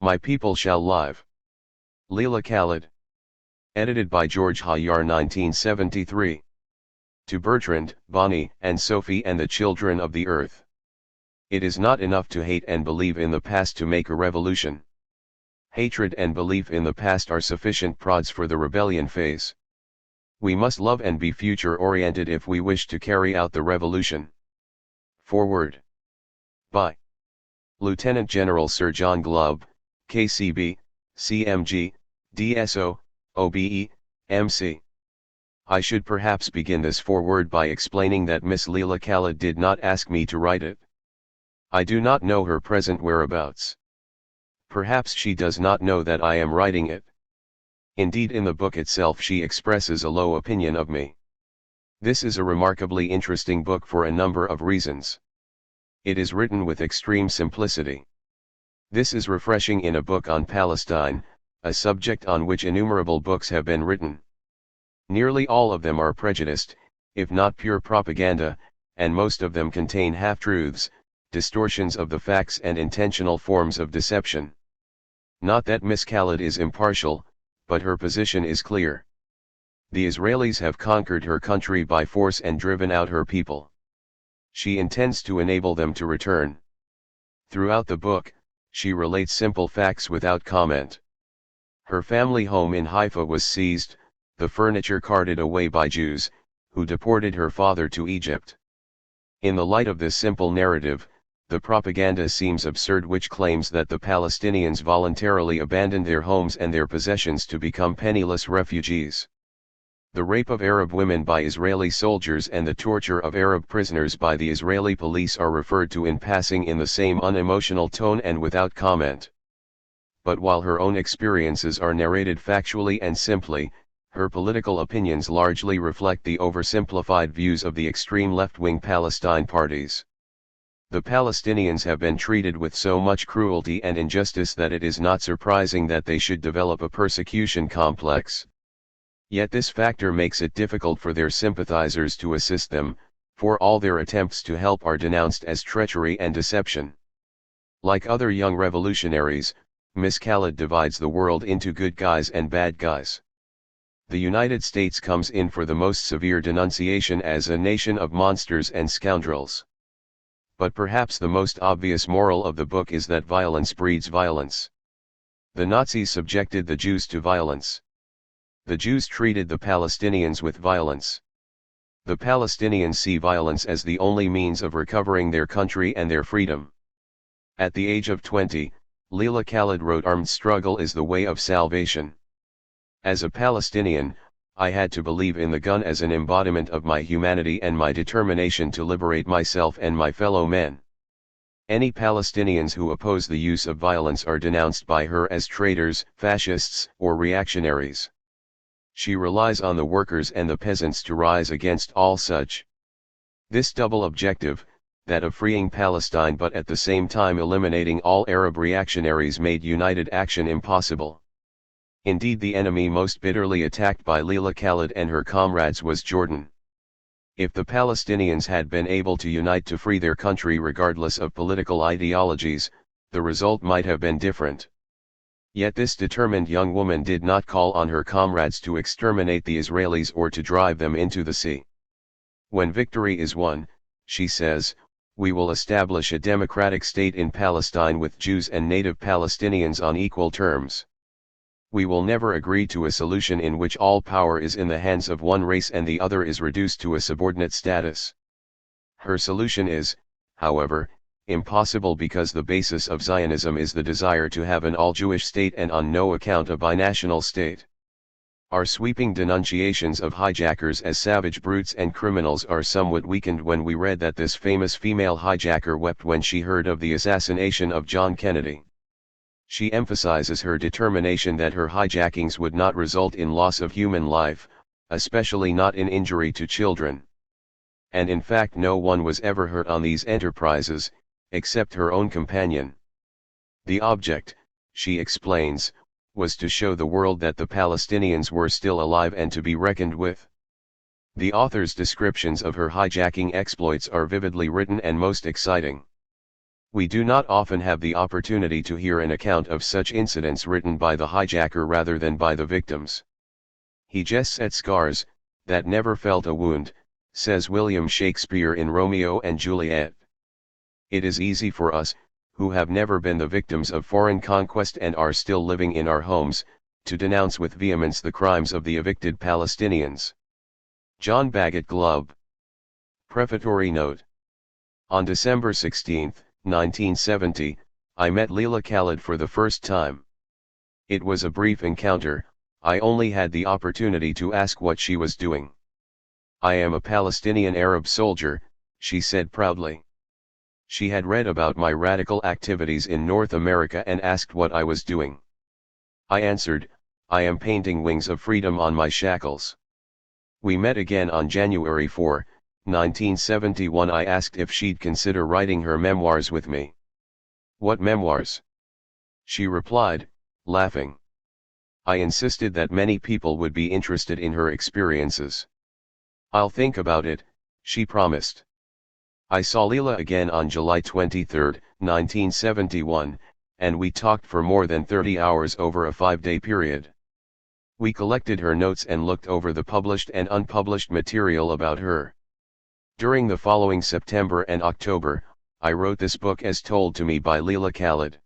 My People Shall Live. Leila Khaled. Edited by George Hajjar 1973. To Bertrand, Bonnie, and Sophie and the children of the earth. It is not enough to hate and believe in the past to make a revolution. Hatred and belief in the past are sufficient prods for the rebellion phase. We must love and be future-oriented if we wish to carry out the revolution. Foreword. By Lieutenant General Sir John Glub, KCB, CMG, DSO, OBE, MC. I should perhaps begin this foreword by explaining that Miss Leila Khaled did not ask me to write it. I do not know her present whereabouts. Perhaps she does not know that I am writing it. Indeed, in the book itself she expresses a low opinion of me. This is a remarkably interesting book for a number of reasons. It is written with extreme simplicity. This is refreshing in a book on Palestine, a subject on which innumerable books have been written. Nearly all of them are prejudiced, if not pure propaganda, and most of them contain half-truths, distortions of the facts and intentional forms of deception. Not that Miss Khaled is impartial, but her position is clear. The Israelis have conquered her country by force and driven out her people. She intends to enable them to return. Throughout the book, she relates simple facts without comment. Her family home in Haifa was seized, the furniture carted away by Jews, who deported her father to Egypt. In the light of this simple narrative, the propaganda seems absurd which claims that the Palestinians voluntarily abandoned their homes and their possessions to become penniless refugees. The rape of Arab women by Israeli soldiers and the torture of Arab prisoners by the Israeli police are referred to in passing in the same unemotional tone and without comment. But while her own experiences are narrated factually and simply, her political opinions largely reflect the oversimplified views of the extreme left-wing Palestine parties. The Palestinians have been treated with so much cruelty and injustice that it is not surprising that they should develop a persecution complex. Yet this factor makes it difficult for their sympathizers to assist them, for all their attempts to help are denounced as treachery and deception. Like other young revolutionaries, Miss Khaled divides the world into good guys and bad guys. The United States comes in for the most severe denunciation as a nation of monsters and scoundrels. But perhaps the most obvious moral of the book is that violence breeds violence. The Nazis subjected the Jews to violence. The Jews treated the Palestinians with violence. The Palestinians see violence as the only means of recovering their country and their freedom. At the age of 20, Leila Khaled wrote, "Armed struggle is the way of salvation." As a Palestinian, I had to believe in the gun as an embodiment of my humanity and my determination to liberate myself and my fellow men. Any Palestinians who oppose the use of violence are denounced by her as traitors, fascists, or reactionaries. She relies on the workers and the peasants to rise against all such. This double objective, that of freeing Palestine but at the same time eliminating all Arab reactionaries, made united action impossible. Indeed, the enemy most bitterly attacked by Leila Khaled and her comrades was Jordan. If the Palestinians had been able to unite to free their country regardless of political ideologies, the result might have been different. Yet this determined young woman did not call on her comrades to exterminate the Israelis or to drive them into the sea. When victory is won, she says, we will establish a democratic state in Palestine with Jews and native Palestinians on equal terms. We will never agree to a solution in which all power is in the hands of one race and the other is reduced to a subordinate status. Her solution is, however, impossible because the basis of Zionism is the desire to have an all-Jewish state and on no account a binational state. Our sweeping denunciations of hijackers as savage brutes and criminals are somewhat weakened when we read that this famous female hijacker wept when she heard of the assassination of John Kennedy. She emphasizes her determination that her hijackings would not result in loss of human life, especially not in injury to children. And in fact no one was ever hurt on these enterprises, except her own companion. The object, she explains, was to show the world that the Palestinians were still alive and to be reckoned with. The author's descriptions of her hijacking exploits are vividly written and most exciting. We do not often have the opportunity to hear an account of such incidents written by the hijacker rather than by the victims. He jests at scars that never felt a wound, says William Shakespeare in Romeo and Juliet. It is easy for us, who have never been the victims of foreign conquest and are still living in our homes, to denounce with vehemence the crimes of the evicted Palestinians. John Bagot Glub. Prefatory note. On December 16, 1970, I met Leila Khaled for the first time. It was a brief encounter. I only had the opportunity to ask what she was doing. "I am a Palestinian Arab soldier," she said proudly. She had read about my radical activities in North America and asked what I was doing. I answered, "I am painting wings of freedom on my shackles." We met again on January 4, 1971. I asked if she'd consider writing her memoirs with me. "What memoirs?" she replied, laughing. I insisted that many people would be interested in her experiences. "I'll think about it," she promised. I saw Leila again on July 23, 1971, and we talked for more than 30 hours over a 5-day period. We collected her notes and looked over the published and unpublished material about her. During the following September and October, I wrote this book as told to me by Leila Khaled.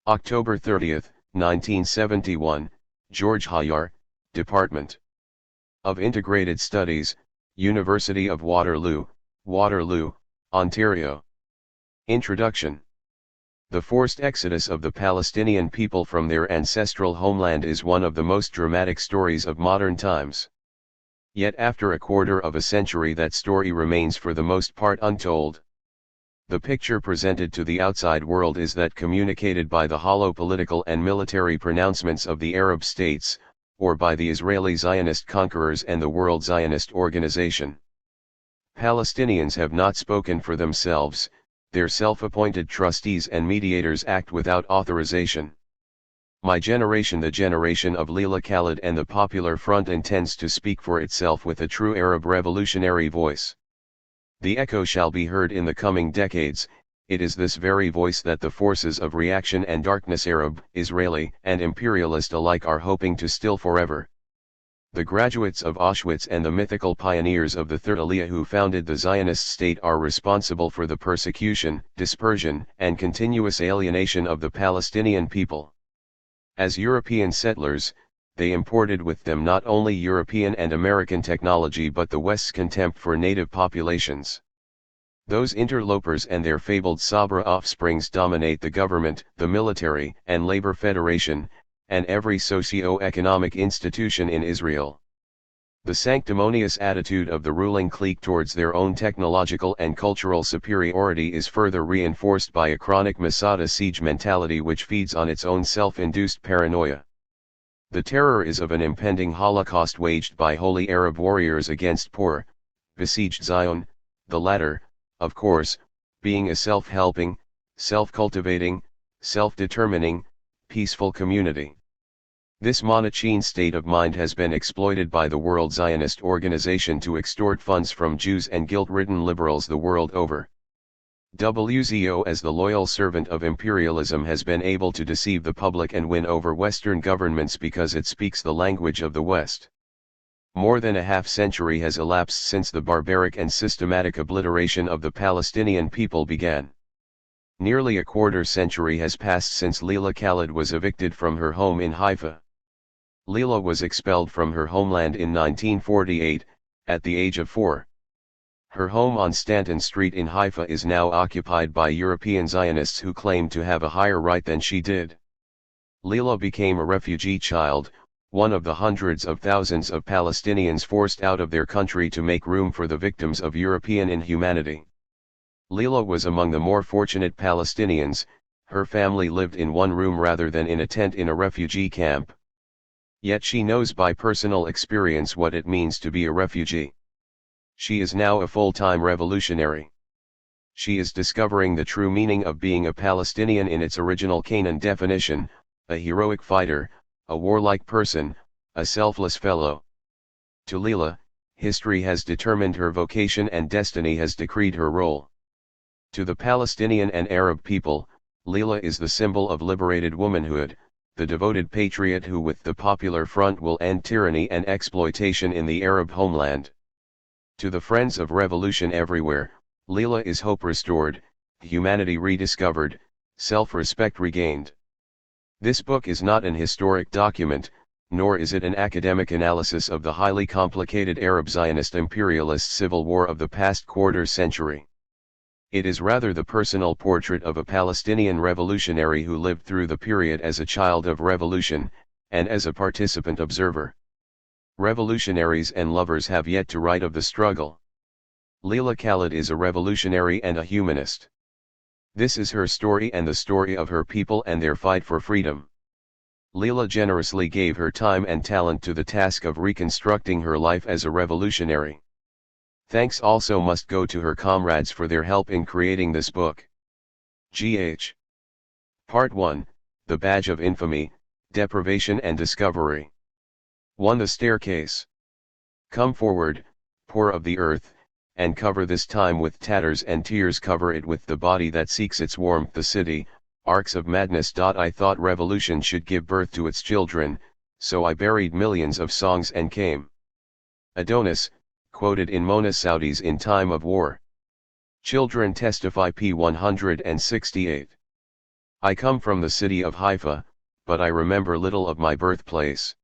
October 30, 1971, George Hajjar, Department of Integrated Studies, University of Waterloo, Waterloo, Ontario. Introduction. The forced exodus of the Palestinian people from their ancestral homeland is one of the most dramatic stories of modern times. Yet after a quarter of a century that story remains for the most part untold. The picture presented to the outside world is that communicated by the hollow political and military pronouncements of the Arab states, or by the Israeli Zionist conquerors and the World Zionist Organization. Palestinians have not spoken for themselves. Their self-appointed trustees and mediators act without authorization. My generation, the generation of Leila Khaled and the Popular Front, intends to speak for itself with a true Arab revolutionary voice. The echo shall be heard in the coming decades. It is this very voice that the forces of reaction and darkness, Arab, Israeli, and imperialist alike, are hoping to still forever. The graduates of Auschwitz and the mythical pioneers of the Third Aliyah who founded the Zionist state are responsible for the persecution, dispersion, and continuous alienation of the Palestinian people. As European settlers, they imported with them not only European and American technology but the West's contempt for native populations. Those interlopers and their fabled Sabra offsprings dominate the government, the military and labor federation, and every socio-economic institution in Israel. The sanctimonious attitude of the ruling clique towards their own technological and cultural superiority is further reinforced by a chronic Masada siege mentality which feeds on its own self-induced paranoia. The terror is of an impending Holocaust waged by holy Arab warriors against poor, besieged Zion, the latter, of course, being a self-helping, self-cultivating, self-determining, peaceful community. This monocene state of mind has been exploited by the World Zionist Organization to extort funds from Jews and guilt-ridden liberals the world over. WZO, as the loyal servant of imperialism, has been able to deceive the public and win over Western governments because it speaks the language of the West. More than a half-century has elapsed since the barbaric and systematic obliteration of the Palestinian people began. Nearly a quarter-century has passed since Leila Khaled was evicted from her home in Haifa. Leila was expelled from her homeland in 1948, at the age of 4. Her home on Stanton Street in Haifa is now occupied by European Zionists who claim to have a higher right than she did. Leila became a refugee child, one of the hundreds of thousands of Palestinians forced out of their country to make room for the victims of European inhumanity. Leila was among the more fortunate Palestinians. Her family lived in one room rather than in a tent in a refugee camp. Yet she knows by personal experience what it means to be a refugee. She is now a full-time revolutionary. She is discovering the true meaning of being a Palestinian in its original Canaan definition: a heroic fighter, a warlike person, a selfless fellow. To Leila, history has determined her vocation and destiny has decreed her role. To the Palestinian and Arab people, Leila is the symbol of liberated womanhood, the devoted patriot who with the Popular Front will end tyranny and exploitation in the Arab homeland. To the friends of revolution everywhere, Leila is hope restored, humanity rediscovered, self-respect regained. This book is not an historic document, nor is it an academic analysis of the highly complicated Arab Zionist imperialist civil war of the past quarter century. It is rather the personal portrait of a Palestinian revolutionary who lived through the period as a child of revolution, and as a participant observer. Revolutionaries and lovers have yet to write of the struggle. Leila Khaled is a revolutionary and a humanist. This is her story and the story of her people and their fight for freedom. Leila generously gave her time and talent to the task of reconstructing her life as a revolutionary. Thanks also must go to her comrades for their help in creating this book. Gh. Part 1, The Badge of Infamy, Deprivation and Discovery. 1. The Staircase. Come forward, poor of the earth, and cover this time with tatters and tears, cover it with the body that seeks its warmth, the city, arcs of madness. I thought revolution should give birth to its children, so I buried millions of songs and came. Adonis, quoted in Mona Saudis in Time of War. Children testify p. 168. I come from the city of Haifa, but I remember little of my birthplace.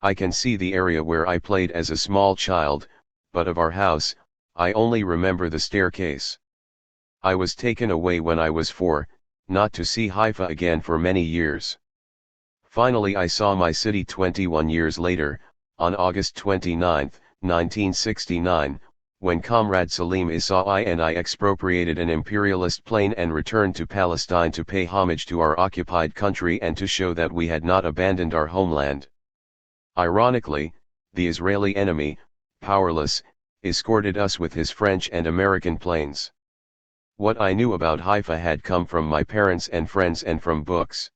I can see the area where I played as a small child, but of our house, I only remember the staircase. I was taken away when I was 4, not to see Haifa again for many years. Finally I saw my city 21 years later, on August 29, 1969, when Comrade Salim Isai and I expropriated an imperialist plane and returned to Palestine to pay homage to our occupied country and to show that we had not abandoned our homeland. Ironically, the Israeli enemy, powerless, escorted us with his French and American planes. What I knew about Haifa had come from my parents and friends and from books.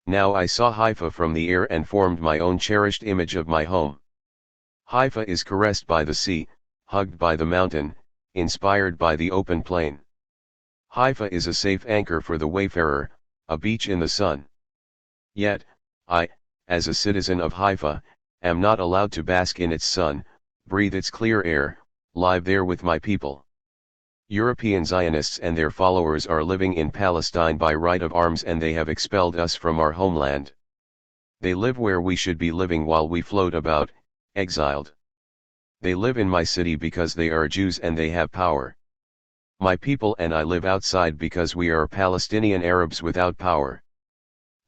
Now I saw Haifa from the air and formed my own cherished image of my home. Haifa is caressed by the sea, hugged by the mountain, inspired by the open plain. Haifa is a safe anchor for the wayfarer, a beach in the sun. Yet, I, as a citizen of Haifa, am not allowed to bask in its sun, breathe its clear air, live there with my people. European Zionists and their followers are living in Palestine by right of arms, and they have expelled us from our homeland. They live where we should be living while we float about, exiled. They live in my city because they are Jews and they have power. My people and I live outside because we are Palestinian Arabs without power.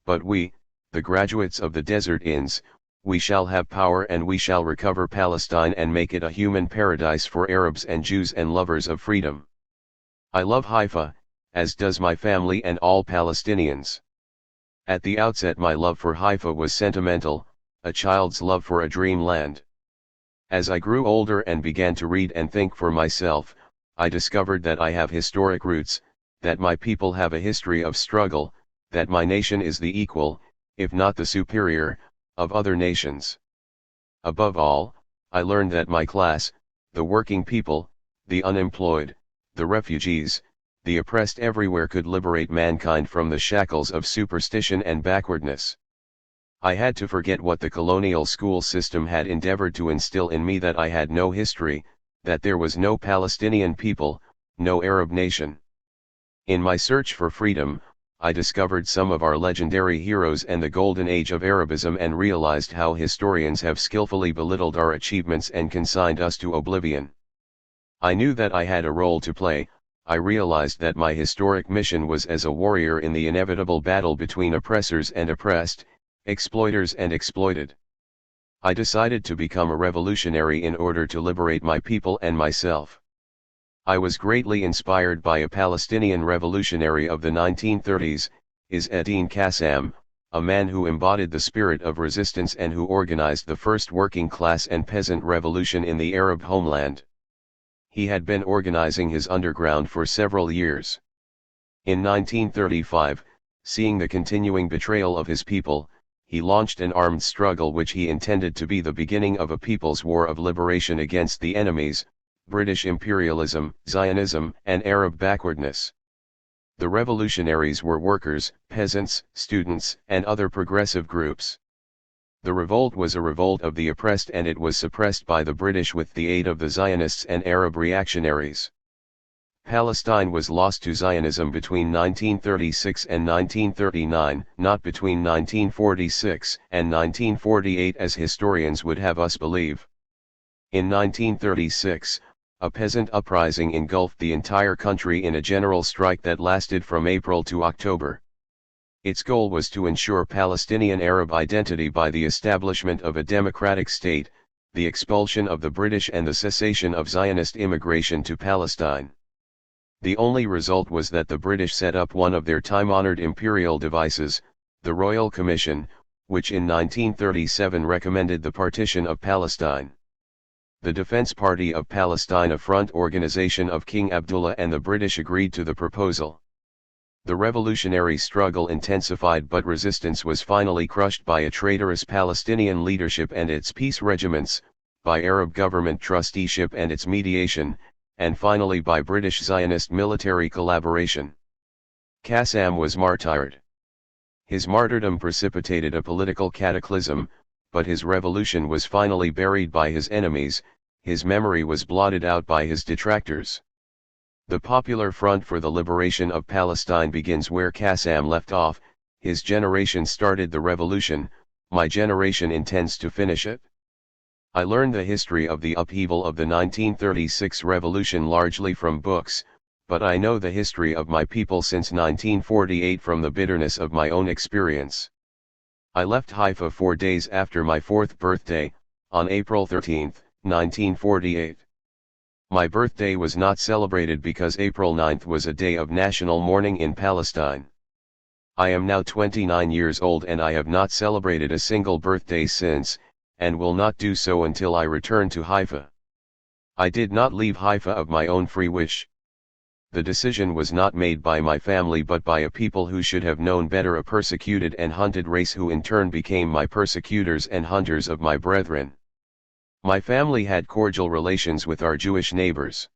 But we, the graduates of the desert inns, we shall have power, and we shall recover Palestine and make it a human paradise for Arabs and Jews and lovers of freedom. I love Haifa, as does my family and all Palestinians. At the outset my love for Haifa was sentimental, a child's love for a dream land. As I grew older and began to read and think for myself, I discovered that I have historic roots, that my people have a history of struggle, that my nation is the equal, if not the superior, of other nations. Above all, I learned that my class, the working people, the unemployed, the refugees, the oppressed everywhere could liberate mankind from the shackles of superstition and backwardness. I had to forget what the colonial school system had endeavored to instill in me, that I had no history, that there was no Palestinian people, no Arab nation. In my search for freedom, I discovered some of our legendary heroes and the golden age of Arabism, and realized how historians have skillfully belittled our achievements and consigned us to oblivion. I knew that I had a role to play. I realized that my historic mission was as a warrior in the inevitable battle between oppressors and oppressed, exploiters and exploited. I decided to become a revolutionary in order to liberate my people and myself. I was greatly inspired by a Palestinian revolutionary of the 1930s, Izz ad-Din Qassam, a man who embodied the spirit of resistance and who organized the first working class and peasant revolution in the Arab homeland. He had been organizing his underground for several years. In 1935, seeing the continuing betrayal of his people, he launched an armed struggle which he intended to be the beginning of a people's war of liberation against the enemies, British imperialism, Zionism, and Arab backwardness. The revolutionaries were workers, peasants, students, and other progressive groups. The revolt was a revolt of the oppressed, and it was suppressed by the British with the aid of the Zionists and Arab reactionaries. Palestine was lost to Zionism between 1936 and 1939, not between 1946 and 1948 as historians would have us believe. In 1936, a peasant uprising engulfed the entire country in a general strike that lasted from April to October. Its goal was to ensure Palestinian Arab identity by the establishment of a democratic state, the expulsion of the British, and the cessation of Zionist immigration to Palestine. The only result was that the British set up one of their time-honored imperial devices, the Royal Commission, which in 1937 recommended the partition of Palestine. The Defense Party of Palestine, a front organization of King Abdullah, and the British agreed to the proposal. The revolutionary struggle intensified, but resistance was finally crushed by a traitorous Palestinian leadership and its peace regiments, by Arab government trusteeship and its mediation, and finally by British Zionist military collaboration. Qassam was martyred. His martyrdom precipitated a political cataclysm, but his revolution was finally buried by his enemies, his memory was blotted out by his detractors. The Popular Front for the Liberation of Palestine begins where Qassam left off. His generation started the revolution, my generation intends to finish it. I learned the history of the upheaval of the 1936 revolution largely from books, but I know the history of my people since 1948 from the bitterness of my own experience. I left Haifa 4 days after my 4th birthday, on April 13, 1948. My birthday was not celebrated because April 9 was a day of national mourning in Palestine. I am now 29 years old and I have not celebrated a single birthday since, and will not do so until I return to Haifa. I did not leave Haifa of my own free wish. The decision was not made by my family but by a people who should have known better, a persecuted and hunted race who in turn became my persecutors and hunters of my brethren. My family had cordial relations with our Jewish neighbors.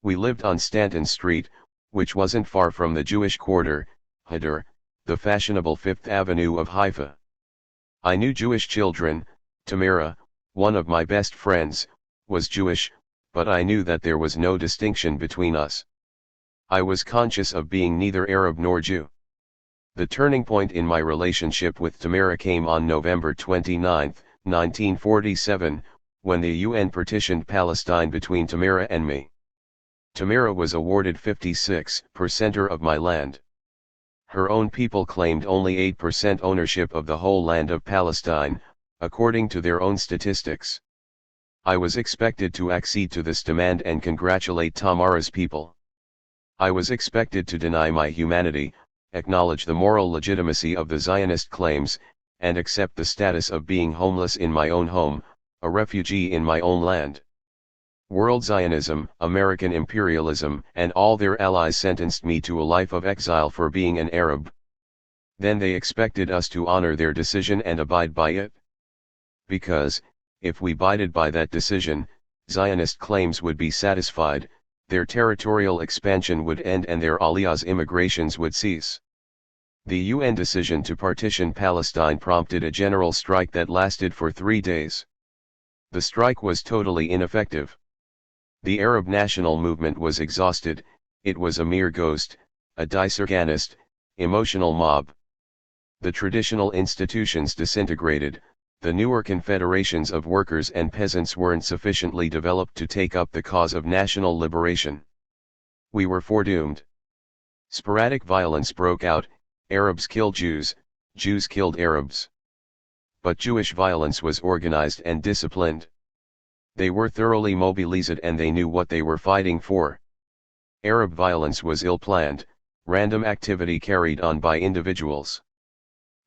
We lived on Stanton Street, which wasn't far from the Jewish quarter, Hajjar, the fashionable Fifth Avenue of Haifa. I knew Jewish children. Tamara, one of my best friends, was Jewish, but I knew that there was no distinction between us. I was conscious of being neither Arab nor Jew. The turning point in my relationship with Tamara came on November 29, 1947, when the UN partitioned Palestine between Tamara and me. Tamara was awarded 56% of my land. Her own people claimed only 8% ownership of the whole land of Palestine, according to their own statistics. I was expected to accede to this demand and congratulate Tamara's people. I was expected to deny my humanity, acknowledge the moral legitimacy of the Zionist claims, and accept the status of being homeless in my own home, a refugee in my own land. World Zionism, American imperialism, and all their allies sentenced me to a life of exile for being an Arab. Then they expected us to honor their decision and abide by it. Because, if we abided by that decision, Zionist claims would be satisfied, their territorial expansion would end and their aliyah's immigrations would cease. The UN decision to partition Palestine prompted a general strike that lasted for 3 days. The strike was totally ineffective. The Arab national movement was exhausted, it was a mere ghost, a disorganized, emotional mob. The traditional institutions disintegrated. The newer confederations of workers and peasants weren't sufficiently developed to take up the cause of national liberation. We were foredoomed. Sporadic violence broke out, Arabs killed Jews, Jews killed Arabs. But Jewish violence was organized and disciplined. They were thoroughly mobilized and they knew what they were fighting for. Arab violence was ill-planned, random activity carried on by individuals.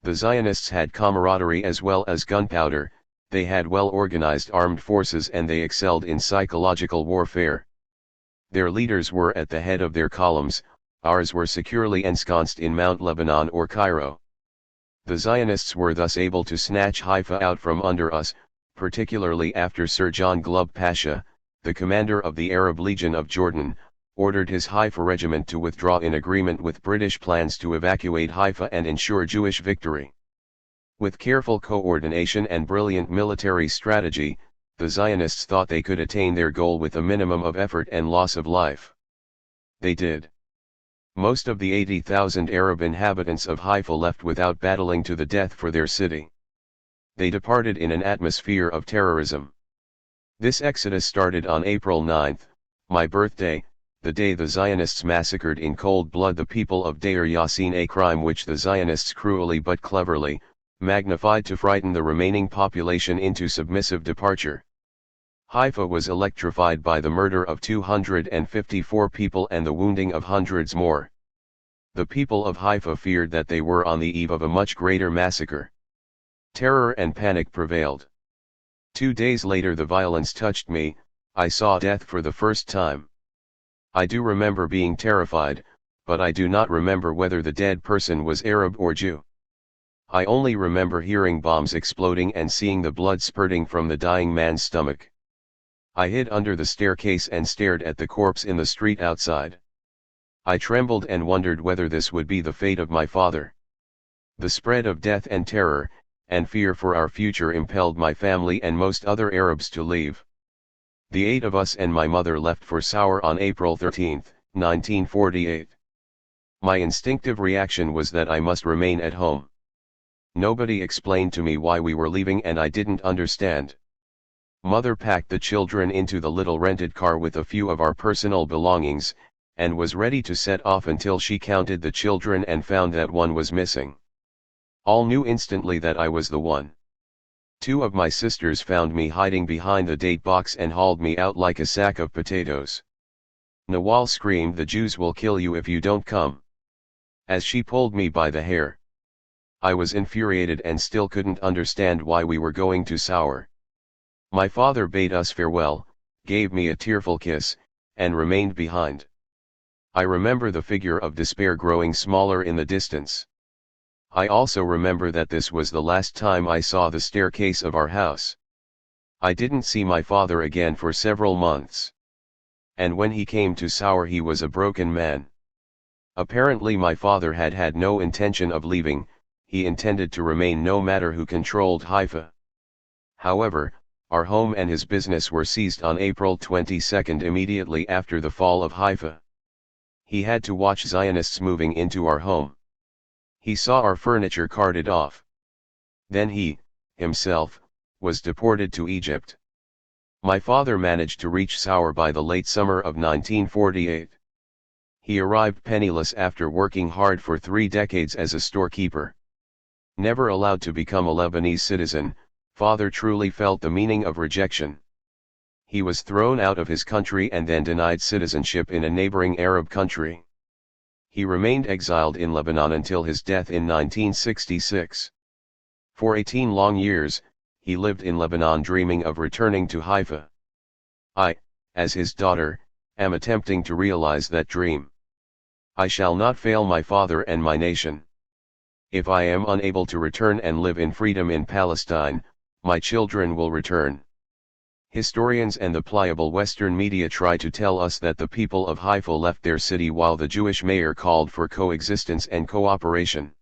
The Zionists had camaraderie as well as gunpowder, they had well-organized armed forces and they excelled in psychological warfare. Their leaders were at the head of their columns, ours were securely ensconced in Mount Lebanon or Cairo. The Zionists were thus able to snatch Haifa out from under us, particularly after Sir John Glub Pasha, the commander of the Arab Legion of Jordan, ordered his Haifa regiment to withdraw in agreement with British plans to evacuate Haifa and ensure Jewish victory. With careful coordination and brilliant military strategy, the Zionists thought they could attain their goal with a minimum of effort and loss of life. They did. Most of the 80,000 Arab inhabitants of Haifa left without battling to the death for their city. They departed in an atmosphere of terrorism. This exodus started on April 9, my birthday, the day the Zionists massacred in cold blood the people of Deir Yassin, a crime which the Zionists cruelly but cleverly magnified to frighten the remaining population into submissive departure. Haifa was electrified by the murder of 254 people and the wounding of hundreds more. The people of Haifa feared that they were on the eve of a much greater massacre. Terror and panic prevailed. 2 days later the violence touched me, I saw death for the first time. I do remember being terrified, but I do not remember whether the dead person was Arab or Jew. I only remember hearing bombs exploding and seeing the blood spurting from the dying man's stomach. I hid under the staircase and stared at the corpse in the street outside. I trembled and wondered whether this would be the fate of my father. The spread of death and terror, and fear for our future impelled my family and most other Arabs to leave. The 8 of us and my mother left for Sour on April 13, 1948. My instinctive reaction was that I must remain at home. Nobody explained to me why we were leaving and I didn't understand. Mother packed the children into the little rented car with a few of our personal belongings, and was ready to set off until she counted the children and found that one was missing. All knew instantly that I was the one. 2 of my sisters found me hiding behind the date box and hauled me out like a sack of potatoes. Nawal screamed, "The Jews will kill you if you don't come," as she pulled me by the hair. I was infuriated and still couldn't understand why we were going to Sour. My father bade us farewell, gave me a tearful kiss, and remained behind. I remember the figure of despair growing smaller in the distance. I also remember that this was the last time I saw the staircase of our house. I didn't see my father again for several months. And when he came to Sour he was a broken man. Apparently my father had had no intention of leaving, he intended to remain no matter who controlled Haifa. However, our home and his business were seized on April 22 immediately after the fall of Haifa. He had to watch Zionists moving into our home. He saw our furniture carted off. Then he, himself, was deported to Egypt. My father managed to reach Sour by the late summer of 1948. He arrived penniless after working hard for 3 decades as a storekeeper. Never allowed to become a Lebanese citizen, father truly felt the meaning of rejection. He was thrown out of his country and then denied citizenship in a neighboring Arab country. He remained exiled in Lebanon until his death in 1966. For 18 long years, he lived in Lebanon dreaming of returning to Haifa. I, as his daughter, am attempting to realize that dream. I shall not fail my father and my nation. If I am unable to return and live in freedom in Palestine, my children will return. Historians and the pliable Western media try to tell us that the people of Haifa left their city while the Jewish mayor called for coexistence and cooperation.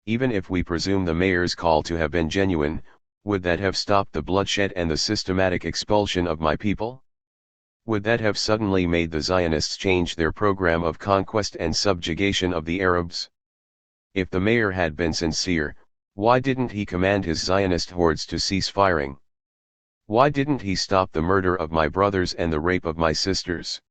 Even if we presume the mayor's call to have been genuine, would that have stopped the bloodshed and the systematic expulsion of my people? Would that have suddenly made the Zionists change their program of conquest and subjugation of the Arabs? If the mayor had been sincere, why didn't he command his Zionist hordes to cease firing? Why didn't he stop the murder of my brothers and the rape of my sisters?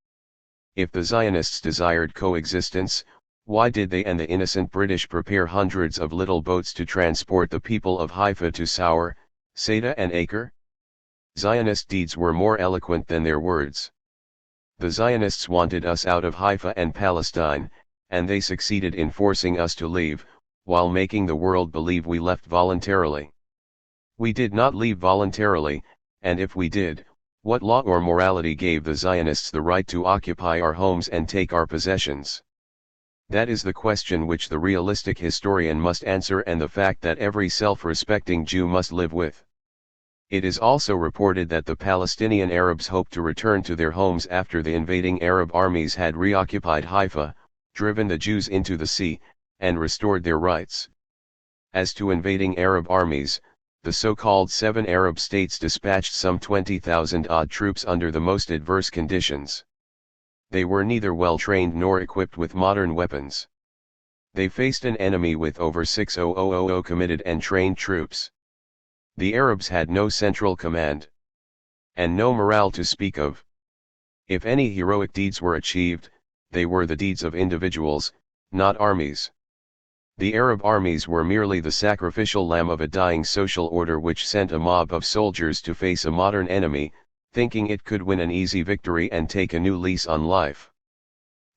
If the Zionists desired coexistence, why did they and the innocent British prepare hundreds of little boats to transport the people of Haifa to Sour, Saida and Acre? Zionist deeds were more eloquent than their words. The Zionists wanted us out of Haifa and Palestine, and they succeeded in forcing us to leave, while making the world believe we left voluntarily. We did not leave voluntarily, and if we did, what law or morality gave the Zionists the right to occupy our homes and take our possessions? That is the question which the realistic historian must answer and the fact that every self-respecting Jew must live with. It is also reported that the Palestinian Arabs hoped to return to their homes after the invading Arab armies had reoccupied Haifa, driven the Jews into the sea, and restored their rights. As to invading Arab armies, the so-called 7 Arab states dispatched some 20,000 odd troops under the most adverse conditions. They were neither well-trained nor equipped with modern weapons. They faced an enemy with over 6,000 committed and trained troops. The Arabs had no central command. And no morale to speak of. If any heroic deeds were achieved, they were the deeds of individuals, not armies. The Arab armies were merely the sacrificial lamb of a dying social order which sent a mob of soldiers to face a modern enemy, thinking it could win an easy victory and take a new lease on life.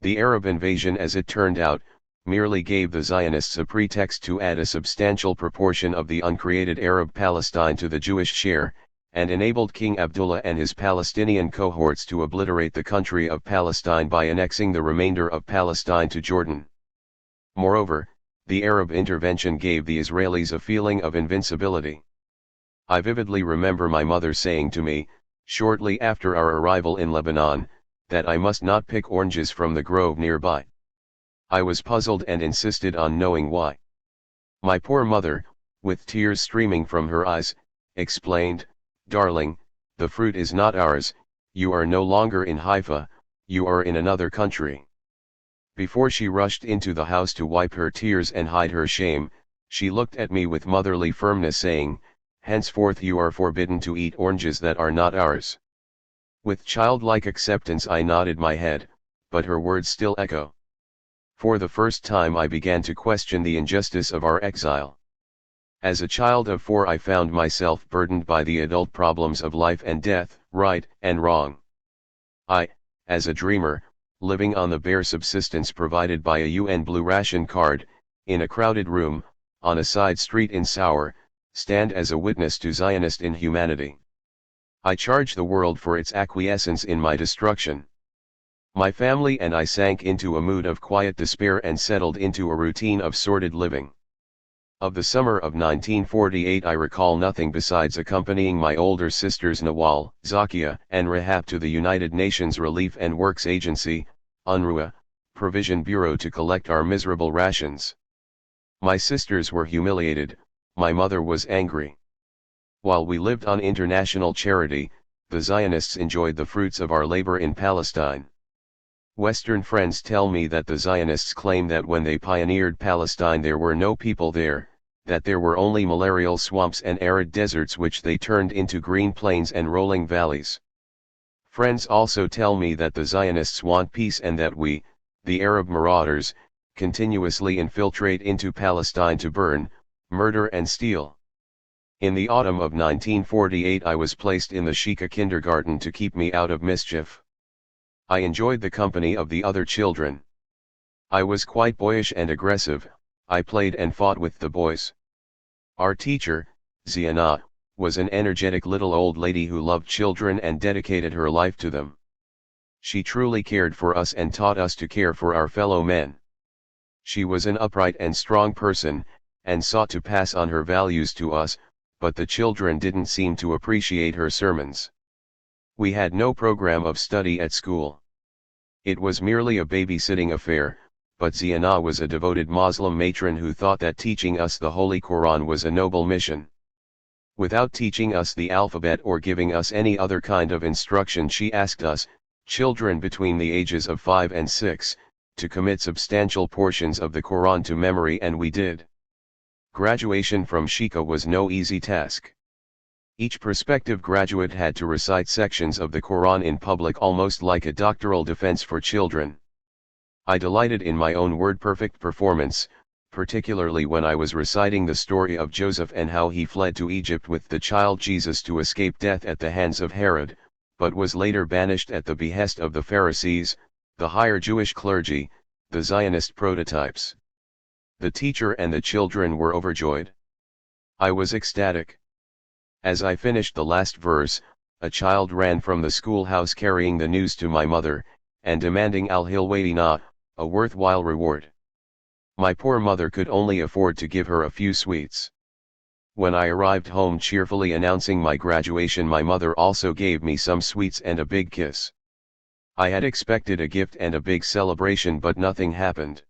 The Arab invasion, as it turned out, merely gave the Zionists a pretext to add a substantial proportion of the uncreated Arab Palestine to the Jewish share, and enabled King Abdullah and his Palestinian cohorts to obliterate the country of Palestine by annexing the remainder of Palestine to Jordan. Moreover, the Arab intervention gave the Israelis a feeling of invincibility. I vividly remember my mother saying to me, shortly after our arrival in Lebanon, that I must not pick oranges from the grove nearby. I was puzzled and insisted on knowing why. My poor mother, with tears streaming from her eyes, explained, "Darling, the fruit is not ours, you are no longer in Haifa, you are in another country." Before she rushed into the house to wipe her tears and hide her shame, she looked at me with motherly firmness, saying, "Henceforth you are forbidden to eat oranges that are not ours." With childlike acceptance I nodded my head, but her words still echo. For the first time I began to question the injustice of our exile. As a child of 4 I found myself burdened by the adult problems of life and death, right and wrong. I, as a dreamer, living on the bare subsistence provided by a UN blue ration card, in a crowded room, on a side street in Sour, stand as a witness to Zionist inhumanity. I charge the world for its acquiescence in my destruction. My family and I sank into a mood of quiet despair and settled into a routine of sordid living. Of the summer of 1948 I recall nothing besides accompanying my older sisters Nawal, Zakia, and Rahab to the United Nations Relief and Works Agency, UNRWA, Provision Bureau to collect our miserable rations. My sisters were humiliated, my mother was angry. While we lived on international charity, the Zionists enjoyed the fruits of our labor in Palestine. Western friends tell me that the Zionists claim that when they pioneered Palestine there were no people there, that there were only malarial swamps and arid deserts which they turned into green plains and rolling valleys. Friends also tell me that the Zionists want peace and that we, the Arab marauders, continuously infiltrate into Palestine to burn, murder and steal. In the autumn of 1948 I was placed in the Shika kindergarten to keep me out of mischief. I enjoyed the company of the other children. I was quite boyish and aggressive, I played and fought with the boys. Our teacher, Ziana, was an energetic little old lady who loved children and dedicated her life to them. She truly cared for us and taught us to care for our fellow men. She was an upright and strong person, and sought to pass on her values to us, but the children didn't seem to appreciate her sermons. We had no program of study at school. It was merely a babysitting affair, but Ziana was a devoted Muslim matron who thought that teaching us the Holy Quran was a noble mission. Without teaching us the alphabet or giving us any other kind of instruction, she asked us, children between the ages of 5 and 6, to commit substantial portions of the Quran to memory, and we did. Graduation from Shika was no easy task. Each prospective graduate had to recite sections of the Quran in public, almost like a doctoral defense for children. I delighted in my own word-perfect performance, particularly when I was reciting the story of Joseph and how he fled to Egypt with the child Jesus to escape death at the hands of Herod, but was later banished at the behest of the Pharisees, the higher Jewish clergy, the Zionist prototypes. The teacher and the children were overjoyed. I was ecstatic. As I finished the last verse, a child ran from the schoolhouse carrying the news to my mother, and demanding al-hilwaina, a worthwhile reward. My poor mother could only afford to give her a few sweets. When I arrived home cheerfully announcing my graduation, my mother also gave me some sweets and a big kiss. I had expected a gift and a big celebration, but nothing happened.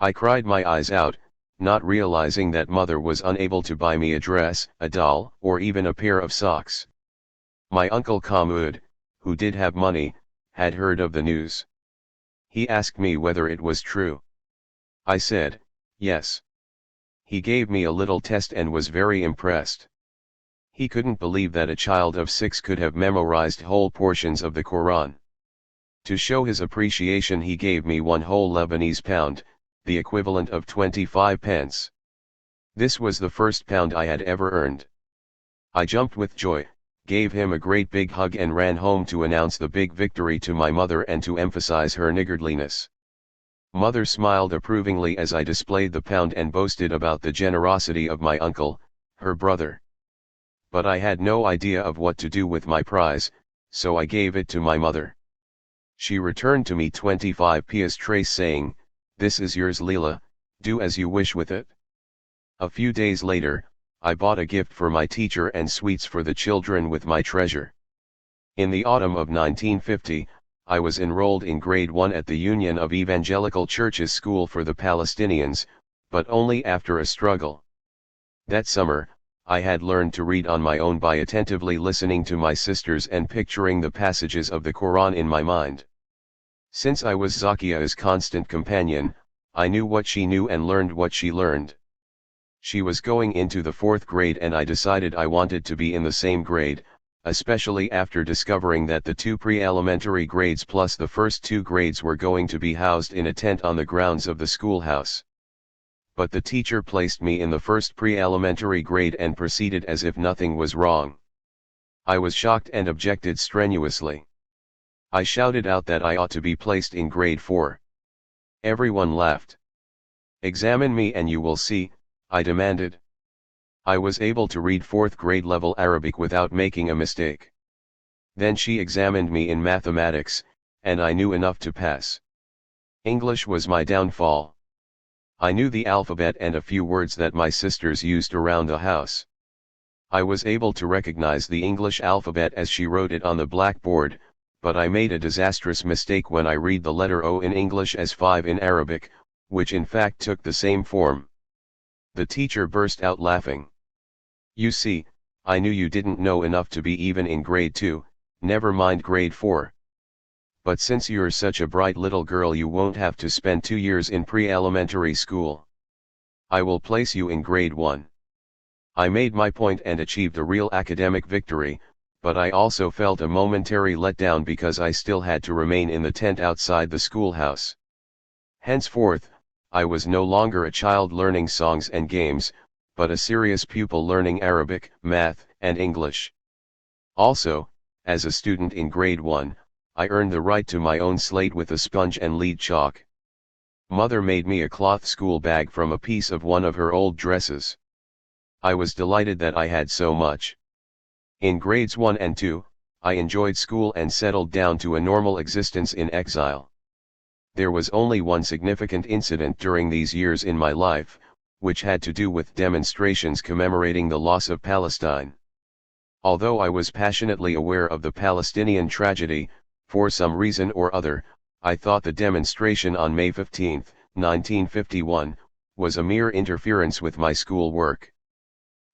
I cried my eyes out, not realizing that mother was unable to buy me a dress, a doll, or even a pair of socks. My uncle Khaled, who did have money, had heard of the news. He asked me whether it was true. I said, yes. He gave me a little test and was very impressed. He couldn't believe that a child of 6 could have memorized whole portions of the Quran. To show his appreciation, he gave me one whole Lebanese pound, the equivalent of 25 pence. This was the first pound I had ever earned. I jumped with joy, gave him a great big hug and ran home to announce the big victory to my mother and to emphasize her niggardliness. Mother smiled approvingly as I displayed the pound and boasted about the generosity of my uncle, her brother. But I had no idea of what to do with my prize, so I gave it to my mother. She returned to me 25 piastres saying, "This is yours, Leila, do as you wish with it." A few days later, I bought a gift for my teacher and sweets for the children with my treasure. In the autumn of 1950, I was enrolled in grade 1 at the Union of Evangelical Churches School for the Palestinians, but only after a struggle. That summer, I had learned to read on my own by attentively listening to my sisters and picturing the passages of the Quran in my mind. Since I was Zakia's constant companion, I knew what she knew and learned what she learned. She was going into the 4th grade and I decided I wanted to be in the same grade, especially after discovering that the 2 pre-elementary grades plus the first 2 grades were going to be housed in a tent on the grounds of the schoolhouse. But the teacher placed me in the first pre-elementary grade and proceeded as if nothing was wrong. I was shocked and objected strenuously. I shouted out that I ought to be placed in grade 4. Everyone laughed. "Examine me and you will see," I demanded. I was able to read 4th grade level Arabic without making a mistake. Then she examined me in mathematics, and I knew enough to pass. English was my downfall. I knew the alphabet and a few words that my sisters used around the house. I was able to recognize the English alphabet as she wrote it on the blackboard, but I made a disastrous mistake when I read the letter O in English as 5 in Arabic, which in fact took the same form. The teacher burst out laughing. "You see, I knew you didn't know enough to be even in grade 2, never mind grade 4. But since you're such a bright little girl, you won't have to spend 2 years in pre-elementary school. I will place you in grade 1. I made my point and achieved a real academic victory, but I also felt a momentary letdown because I still had to remain in the tent outside the schoolhouse. Henceforth, I was no longer a child learning songs and games, but a serious pupil learning Arabic, math, and English. Also, as a student in grade 1, I earned the right to my own slate with a sponge and lead chalk. Mother made me a cloth school bag from a piece of one of her old dresses. I was delighted that I had so much. In grades 1 and 2, I enjoyed school and settled down to a normal existence in exile. There was only one significant incident during these years in my life, which had to do with demonstrations commemorating the loss of Palestine. Although I was passionately aware of the Palestinian tragedy, for some reason or other, I thought the demonstration on May 15, 1951, was a mere interference with my school work.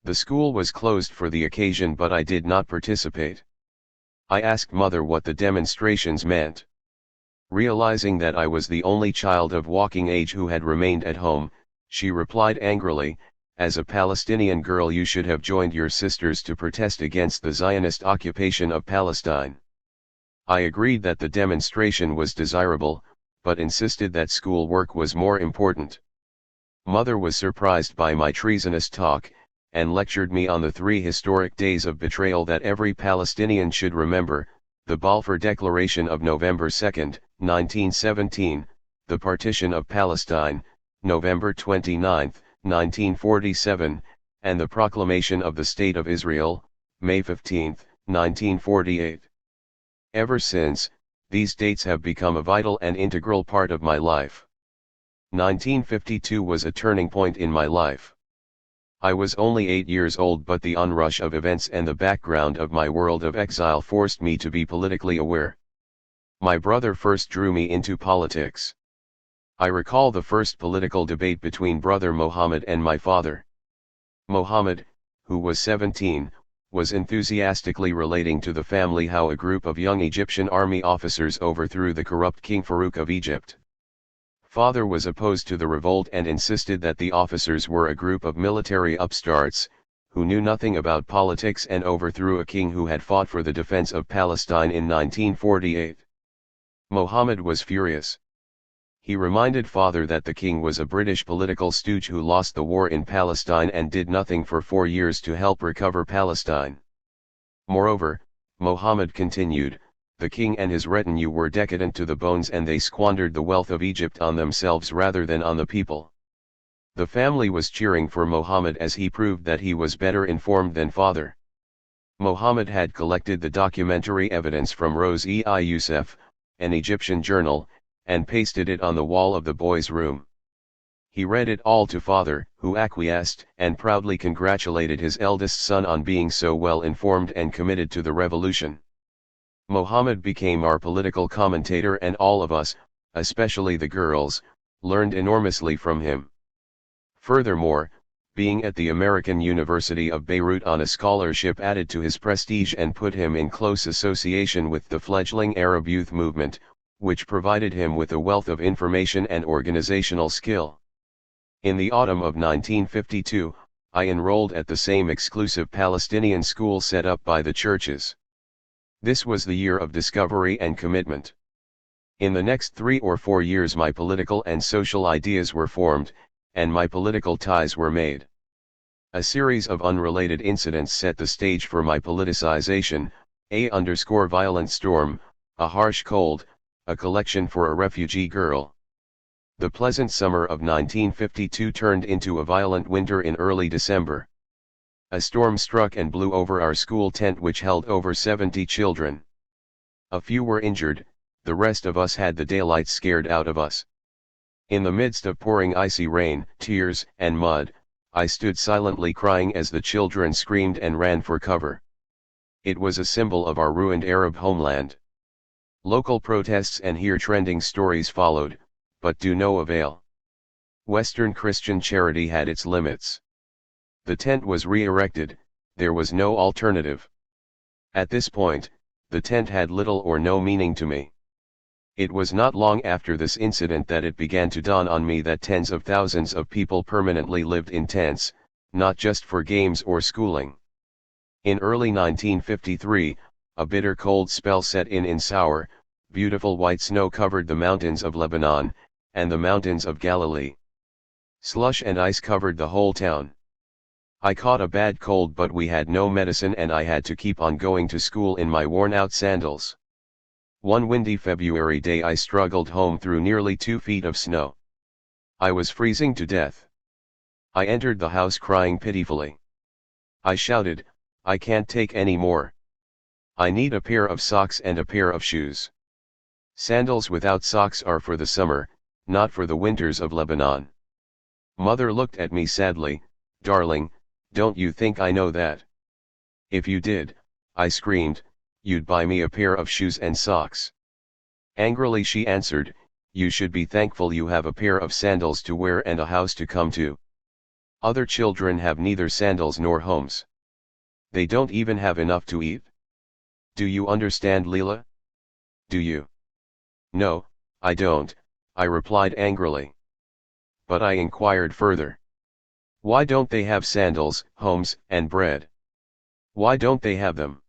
The school was closed for the occasion, but I did not participate. I asked Mother what the demonstrations meant. Realizing that I was the only child of walking age who had remained at home, she replied angrily, "As a Palestinian girl you should have joined your sisters to protest against the Zionist occupation of Palestine." I agreed that the demonstration was desirable, but insisted that school work was more important. Mother was surprised by my treasonous talk, and lectured me on the 3 historic days of betrayal that every Palestinian should remember: the Balfour Declaration of November 2, 1917, the Partition of Palestine, November 29, 1947, and the Proclamation of the State of Israel, May 15, 1948. Ever since, these dates have become a vital and integral part of my life. 1952 was a turning point in my life. I was only 8 years old, but the onrush of events and the background of my world of exile forced me to be politically aware. My brother first drew me into politics. I recall the first political debate between brother Mohammed and my father. Mohammed, who was 17, was enthusiastically relating to the family how a group of young Egyptian army officers overthrew the corrupt King Farouk of Egypt. Father was opposed to the revolt and insisted that the officers were a group of military upstarts, who knew nothing about politics and overthrew a king who had fought for the defense of Palestine in 1948. Mohammed was furious. He reminded father that the king was a British political stooge who lost the war in Palestine and did nothing for 4 years to help recover Palestine. Moreover, Mohammed continued, the king and his retinue were decadent to the bones and they squandered the wealth of Egypt on themselves rather than on the people. The family was cheering for Mohammed as he proved that he was better informed than father. Mohammed had collected the documentary evidence from Rose-e Youssef, an Egyptian journal, and pasted it on the wall of the boy's room. He read it all to father, who acquiesced and proudly congratulated his eldest son on being so well informed and committed to the revolution. Mohammed became our political commentator and all of us, especially the girls, learned enormously from him. Furthermore, being at the American University of Beirut on a scholarship added to his prestige and put him in close association with the fledgling Arab youth movement, which provided him with a wealth of information and organizational skill. In the autumn of 1952, I enrolled at the same exclusive Palestinian school set up by the churches. This was the year of discovery and commitment. In the next 3 or 4 years my political and social ideas were formed, and my political ties were made. A series of unrelated incidents set the stage for my politicization, _violent storm, a harsh cold, a collection for a refugee girl. The pleasant summer of 1952 turned into a violent winter in early December. A storm struck and blew over our school tent which held over 70 children. A few were injured, the rest of us had the daylight scared out of us. In the midst of pouring icy rain, tears, and mud, I stood silently crying as the children screamed and ran for cover. It was a symbol of our ruined Arab homeland. Local protests and here trending stories followed, but to no avail. Western Christian charity had its limits. The tent was re-erected, there was no alternative. At this point, the tent had little or no meaning to me. It was not long after this incident that it began to dawn on me that tens of thousands of people permanently lived in tents, not just for games or schooling. In early 1953, a bitter cold spell set in sour, beautiful white snow covered the mountains of Lebanon, and the mountains of Galilee. Slush and ice covered the whole town. I caught a bad cold but we had no medicine and I had to keep on going to school in my worn-out sandals. One windy February day I struggled home through nearly 2 feet of snow. I was freezing to death. I entered the house crying pitifully. I shouted, I can't take any more. I need a pair of socks and a pair of shoes. Sandals without socks are for the summer, not for the winters of Lebanon. Mother looked at me sadly, darling, don't you think I know that? If you did, I screamed, you'd buy me a pair of shoes and socks. Angrily she answered, you should be thankful you have a pair of sandals to wear and a house to come to. Other children have neither sandals nor homes. They don't even have enough to eat. Do you understand, Leila? Do you? No, I don't, I replied angrily. But I inquired further. Why don't they have sandals, homes, and bread? Why don't they have them?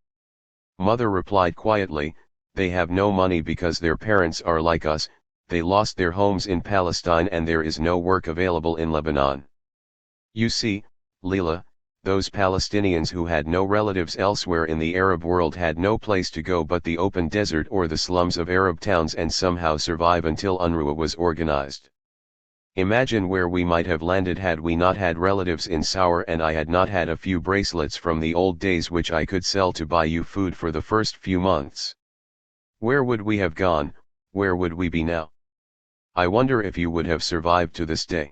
Mother replied quietly, they have no money because their parents are like us, they lost their homes in Palestine and there is no work available in Lebanon. You see, Leila, those Palestinians who had no relatives elsewhere in the Arab world had no place to go but the open desert or the slums of Arab towns and somehow survive until UNRWA was organized. Imagine where we might have landed had we not had relatives in Sour and I had not had a few bracelets from the old days which I could sell to buy you food for the first few months. Where would we have gone, where would we be now? I wonder if you would have survived to this day.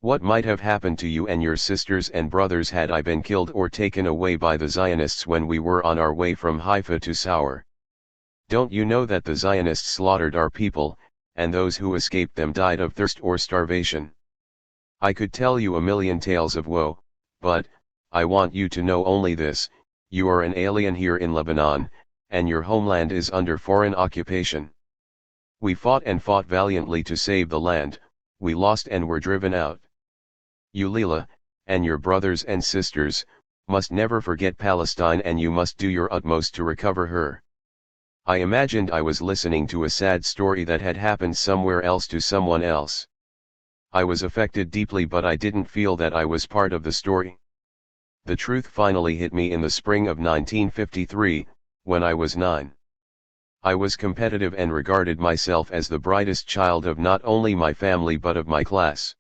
What might have happened to you and your sisters and brothers had I been killed or taken away by the Zionists when we were on our way from Haifa to Sour? Don't you know that the Zionists slaughtered our people, and those who escaped them died of thirst or starvation? I could tell you a million tales of woe, but I want you to know only this: you are an alien here in Lebanon, and your homeland is under foreign occupation. We fought and fought valiantly to save the land, we lost and were driven out. You, Leila, and your brothers and sisters, must never forget Palestine, and you must do your utmost to recover her. I imagined I was listening to a sad story that had happened somewhere else to someone else. I was affected deeply, but I didn't feel that I was part of the story. The truth finally hit me in the spring of 1953, when I was 9. I was competitive and regarded myself as the brightest child of not only my family but of my class.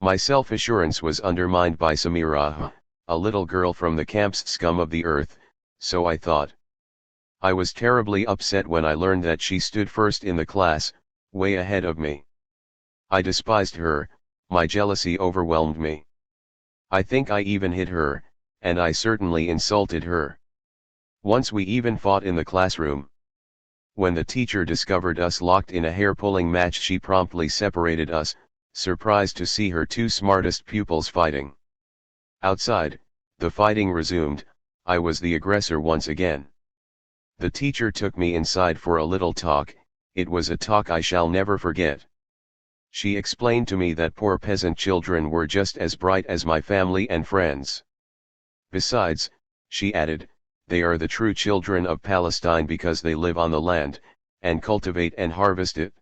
My self-assurance was undermined by Samira, a little girl from the camp's scum of the earth, so I thought. I was terribly upset when I learned that she stood first in the class, way ahead of me. I despised her, my jealousy overwhelmed me. I think I even hit her, and I certainly insulted her. Once we even fought in the classroom. When the teacher discovered us locked in a hair-pulling match, she promptly separated us, surprised to see her two smartest pupils fighting. Outside, the fighting resumed. I was the aggressor once again. The teacher took me inside for a little talk. It was a talk I shall never forget. She explained to me that poor peasant children were just as bright as my family and friends. Besides, she added, they are the true children of Palestine because they live on the land, and cultivate and harvest it.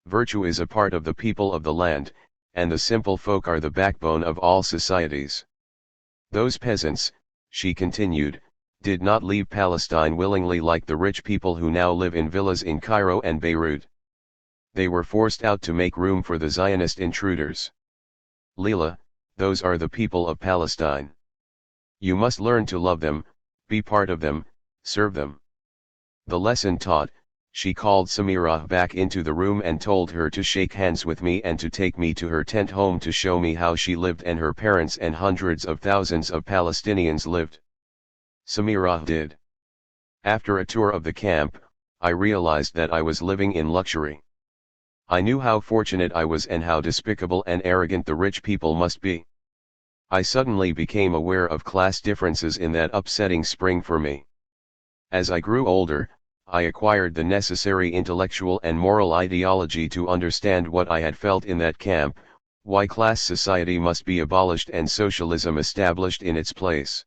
Virtue is a part of the people of the land, and the simple folk are the backbone of all societies. Those peasants, she continued, did not leave Palestine willingly like the rich people who now live in villas in Cairo and Beirut. They were forced out to make room for the Zionist intruders. Leila, those are the people of Palestine. You must learn to love them, be part of them, serve them. The lesson taught, she called Samira back into the room and told her to shake hands with me and to take me to her tent home to show me how she lived and her parents and hundreds of thousands of Palestinians lived. Samira did. After a tour of the camp, I realized that I was living in luxury. I knew how fortunate I was and how despicable and arrogant the rich people must be. I suddenly became aware of class differences in that upsetting spring for me. As I grew older, I acquired the necessary intellectual and moral ideology to understand what I had felt in that camp, why class society must be abolished and socialism established in its place.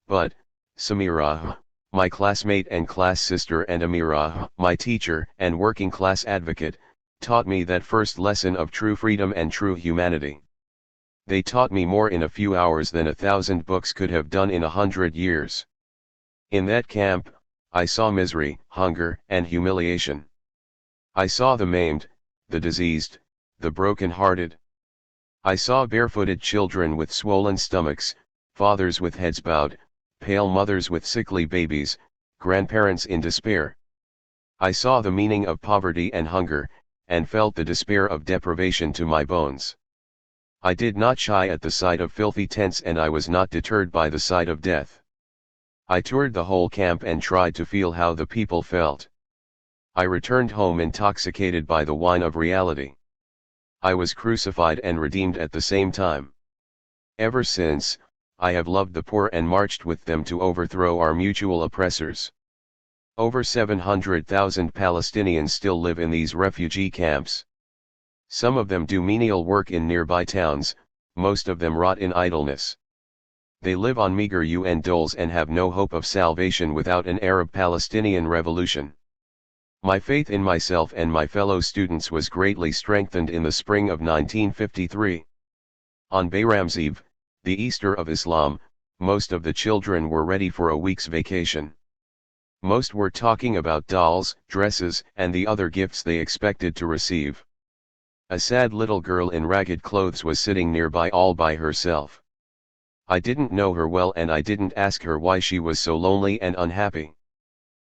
But, Samira, my classmate and class sister, and Amira, my teacher and working class advocate, taught me that first lesson of true freedom and true humanity. They taught me more in a few hours than 1,000 books could have done in 100 years. In that camp, I saw misery, hunger, and humiliation. I saw the maimed, the diseased, the broken-hearted. I saw barefooted children with swollen stomachs, fathers with heads bowed, pale mothers with sickly babies, grandparents in despair. I saw the meaning of poverty and hunger, and felt the despair of deprivation to my bones. I did not shy at the sight of filthy tents, and I was not deterred by the sight of death. I toured the whole camp and tried to feel how the people felt. I returned home intoxicated by the wine of reality. I was crucified and redeemed at the same time. Ever since, I have loved the poor and marched with them to overthrow our mutual oppressors. Over 700,000 Palestinians still live in these refugee camps. Some of them do menial work in nearby towns, most of them rot in idleness. They live on meager UN doles and have no hope of salvation without an Arab-Palestinian revolution. My faith in myself and my fellow students was greatly strengthened in the spring of 1953. On Bayram's Eve, the Easter of Islam, most of the children were ready for a week's vacation. Most were talking about dolls, dresses, and the other gifts they expected to receive. A sad little girl in ragged clothes was sitting nearby all by herself. I didn't know her well and I didn't ask her why she was so lonely and unhappy.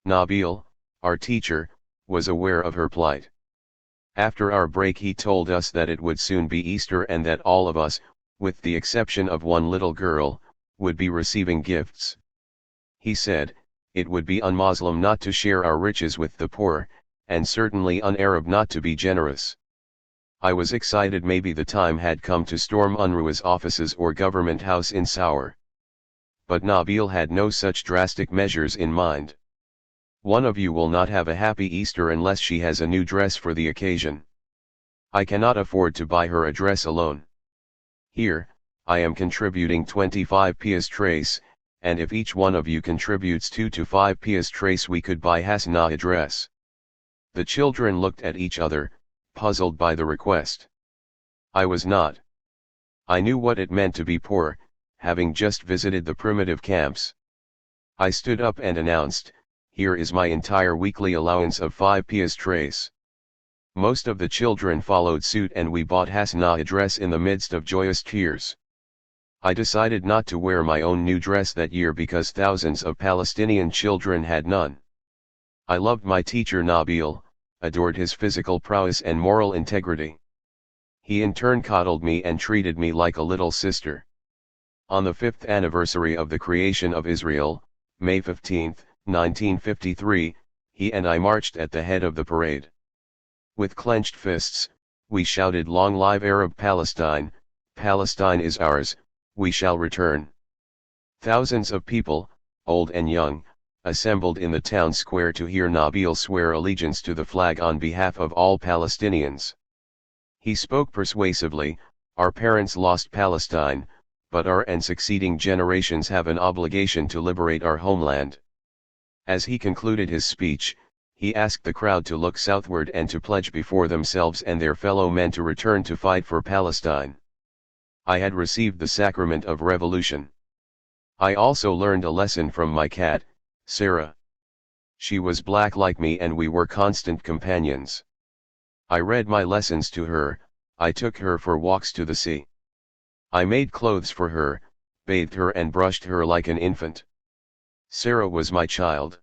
Nabil, our teacher, was aware of her plight. After our break he told us that it would soon be Easter and that all of us, with the exception of one little girl, would be receiving gifts. He said, it would be un-Muslim not to share our riches with the poor, and certainly un-Arab not to be generous. I was excited. Maybe the time had come to storm UNRWA's offices or government house in Sour. But Nabil had no such drastic measures in mind. One of you will not have a happy Easter unless she has a new dress for the occasion. I cannot afford to buy her a dress alone. Here, I am contributing 25 piastres, and if each one of you contributes 2 to 5 piastres we could buy Hasna a dress. The children looked at each other, puzzled by the request. I was not. I knew what it meant to be poor, having just visited the primitive camps. I stood up and announced, here is my entire weekly allowance of 5 piastres. Most of the children followed suit and we bought Hasna a dress in the midst of joyous tears. I decided not to wear my own new dress that year because thousands of Palestinian children had none. I loved my teacher Nabil, adored his physical prowess and moral integrity. He in turn coddled me and treated me like a little sister. On the 5th anniversary of the creation of Israel, May 15, 1953, he and I marched at the head of the parade. With clenched fists, we shouted, "Long live Arab Palestine, Palestine is ours, we shall return." Thousands of people, old and young, assembled in the town square to hear Nabil swear allegiance to the flag on behalf of all Palestinians. He spoke persuasively, "Our parents lost Palestine, but our and succeeding generations have an obligation to liberate our homeland." As he concluded his speech, he asked the crowd to look southward and to pledge before themselves and their fellow men to return to fight for Palestine. I had received the sacrament of revolution. I also learned a lesson from my cat, Sarah. She was black like me and we were constant companions. I read my lessons to her, I took her for walks to the sea. I made clothes for her, bathed her and brushed her like an infant. Sarah was my child.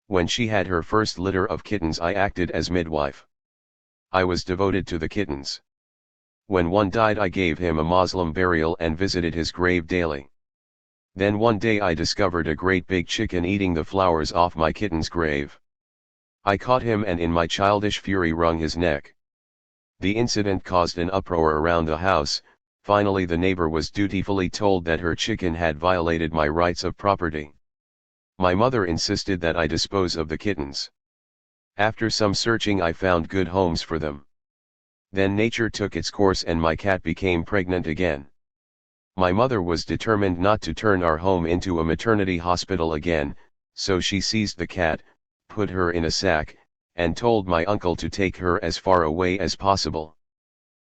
When she had her first litter of kittens I acted as midwife. I was devoted to the kittens. When one died I gave him a Muslim burial and visited his grave daily. Then one day I discovered a great big chicken eating the flowers off my kitten's grave. I caught him and in my childish fury wrung his neck. The incident caused an uproar around the house. Finally the neighbor was dutifully told that her chicken had violated my rights of property. My mother insisted that I dispose of the kittens. After some searching I found good homes for them. Then nature took its course and my cat became pregnant again. My mother was determined not to turn our home into a maternity hospital again, so she seized the cat, put her in a sack, and told my uncle to take her as far away as possible.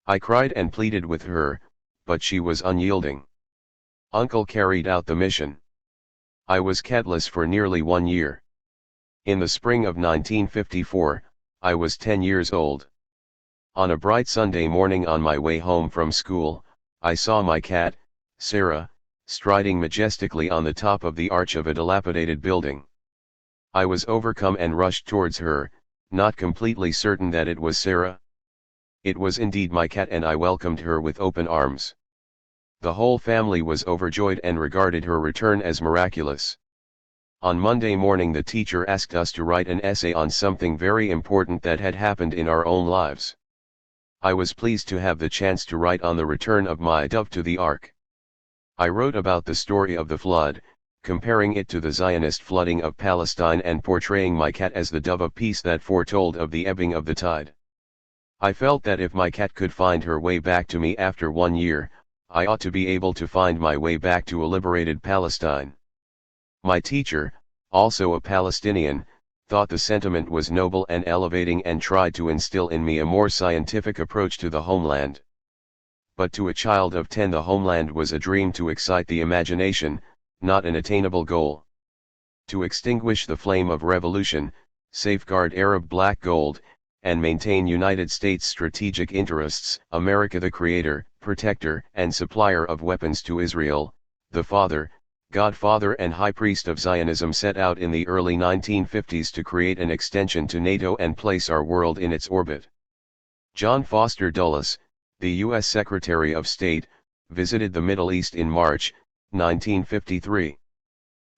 I cried and pleaded with her, but she was unyielding. Uncle carried out the mission. I was catless for nearly 1 year. In the spring of 1954, I was 10 years old. On a bright Sunday morning on my way home from school, I saw my cat, Sarah, striding majestically on the top of the arch of a dilapidated building. I was overcome and rushed towards her, not completely certain that it was Sarah. It was indeed my cat and I welcomed her with open arms. The whole family was overjoyed and regarded her return as miraculous. On Monday morning the teacher asked us to write an essay on something very important that had happened in our own lives. I was pleased to have the chance to write on the return of my dove to the ark. I wrote about the story of the flood, comparing it to the Zionist flooding of Palestine and portraying my cat as the dove of peace that foretold of the ebbing of the tide. I felt that if my cat could find her way back to me after 1 year, I ought to be able to find my way back to a liberated Palestine. My teacher, also a Palestinian, thought the sentiment was noble and elevating and tried to instill in me a more scientific approach to the homeland. But to a child of 10 the homeland was a dream to excite the imagination, not an attainable goal. To extinguish the flame of revolution, safeguard Arab black gold, and maintain United States strategic interests, America the creator, protector and supplier of weapons to Israel, the father, godfather and high priest of Zionism, set out in the early 1950s to create an extension to NATO and place our world in its orbit. John Foster Dulles, the U.S. Secretary of State, visited the Middle East in March, 1953.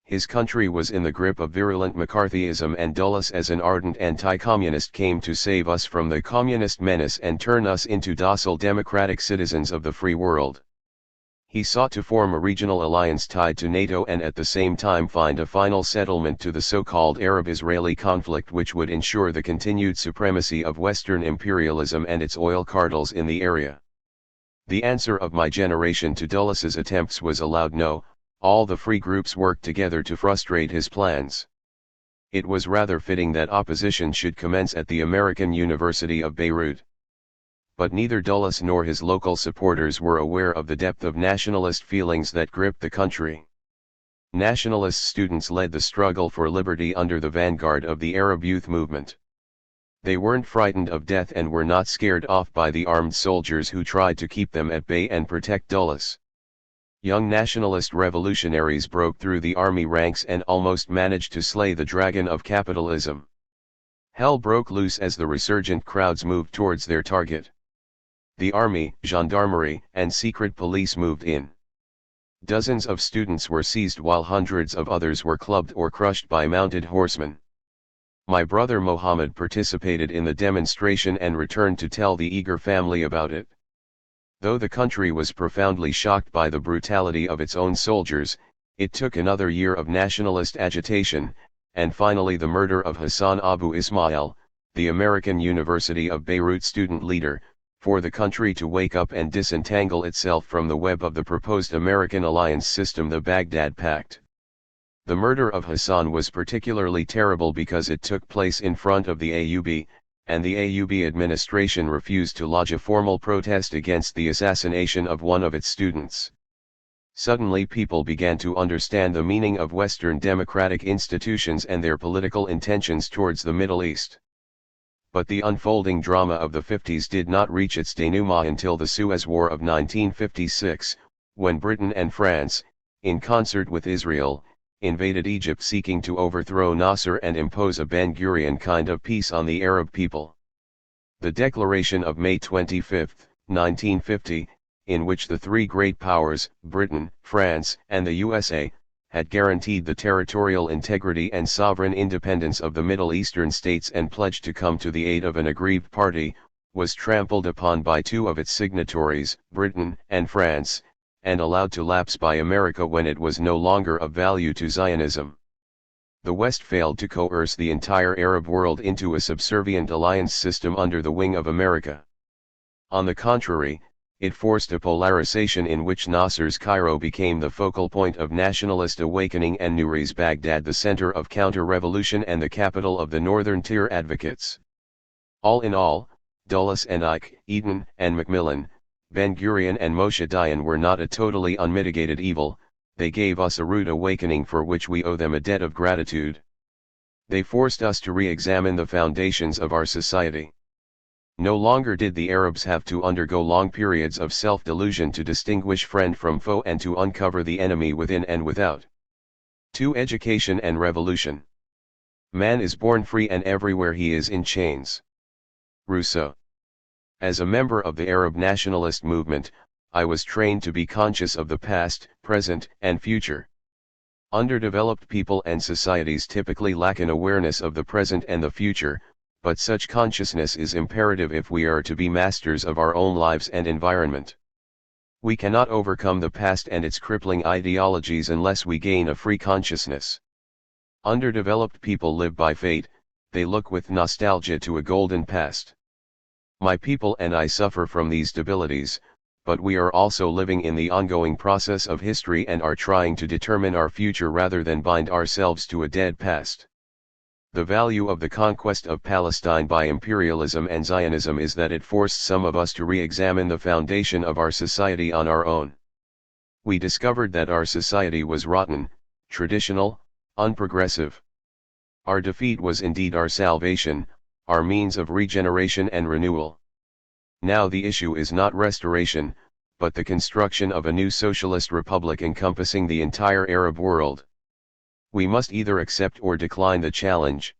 His country was in the grip of virulent McCarthyism, and Dulles, as an ardent anti-communist, came to save us from the communist menace and turn us into docile democratic citizens of the free world. He sought to form a regional alliance tied to NATO and at the same time find a final settlement to the so-called Arab-Israeli conflict, which would ensure the continued supremacy of Western imperialism and its oil cartels in the area. The answer of my generation to Dulles's attempts was a loud no. All the free groups worked together to frustrate his plans. It was rather fitting that opposition should commence at the American University of Beirut. But neither Dulles nor his local supporters were aware of the depth of nationalist feelings that gripped the country. Nationalist students led the struggle for liberty under the vanguard of the Arab youth movement. They weren't frightened of death and were not scared off by the armed soldiers who tried to keep them at bay and protect Dulles. Young nationalist revolutionaries broke through the army ranks and almost managed to slay the dragon of capitalism. Hell broke loose as the resurgent crowds moved towards their target. The army, gendarmerie, and secret police moved in. Dozens of students were seized while hundreds of others were clubbed or crushed by mounted horsemen. My brother Mohammed participated in the demonstration and returned to tell the eager family about it. Though the country was profoundly shocked by the brutality of its own soldiers, it took another year of nationalist agitation, and finally the murder of Hassan Abu Ismail, the American University of Beirut student leader, for the country to wake up and disentangle itself from the web of the proposed American alliance system, the Baghdad Pact. The murder of Hassan was particularly terrible because it took place in front of the AUB, and the AUB administration refused to lodge a formal protest against the assassination of one of its students. Suddenly people began to understand the meaning of Western democratic institutions and their political intentions towards the Middle East. But the unfolding drama of the 50s did not reach its denouement until the Suez War of 1956, when Britain and France, in concert with Israel, invaded Egypt seeking to overthrow Nasser and impose a Ben Gurion kind of peace on the Arab people. The Declaration of May 25, 1950, in which the three great powers, Britain, France, and the USA, had guaranteed the territorial integrity and sovereign independence of the Middle Eastern states and pledged to come to the aid of an aggrieved party, was trampled upon by two of its signatories, Britain and France, and allowed to lapse by America when it was no longer of value to Zionism. The West failed to coerce the entire Arab world into a subservient alliance system under the wing of America. On the contrary, it forced a polarization in which Nasser's Cairo became the focal point of nationalist awakening and Nouri's Baghdad the center of counter-revolution and the capital of the Northern Tier advocates. All in all, Dulles and Ike, Eaton and Macmillan, Ben Gurion and Moshe Dayan were not a totally unmitigated evil. They gave us a rude awakening for which we owe them a debt of gratitude. They forced us to re-examine the foundations of our society. No longer did the Arabs have to undergo long periods of self-delusion to distinguish friend from foe and to uncover the enemy within and without. 2. Education and revolution. Man is born free and everywhere he is in chains. Rousseau. As a member of the Arab nationalist movement, I was trained to be conscious of the past, present, and future. Underdeveloped people and societies typically lack an awareness of the present and the future, but such consciousness is imperative if we are to be masters of our own lives and environment. We cannot overcome the past and its crippling ideologies unless we gain a free consciousness. Underdeveloped people live by fate, they look with nostalgia to a golden past. My people and I suffer from these debilities, but we are also living in the ongoing process of history and are trying to determine our future rather than bind ourselves to a dead past. The value of the conquest of Palestine by imperialism and Zionism is that it forced some of us to re-examine the foundation of our society on our own. We discovered that our society was rotten, traditional, unprogressive. Our defeat was indeed our salvation, our means of regeneration and renewal. Now the issue is not restoration, but the construction of a new socialist republic encompassing the entire Arab world. We must either accept or decline the challenge.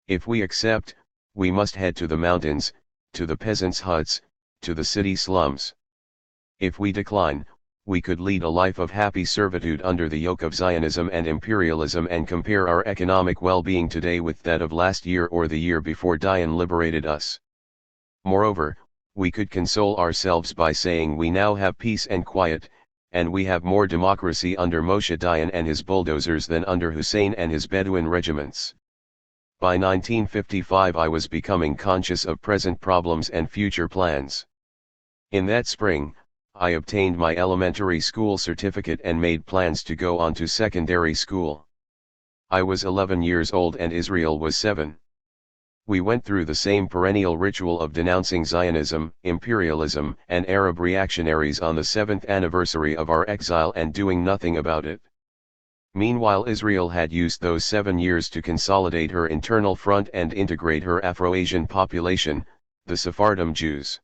If we accept, we must head to the mountains, to the peasants' huts, to the city slums. If we decline, we could lead a life of happy servitude under the yoke of Zionism and imperialism and compare our economic well-being today with that of last year or the year before Dayan liberated us. Moreover, we could console ourselves by saying we now have peace and quiet, and we have more democracy under Moshe Dayan and his bulldozers than under Hussein and his Bedouin regiments. By 1955 I was becoming conscious of present problems and future plans. In that spring, I obtained my elementary school certificate and made plans to go on to secondary school. I was 11 years old and Israel was 7. We went through the same perennial ritual of denouncing Zionism, imperialism, and Arab reactionaries on the 7th anniversary of our exile and doing nothing about it. Meanwhile, Israel had used those 7 years to consolidate her internal front and integrate her Afro-Asian population, the Sephardim Jews.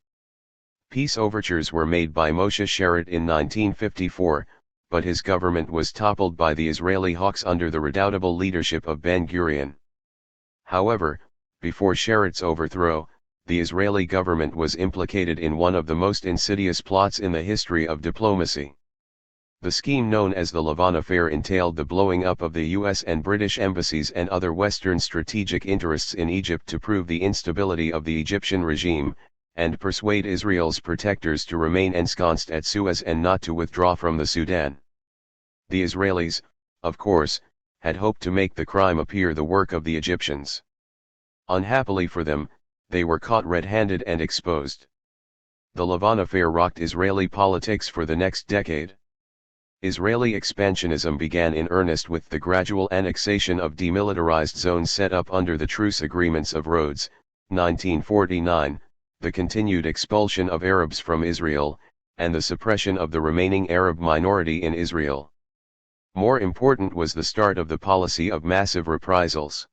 Peace overtures were made by Moshe Sharett in 1954, but his government was toppled by the Israeli Hawks under the redoubtable leadership of Ben-Gurion. However, before Sharett's overthrow, the Israeli government was implicated in one of the most insidious plots in the history of diplomacy. The scheme known as the Lavon Affair entailed the blowing up of the US and British embassies and other Western strategic interests in Egypt to prove the instability of the Egyptian regime, and persuade Israel's protectors to remain ensconced at Suez and not to withdraw from the Sudan. The Israelis, of course, had hoped to make the crime appear the work of the Egyptians. Unhappily for them, they were caught red-handed and exposed. The Lavon Affair rocked Israeli politics for the next decade. Israeli expansionism began in earnest with the gradual annexation of demilitarized zones set up under the truce agreements of Rhodes, 1949, the continued expulsion of Arabs from Israel, and the suppression of the remaining Arab minority in Israel. More important was the start of the policy of massive reprisals.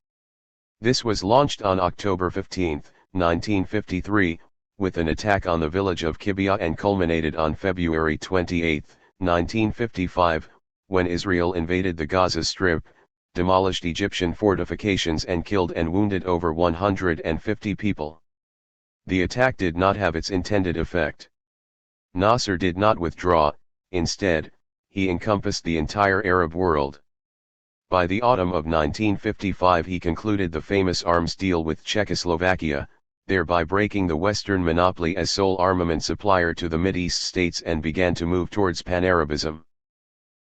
This was launched on October 15, 1953, with an attack on the village of Kibbutz and culminated on February 28, 1955, when Israel invaded the Gaza Strip, demolished Egyptian fortifications and killed and wounded over 150 people. The attack did not have its intended effect. Nasser did not withdraw, instead, he encompassed the entire Arab world. By the autumn of 1955 he concluded the famous arms deal with Czechoslovakia, thereby breaking the Western monopoly as sole armament supplier to the Mideast states and began to move towards Pan-Arabism.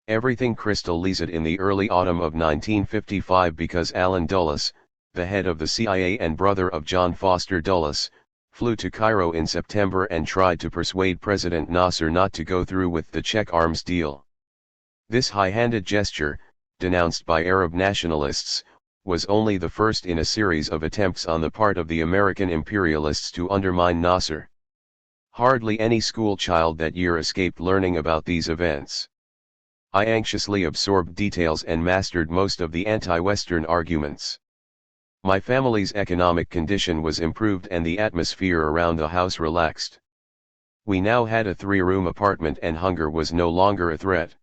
Everything crystallized in the early autumn of 1955 because Alan Dulles, the head of the CIA and brother of John Foster Dulles, flew to Cairo in September and tried to persuade President Nasser not to go through with the Czech arms deal. This high-handed gesture, denounced by Arab nationalists, was only the first in a series of attempts on the part of the American imperialists to undermine Nasser. Hardly any school child that year escaped learning about these events. I anxiously absorbed details and mastered most of the anti-Western arguments. My family's economic condition was improved and the atmosphere around the house relaxed. We now had a 3-room apartment and hunger was no longer a threat.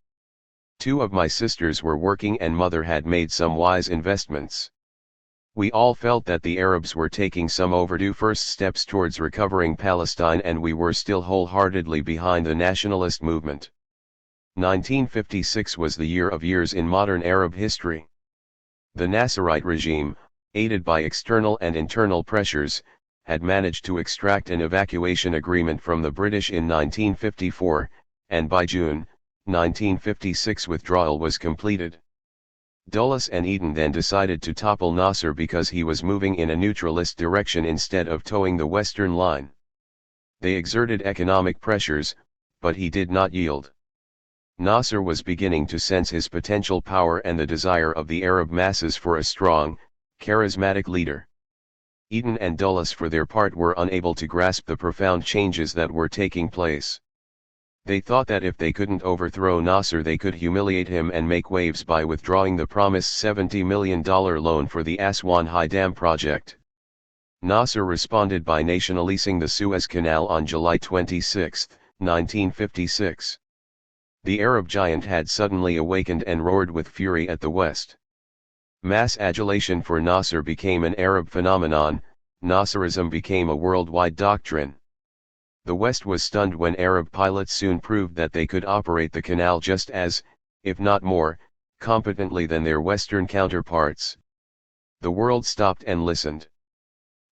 2 of my sisters were working and mother had made some wise investments. We all felt that the Arabs were taking some overdue first steps towards recovering Palestine and we were still wholeheartedly behind the nationalist movement. 1956 was the year of years in modern Arab history. The Nasserite regime, aided by external and internal pressures, had managed to extract an evacuation agreement from the British in 1954, and by June, 1956 withdrawal was completed. Dulles and Eden then decided to topple Nasser because he was moving in a neutralist direction instead of towing the Western line. They exerted economic pressures, but he did not yield. Nasser was beginning to sense his potential power and the desire of the Arab masses for a strong, charismatic leader. Eden and Dulles for their part were unable to grasp the profound changes that were taking place. They thought that if they couldn't overthrow Nasser they could humiliate him and make waves by withdrawing the promised $70 million loan for the Aswan High Dam project. Nasser responded by nationalizing the Suez Canal on July 26, 1956. The Arab giant had suddenly awakened and roared with fury at the West. Mass adulation for Nasser became an Arab phenomenon, Nasserism became a worldwide doctrine. The West was stunned when Arab pilots soon proved that they could operate the canal just as, if not more, competently than their Western counterparts. The world stopped and listened.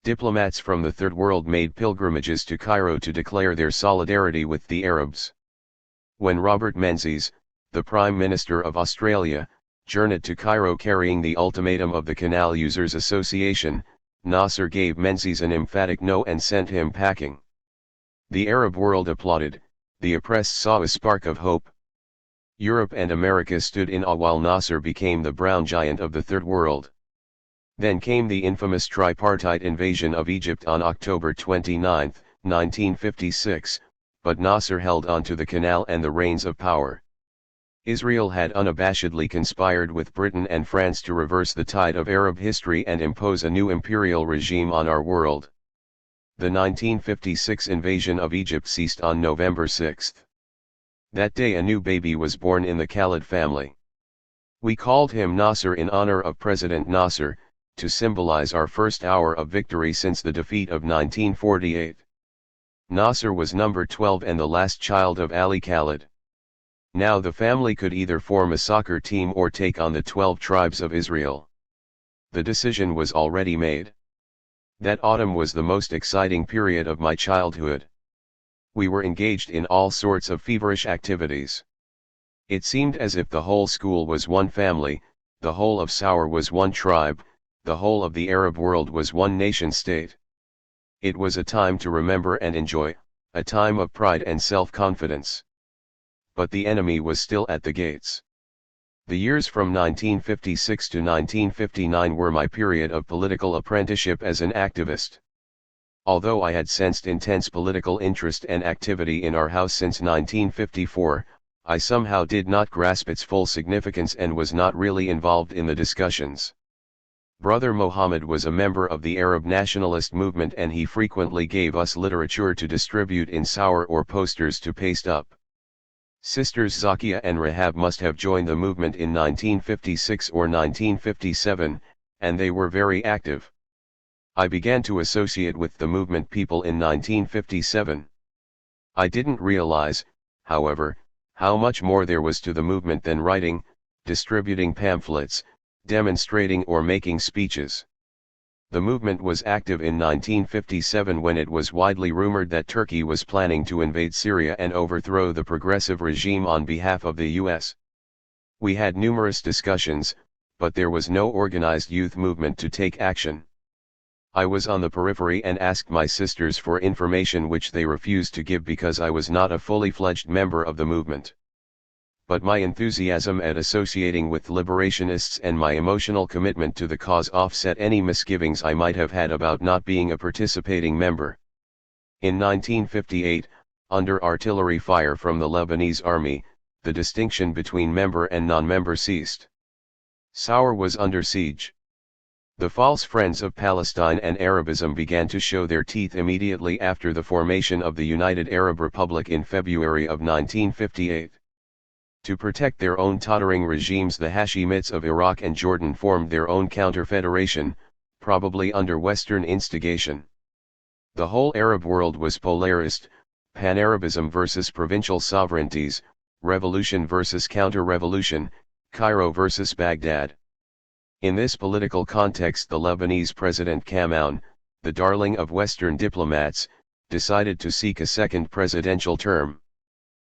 Diplomats from the Third World made pilgrimages to Cairo to declare their solidarity with the Arabs. When Robert Menzies, the Prime Minister of Australia, journeyed to Cairo carrying the ultimatum of the Canal Users Association, Nasser gave Menzies an emphatic no and sent him packing. The Arab world applauded, the oppressed saw a spark of hope. Europe and America stood in awe while Nasser became the brown giant of the Third World. Then came the infamous tripartite invasion of Egypt on October 29, 1956, but Nasser held on to the canal and the reins of power. Israel had unabashedly conspired with Britain and France to reverse the tide of Arab history and impose a new imperial regime on our world. The 1956 invasion of Egypt ceased on November 6. That day a new baby was born in the Khaled family. We called him Nasser in honor of President Nasser, to symbolize our first hour of victory since the defeat of 1948. Nasser was number 12 and the last child of Ali Khaled. Now the family could either form a soccer team or take on the 12 tribes of Israel. The decision was already made. That autumn was the most exciting period of my childhood. We were engaged in all sorts of feverish activities. It seemed as if the whole school was one family, the whole of Sour was one tribe, the whole of the Arab world was one nation-state. It was a time to remember and enjoy, a time of pride and self-confidence. But the enemy was still at the gates. The years from 1956 to 1959 were my period of political apprenticeship as an activist. Although I had sensed intense political interest and activity in our house since 1954, I somehow did not grasp its full significance and was not really involved in the discussions. Brother Mohammed was a member of the Arab nationalist movement and he frequently gave us literature to distribute in Sour or posters to paste up. Sisters Zakia and Rahab must have joined the movement in 1956 or 1957, and they were very active. I began to associate with the movement people in 1957. I didn't realize, however, how much more there was to the movement than writing, distributing pamphlets, demonstrating or making speeches. The movement was active in 1957 when it was widely rumored that Turkey was planning to invade Syria and overthrow the progressive regime on behalf of the U.S. We had numerous discussions, but there was no organized youth movement to take action. I was on the periphery and asked my sisters for information which they refused to give because I was not a fully fledged member of the movement. But my enthusiasm at associating with liberationists and my emotional commitment to the cause offset any misgivings I might have had about not being a participating member. In 1958, under artillery fire from the Lebanese army, the distinction between member and non-member ceased. Sour was under siege. The false friends of Palestine and Arabism began to show their teeth immediately after the formation of the United Arab Republic in February of 1958. To protect their own tottering regimes, the Hashemites of Iraq and Jordan formed their own counter-federation, probably under Western instigation. The whole Arab world was polarist, pan-Arabism versus provincial sovereignties, revolution versus counter-revolution, Cairo versus Baghdad. In this political context, the Lebanese President Kamoun, the darling of Western diplomats, decided to seek a second presidential term.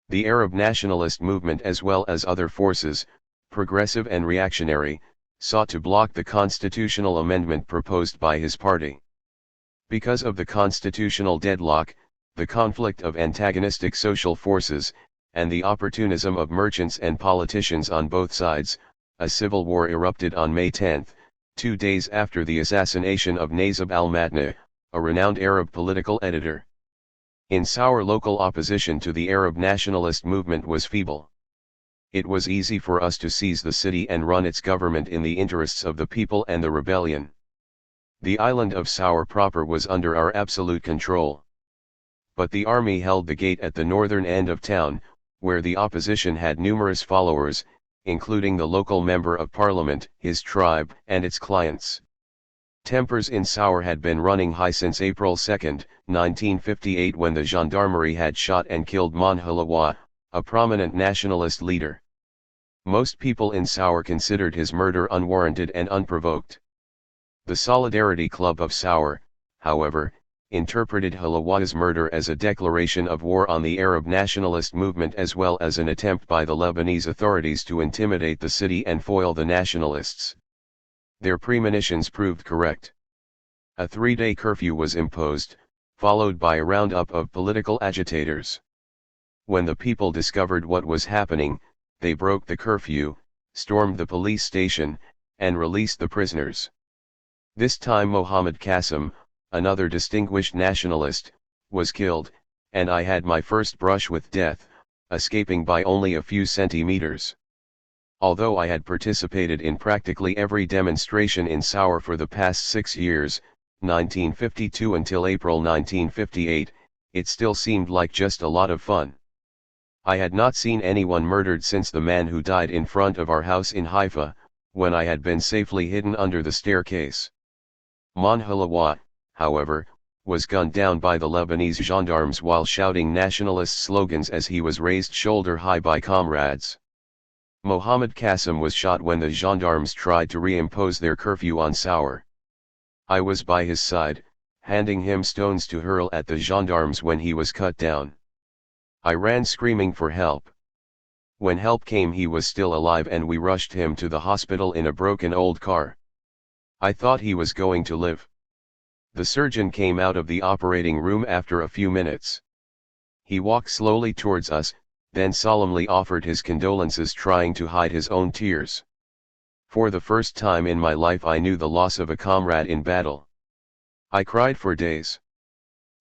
The Arab nationalist movement as well as other forces, progressive and reactionary, sought to block the constitutional amendment proposed by his party. Because of the constitutional deadlock, the conflict of antagonistic social forces, and the opportunism of merchants and politicians on both sides, a civil war erupted on May 10, 2 days after the assassination of Nazib al-Matna, a renowned Arab political editor. In Sour, local opposition to the Arab nationalist movement was feeble. It was easy for us to seize the city and run its government in the interests of the people and the rebellion. The island of Sour proper was under our absolute control. But the army held the gate at the northern end of town, where the opposition had numerous followers, including the local member of parliament, his tribe, and its clients. Tempers in Sour had been running high since April 2, 1958, when the gendarmerie had shot and killed Monhalawa, a prominent nationalist leader. Most people in Sour considered his murder unwarranted and unprovoked. The Solidarity Club of Sour, however, interpreted Halawa's murder as a declaration of war on the Arab nationalist movement, as well as an attempt by the Lebanese authorities to intimidate the city and foil the nationalists. Their premonitions proved correct. A 3-day curfew was imposed, followed by a roundup of political agitators. When the people discovered what was happening, they broke the curfew, stormed the police station, and released the prisoners. This time Mohammed Qasim, another distinguished nationalist, was killed, and I had my first brush with death, escaping by only a few centimeters. Although I had participated in practically every demonstration in Sour for the past 6 years, 1952 until April 1958, it still seemed like just a lot of fun. I had not seen anyone murdered since the man who died in front of our house in Haifa, when I had been safely hidden under the staircase. Monhalawa, however, was gunned down by the Lebanese gendarmes while shouting nationalist slogans as he was raised shoulder high by comrades. Mohammed Qasim was shot when the gendarmes tried to reimpose their curfew on Sour. I was by his side, handing him stones to hurl at the gendarmes when he was cut down. I ran screaming for help. When help came, he was still alive and we rushed him to the hospital in a broken old car. I thought he was going to live. The surgeon came out of the operating room after a few minutes. He walked slowly towards us, then solemnly offered his condolences, trying to hide his own tears. For the first time in my life I knew the loss of a comrade in battle. I cried for days.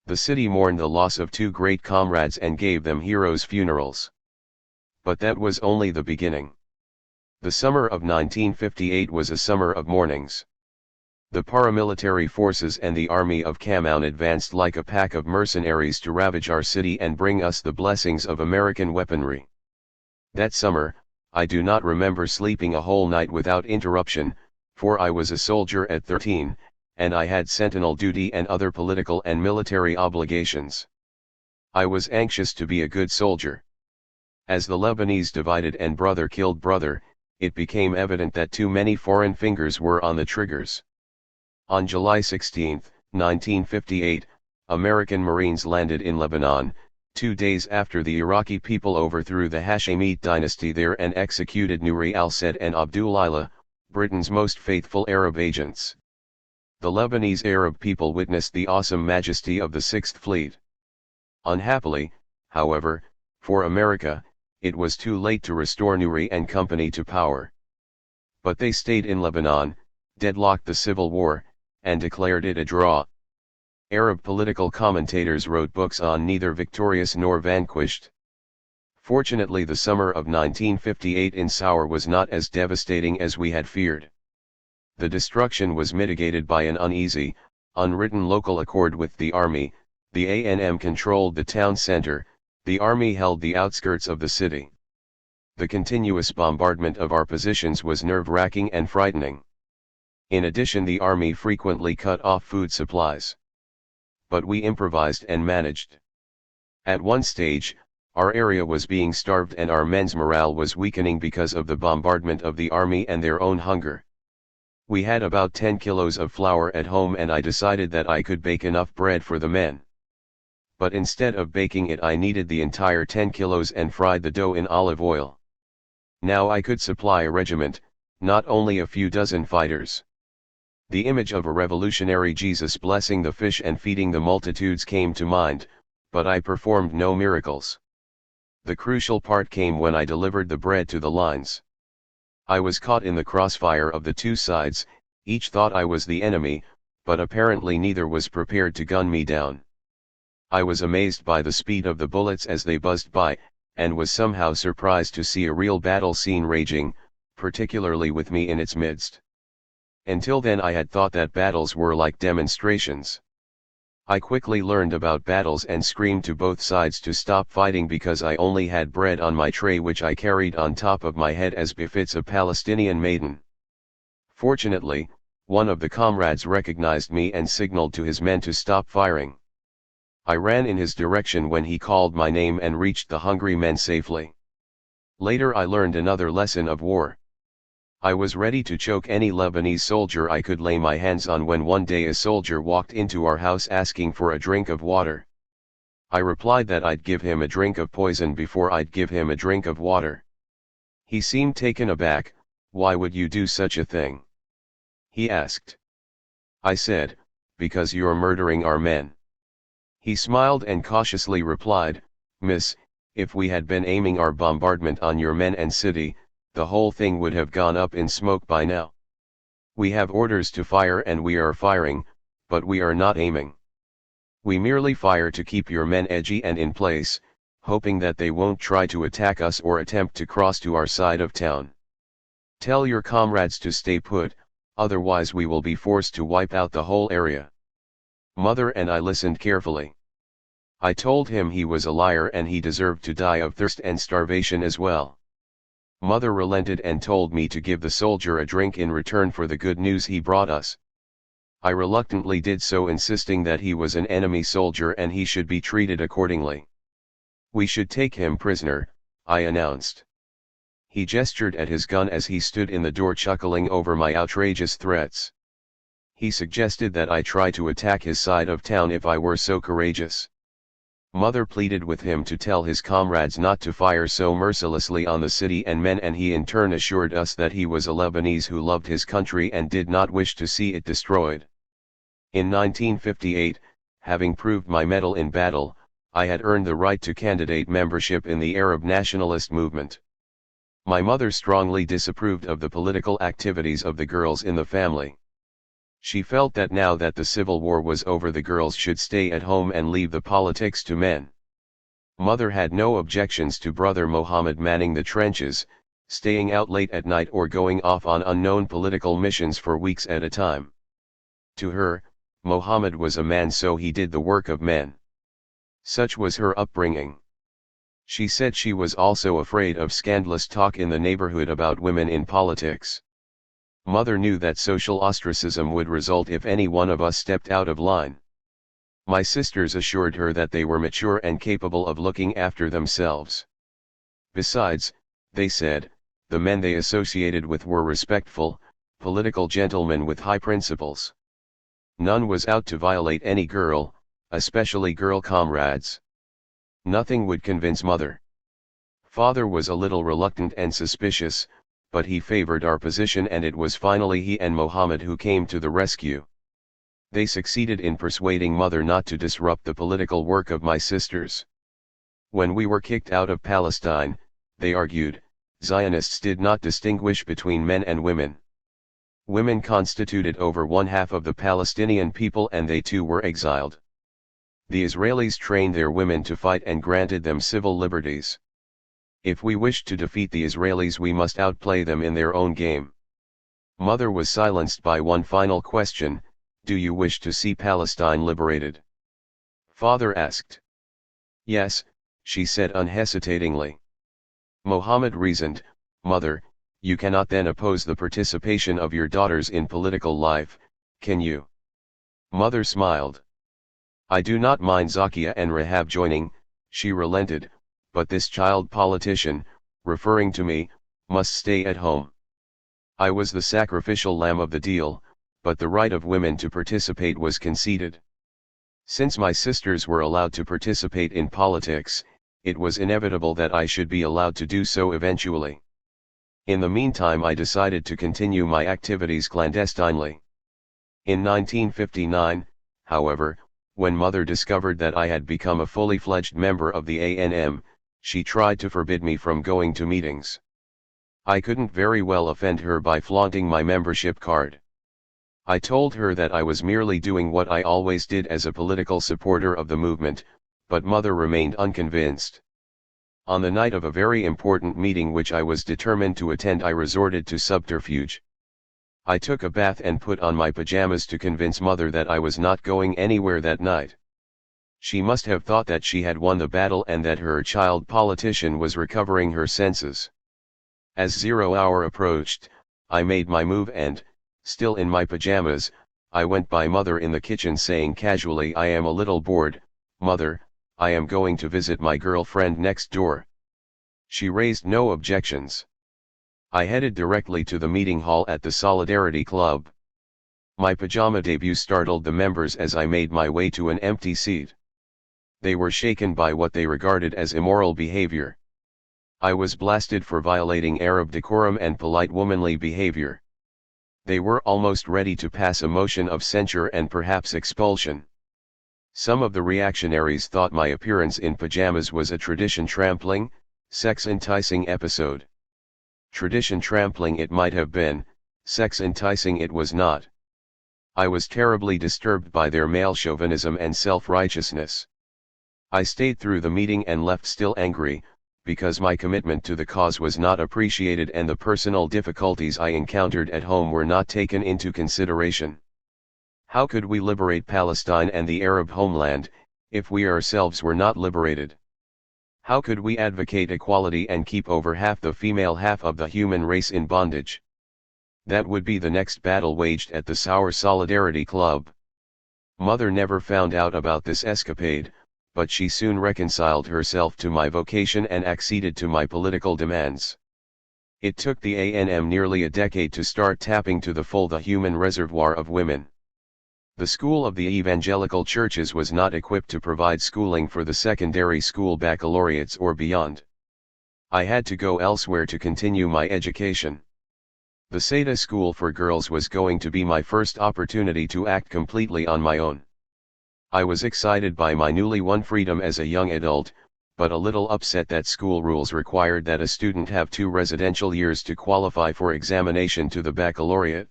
The city mourned the loss of 2 great comrades and gave them heroes' funerals. But that was only the beginning. The summer of 1958 was a summer of mournings. The paramilitary forces and the army of Cameroon advanced like a pack of mercenaries to ravage our city and bring us the blessings of American weaponry. That summer, I do not remember sleeping a whole night without interruption, for I was a soldier at 13, and I had sentinel duty and other political and military obligations. I was anxious to be a good soldier. As the Lebanese divided and brother killed brother, it became evident that too many foreign fingers were on the triggers. On July 16, 1958, American Marines landed in Lebanon, 2 days after the Iraqi people overthrew the Hashemite dynasty there and executed Nouri al-Said and Abdullah, Britain's most faithful Arab agents. The Lebanese Arab people witnessed the awesome majesty of the Sixth Fleet. Unhappily, however, for America, it was too late to restore Nouri and company to power. But they stayed in Lebanon, deadlocked the civil war, and declared it a draw. Arab political commentators wrote books on neither victorious nor vanquished. Fortunately, the summer of 1958 in Sour was not as devastating as we had feared. The destruction was mitigated by an uneasy, unwritten local accord with the army. The ANM controlled the town center, the army held the outskirts of the city. The continuous bombardment of our positions was nerve-wracking and frightening. In addition, the army frequently cut off food supplies. But we improvised and managed. At one stage, our area was being starved and our men's morale was weakening because of the bombardment of the army and their own hunger. We had about 10 kilos of flour at home and I decided that I could bake enough bread for the men. But instead of baking it, I kneaded the entire 10 kilos and fried the dough in olive oil. Now I could supply a regiment, not only a few dozen fighters. The image of a revolutionary Jesus blessing the fish and feeding the multitudes came to mind, but I performed no miracles. The crucial part came when I delivered the bread to the lines. I was caught in the crossfire of the two sides, each thought I was the enemy, but apparently neither was prepared to gun me down. I was amazed by the speed of the bullets as they buzzed by, and was somehow surprised to see a real battle scene raging, particularly with me in its midst. Until then I had thought that battles were like demonstrations. I quickly learned about battles and screamed to both sides to stop fighting because I only had bread on my tray, which I carried on top of my head as befits a Palestinian maiden. Fortunately, One of the comrades recognized me and signaled to his men to stop firing. I ran in his direction when he called my name and reached the hungry men safely. Later I learned another lesson of war. I was ready to choke any Lebanese soldier I could lay my hands on when one day a soldier walked into our house asking for a drink of water. I replied that I'd give him a drink of poison before I'd give him a drink of water. He seemed taken aback. "Why would you do such a thing?" he asked. I said, "Because you're murdering our men." He smiled and cautiously replied, "Miss, if we had been aiming our bombardment on your men and city, the whole thing would have gone up in smoke by now. We have orders to fire and we are firing, but we are not aiming. We merely fire to keep your men edgy and in place, hoping that they won't try to attack us or attempt to cross to our side of town. Tell your comrades to stay put, otherwise we will be forced to wipe out the whole area." Mother and I listened carefully. I told him he was a liar and he deserved to die of thirst and starvation as well. Mother relented and told me to give the soldier a drink in return for the good news he brought us. I reluctantly did so, insisting that he was an enemy soldier and he should be treated accordingly. "We should take him prisoner," I announced. He gestured at his gun as he stood in the door chuckling over my outrageous threats. He suggested that I try to attack his side of town if I were so courageous. Mother pleaded with him to tell his comrades not to fire so mercilessly on the city and men, and he in turn assured us that he was a Lebanese who loved his country and did not wish to see it destroyed. In 1958, having proved my mettle in battle, I had earned the right to candidate membership in the Arab nationalist movement. My mother strongly disapproved of the political activities of the girls in the family. She felt that now that the civil war was over, the girls should stay at home and leave the politics to men. Mother had no objections to brother Mohammed manning the trenches, staying out late at night or going off on unknown political missions for weeks at a time. To her, Mohammed was a man, so he did the work of men. Such was her upbringing. She said she was also afraid of scandalous talk in the neighborhood about women in politics. Mother knew that social ostracism would result if any one of us stepped out of line. My sisters assured her that they were mature and capable of looking after themselves. Besides, they said, the men they associated with were respectful, political gentlemen with high principles. None was out to violate any girl, especially girl comrades. Nothing would convince Mother. Father was a little reluctant and suspicious, but he favored our position, and it was finally he and Mohammed who came to the rescue. They succeeded in persuading Mother not to disrupt the political work of my sisters. When we were kicked out of Palestine, they argued, Zionists did not distinguish between men and women. Women constituted over one-half of the Palestinian people and they too were exiled. The Israelis trained their women to fight and granted them civil liberties. If we wished to defeat the Israelis, we must outplay them in their own game. Mother was silenced by one final question: "Do you wish to see Palestine liberated?" Father asked. "Yes," she said unhesitatingly. Mohammed reasoned, "Mother, you cannot then oppose the participation of your daughters in political life, can you?" Mother smiled. "I do not mind Zakia and Rahab joining," she relented, "but this child politician, referring to me, must stay at home." I was the sacrificial lamb of the deal, but the right of women to participate was conceded. Since my sisters were allowed to participate in politics, it was inevitable that I should be allowed to do so eventually. In the meantime, I decided to continue my activities clandestinely. In 1959, however, when Mother discovered that I had become a fully fledged member of the ANM, she tried to forbid me from going to meetings. I couldn't very well offend her by flaunting my membership card. I told her that I was merely doing what I always did as a political supporter of the movement, but Mother remained unconvinced. On the night of a very important meeting which I was determined to attend, I resorted to subterfuge. I took a bath and put on my pajamas to convince Mother that I was not going anywhere that night. She must have thought that she had won the battle and that her child politician was recovering her senses. As 0 hour approached, I made my move and, Still in my pajamas, I went by mother in the kitchen saying casually, "I am a little bored, mother, I am going to visit my girlfriend next door." She raised no objections. I headed directly to the meeting hall at the Solidarity Club. My pajama debut startled the members as I made my way to an empty seat. They were shaken by what they regarded as immoral behavior. I was blasted for violating Arab decorum and polite womanly behavior. They were almost ready to pass a motion of censure and perhaps expulsion. Some of the reactionaries thought my appearance in pajamas was a tradition trampling, sex enticing episode. Tradition trampling it might have been, sex enticing it was not. I was terribly disturbed by their male chauvinism and self-righteousness. I stayed through the meeting and left still angry, because my commitment to the cause was not appreciated and the personal difficulties I encountered at home were not taken into consideration. How could we liberate Palestine and the Arab homeland, if we ourselves were not liberated? How could we advocate equality and keep over half the female half of the human race in bondage? That would be the next battle waged at the Sour Solidarity Club. Mother never found out about this escapade, but she soon reconciled herself to my vocation and acceded to my political demands. It took the A&M nearly a decade to start tapping to the full the human reservoir of women. The school of the evangelical churches was not equipped to provide schooling for the secondary school baccalaureates or beyond. I had to go elsewhere to continue my education. The Seda School for Girls was going to be my first opportunity to act completely on my own. I was excited by my newly won freedom as a young adult, but a little upset that school rules required that a student have 2 residential years to qualify for examination to the baccalaureate.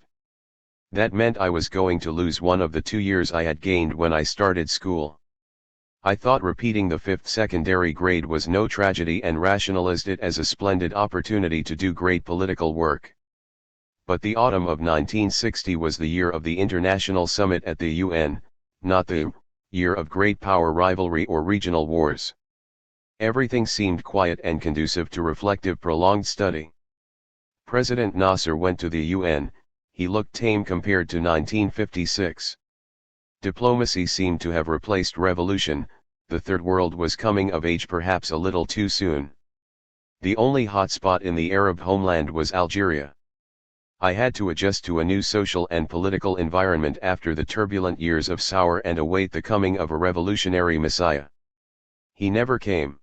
That meant I was going to lose one of the 2 years I had gained when I started school. I thought repeating the 5th secondary grade was no tragedy and rationalized it as a splendid opportunity to do great political work. But the autumn of 1960 was the year of the International Summit at the UN, not the year of great power rivalry or regional wars. Everything seemed quiet and conducive to reflective prolonged study. President Nasser went to the UN. He looked tame compared to 1956. Diplomacy seemed to have replaced revolution. The Third World was coming of age perhaps a little too soon. The only hot spot in the Arab homeland was Algeria. I had to adjust to a new social and political environment after the turbulent years of Sour and await the coming of a revolutionary messiah. He never came.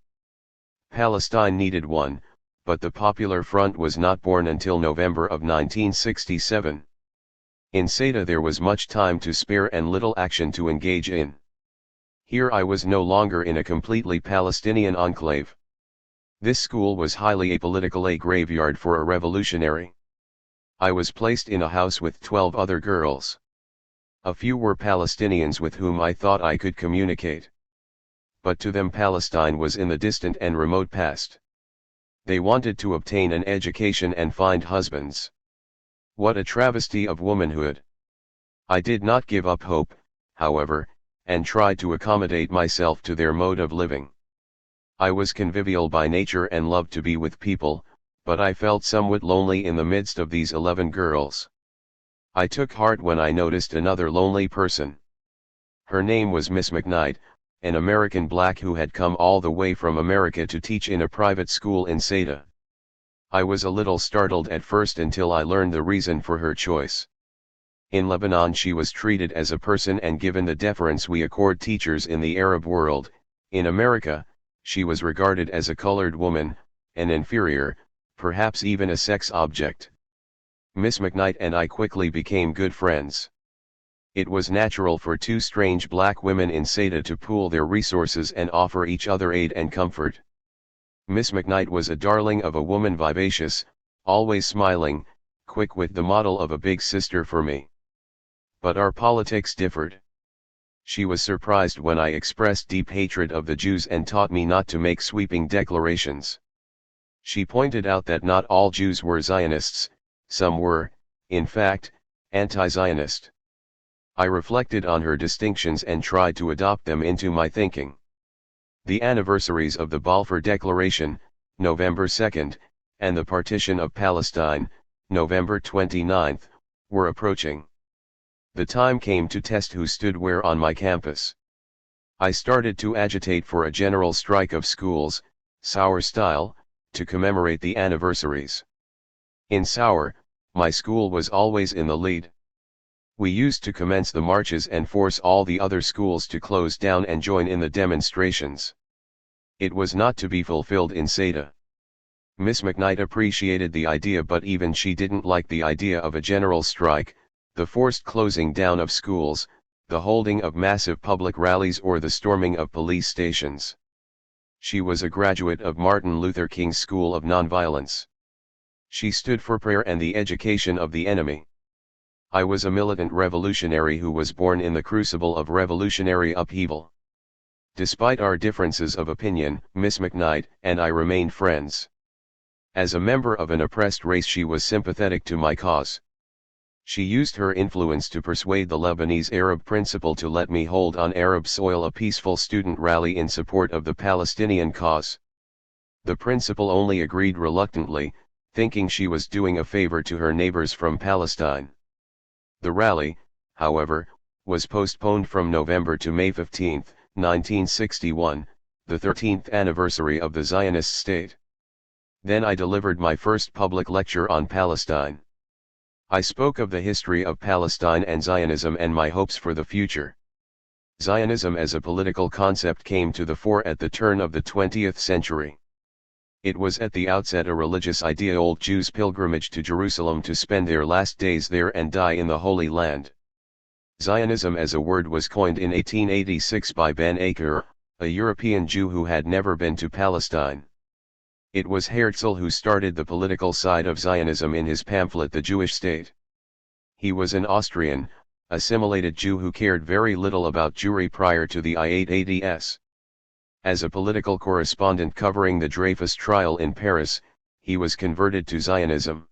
Palestine needed one, but the Popular Front was not born until November of 1967. In Seda there was much time to spare and little action to engage in. Here I was no longer in a completely Palestinian enclave. This school was highly apolitical, a graveyard for a revolutionary. I was placed in a house with 12 other girls. A few were Palestinians with whom I thought I could communicate. But to them Palestine was in the distant and remote past. They wanted to obtain an education and find husbands. What a travesty of womanhood! I did not give up hope, however, and tried to accommodate myself to their mode of living. I was convivial by nature and loved to be with people, but I felt somewhat lonely in the midst of these 11 girls. I took heart when I noticed another lonely person. Her name was Miss McKnight, an American black who had come all the way from America to teach in a private school in Seda. I was a little startled at first until I learned the reason for her choice. In Lebanon she was treated as a person and given the deference we accord teachers in the Arab world. In America, she was regarded as a colored woman, an inferior, perhaps even a sex object. Miss McKnight and I quickly became good friends. It was natural for 2 strange black women in Seda to pool their resources and offer each other aid and comfort. Miss McKnight was a darling of a woman, vivacious, always smiling, quick with the model of a big sister for me. But our politics differed. She was surprised when I expressed deep hatred of the Jews and taught me not to make sweeping declarations. She pointed out that not all Jews were Zionists, some were, in fact, anti-Zionist. I reflected on her distinctions and tried to adopt them into my thinking. The anniversaries of the Balfour Declaration, November 2, and the partition of Palestine, November 29, were approaching. The time came to test who stood where on my campus. I started to agitate for a general strike of schools, Sour style, to commemorate the anniversaries. In Sour, my school was always in the lead. We used to commence the marches and force all the other schools to close down and join in the demonstrations. It was not to be fulfilled in Seda. Miss McKnight appreciated the idea, but even she didn't like the idea of a general strike, the forced closing down of schools, the holding of massive public rallies, or the storming of police stations. She was a graduate of Martin Luther King's School of Nonviolence. She stood for prayer and the education of the enemy. I was a militant revolutionary who was born in the crucible of revolutionary upheaval. Despite our differences of opinion, Miss McKnight and I remained friends. As a member of an oppressed race, she was sympathetic to my cause. She used her influence to persuade the Lebanese Arab principal to let me hold on Arab soil a peaceful student rally in support of the Palestinian cause. The principal only agreed reluctantly, thinking she was doing a favor to her neighbors from Palestine. The rally, however, was postponed from November to May 15, 1961, the 13th anniversary of the Zionist state. Then I delivered my first public lecture on Palestine. I spoke of the history of Palestine and Zionism and my hopes for the future. Zionism as a political concept came to the fore at the turn of the 20th century. It was at the outset a religious idea, old Jews' pilgrimage to Jerusalem to spend their last days there and die in the Holy Land. Zionism as a word was coined in 1886 by Ben Aker, a European Jew who had never been to Palestine. It was Herzl who started the political side of Zionism in his pamphlet The Jewish State. He was an Austrian, assimilated Jew who cared very little about Jewry prior to the I-880s. As a political correspondent covering the Dreyfus trial in Paris, he was converted to Zionism.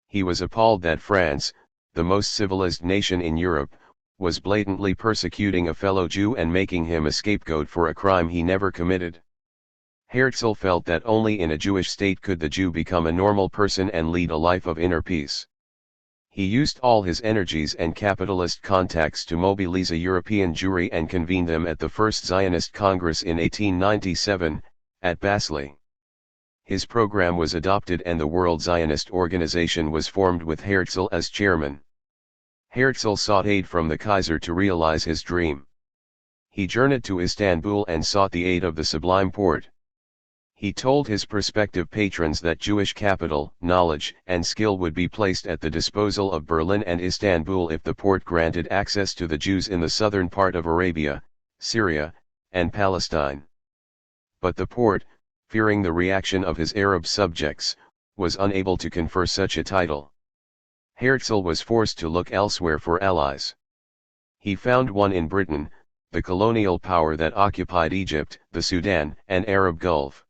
He was appalled that France, the most civilized nation in Europe, was blatantly persecuting a fellow Jew and making him a scapegoat for a crime he never committed. Herzl felt that only in a Jewish state could the Jew become a normal person and lead a life of inner peace. He used all his energies and capitalist contacts to mobilize a European Jewry and convene them at the First Zionist Congress in 1897, at Basel. His program was adopted and the World Zionist Organization was formed with Herzl as chairman. Herzl sought aid from the Kaiser to realize his dream. He journeyed to Istanbul and sought the aid of the Sublime Porte. He told his prospective patrons that Jewish capital, knowledge, and skill would be placed at the disposal of Berlin and Istanbul if the Porte granted access to the Jews in the southern part of Arabia, Syria, and Palestine. But the Porte, fearing the reaction of his Arab subjects, was unable to confer such a title. Herzl was forced to look elsewhere for allies. He found one in Britain, the colonial power that occupied Egypt, the Sudan, and Arab Gulf.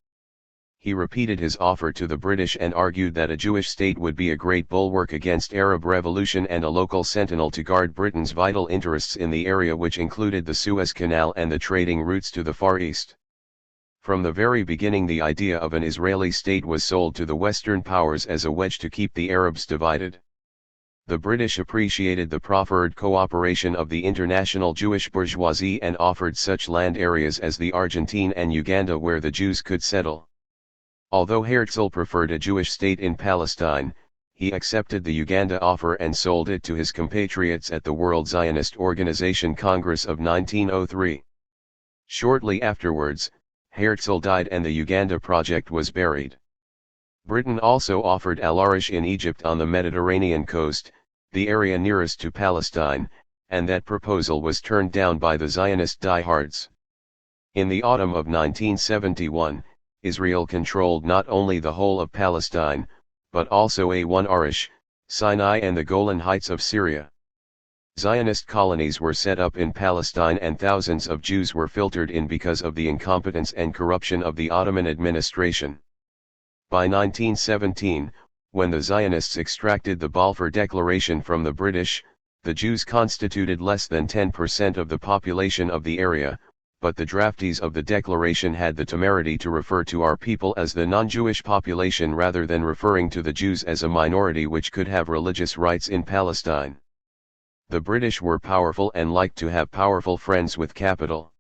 He repeated his offer to the British and argued that a Jewish state would be a great bulwark against Arab revolution and a local sentinel to guard Britain's vital interests in the area, which included the Suez Canal and the trading routes to the Far East. From the very beginning, the idea of an Israeli state was sold to the Western powers as a wedge to keep the Arabs divided. The British appreciated the proffered cooperation of the international Jewish bourgeoisie and offered such land areas as the Argentine and Uganda where the Jews could settle. Although Herzl preferred a Jewish state in Palestine, he accepted the Uganda offer and sold it to his compatriots at the World Zionist Organization Congress of 1903. Shortly afterwards, Herzl died and the Uganda project was buried. Britain also offered Al Arish in Egypt on the Mediterranean coast, the area nearest to Palestine, and that proposal was turned down by the Zionist diehards. In the autumn of 1971, Israel controlled not only the whole of Palestine, but also A1 Arish, Sinai and the Golan Heights of Syria. Zionist colonies were set up in Palestine and thousands of Jews were filtered in because of the incompetence and corruption of the Ottoman administration. By 1917, when the Zionists extracted the Balfour Declaration from the British, the Jews constituted less than 10% of the population of the area, but the draftees of the declaration had the temerity to refer to our people as the non-Jewish population rather than referring to the Jews as a minority which could have religious rights in Palestine. The British were powerful and liked to have powerful friends with capital.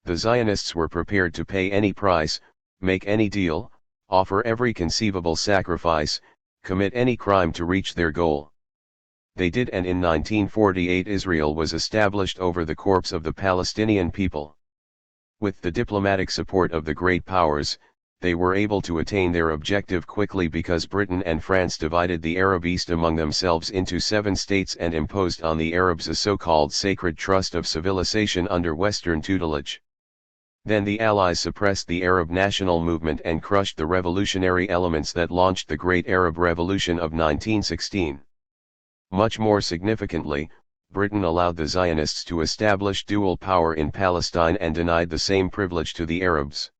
The Zionists were prepared to pay any price, make any deal, offer every conceivable sacrifice, commit any crime to reach their goal. They did, and in 1948 Israel was established over the corpse of the Palestinian people. With the diplomatic support of the great powers, they were able to attain their objective quickly because Britain and France divided the Arab East among themselves into 7 states and imposed on the Arabs a so-called sacred trust of civilization under Western tutelage. Then the Allies suppressed the Arab national movement and crushed the revolutionary elements that launched the Great Arab Revolution of 1916. Much more significantly, Britain allowed the Zionists to establish dual power in Palestine and denied the same privilege to the Arabs.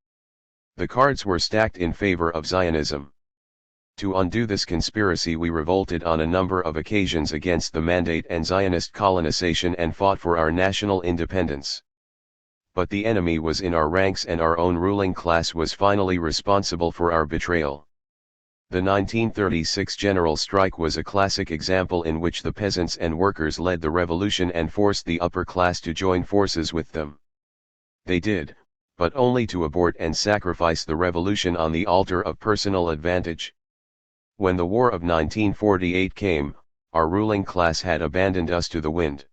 The cards were stacked in favor of Zionism. To undo this conspiracy, we revolted on a number of occasions against the mandate and Zionist colonization and fought for our national independence. But the enemy was in our ranks and our own ruling class was finally responsible for our betrayal. The 1936 general strike was a classic example in which the peasants and workers led the revolution and forced the upper class to join forces with them. They did, but only to abort and sacrifice the revolution on the altar of personal advantage. When the War of 1948 came, our ruling class had abandoned us to the wind.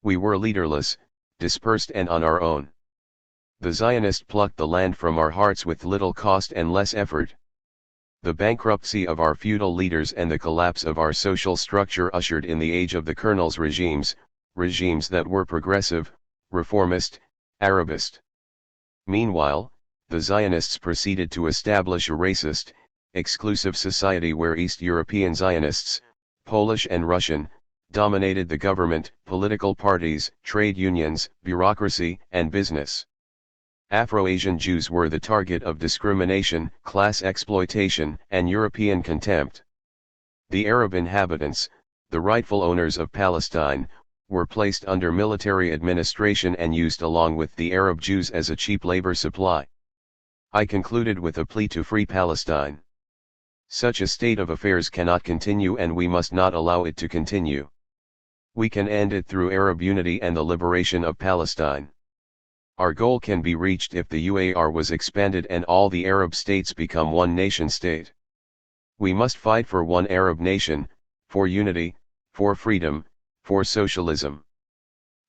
We were leaderless, dispersed and on our own. The Zionists plucked the land from our hearts with little cost and less effort. The bankruptcy of our feudal leaders and the collapse of our social structure ushered in the age of the colonels' regimes that were progressive, reformist, Arabist. Meanwhile, the Zionists proceeded to establish a racist, exclusive society where East European Zionists, Polish and Russian, dominated the government, political parties, trade unions, bureaucracy, and business. Afro-Asian Jews were the target of discrimination, class exploitation, and European contempt. The Arab inhabitants, the rightful owners of Palestine, were placed under military administration and used along with the Arab Jews as a cheap labor supply. I concluded with a plea to free Palestine. Such a state of affairs cannot continue and we must not allow it to continue. We can end it through Arab unity and the liberation of Palestine. Our goal can be reached if the UAR was expanded and all the Arab states become one nation state. We must fight for one Arab nation, for unity, for freedom, for socialism.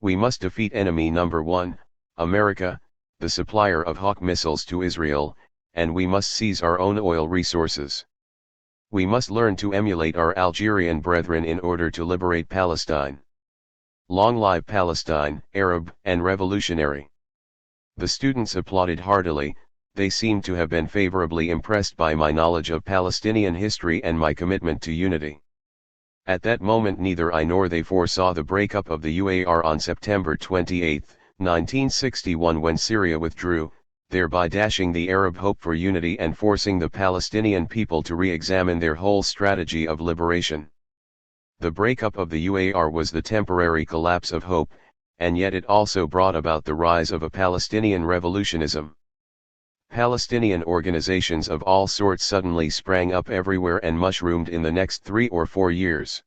We must defeat enemy number 1, America, the supplier of Hawk missiles to Israel, and we must seize our own oil resources. We must learn to emulate our Algerian brethren in order to liberate Palestine. Long live Palestine, Arab and revolutionary. The students applauded heartily. They seemed to have been favorably impressed by my knowledge of Palestinian history and my commitment to unity. At that moment neither I nor they foresaw the breakup of the UAR on September 28, 1961 when Syria withdrew, thereby dashing the Arab hope for unity and forcing the Palestinian people to re-examine their whole strategy of liberation. The breakup of the UAR was the temporary collapse of hope, and yet it also brought about the rise of a Palestinian revolutionism. Palestinian organizations of all sorts suddenly sprang up everywhere and mushroomed in the next 3 or 4 years.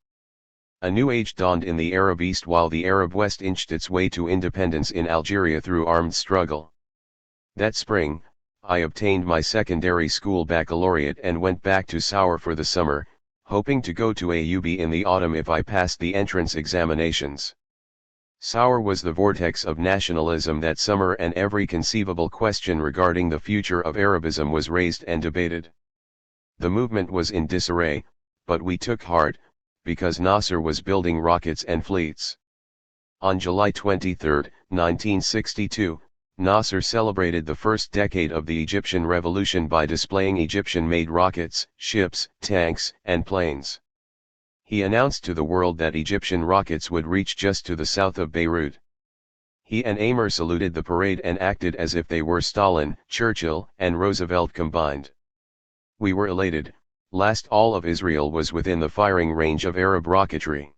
A new age dawned in the Arab East while the Arab West inched its way to independence in Algeria through armed struggle. That spring, I obtained my secondary school baccalaureate and went back to Sour for the summer, hoping to go to AUB in the autumn if I passed the entrance examinations. Sour was the vortex of nationalism that summer and every conceivable question regarding the future of Arabism was raised and debated. The movement was in disarray, but we took heart, because Nasser was building rockets and fleets. On July 23, 1962, Nasser celebrated the first decade of the Egyptian Revolution by displaying Egyptian-made rockets, ships, tanks, and planes. He announced to the world that Egyptian rockets would reach just to the south of Beirut. He and Amer saluted the parade and acted as if they were Stalin, Churchill, and Roosevelt combined. We were elated. Last all of Israel was within the firing range of Arab rocketry.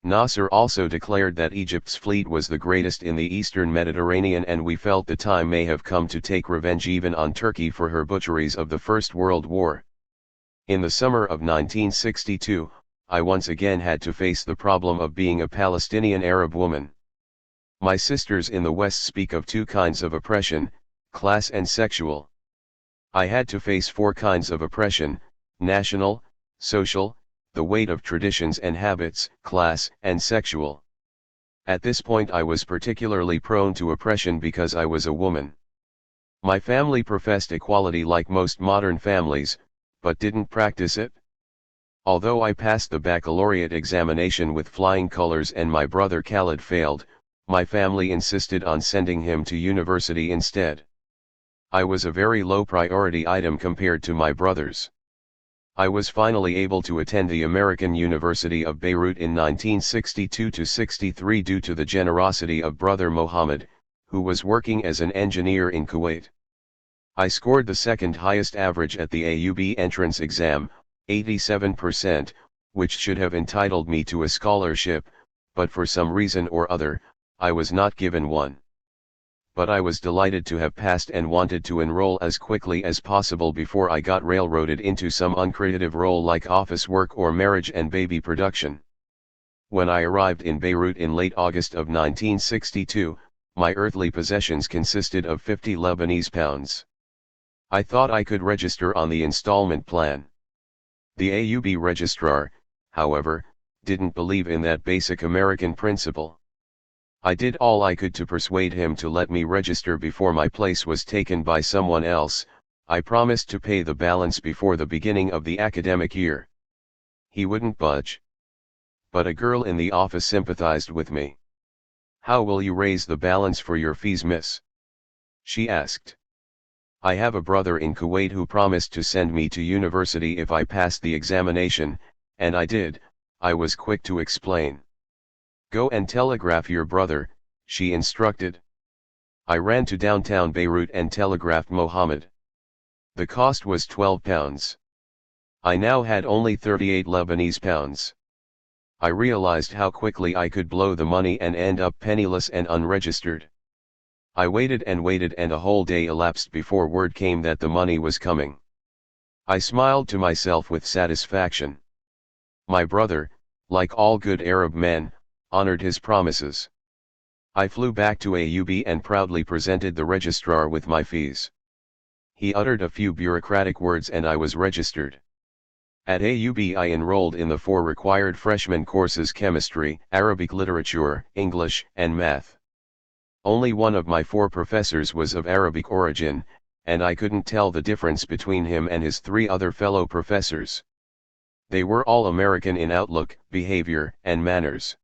Nasser also declared that Egypt's fleet was the greatest in the eastern Mediterranean, and we felt the time may have come to take revenge even on Turkey for her butcheries of the First World War. In the summer of 1962, I once again had to face the problem of being a Palestinian Arab woman. My sisters in the West speak of two kinds of oppression, class and sexual. I had to face four kinds of oppression: national, social, the weight of traditions and habits, class, and sexual. At this point I was particularly prone to oppression because I was a woman. My family professed equality like most modern families, but didn't practice it. Although I passed the baccalaureate examination with flying colors and my brother Khaled failed, my family insisted on sending him to university instead. I was a very low priority item compared to my brothers. I was finally able to attend the American University of Beirut in 1962-63 due to the generosity of brother Mohammed, who was working as an engineer in Kuwait. I scored the second highest average at the AUB entrance exam, 87%, which should have entitled me to a scholarship, but for some reason or other, I was not given one. But I was delighted to have passed and wanted to enroll as quickly as possible before I got railroaded into some uncreative role like office work or marriage and baby production. When I arrived in Beirut in late August of 1962, my earthly possessions consisted of 50 Lebanese pounds. I thought I could register on the installment plan. The AUB registrar, however, didn't believe in that basic American principle. I did all I could to persuade him to let me register before my place was taken by someone else. I promised to pay the balance before the beginning of the academic year. He wouldn't budge. But a girl in the office sympathized with me. "How will you raise the balance for your fees, miss?" she asked. "I have a brother in Kuwait who promised to send me to university if I passed the examination, and I did," I was quick to explain. "Go and telegraph your brother," she instructed. I ran to downtown Beirut and telegraphed Mohammed. The cost was £12. I now had only 38 Lebanese pounds. I realized how quickly I could blow the money and end up penniless and unregistered. I waited and a whole day elapsed before word came that the money was coming. I smiled to myself with satisfaction. My brother, like all good Arab men, honored his promises. I flew back to AUB and proudly presented the registrar with my fees. He uttered a few bureaucratic words and I was registered. At AUB I enrolled in the 4 required freshman courses: chemistry, Arabic literature, English, and math. Only one of my 4 professors was of Arabic origin, and I couldn't tell the difference between him and his 3 other fellow professors. They were all American in outlook, behavior, and manners.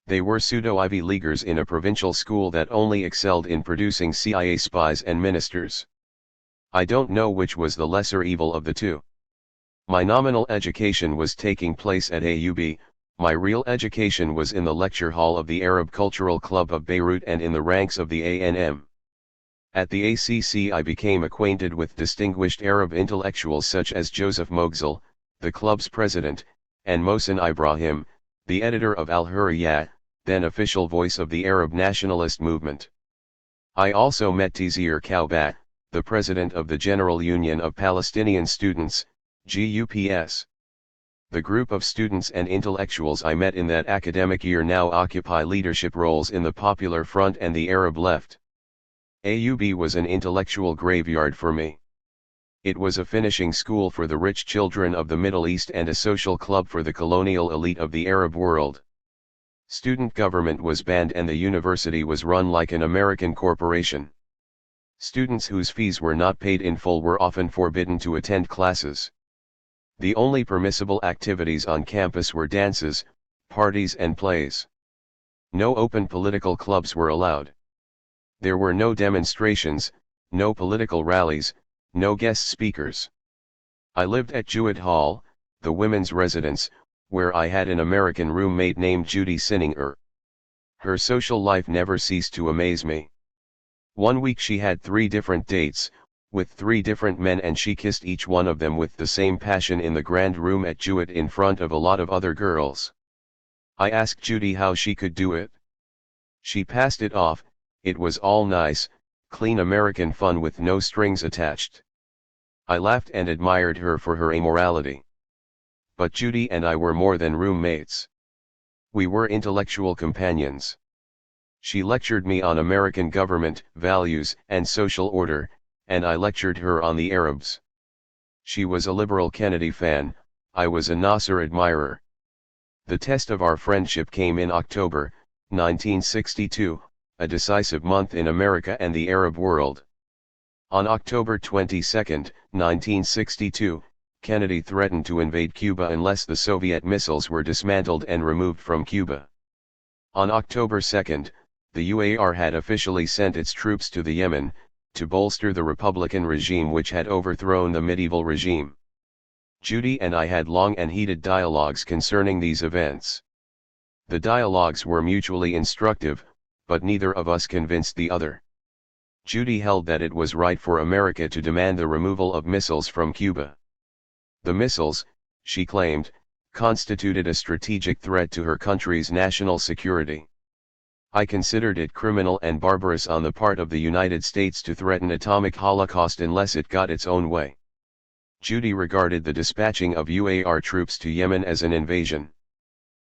They were pseudo-Ivy Leaguers in a provincial school that only excelled in producing CIA spies and ministers. I don't know which was the lesser evil of the two. My nominal education was taking place at AUB, my real education was in the lecture hall of the Arab Cultural Club of Beirut and in the ranks of the ANM. At the ACC I became acquainted with distinguished Arab intellectuals such as Joseph Moghzal, the club's president, and Mohsen Ibrahim, the editor of Al-Hurriyah, then official voice of the Arab nationalist movement. I also met Tizir Kaubat, the president of the General Union of Palestinian Students, GUPS. The group of students and intellectuals I met in that academic year now occupy leadership roles in the Popular Front and the Arab Left. AUB was an intellectual graveyard for me. It was a finishing school for the rich children of the Middle East and a social club for the colonial elite of the Arab world. Student government was banned and the university was run like an American corporation. Students whose fees were not paid in full were often forbidden to attend classes. The only permissible activities on campus were dances, parties and plays. No open political clubs were allowed. There were no demonstrations, no political rallies, no guest speakers. I lived at Jewett Hall, the women's residence, where I had an American roommate named Judy Sinninger. Her social life never ceased to amaze me. One week she had 3 different dates, with 3 different men, and she kissed each one of them with the same passion in the grand room at Jewett in front of a lot of other girls. I asked Judy how she could do it. She passed it off, it was all nice, clean American fun with no strings attached. I laughed and admired her for her amorality. But Judy and I were more than roommates. We were intellectual companions. She lectured me on American government, values, and social order, and I lectured her on the Arabs. She was a liberal Kennedy fan, I was a Nasser admirer. The test of our friendship came in October, 1962, a decisive month in America and the Arab world. On October 22, 1962, Kennedy threatened to invade Cuba unless the Soviet missiles were dismantled and removed from Cuba. On October 2, the UAR had officially sent its troops to the Yemen, to bolster the Republican regime which had overthrown the medieval regime. Judy and I had long and heated dialogues concerning these events. The dialogues were mutually instructive, but neither of us convinced the other. Judy held that it was right for America to demand the removal of missiles from Cuba. The missiles, she claimed, constituted a strategic threat to her country's national security. I considered it criminal and barbarous on the part of the United States to threaten atomic holocaust unless it got its own way. Judy regarded the dispatching of UAR troops to Yemen as an invasion.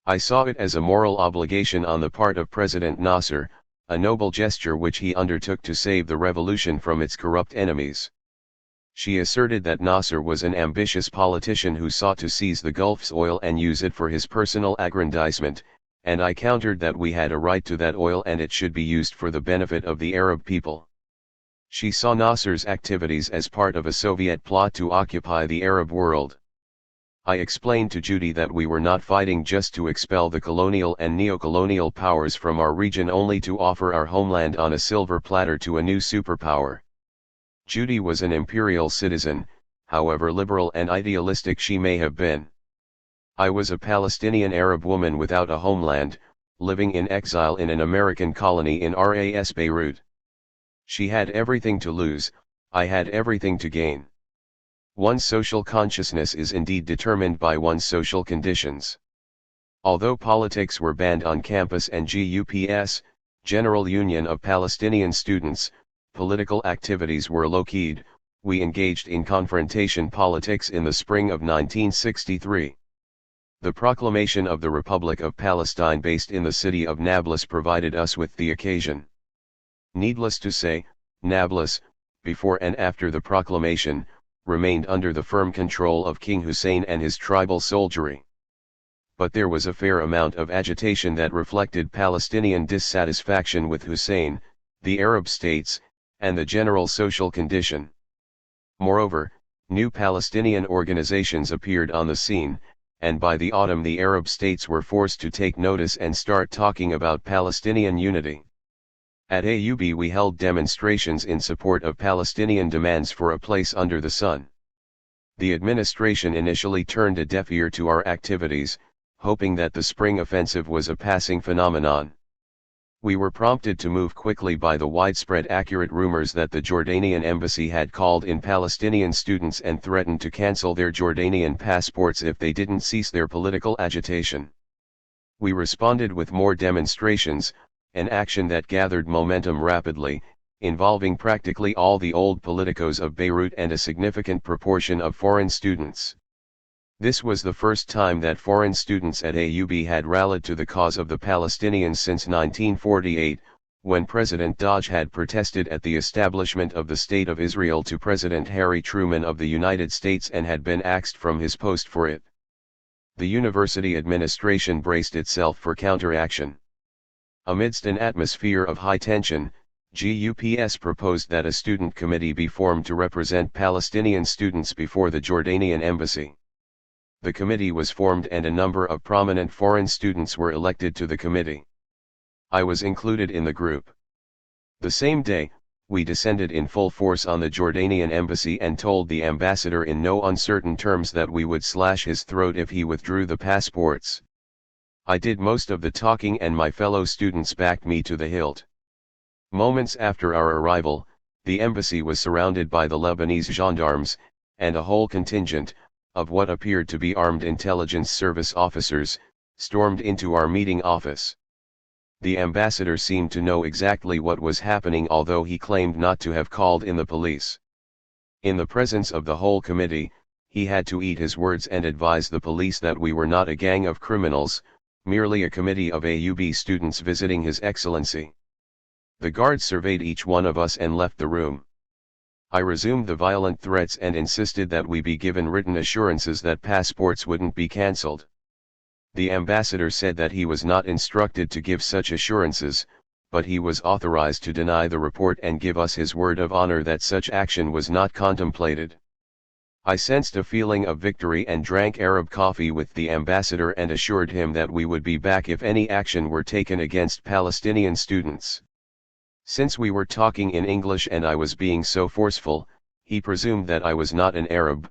I saw it as a moral obligation on the part of President Nasser, a noble gesture which he undertook to save the revolution from its corrupt enemies. She asserted that Nasser was an ambitious politician who sought to seize the Gulf's oil and use it for his personal aggrandizement, and I countered that we had a right to that oil and it should be used for the benefit of the Arab people. She saw Nasser's activities as part of a Soviet plot to occupy the Arab world. I explained to Judy that we were not fighting just to expel the colonial and neo-colonial powers from our region only to offer our homeland on a silver platter to a new superpower. Judy was an imperial citizen, however liberal and idealistic she may have been. I was a Palestinian Arab woman without a homeland, living in exile in an American colony in RAS Beirut. She had everything to lose, I had everything to gain. One's social consciousness is indeed determined by one's social conditions. Although politics were banned on campus and GUPS, General Union of Palestinian Students, political activities were low-keyed, we engaged in confrontation politics in the spring of 1963. The proclamation of the Republic of Palestine based in the city of Nablus provided us with the occasion. Needless to say, Nablus, before and after the proclamation, remained under the firm control of King Hussein and his tribal soldiery. But there was a fair amount of agitation that reflected Palestinian dissatisfaction with Hussein, the Arab states, and the general social condition. Moreover, new Palestinian organizations appeared on the scene, and by the autumn the Arab states were forced to take notice and start talking about Palestinian unity. At AUB we held demonstrations in support of Palestinian demands for a place under the sun. The administration initially turned a deaf ear to our activities, hoping that the spring offensive was a passing phenomenon. We were prompted to move quickly by the widespread accurate rumors that the Jordanian embassy had called in Palestinian students and threatened to cancel their Jordanian passports if they didn't cease their political agitation. We responded with more demonstrations, an action that gathered momentum rapidly, involving practically all the old politicos of Beirut and a significant proportion of foreign students. This was the first time that foreign students at AUB had rallied to the cause of the Palestinians since 1948, when President Dodge had protested at the establishment of the State of Israel to President Harry Truman of the United States and had been axed from his post for it. The university administration braced itself for counteraction. Amidst an atmosphere of high tension, GUPS proposed that a student committee be formed to represent Palestinian students before the Jordanian embassy. The committee was formed and a number of prominent foreign students were elected to the committee. I was included in the group. The same day, we descended in full force on the Jordanian embassy and told the ambassador in no uncertain terms that we would slash his throat if he withdrew the passports. I did most of the talking and my fellow students backed me to the hilt. Moments after our arrival, the embassy was surrounded by the Lebanese gendarmes, and a whole contingent, of what appeared to be armed intelligence service officers, stormed into our meeting office. The ambassador seemed to know exactly what was happening, although he claimed not to have called in the police. In the presence of the whole committee, he had to eat his words and advise the police that we were not a gang of criminals, merely a committee of AUB students visiting His Excellency. The guards surveyed each one of us and left the room. I resumed the violent threats and insisted that we be given written assurances that passports wouldn't be cancelled. The ambassador said that he was not instructed to give such assurances, but he was authorized to deny the report and give us his word of honor that such action was not contemplated. I sensed a feeling of victory and drank Arab coffee with the ambassador and assured him that we would be back if any action were taken against Palestinian students. Since we were talking in English and I was being so forceful, he presumed that I was not an Arab.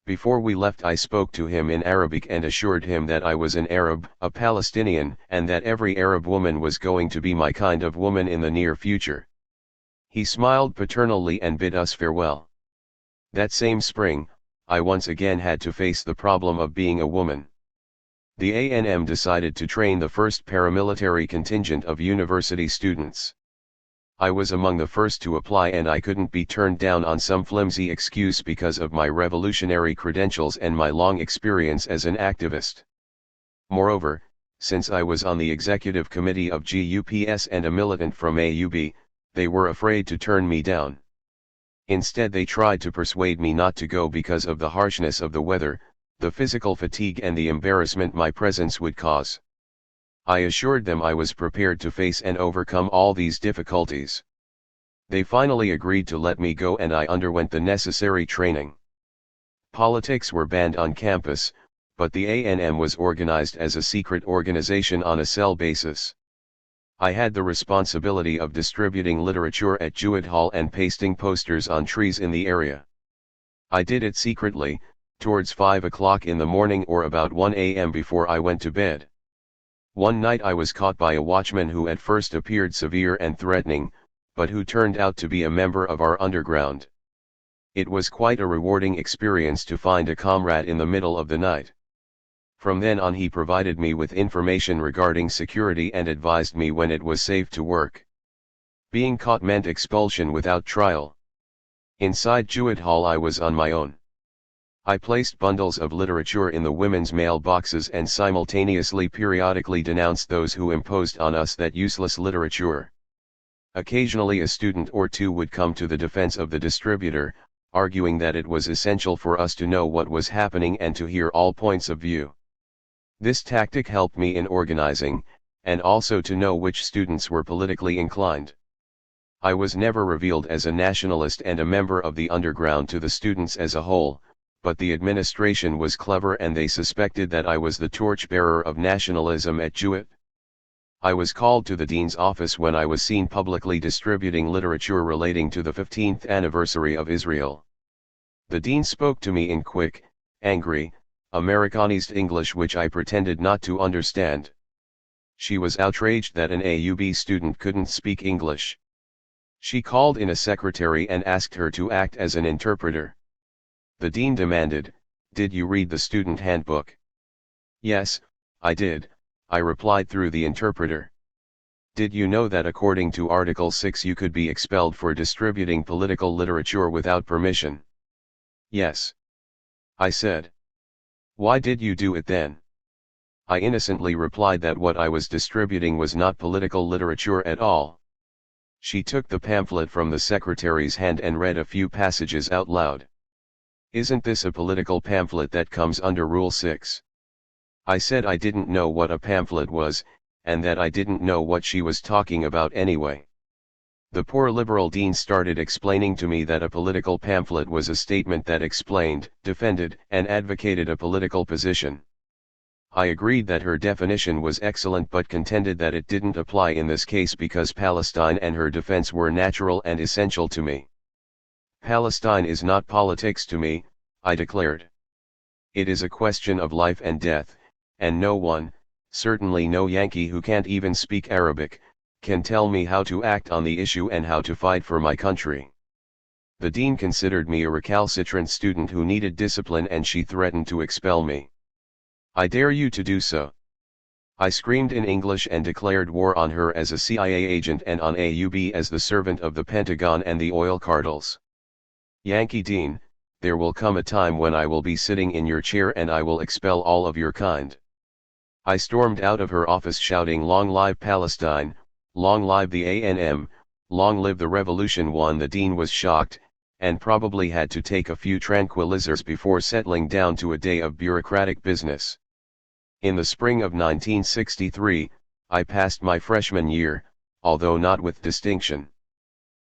Before we left, I spoke to him in Arabic and assured him that I was an Arab, a Palestinian, and that every Arab woman was going to be my kind of woman in the near future. He smiled paternally and bid us farewell. That same spring, I once again had to face the problem of being a woman. The ANM decided to train the first paramilitary contingent of university students. I was among the first to apply and I couldn't be turned down on some flimsy excuse because of my revolutionary credentials and my long experience as an activist. Moreover, since I was on the executive committee of GUPS and a militant from AUB, they were afraid to turn me down. Instead, they tried to persuade me not to go because of the harshness of the weather, the physical fatigue and the embarrassment my presence would cause. I assured them I was prepared to face and overcome all these difficulties. They finally agreed to let me go and I underwent the necessary training. Politics were banned on campus, but the ANM was organized as a secret organization on a cell basis. I had the responsibility of distributing literature at Jewett Hall and pasting posters on trees in the area. I did it secretly, towards 5 o'clock in the morning or about 1 a.m. before I went to bed. One night I was caught by a watchman who at first appeared severe and threatening, but who turned out to be a member of our underground. It was quite a rewarding experience to find a comrade in the middle of the night. From then on he provided me with information regarding security and advised me when it was safe to work. Being caught meant expulsion without trial. Inside Jewett Hall I was on my own. I placed bundles of literature in the women's mailboxes and simultaneously periodically denounced those who imposed on us that useless literature. Occasionally a student or two would come to the defense of the distributor, arguing that it was essential for us to know what was happening and to hear all points of view. This tactic helped me in organizing, and also to know which students were politically inclined. I was never revealed as a nationalist and a member of the underground to the students as a whole, but the administration was clever and they suspected that I was the torchbearer of nationalism at Jewett. I was called to the dean's office when I was seen publicly distributing literature relating to the 15th anniversary of Israel. The dean spoke to me in quick, angry, Americanized English which I pretended not to understand. She was outraged that an AUB student couldn't speak English. She called in a secretary and asked her to act as an interpreter. The dean demanded, "Did you read the student handbook?" "Yes, I did," I replied through the interpreter. "Did you know that according to Article 6 you could be expelled for distributing political literature without permission?" "Yes," I said. "Why did you do it then?" I innocently replied that what I was distributing was not political literature at all. She took the pamphlet from the secretary's hand and read a few passages out loud. "Isn't this a political pamphlet that comes under Rule 6? I said I didn't know what a pamphlet was, and that I didn't know what she was talking about anyway. The poor liberal dean started explaining to me that a political pamphlet was a statement that explained, defended, and advocated a political position. I agreed that her definition was excellent but contended that it didn't apply in this case because Palestine and her defense were natural and essential to me. "Palestine is not politics to me," I declared. "It is a question of life and death, and no one, certainly no Yankee who can't even speak Arabic, can tell me how to act on the issue and how to fight for my country." The dean considered me a recalcitrant student who needed discipline and she threatened to expel me. "I dare you to do so." I screamed in English and declared war on her as a CIA agent and on AUB as the servant of the Pentagon and the oil cartels. Yankee Dean, there will come a time when I will be sitting in your chair and I will expel all of your kind. I stormed out of her office shouting, "Long live Palestine, long live the ANM, long live the revolution." The dean was shocked, and probably had to take a few tranquilizers before settling down to a day of bureaucratic business. In the spring of 1963, I passed my freshman year, although not with distinction.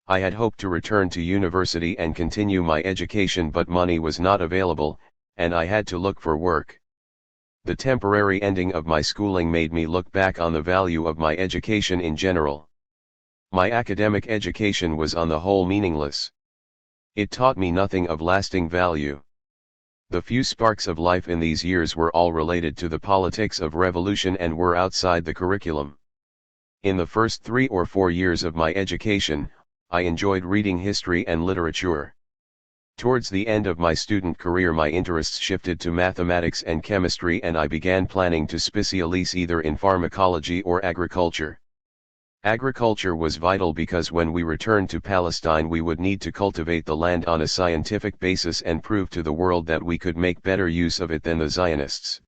I had hoped to return to university and continue my education, but money was not available, and I had to look for work. The temporary ending of my schooling made me look back on the value of my education in general. My academic education was on the whole meaningless. It taught me nothing of lasting value. The few sparks of life in these years were all related to the politics of revolution and were outside the curriculum. In the first 3 or 4 years of my education, I enjoyed reading history and literature. Towards the end of my student career, my interests shifted to mathematics and chemistry, and I began planning to specialize either in pharmacology or agriculture. Agriculture was vital because when we returned to Palestine we would need to cultivate the land on a scientific basis and prove to the world that we could make better use of it than the Zionists.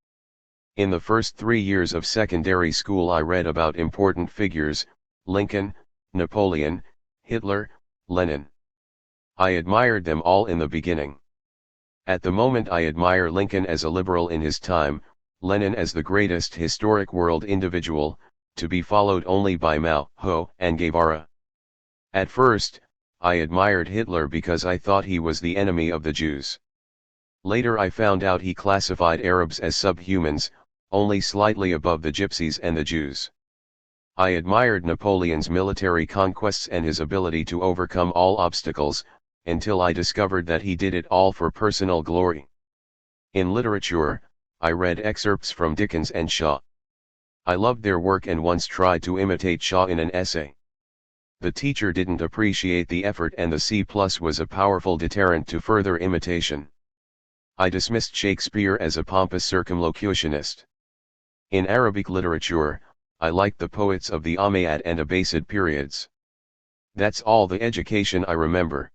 In the first 3 years of secondary school I read about important figures: Lincoln, Napoleon, Hitler, Lenin. I admired them all in the beginning. At the moment I admire Lincoln as a liberal in his time, Lenin as the greatest historic world individual, to be followed only by Mao, Ho, and Guevara. At first, I admired Hitler because I thought he was the enemy of the Jews. Later I found out he classified Arabs as subhumans, only slightly above the Gypsies and the Jews. I admired Napoleon's military conquests and his ability to overcome all obstacles, until I discovered that he did it all for personal glory. In literature, I read excerpts from Dickens and Shaw. I loved their work and once tried to imitate Shaw in an essay. The teacher didn't appreciate the effort, and the C+ was a powerful deterrent to further imitation. I dismissed Shakespeare as a pompous circumlocutionist. In Arabic literature, I liked the poets of the Umayyad and Abbasid periods. That's all the education I remember.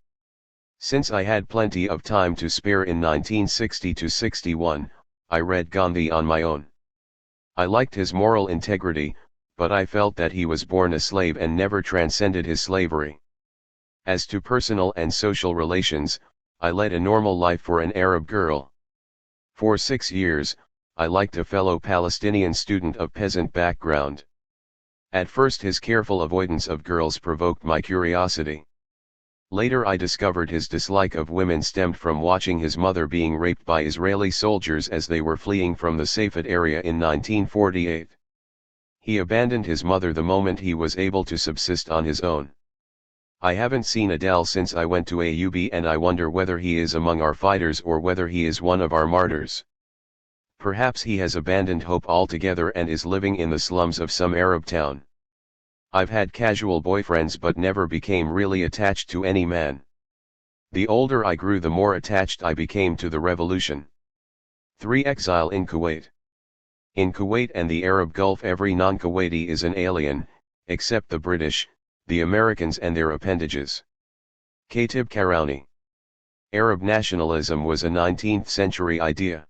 Since I had plenty of time to spare in 1960–61, I read Gandhi on my own. I liked his moral integrity, but I felt that he was born a slave and never transcended his slavery. As to personal and social relations, I led a normal life for an Arab girl. For 6 years, I liked a fellow Palestinian student of peasant background. At first his careful avoidance of girls provoked my curiosity. Later I discovered his dislike of women stemmed from watching his mother being raped by Israeli soldiers as they were fleeing from the Safed area in 1948. He abandoned his mother the moment he was able to subsist on his own. I haven't seen Adele since I went to AUB, and I wonder whether he is among our fighters or whether he is one of our martyrs. Perhaps he has abandoned hope altogether and is living in the slums of some Arab town. I've had casual boyfriends but never became really attached to any man. The older I grew, the more attached I became to the revolution. 3. Exile in Kuwait. In Kuwait and the Arab Gulf, every non-Kuwaiti is an alien, except the British, the Americans and their appendages. Khatib Karauni. Arab nationalism was a 19th century idea.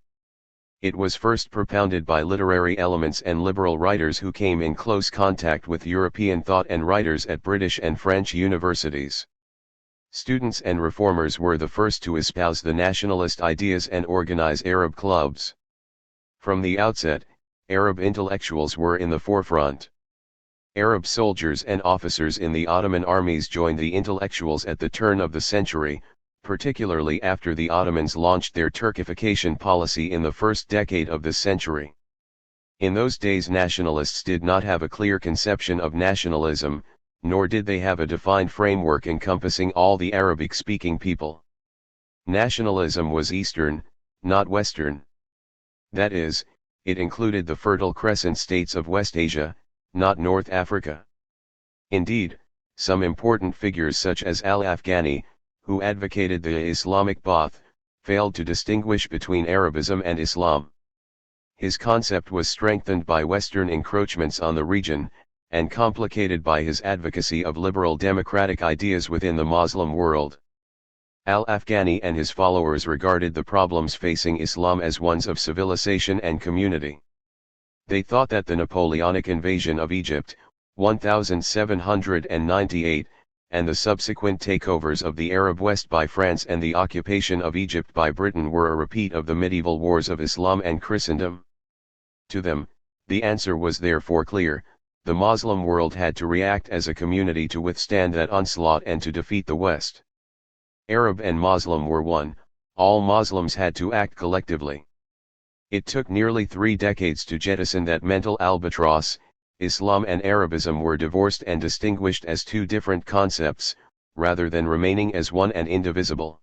It was first propounded by literary elements and liberal writers who came in close contact with European thought and writers at British and French universities. Students and reformers were the first to espouse the nationalist ideas and organize Arab clubs. From the outset, Arab intellectuals were in the forefront. Arab soldiers and officers in the Ottoman armies joined the intellectuals at the turn of the century, particularly after the Ottomans launched their Turkification policy in the first decade of this century. In those days nationalists did not have a clear conception of nationalism, nor did they have a defined framework encompassing all the Arabic-speaking people. Nationalism was Eastern, not Western. That is, it included the Fertile Crescent states of West Asia, not North Africa. Indeed, some important figures such as Al-Afghani, who advocated the Islamic Ba'ath, failed to distinguish between Arabism and Islam. his concept was strengthened by Western encroachments on the region, and complicated by his advocacy of liberal democratic ideas within the Muslim world. Al-Afghani and his followers regarded the problems facing Islam as ones of civilization and community. They thought that the Napoleonic invasion of Egypt, 1798, and the subsequent takeovers of the Arab West by France and the occupation of Egypt by Britain were a repeat of the medieval wars of Islam and Christendom. To them, the answer was therefore clear: the Muslim world had to react as a community to withstand that onslaught and to defeat the West. Arab and Muslim were one, all Muslims had to act collectively. It took nearly 3 decades to jettison that mental albatross. Islam and Arabism were divorced and distinguished as 2 different concepts, rather than remaining as one and indivisible.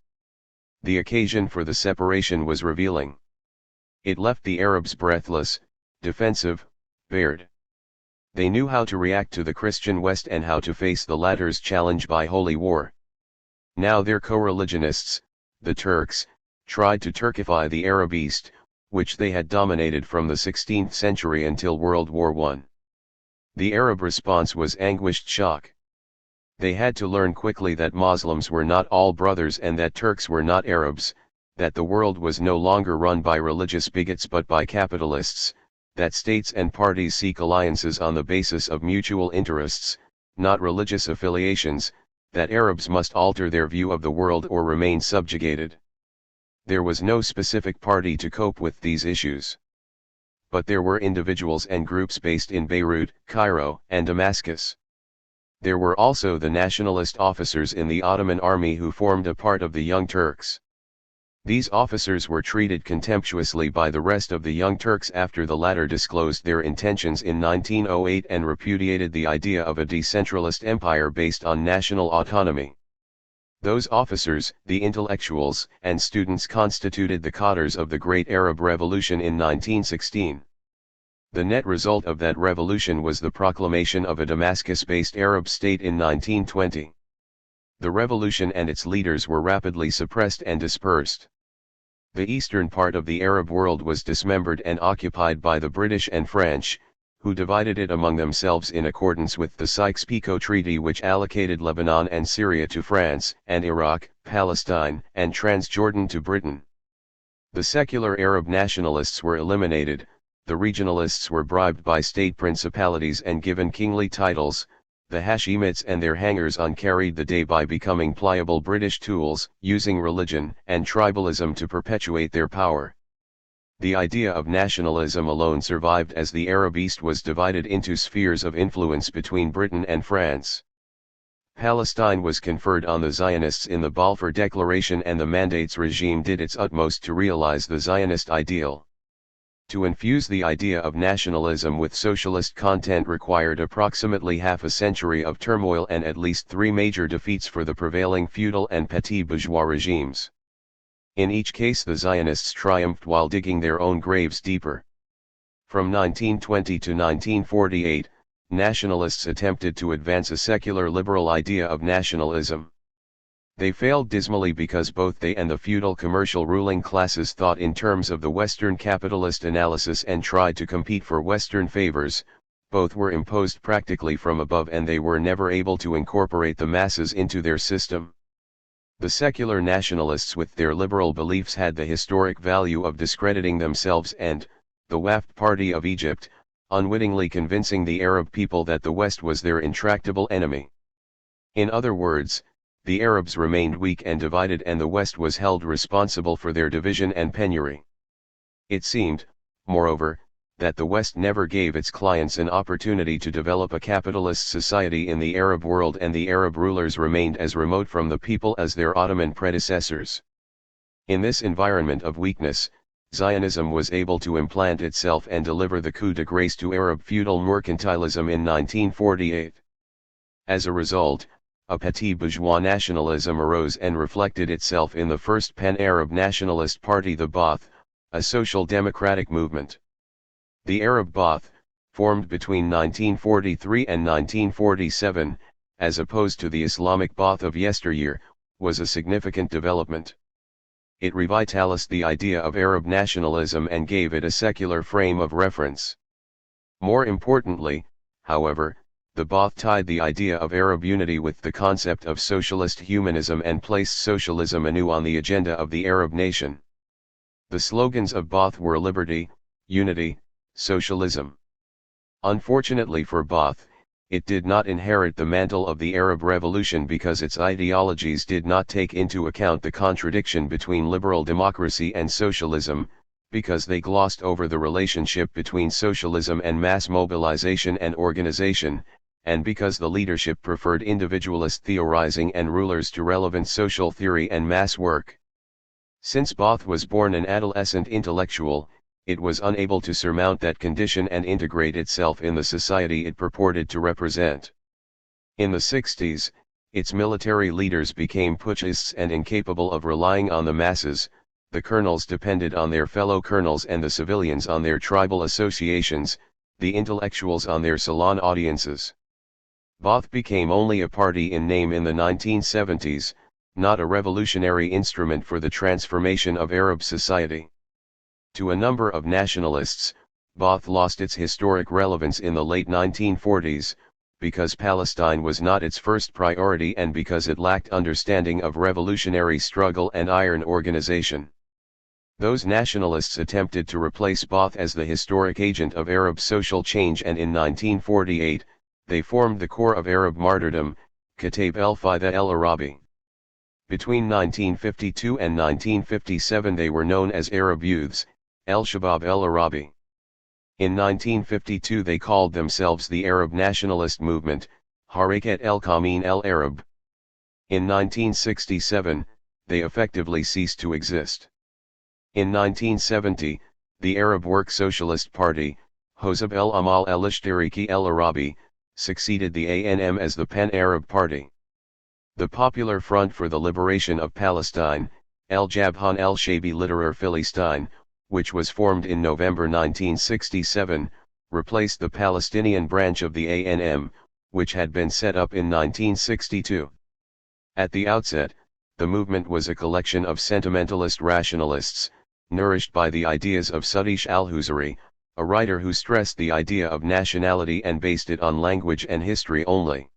The occasion for the separation was revealing. It left the Arabs breathless, defensive, bared. They knew how to react to the Christian West and how to face the latter's challenge by holy war. Now their co-religionists, the Turks, tried to Turkify the Arab East, which they had dominated from the 16th century until World War I. The Arab response was anguished shock. They had to learn quickly that Muslims were not all brothers and that Turks were not Arabs, that the world was no longer run by religious bigots but by capitalists, that states and parties seek alliances on the basis of mutual interests, not religious affiliations, that Arabs must alter their view of the world or remain subjugated. There was no specific party to cope with these issues. But there were individuals and groups based in Beirut, Cairo, and Damascus. There were also the nationalist officers in the Ottoman army who formed a part of the Young Turks. These officers were treated contemptuously by the rest of the Young Turks after the latter disclosed their intentions in 1908 and repudiated the idea of a decentralist empire based on national autonomy. Those officers, the intellectuals and students, constituted the cadres of the Great Arab Revolution in 1916. The net result of that revolution was the proclamation of a Damascus-based Arab state in 1920. The revolution and its leaders were rapidly suppressed and dispersed. The eastern part of the Arab world was dismembered and occupied by the British and French, who divided it among themselves in accordance with the Sykes-Picot Treaty, which allocated Lebanon and Syria to France, and Iraq, Palestine, and Transjordan to Britain. The secular Arab nationalists were eliminated, the regionalists were bribed by state principalities and given kingly titles, the Hashemites and their hangers-on carried the day by becoming pliable British tools, using religion and tribalism to perpetuate their power. The idea of nationalism alone survived as the Arab East was divided into spheres of influence between Britain and France. Palestine was conferred on the Zionists in the Balfour Declaration, and the Mandates regime did its utmost to realize the Zionist ideal. To infuse the idea of nationalism with socialist content required approximately half a century of turmoil and at least 3 major defeats for the prevailing feudal and petit bourgeois regimes. In each case the Zionists triumphed while digging their own graves deeper. From 1920 to 1948, nationalists attempted to advance a secular liberal idea of nationalism. They failed dismally because both they and the feudal commercial ruling classes thought in terms of the Western capitalist analysis and tried to compete for Western favors. Both were imposed practically from above and they were never able to incorporate the masses into their system. The secular nationalists with their liberal beliefs had the historic value of discrediting themselves and, the Wafd Party of Egypt, unwittingly convincing the Arab people that the West was their intractable enemy. In other words, the Arabs remained weak and divided, and the West was held responsible for their division and penury. It seemed, moreover, that the West never gave its clients an opportunity to develop a capitalist society in the Arab world, and the Arab rulers remained as remote from the people as their Ottoman predecessors. In this environment of weakness, Zionism was able to implant itself and deliver the coup de grace to Arab feudal mercantilism in 1948. As a result, a petit bourgeois nationalism arose and reflected itself in the first pan-Arab nationalist party, the Ba'ath, a social democratic movement. The Arab Ba'ath, formed between 1943 and 1947, as opposed to the Islamic Ba'ath of yesteryear, was a significant development. it revitalized the idea of Arab nationalism and gave it a secular frame of reference. More importantly, however, the Ba'ath tied the idea of Arab unity with the concept of socialist humanism and placed socialism anew on the agenda of the Arab nation. The slogans of Ba'ath were liberty, unity, socialism. Unfortunately for Ba'ath, it did not inherit the mantle of the Arab Revolution because its ideologies did not take into account the contradiction between liberal democracy and socialism, because they glossed over the relationship between socialism and mass mobilization and organization, and because the leadership preferred individualist theorizing and rulers to relevant social theory and mass work. Since Ba'ath was born an adolescent intellectual, it was unable to surmount that condition and integrate itself in the society it purported to represent. In the 60s, its military leaders became putschists and incapable of relying on the masses. The colonels depended on their fellow colonels and the civilians on their tribal associations, the intellectuals on their salon audiences. Ba'ath became only a party in name in the 1970s, not a revolutionary instrument for the transformation of Arab society. To a number of nationalists, Ba'ath lost its historic relevance in the late 1940s, because Palestine was not its first priority and because it lacked understanding of revolutionary struggle and iron organization. Those nationalists attempted to replace Ba'ath as the historic agent of Arab social change, and in 1948, they formed the Corps of Arab Martyrdom, Kataib el-Fida el-Arabi. Between 1952 and 1957 they were known as Arab Youths, el-Shabab el-Arabi. In 1952 they called themselves the Arab Nationalist Movement, Harakat el-Qamin el-Arab. In 1967, they effectively ceased to exist. In 1970, the Arab Work Socialist Party, Hozab el-Amal el-Ishtiraki el-Arabi, succeeded the ANM as the Pan-Arab Party. The Popular Front for the Liberation of Palestine, el-Jabhan el-Shabi Literar Philistine, which was formed in November 1967, replaced the Palestinian branch of the ANM, which had been set up in 1962. At the outset, the movement was a collection of sentimentalist rationalists, nourished by the ideas of Sadiq al-Huzari, a writer who stressed the idea of nationality and based it on language and history only.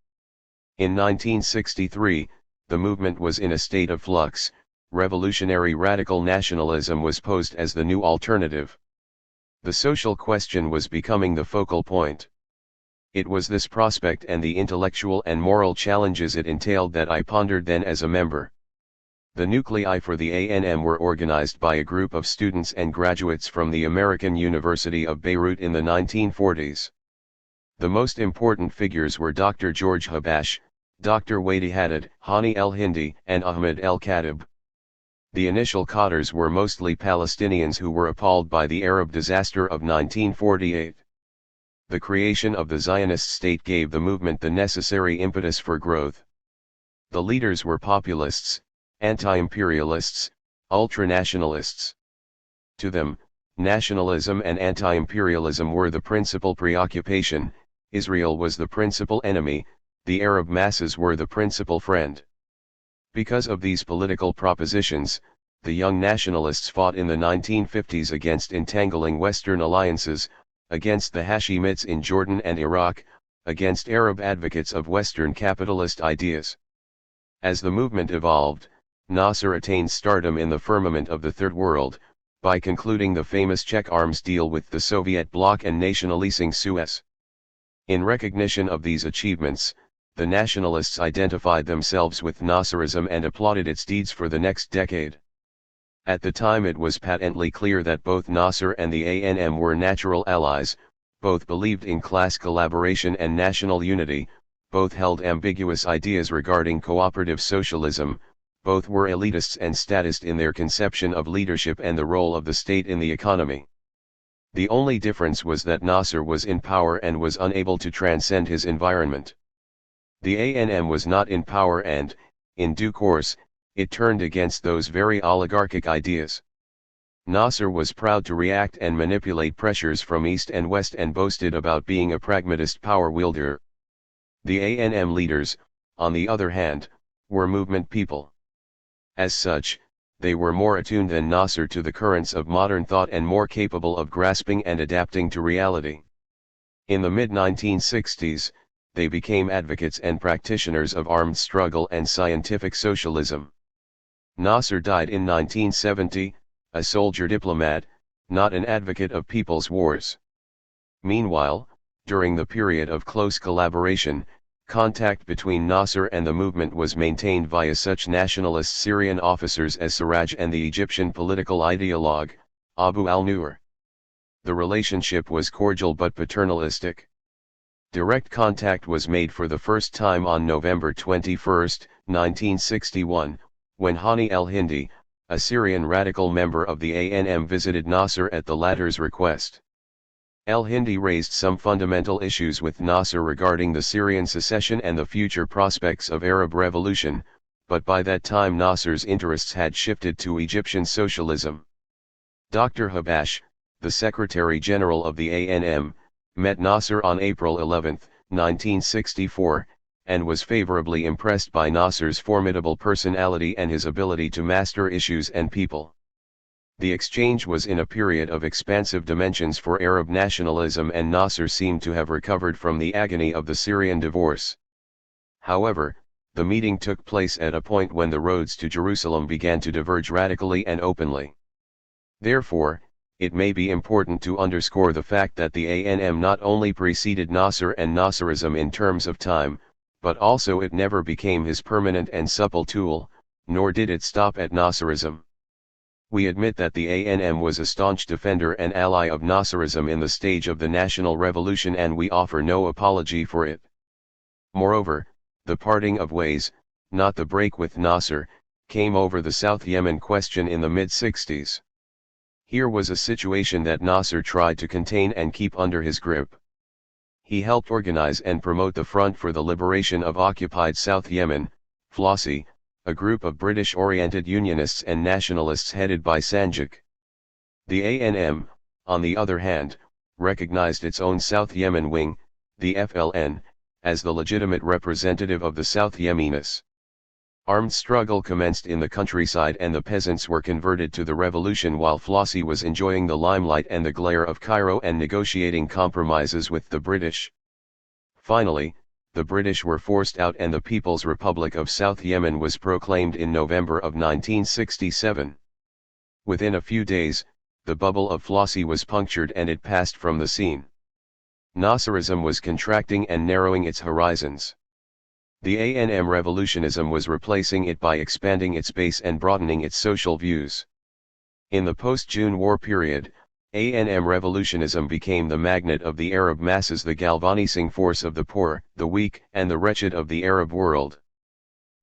In 1963, the movement was in a state of flux. Revolutionary radical nationalism was posed as the new alternative. The social question was becoming the focal point. It was this prospect and the intellectual and moral challenges it entailed that I pondered then as a member. The nuclei for the ANM were organized by a group of students and graduates from the American University of Beirut in the 1940s. The most important figures were Dr. George Habash, Dr. Wadi Haddad, Hani el-Hindi, and Ahmed el-Khatib. The initial cadres were mostly Palestinians who were appalled by the Arab disaster of 1948. The creation of the Zionist state gave the movement the necessary impetus for growth. The leaders were populists, anti-imperialists, ultranationalists. To them, nationalism and anti-imperialism were the principal preoccupation, Israel was the principal enemy, the Arab masses were the principal friend. Because of these political propositions, the young nationalists fought in the 1950s against entangling Western alliances, against the Hashemites in Jordan and Iraq, against Arab advocates of Western capitalist ideas. As the movement evolved, Nasser attained stardom in the firmament of the Third World, by concluding the famous Czech arms deal with the Soviet bloc and nationalising Suez. In recognition of these achievements, the nationalists identified themselves with Nasserism and applauded its deeds for the next decade. At the time it was patently clear that both Nasser and the ANM were natural allies, both believed in class collaboration and national unity, both held ambiguous ideas regarding cooperative socialism, both were elitists and statist in their conception of leadership and the role of the state in the economy. The only difference was that Nasser was in power and was unable to transcend his environment. The ANM was not in power and, in due course, it turned against those very oligarchic ideas. Nasser was proud to react and manipulate pressures from East and West and boasted about being a pragmatist power wielder. The ANM leaders, on the other hand, were movement people. As such, they were more attuned than Nasser to the currents of modern thought and more capable of grasping and adapting to reality. In the mid-1960s, they became advocates and practitioners of armed struggle and scientific socialism. Nasser died in 1970, a soldier diplomat, not an advocate of people's wars. Meanwhile, during the period of close collaboration, contact between Nasser and the movement was maintained via such nationalist Syrian officers as Siraj and the Egyptian political ideologue, Abu al-Nur. The relationship was cordial but paternalistic. Direct contact was made for the first time on November 21, 1961, when Hani el-Hindi, a Syrian radical member of the ANM, visited Nasser at the latter's request. El-Hindi raised some fundamental issues with Nasser regarding the Syrian secession and the future prospects of Arab revolution, but by that time Nasser's interests had shifted to Egyptian socialism. Dr. Habash, the Secretary General of the ANM, met Nasser on April 11, 1964, and was favorably impressed by Nasser's formidable personality and his ability to master issues and people. The exchange was in a period of expansive dimensions for Arab nationalism, and Nasser seemed to have recovered from the agony of the Syrian divorce. However, the meeting took place at a point when the roads to Jerusalem began to diverge radically and openly. Therefore, it may be important to underscore the fact that the ANM not only preceded Nasser and Nasserism in terms of time, but also it never became his permanent and supple tool, nor did it stop at Nasserism. We admit that the ANM was a staunch defender and ally of Nasserism in the stage of the national revolution, and we offer no apology for it. Moreover, the parting of ways, not the break with Nasser, came over the South Yemen question in the mid-60s. Here was a situation that Nasser tried to contain and keep under his grip. He helped organize and promote the Front for the Liberation of Occupied South Yemen, FLOSSY, a group of British-oriented unionists and nationalists headed by Sanjak. The ANM, on the other hand, recognized its own South Yemen wing, the FLN, as the legitimate representative of the South Yemenis. Armed struggle commenced in the countryside and the peasants were converted to the revolution, while FLOSSY was enjoying the limelight and the glare of Cairo and negotiating compromises with the British. Finally, the British were forced out and the People's Republic of South Yemen was proclaimed in November of 1967. Within a few days, the bubble of FLOSSY was punctured and it passed from the scene. Nasserism was contracting and narrowing its horizons. The ANM revolutionism was replacing it by expanding its base and broadening its social views. In the post-June War period, ANM revolutionism became the magnet of the Arab masses, the galvanizing force of the poor, the weak, and the wretched of the Arab world.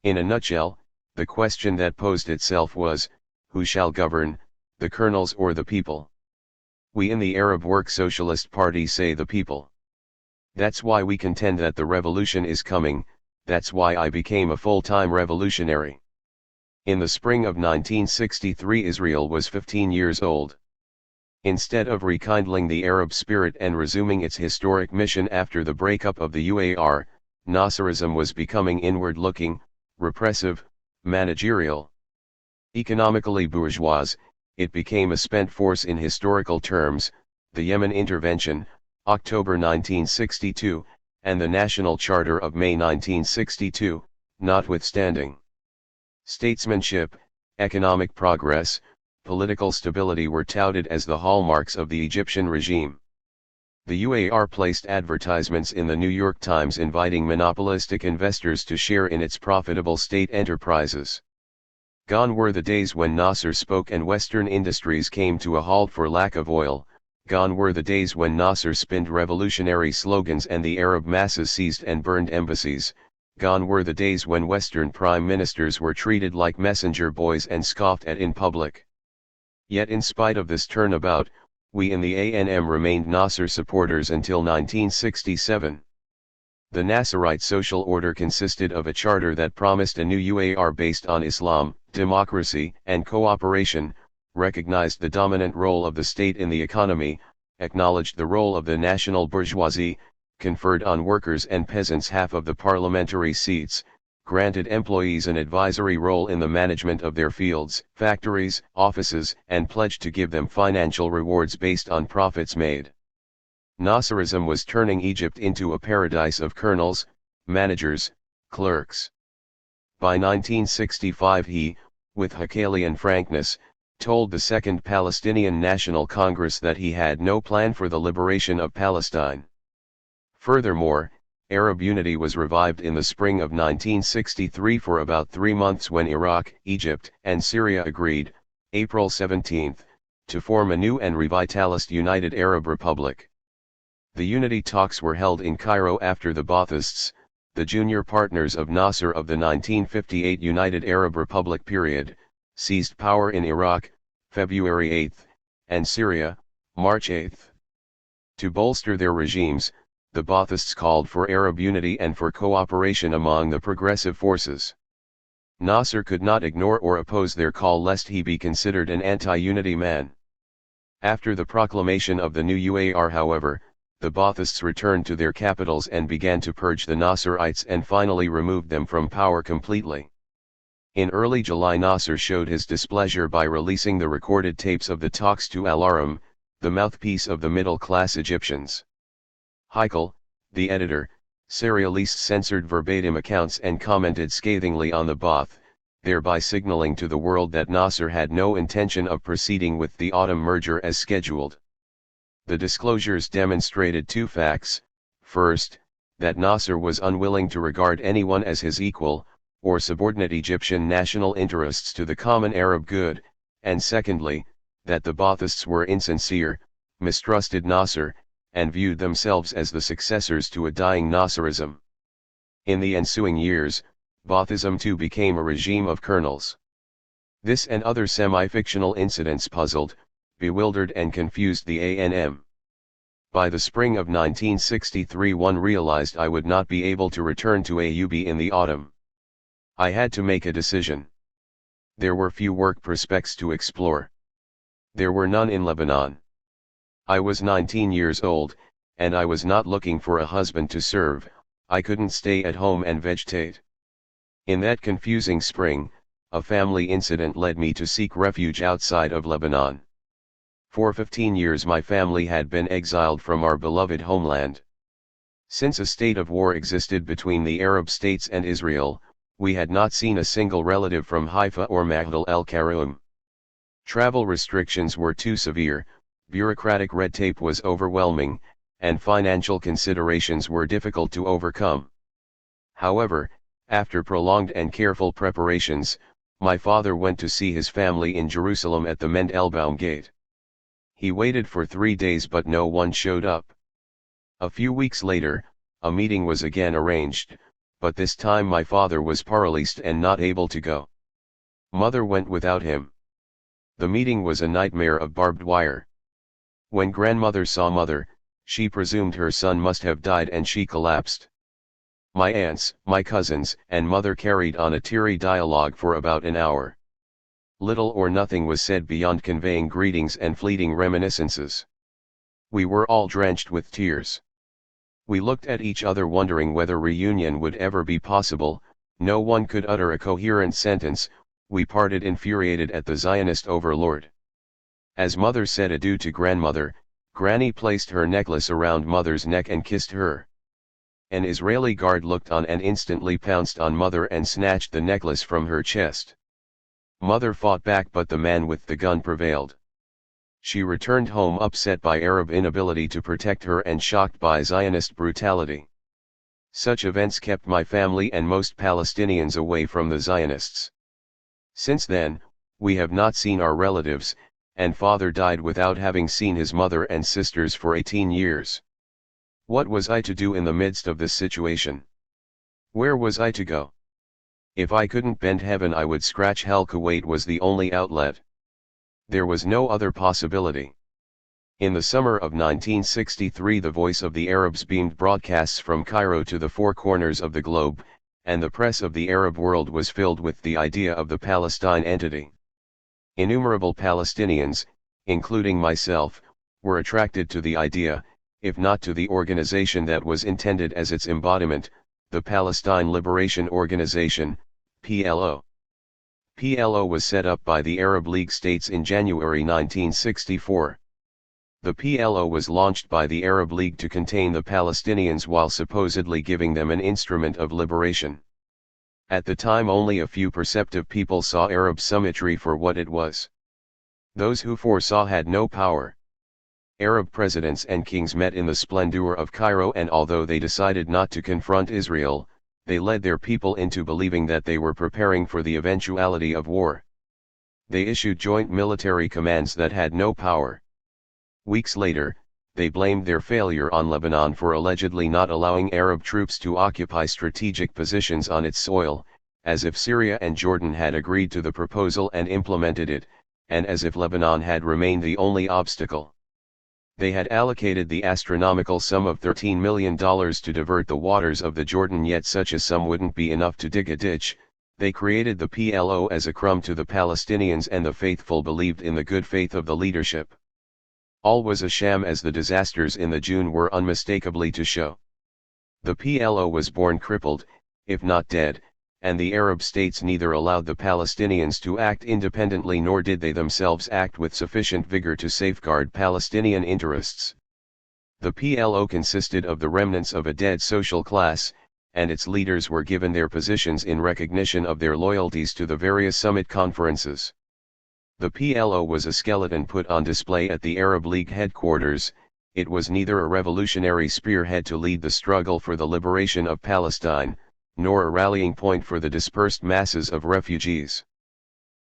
In a nutshell, the question that posed itself was, who shall govern, the colonels or the people? We in the Arab Work Socialist Party say the people. That's why we contend that the revolution is coming, that's why I became a full-time revolutionary. In the spring of 1963 Israel was 15 years old. Instead of rekindling the Arab spirit and resuming its historic mission after the breakup of the UAR, Nasserism was becoming inward-looking, repressive, managerial. Economically bourgeois, it became a spent force in historical terms, the Yemen Intervention, October 1962, and the National Charter of May 1962, notwithstanding. Statesmanship, economic progress, political stability were touted as the hallmarks of the Egyptian regime. The UAR placed advertisements in the New York Times inviting monopolistic investors to share in its profitable state enterprises. Gone were the days when Nasser spoke and Western industries came to a halt for lack of oil. Gone were the days when Nasser spinned revolutionary slogans and the Arab masses seized and burned embassies. Gone were the days when Western prime ministers were treated like messenger boys and scoffed at in public. Yet in spite of this turnabout, we in the ANM remained Nasser supporters until 1967. The Nasserite social order consisted of a charter that promised a new UAR based on Islam, democracy, and cooperation, recognized the dominant role of the state in the economy, acknowledged the role of the national bourgeoisie, conferred on workers and peasants half of the parliamentary seats, granted employees an advisory role in the management of their fields, factories, offices, and pledged to give them financial rewards based on profits made. Nasserism was turning Egypt into a paradise of colonels, managers, clerks. By 1965 he, with Hegelian frankness, told the Second Palestinian National Congress that he had no plan for the liberation of Palestine. Furthermore, Arab unity was revived in the spring of 1963 for about 3 months when Iraq, Egypt, and Syria agreed, April 17, to form a new and revitalized United Arab Republic. The unity talks were held in Cairo after the Baathists, the junior partners of Nasser of the 1958 United Arab Republic period, seized power in Iraq, February 8, and Syria, March 8. To bolster their regimes, the Baathists called for Arab unity and for cooperation among the progressive forces. Nasser could not ignore or oppose their call lest he be considered an anti-unity man. After the proclamation of the new UAR, however, the Baathists returned to their capitals and began to purge the Nasserites and finally removed them from power completely. In early July, Nasser showed his displeasure by releasing the recorded tapes of the talks to Al-Aram, the mouthpiece of the middle-class Egyptians. Heikel, the editor, serialist, censored verbatim accounts and commented scathingly on the Baath, thereby signaling to the world that Nasser had no intention of proceeding with the autumn merger as scheduled. The disclosures demonstrated 2 facts: first, that Nasser was unwilling to regard anyone as his equal, or subordinate Egyptian national interests to the common Arab good, and secondly, that the Baathists were insincere, mistrusted Nasser, and viewed themselves as the successors to a dying Nasserism. In the ensuing years, Baathism too became a regime of colonels. This and other semi-fictional incidents puzzled, bewildered and confused the ANM. By the spring of 1963 one realized I would not be able to return to AUB in the autumn. I had to make a decision. There were few work prospects to explore. There were none in Lebanon. I was 19 years old, and I was not looking for a husband to serve. I couldn't stay at home and vegetate. In that confusing spring, a family incident led me to seek refuge outside of Lebanon. For 15 years my family had been exiled from our beloved homeland. Since a state of war existed between the Arab states and Israel, we had not seen a single relative from Haifa or Maghdal el-Karoum. Travel restrictions were too severe, bureaucratic red tape was overwhelming, and financial considerations were difficult to overcome. However, after prolonged and careful preparations, my father went to see his family in Jerusalem at the Mendelbaum Gate. He waited for 3 days but no one showed up. A few weeks later, a meeting was again arranged, but this time my father was paralyzed and not able to go. Mother went without him. The meeting was a nightmare of barbed wire. When grandmother saw mother, she presumed her son must have died and she collapsed. My aunts, my cousins, and mother carried on a teary dialogue for about an hour. Little or nothing was said beyond conveying greetings and fleeting reminiscences. We were all drenched with tears. We looked at each other wondering whether reunion would ever be possible. No one could utter a coherent sentence. We parted infuriated at the Zionist overlord. As mother said adieu to grandmother, Granny placed her necklace around mother's neck and kissed her. An Israeli guard looked on and instantly pounced on mother and snatched the necklace from her chest. Mother fought back but the man with the gun prevailed. She returned home upset by Arab inability to protect her and shocked by Zionist brutality. Such events kept my family and most Palestinians away from the Zionists. Since then, we have not seen our relatives, and father died without having seen his mother and sisters for 18 years. What was I to do in the midst of this situation? Where was I to go? If I couldn't bend heaven I would scratch hell. Kuwait was the only outlet. There was no other possibility. In the summer of 1963 the Voice of the Arabs beamed broadcasts from Cairo to the 4 corners of the globe, and the press of the Arab world was filled with the idea of the Palestine entity. Innumerable Palestinians, including myself, were attracted to the idea, if not to the organization that was intended as its embodiment, the Palestine Liberation Organization, PLO. PLO was set up by the Arab League states in January 1964. The PLO was launched by the Arab League to contain the Palestinians while supposedly giving them an instrument of liberation. At the time only a few perceptive people saw Arab symmetry for what it was. Those who foresaw had no power. Arab presidents and kings met in the splendor of Cairo, and although they decided not to confront Israel, they led their people into believing that they were preparing for the eventuality of war. They issued joint military commands that had no power. Weeks later, they blamed their failure on Lebanon for allegedly not allowing Arab troops to occupy strategic positions on its soil, as if Syria and Jordan had agreed to the proposal and implemented it, and as if Lebanon had remained the only obstacle. They had allocated the astronomical sum of $13 million to divert the waters of the Jordan, yet such a sum wouldn't be enough to dig a ditch. They created the PLO as a crumb to the Palestinians, and the faithful believed in the good faith of the leadership. All was a sham, as the disasters in the June were unmistakably to show. The PLO was born crippled, if not dead, and the Arab states neither allowed the Palestinians to act independently nor did they themselves act with sufficient vigor to safeguard Palestinian interests. The PLO consisted of the remnants of a dead social class, and its leaders were given their positions in recognition of their loyalties to the various summit conferences. The PLO was a skeleton put on display at the Arab League headquarters. It was neither a revolutionary spearhead to lead the struggle for the liberation of Palestine, nor a rallying point for the dispersed masses of refugees.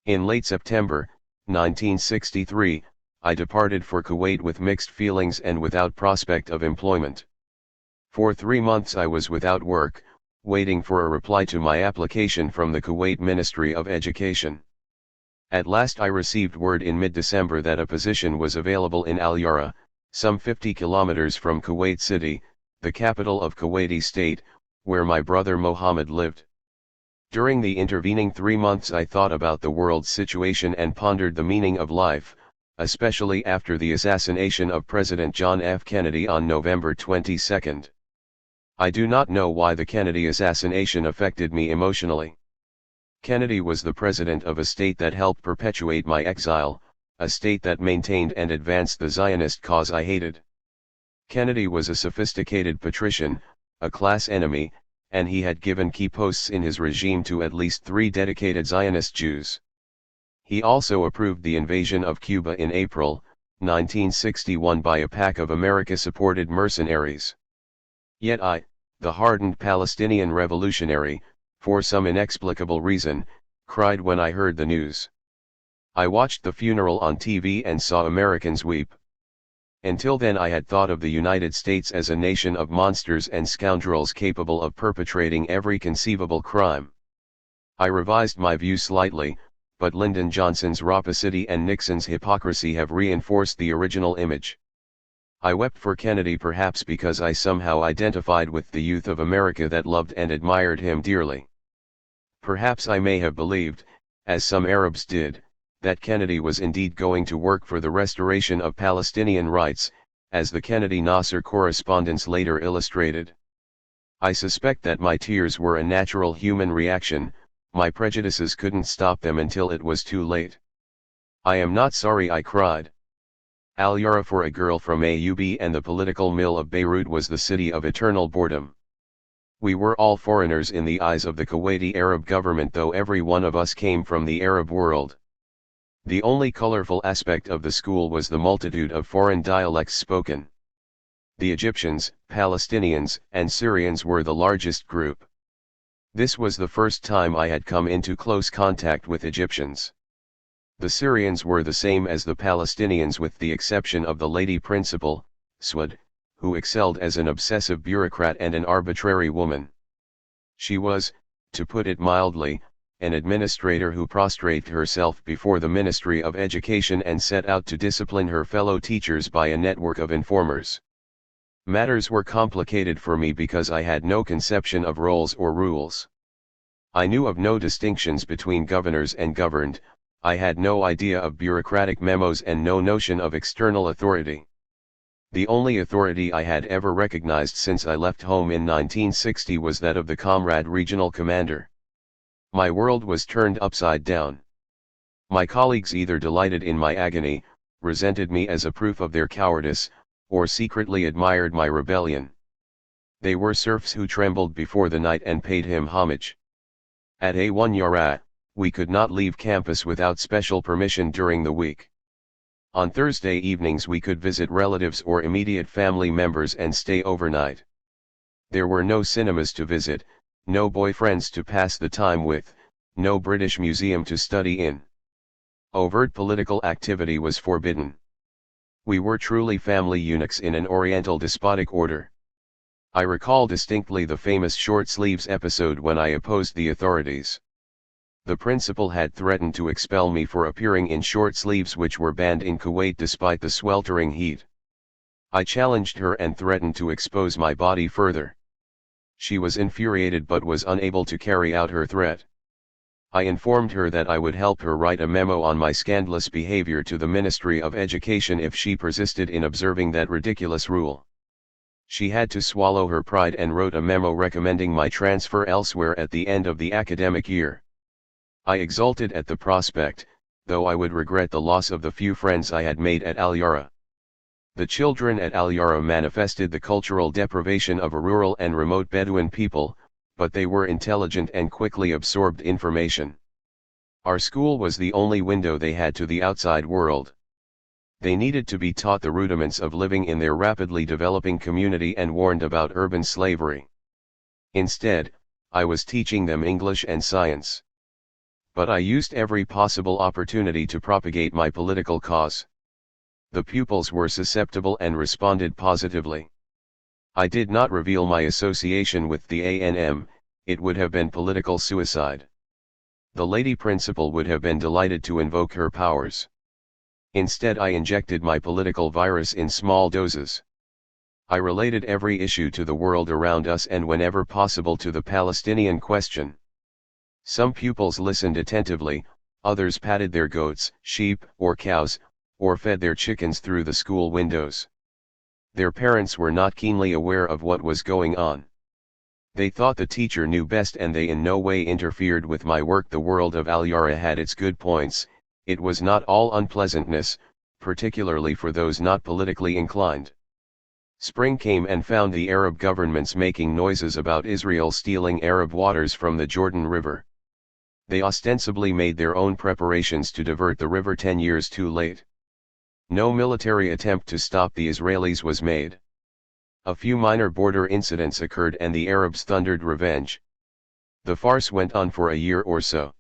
In late September, 1963, I departed for Kuwait with mixed feelings and without prospect of employment. For 3 months I was without work, waiting for a reply to my application from the Kuwait Ministry of Education. At last I received word in mid-December that a position was available in Al Yara, some 50 kilometers from Kuwait City, the capital of Kuwaiti state, where my brother Mohammed lived. During the intervening 3 months I thought about the world's situation and pondered the meaning of life, especially after the assassination of President John F. Kennedy on November 22. I do not know why the Kennedy assassination affected me emotionally. Kennedy was the president of a state that helped perpetuate my exile, a state that maintained and advanced the Zionist cause I hated. Kennedy was a sophisticated patrician, a class enemy, and he had given key posts in his regime to at least 3 dedicated Zionist Jews. He also approved the invasion of Cuba in April, 1961 by a pack of America-supported mercenaries. Yet I, the hardened Palestinian revolutionary, for some inexplicable reason, cried when I heard the news. I watched the funeral on TV and saw Americans weep. Until then I had thought of the United States as a nation of monsters and scoundrels capable of perpetrating every conceivable crime. I revised my view slightly, but Lyndon Johnson's rapacity and Nixon's hypocrisy have reinforced the original image. I wept for Kennedy perhaps because I somehow identified with the youth of America that loved and admired him dearly. Perhaps I may have believed, as some Arabs did, that Kennedy was indeed going to work for the restoration of Palestinian rights, as the Kennedy-Nasser correspondence later illustrated. I suspect that my tears were a natural human reaction. My prejudices couldn't stop them until it was too late. I am not sorry I cried. Al Yara for a girl from Aub and the political mill of Beirut was the city of eternal boredom. We were all foreigners in the eyes of the Kuwaiti Arab government, though every one of us came from the Arab world. The only colorful aspect of the school was the multitude of foreign dialects spoken. The Egyptians, Palestinians, and Syrians were the largest group. This was the first time I had come into close contact with Egyptians. The Syrians were the same as the Palestinians with the exception of the lady principal, Swad, who excelled as an obsessive bureaucrat and an arbitrary woman. She was, to put it mildly, an administrator who prostrated herself before the Ministry of Education and set out to discipline her fellow teachers by a network of informers. Matters were complicated for me because I had no conception of roles or rules. I knew of no distinctions between governors and governed. I had no idea of bureaucratic memos and no notion of external authority. The only authority I had ever recognized since I left home in 1960 was that of the Comrade Regional Commander. My world was turned upside down. My colleagues either delighted in my agony, resented me as a proof of their cowardice, or secretly admired my rebellion. They were serfs who trembled before the knight and paid him homage. At A1 Yara, we could not leave campus without special permission during the week. On Thursday evenings we could visit relatives or immediate family members and stay overnight. There were no cinemas to visit, no boyfriends to pass the time with, no British Museum to study in. Overt political activity was forbidden. We were truly family eunuchs in an Oriental despotic order. I recall distinctly the famous short sleeves episode when I opposed the authorities. The principal had threatened to expel me for appearing in short sleeves which were banned in Kuwait despite the sweltering heat. I challenged her and threatened to expose my body further. She was infuriated but was unable to carry out her threat. I informed her that I would help her write a memo on my scandalous behavior to the Ministry of Education if she persisted in observing that ridiculous rule. She had to swallow her pride and wrote a memo recommending my transfer elsewhere at the end of the academic year. I exulted at the prospect, though I would regret the loss of the few friends I had made at Al Yara. The children at Al Yara manifested the cultural deprivation of a rural and remote Bedouin people, but they were intelligent and quickly absorbed information. Our school was the only window they had to the outside world. They needed to be taught the rudiments of living in their rapidly developing community and warned about urban slavery. Instead, I was teaching them English and science. But I used every possible opportunity to propagate my political cause. The pupils were susceptible and responded positively. I did not reveal my association with the ANM, it would have been political suicide. The lady principal would have been delighted to invoke her powers. Instead, I injected my political virus in small doses. I related every issue to the world around us and whenever possible to the Palestinian question. Some pupils listened attentively, others patted their goats, sheep, or cows, or fed their chickens through the school windows. Their parents were not keenly aware of what was going on. They thought the teacher knew best and they in no way interfered with my work. The world of Al Yara had its good points, it was not all unpleasantness, particularly for those not politically inclined. Spring came and found the Arab governments making noises about Israel stealing Arab waters from the Jordan River. They ostensibly made their own preparations to divert the river 10 years too late. No military attempt to stop the Israelis was made. A few minor border incidents occurred and the Arabs thundered revenge. The farce went on for a year or so.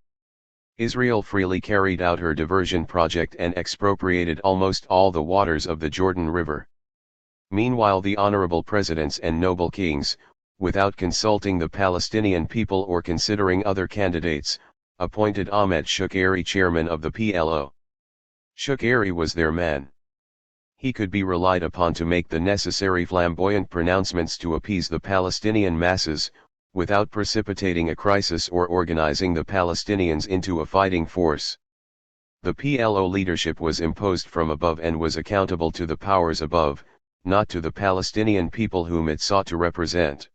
Israel freely carried out her diversion project and expropriated almost all the waters of the Jordan River. Meanwhile, the honorable presidents and noble kings, without consulting the Palestinian people or considering other candidates, appointed Ahmet Shukeri chairman of the PLO. Shukeri was their man. He could be relied upon to make the necessary flamboyant pronouncements to appease the Palestinian masses, without precipitating a crisis or organizing the Palestinians into a fighting force. The PLO leadership was imposed from above and was accountable to the powers above, not to the Palestinian people whom it sought to represent.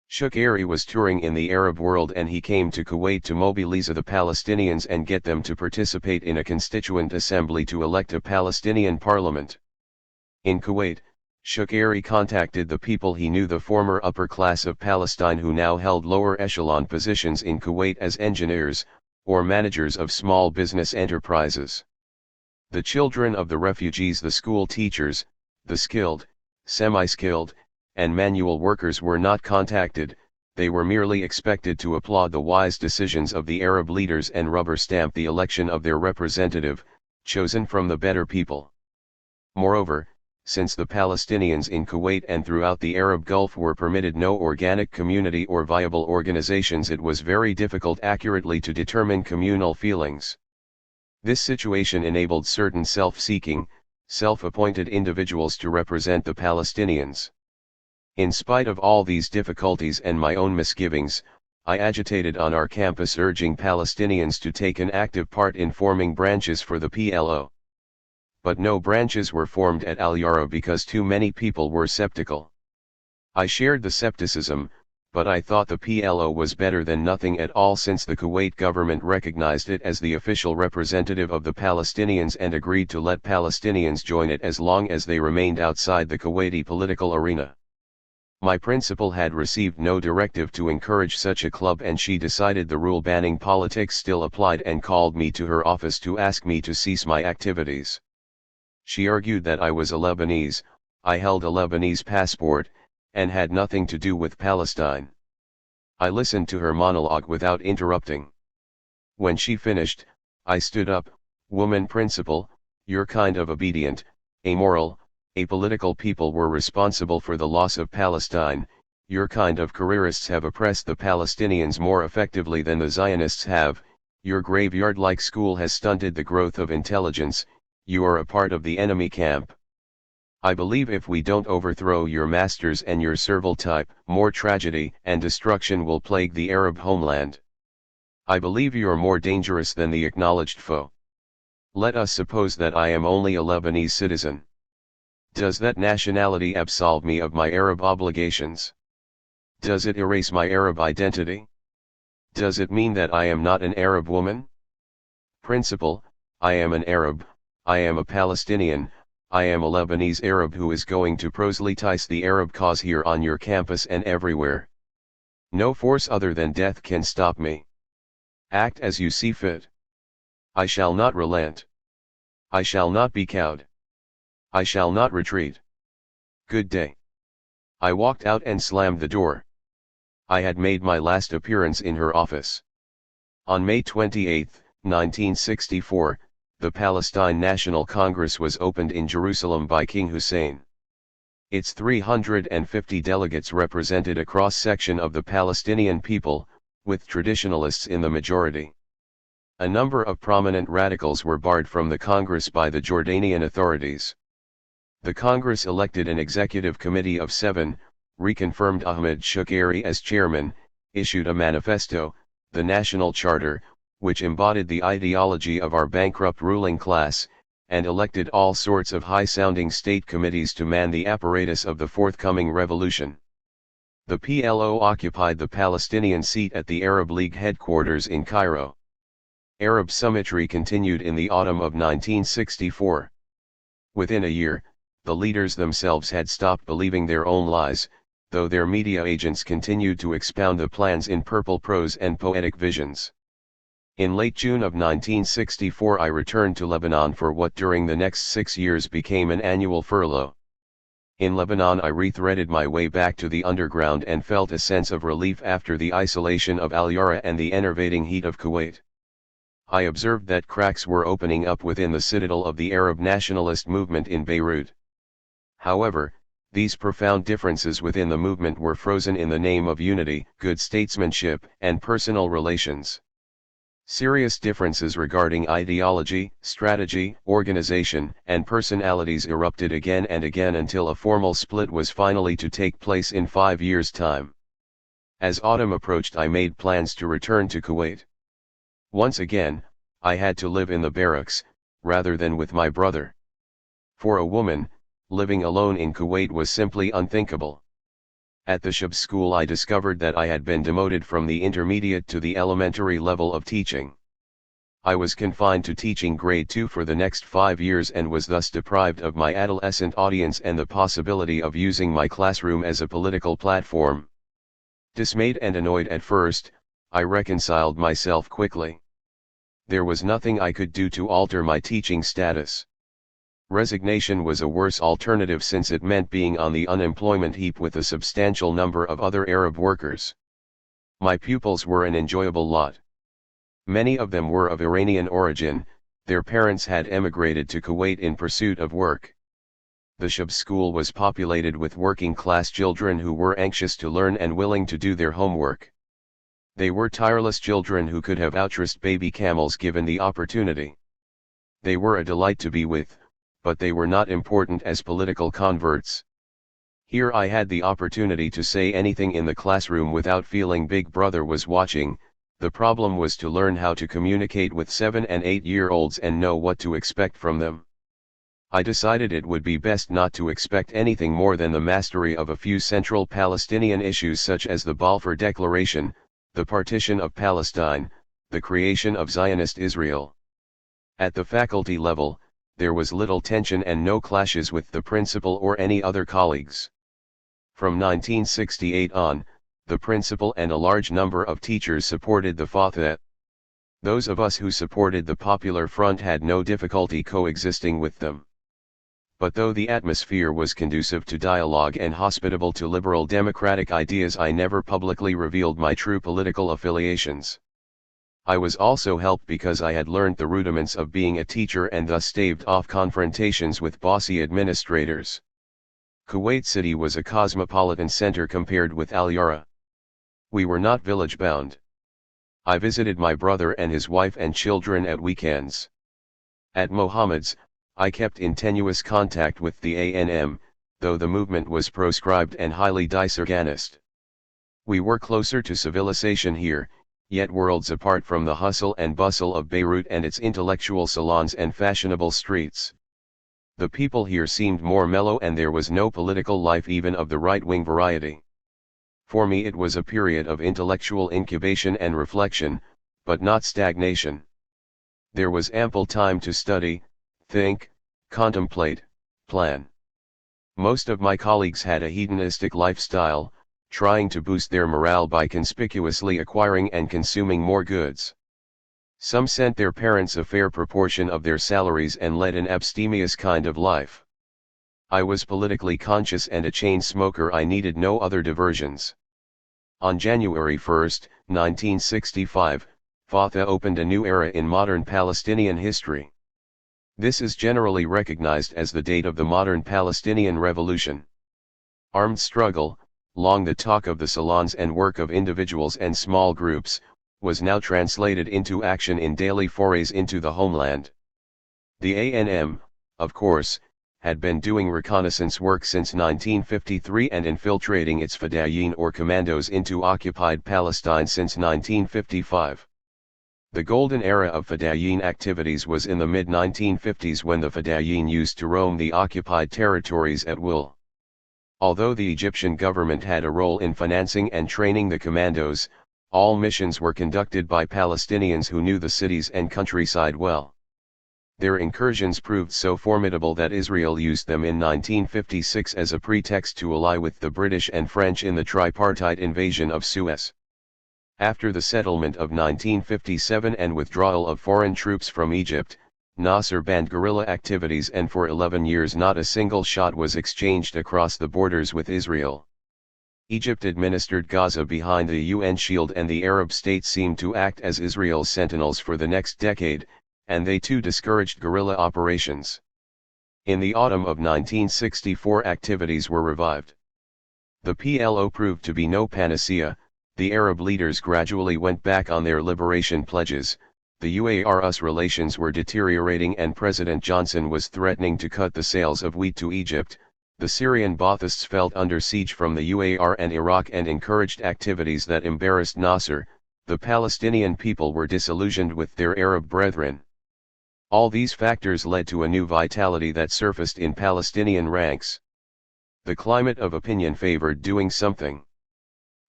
Shukeri was touring in the Arab world and he came to Kuwait to mobilize the Palestinians and get them to participate in a constituent assembly to elect a Palestinian parliament. In Kuwait, Shukeri contacted the people he knew, the former upper class of Palestine who now held lower echelon positions in Kuwait as engineers, or managers of small business enterprises. The children of the refugees, the school teachers, the skilled, semi-skilled, and manual workers were not contacted, they were merely expected to applaud the wise decisions of the Arab leaders and rubber stamp the election of their representative, chosen from the better people. Moreover, since the Palestinians in Kuwait and throughout the Arab Gulf were permitted no organic community or viable organizations, it was very difficult accurately to determine communal feelings. This situation enabled certain self-seeking, self-appointed individuals to represent the Palestinians. In spite of all these difficulties and my own misgivings, I agitated on our campus urging Palestinians to take an active part in forming branches for the PLO. but no branches were formed at Al Yara because too many people were skeptical. I shared the skepticism, but I thought the PLO was better than nothing at all since the Kuwait government recognized it as the official representative of the Palestinians and agreed to let Palestinians join it as long as they remained outside the Kuwaiti political arena. My principal had received no directive to encourage such a club, and she decided the rule banning politics still applied and called me to her office to ask me to cease my activities. She argued that I was a Lebanese, I held a Lebanese passport, and had nothing to do with Palestine. I listened to her monologue without interrupting. When she finished, I stood up. Woman principal, you're kind of obedient, amoral, apolitical people were responsible for the loss of Palestine. Your kind of careerists have oppressed the Palestinians more effectively than the Zionists have. Your graveyard-like school has stunted the growth of intelligence. You are a part of the enemy camp. I believe if we don't overthrow your masters and your servile type, more tragedy and destruction will plague the Arab homeland. I believe you're more dangerous than the acknowledged foe. Let us suppose that I am only a Lebanese citizen. Does that nationality absolve me of my Arab obligations? Does it erase my Arab identity? Does it mean that I am not an Arab woman? Principal, I am an Arab, I am a Palestinian, I am a Lebanese Arab who is going to proselytize the Arab cause here on your campus and everywhere. No force other than death can stop me. Act as you see fit. I shall not relent. I shall not be cowed. I shall not retreat. Good day. I walked out and slammed the door. I had made my last appearance in her office. On May 28, 1964, the Palestine National Congress was opened in Jerusalem by King Hussein. Its 350 delegates represented a cross-section of the Palestinian people, with traditionalists in the majority. A number of prominent radicals were barred from the Congress by the Jordanian authorities. The Congress elected an executive committee of 7, reconfirmed Ahmed Shukeri as chairman, issued a manifesto, the National Charter, which embodied the ideology of our bankrupt ruling class, and elected all sorts of high-sounding state committees to man the apparatus of the forthcoming revolution. The PLO occupied the Palestinian seat at the Arab League headquarters in Cairo. Arab summitry continued in the autumn of 1964. Within a year, the leaders themselves had stopped believing their own lies, though their media agents continued to expound the plans in purple prose and poetic visions. In late June of 1964 I returned to Lebanon for what during the next 6 years became an annual furlough. In Lebanon I rethreaded my way back to the underground and felt a sense of relief after the isolation of Al Yara and the enervating heat of Kuwait. I observed that cracks were opening up within the citadel of the Arab nationalist movement in Beirut. However, these profound differences within the movement were frozen in the name of unity, good statesmanship, and personal relations. Serious differences regarding ideology, strategy, organization, and personalities erupted again and again until a formal split was finally to take place in 5 years' time. As autumn approached I made plans to return to Kuwait. Once again, I had to live in the barracks, rather than with my brother. For a woman, living alone in Kuwait was simply unthinkable. At the Shab school I discovered that I had been demoted from the intermediate to the elementary level of teaching. I was confined to teaching grade 2 for the next 5 years and was thus deprived of my adolescent audience and the possibility of using my classroom as a political platform. Dismayed and annoyed at first, I reconciled myself quickly. There was nothing I could do to alter my teaching status. Resignation was a worse alternative since it meant being on the unemployment heap with a substantial number of other Arab workers. My pupils were an enjoyable lot. Many of them were of Iranian origin, their parents had emigrated to Kuwait in pursuit of work. The Shab school was populated with working-class children who were anxious to learn and willing to do their homework. They were tireless children who could have outraced baby camels given the opportunity. They were a delight to be with, but they were not important as political converts. Here I had the opportunity to say anything in the classroom without feeling Big Brother was watching. The problem was to learn how to communicate with 7- and 8-year-olds and know what to expect from them. I decided it would be best not to expect anything more than the mastery of a few central Palestinian issues such as the Balfour Declaration, the partition of Palestine, the creation of Zionist Israel. At the faculty level, there was little tension and no clashes with the principal or any other colleagues. From 1968 on, the principal and a large number of teachers supported the Fatah. Those of us who supported the Popular Front had no difficulty coexisting with them. But though the atmosphere was conducive to dialogue and hospitable to liberal democratic ideas, I never publicly revealed my true political affiliations. I was also helped because I had learned the rudiments of being a teacher and thus staved off confrontations with bossy administrators. Kuwait City was a cosmopolitan center compared with Al Yara. We were not village-bound. I visited my brother and his wife and children at weekends. At Mohammed's, I kept in tenuous contact with the ANM, though the movement was proscribed and highly disorganized. We were closer to civilization here, yet worlds apart from the hustle and bustle of Beirut and its intellectual salons and fashionable streets. The people here seemed more mellow and there was no political life even of the right-wing variety. For me it was a period of intellectual incubation and reflection, but not stagnation. There was ample time to study, think, contemplate, plan. Most of my colleagues had a hedonistic lifestyle, trying to boost their morale by conspicuously acquiring and consuming more goods. Some sent their parents a fair proportion of their salaries and led an abstemious kind of life. I was politically conscious and a chain smoker. I needed no other diversions. On January 1, 1965, Fatah opened a new era in modern Palestinian history. This is generally recognized as the date of the modern Palestinian Revolution. Armed struggle, long the talk of the salons and work of individuals and small groups, was now translated into action in daily forays into the homeland. The ANM, of course, had been doing reconnaissance work since 1953 and infiltrating its Fedayeen or commandos into occupied Palestine since 1955. The golden era of Fedayeen activities was in the mid-1950s when the Fedayeen used to roam the occupied territories at will. Although the Egyptian government had a role in financing and training the commandos, all missions were conducted by Palestinians who knew the cities and countryside well. Their incursions proved so formidable that Israel used them in 1956 as a pretext to ally with the British and French in the tripartite invasion of Suez. After the settlement of 1957 and withdrawal of foreign troops from Egypt, Nasser banned guerrilla activities and for 11 years not a single shot was exchanged across the borders with Israel. Egypt administered Gaza behind the UN shield and the Arab states seemed to act as Israel's sentinels for the next decade, and they too discouraged guerrilla operations. In the autumn of 1964 activities were revived. The PLO proved to be no panacea. The Arab leaders gradually went back on their liberation pledges, the UAR-US relations were deteriorating and President Johnson was threatening to cut the sales of wheat to Egypt. The Syrian Baathists felt under siege from the UAR and Iraq and encouraged activities that embarrassed Nasser. The Palestinian people were disillusioned with their Arab brethren. All these factors led to a new vitality that surfaced in Palestinian ranks. The climate of opinion favored doing something.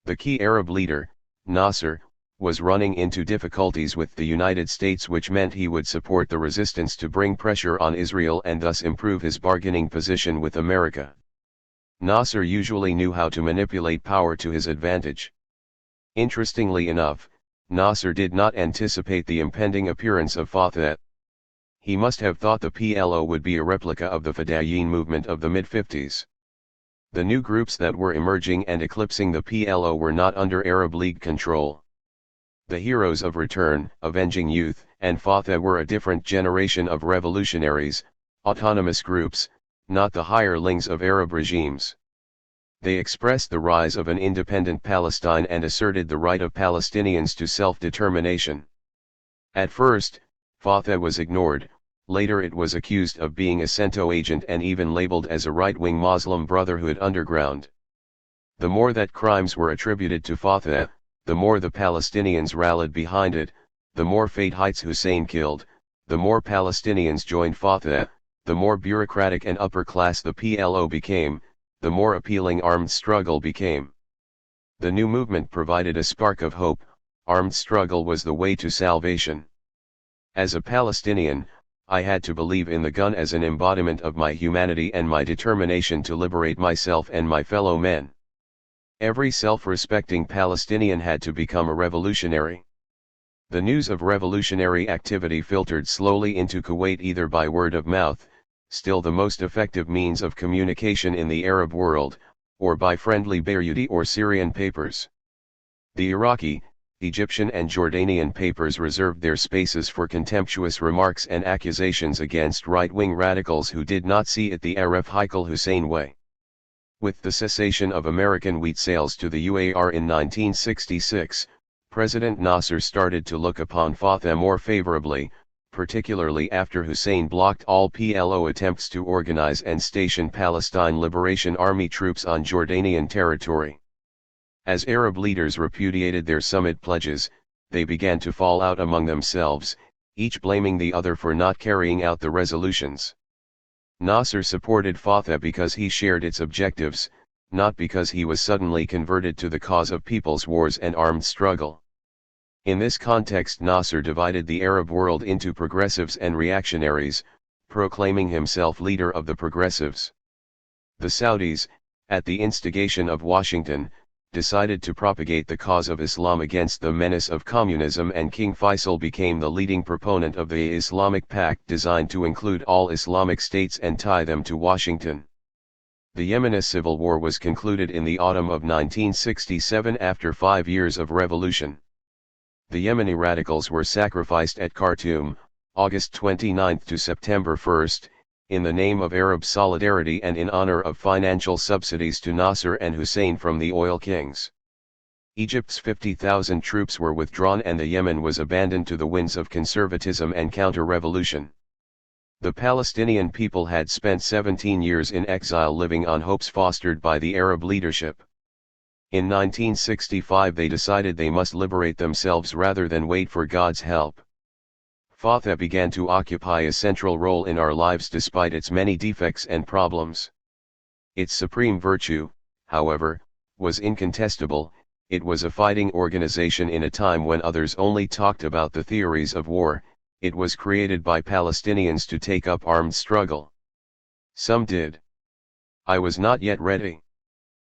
The key Arab leader, Nasser, was running into difficulties with the United States, which meant he would support the resistance to bring pressure on Israel and thus improve his bargaining position with America. Nasser usually knew how to manipulate power to his advantage. Interestingly enough, Nasser did not anticipate the impending appearance of Fatah. He must have thought the PLO would be a replica of the Fedayeen movement of the mid-50s. The new groups that were emerging and eclipsing the PLO were not under Arab League control. The heroes of Return, Avenging Youth, and Fatah were a different generation of revolutionaries, autonomous groups, not the hirelings of Arab regimes. They expressed the rise of an independent Palestine and asserted the right of Palestinians to self-determination. At first, Fatah was ignored. Later it was accused of being a Cento agent and even labeled as a right-wing Muslim Brotherhood underground. The more that crimes were attributed to Fatah, the more the Palestinians rallied behind it, the more Fathites Hussein killed, the more Palestinians joined Fatah, the more bureaucratic and upper class the PLO became, the more appealing armed struggle became. The new movement provided a spark of hope. Armed struggle was the way to salvation. As a Palestinian, I had to believe in the gun as an embodiment of my humanity and my determination to liberate myself and my fellow men. Every self-respecting Palestinian had to become a revolutionary. The news of revolutionary activity filtered slowly into Kuwait either by word of mouth, still the most effective means of communication in the Arab world, or by friendly Beirut or Syrian papers. The Iraqi, Egyptian and Jordanian papers reserved their spaces for contemptuous remarks and accusations against right-wing radicals who did not see it the Aref Haikal Hussein way. With the cessation of American wheat sales to the UAR in 1966, President Nasser started to look upon Fatah more favorably, particularly after Hussein blocked all PLO attempts to organize and station Palestine Liberation Army troops on Jordanian territory. As Arab leaders repudiated their summit pledges, they began to fall out among themselves, each blaming the other for not carrying out the resolutions. Nasser supported Fatah because he shared its objectives, not because he was suddenly converted to the cause of people's wars and armed struggle. In this context, Nasser divided the Arab world into progressives and reactionaries, proclaiming himself leader of the progressives. The Saudis, at the instigation of Washington, decided to propagate the cause of Islam against the menace of communism, and King Faisal became the leading proponent of the Islamic Pact designed to include all Islamic states and tie them to Washington. The Yemeni civil war was concluded in the autumn of 1967 after 5 years of revolution. The Yemeni radicals were sacrificed at Khartoum, August 29 to September 1, in the name of Arab solidarity and in honor of financial subsidies to Nasser and Hussein from the oil kings. Egypt's 50,000 troops were withdrawn and the Yemen was abandoned to the winds of conservatism and counter-revolution. The Palestinian people had spent 17 years in exile living on hopes fostered by the Arab leadership. In 1965 they decided they must liberate themselves rather than wait for God's help. Fatah began to occupy a central role in our lives despite its many defects and problems. Its supreme virtue, however, was incontestable. It was a fighting organization in a time when others only talked about the theories of war. It was created by Palestinians to take up armed struggle. Some did. I was not yet ready.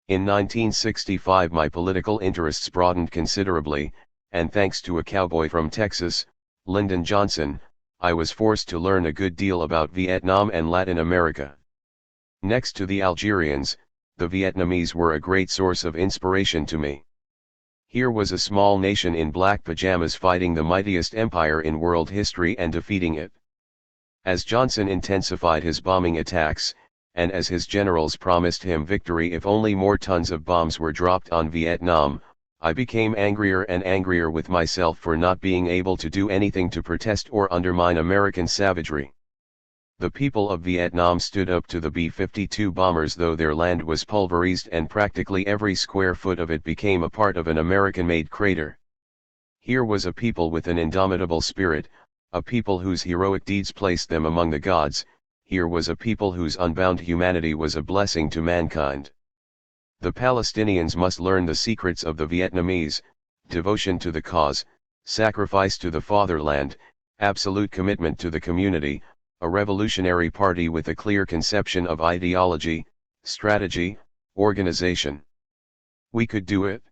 In 1965 my political interests broadened considerably, and thanks to a cowboy from Texas, Lyndon Johnson, I was forced to learn a good deal about Vietnam and Latin America. Next to the Algerians, the Vietnamese were a great source of inspiration to me. Here was a small nation in black pajamas fighting the mightiest empire in world history and defeating it. As Johnson intensified his bombing attacks, and as his generals promised him victory if only more tons of bombs were dropped on Vietnam, I became angrier and angrier with myself for not being able to do anything to protest or undermine American savagery. The people of Vietnam stood up to the B-52 bombers though their land was pulverized and practically every square foot of it became a part of an American-made crater. Here was a people with an indomitable spirit, a people whose heroic deeds placed them among the gods. Here was a people whose unbound humanity was a blessing to mankind. The Palestinians must learn the secrets of the Vietnamese: devotion to the cause, sacrifice to the fatherland, absolute commitment to the community, a revolutionary party with a clear conception of ideology, strategy, organization. We could do it.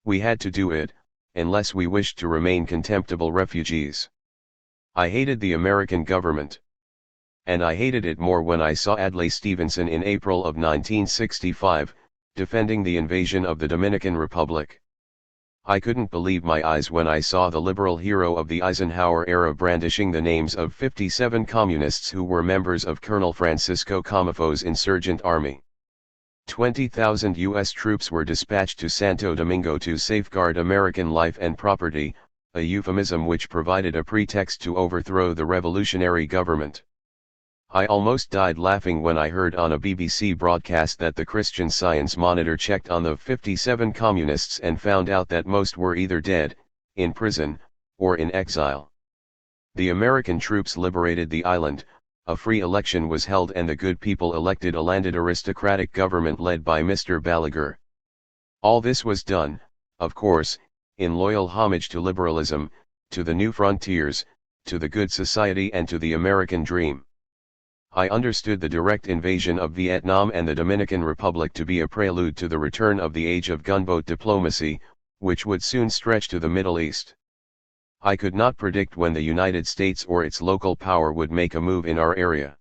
We had to do it, unless we wished to remain contemptible refugees. I hated the American government. And I hated it more when I saw Adlai Stevenson in April of 1965, defending the invasion of the Dominican Republic. I couldn't believe my eyes when I saw the liberal hero of the Eisenhower era brandishing the names of 57 communists who were members of Colonel Francisco Comefo's insurgent army. 20,000 U.S. troops were dispatched to Santo Domingo to safeguard American life and property, a euphemism which provided a pretext to overthrow the revolutionary government. I almost died laughing when I heard on a BBC broadcast that the Christian Science Monitor checked on the 57 communists and found out that most were either dead, in prison, or in exile. The American troops liberated the island, a free election was held and the good people elected a landed aristocratic government led by Mr. Bagot. All this was done, of course, in loyal homage to liberalism, to the new frontiers, to the good society and to the American dream. I understood the direct invasion of Vietnam and the Dominican Republic to be a prelude to the return of the age of gunboat diplomacy, which would soon stretch to the Middle East. I could not predict when the United States or its local power would make a move in our area.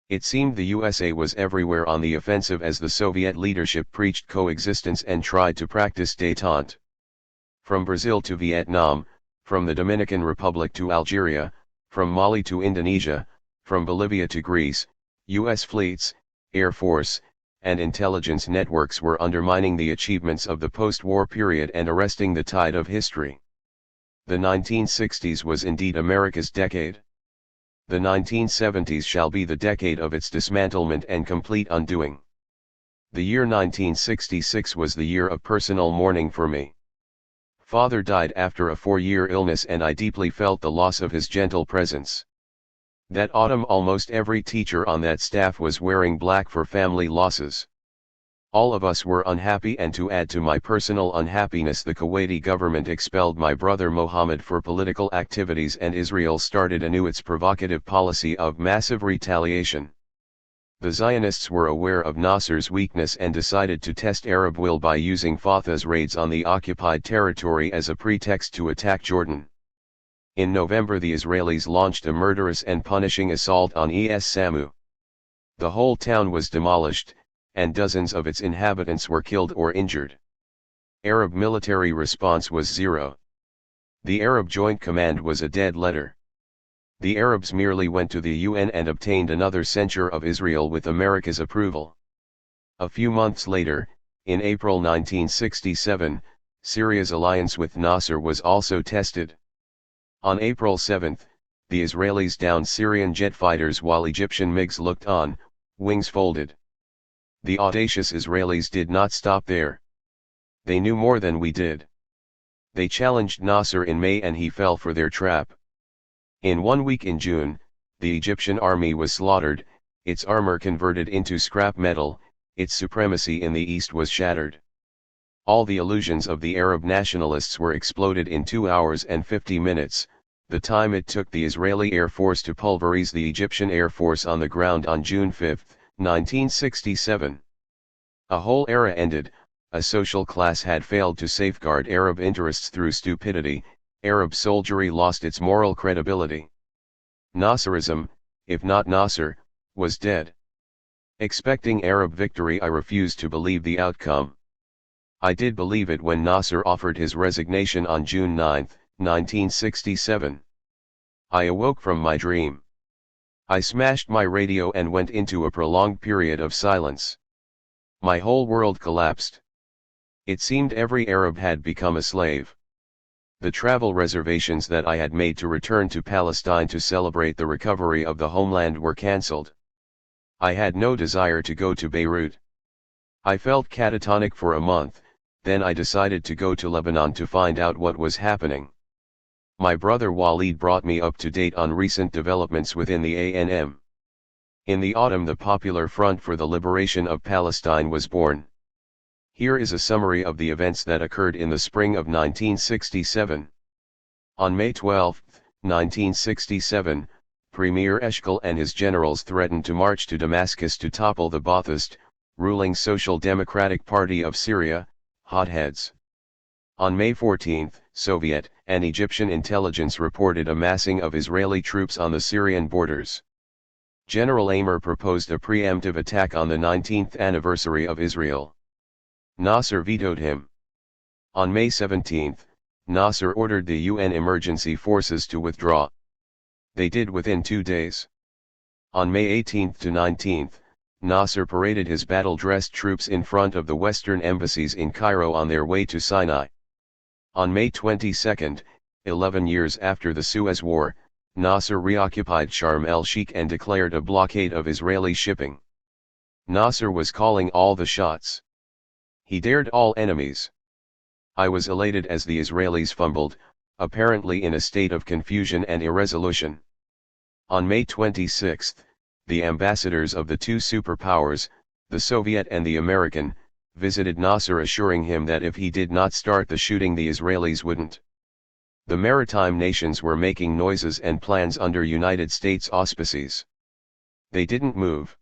It seemed the USA was everywhere on the offensive as the Soviet leadership preached coexistence and tried to practice détente. From Brazil to Vietnam, from the Dominican Republic to Algeria, from Mali to Indonesia, from Bolivia to Greece, U.S. fleets, Air Force, and intelligence networks were undermining the achievements of the post-war period and arresting the tide of history. The 1960s was indeed America's decade. The 1970s shall be the decade of its dismantlement and complete undoing. The year 1966 was the year of personal mourning for me. Father died after a 4-year illness and I deeply felt the loss of his gentle presence. That autumn almost every teacher on that staff was wearing black for family losses. All of us were unhappy, and to add to my personal unhappiness, the Kuwaiti government expelled my brother Mohammed for political activities and Israel started anew its provocative policy of massive retaliation. The Zionists were aware of Nasser's weakness and decided to test Arab will by using Fatah's raids on the occupied territory as a pretext to attack Jordan. In November the Israelis launched a murderous and punishing assault on Es Samu. The whole town was demolished, and dozens of its inhabitants were killed or injured. Arab military response was zero. The Arab Joint Command was a dead letter. The Arabs merely went to the UN and obtained another censure of Israel with America's approval. A few months later, in April 1967, Syria's alliance with Nasser was also tested. On April 7, the Israelis downed Syrian jet fighters while Egyptian MiGs looked on, wings folded. The audacious Israelis did not stop there. They knew more than we did. They challenged Nasser in May and he fell for their trap. In 1 week in June, the Egyptian army was slaughtered, its armor converted into scrap metal, its supremacy in the east was shattered. All the illusions of the Arab nationalists were exploded in 2 hours and 50 minutes, the time it took the Israeli Air Force to pulverize the Egyptian Air Force on the ground on June 5, 1967. A whole era ended. A social class had failed to safeguard Arab interests through stupidity. Arab soldiery lost its moral credibility. Nasserism, if not Nasser, was dead. Expecting Arab victory, I refused to believe the outcome. I did believe it when Nasser offered his resignation on June 9, 1967. I awoke from my dream. I smashed my radio and went into a prolonged period of silence. My whole world collapsed. It seemed every Arab had become a slave. The travel reservations that I had made to return to Palestine to celebrate the recovery of the homeland were cancelled. I had no desire to go to Beirut. I felt catatonic for a month, then I decided to go to Lebanon to find out what was happening. My brother Walid brought me up to date on recent developments within the ANM. In the autumn, the Popular Front for the Liberation of Palestine was born. Here is a summary of the events that occurred in the spring of 1967. On May 12, 1967, Premier Eshkol and his generals threatened to march to Damascus to topple the Ba'athist, ruling Social Democratic Party of Syria, hotheads. On May 14, Soviet and Egyptian intelligence reported a massing of Israeli troops on the Syrian borders. General Amer proposed a preemptive attack on the 19th anniversary of Israel. Nasser vetoed him. On May 17, Nasser ordered the UN emergency forces to withdraw. They did within 2 days. On May 18 to 19, Nasser paraded his battle-dressed troops in front of the Western embassies in Cairo on their way to Sinai. On May 22, 11 years after the Suez War, Nasser reoccupied Sharm el-Sheikh and declared a blockade of Israeli shipping. Nasser was calling all the shots. He dared all enemies. I was elated as the Israelis fumbled, apparently in a state of confusion and irresolution. On May 26, the ambassadors of the two superpowers, the Soviet and the American, visited Nasser assuring him that if he did not start the shooting the Israelis wouldn't. The maritime nations were making noises and plans under United States auspices. They didn't move.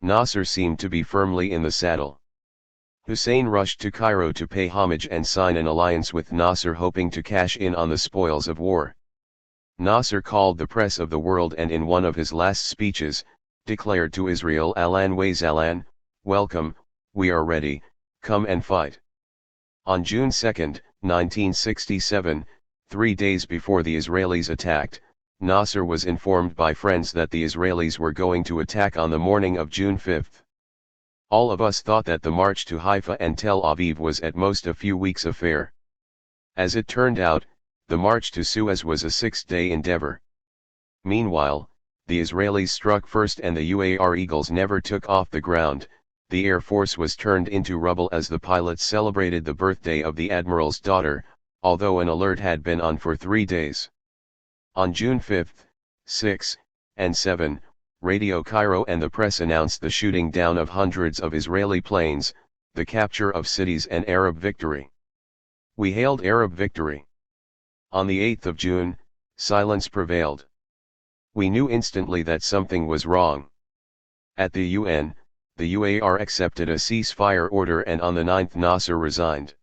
Nasser seemed to be firmly in the saddle. Hussein rushed to Cairo to pay homage and sign an alliance with Nasser, hoping to cash in on the spoils of war. Nasser called the press of the world and in one of his last speeches, declared to Israel, "Ahlan wa sahlan, welcome, we are ready, come and fight." On June 2, 1967, 3 days before the Israelis attacked, Nasser was informed by friends that the Israelis were going to attack on the morning of June 5. All of us thought that the march to Haifa and Tel Aviv was at most a few weeks' affair. As it turned out, the march to Suez was a 6-day endeavor. Meanwhile, the Israelis struck first and the UAR Eagles never took off the ground. The Air Force was turned into rubble as the pilots celebrated the birthday of the Admiral's daughter, although an alert had been on for 3 days. On June 5, 6, and 7, Radio Cairo and the press announced the shooting down of hundreds of Israeli planes, the capture of cities and Arab victory. We hailed Arab victory. On the 8th of June, silence prevailed. We knew instantly that something was wrong. At the UN, the UAR accepted a ceasefire order and on the 9th Nasser resigned.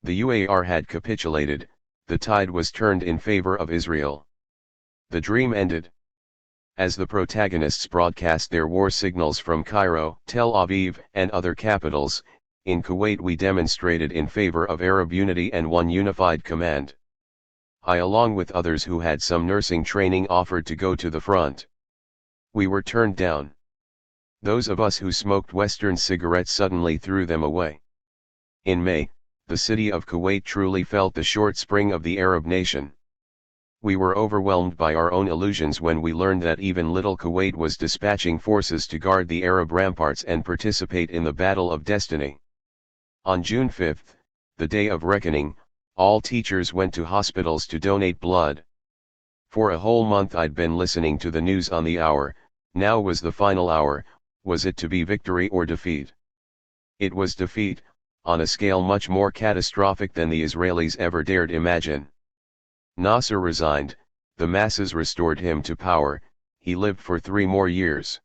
The UAR had capitulated, the tide was turned in favor of Israel. The dream ended. As the protagonists broadcast their war signals from Cairo, Tel Aviv, and other capitals, in Kuwait we demonstrated in favor of Arab unity and one unified command. I, along with others who had some nursing training, offered to go to the front. We were turned down. Those of us who smoked Western cigarettes suddenly threw them away. In May, the city of Kuwait truly felt the short spring of the Arab nation. We were overwhelmed by our own illusions when we learned that even little Kuwait was dispatching forces to guard the Arab ramparts and participate in the battle of destiny. On June 5, the day of reckoning, all teachers went to hospitals to donate blood. For a whole month I'd been listening to the news on the hour. Now was the final hour. Was it to be victory or defeat? It was defeat, on a scale much more catastrophic than the Israelis ever dared imagine. Nasser resigned, the masses restored him to power, he lived for 3 more years.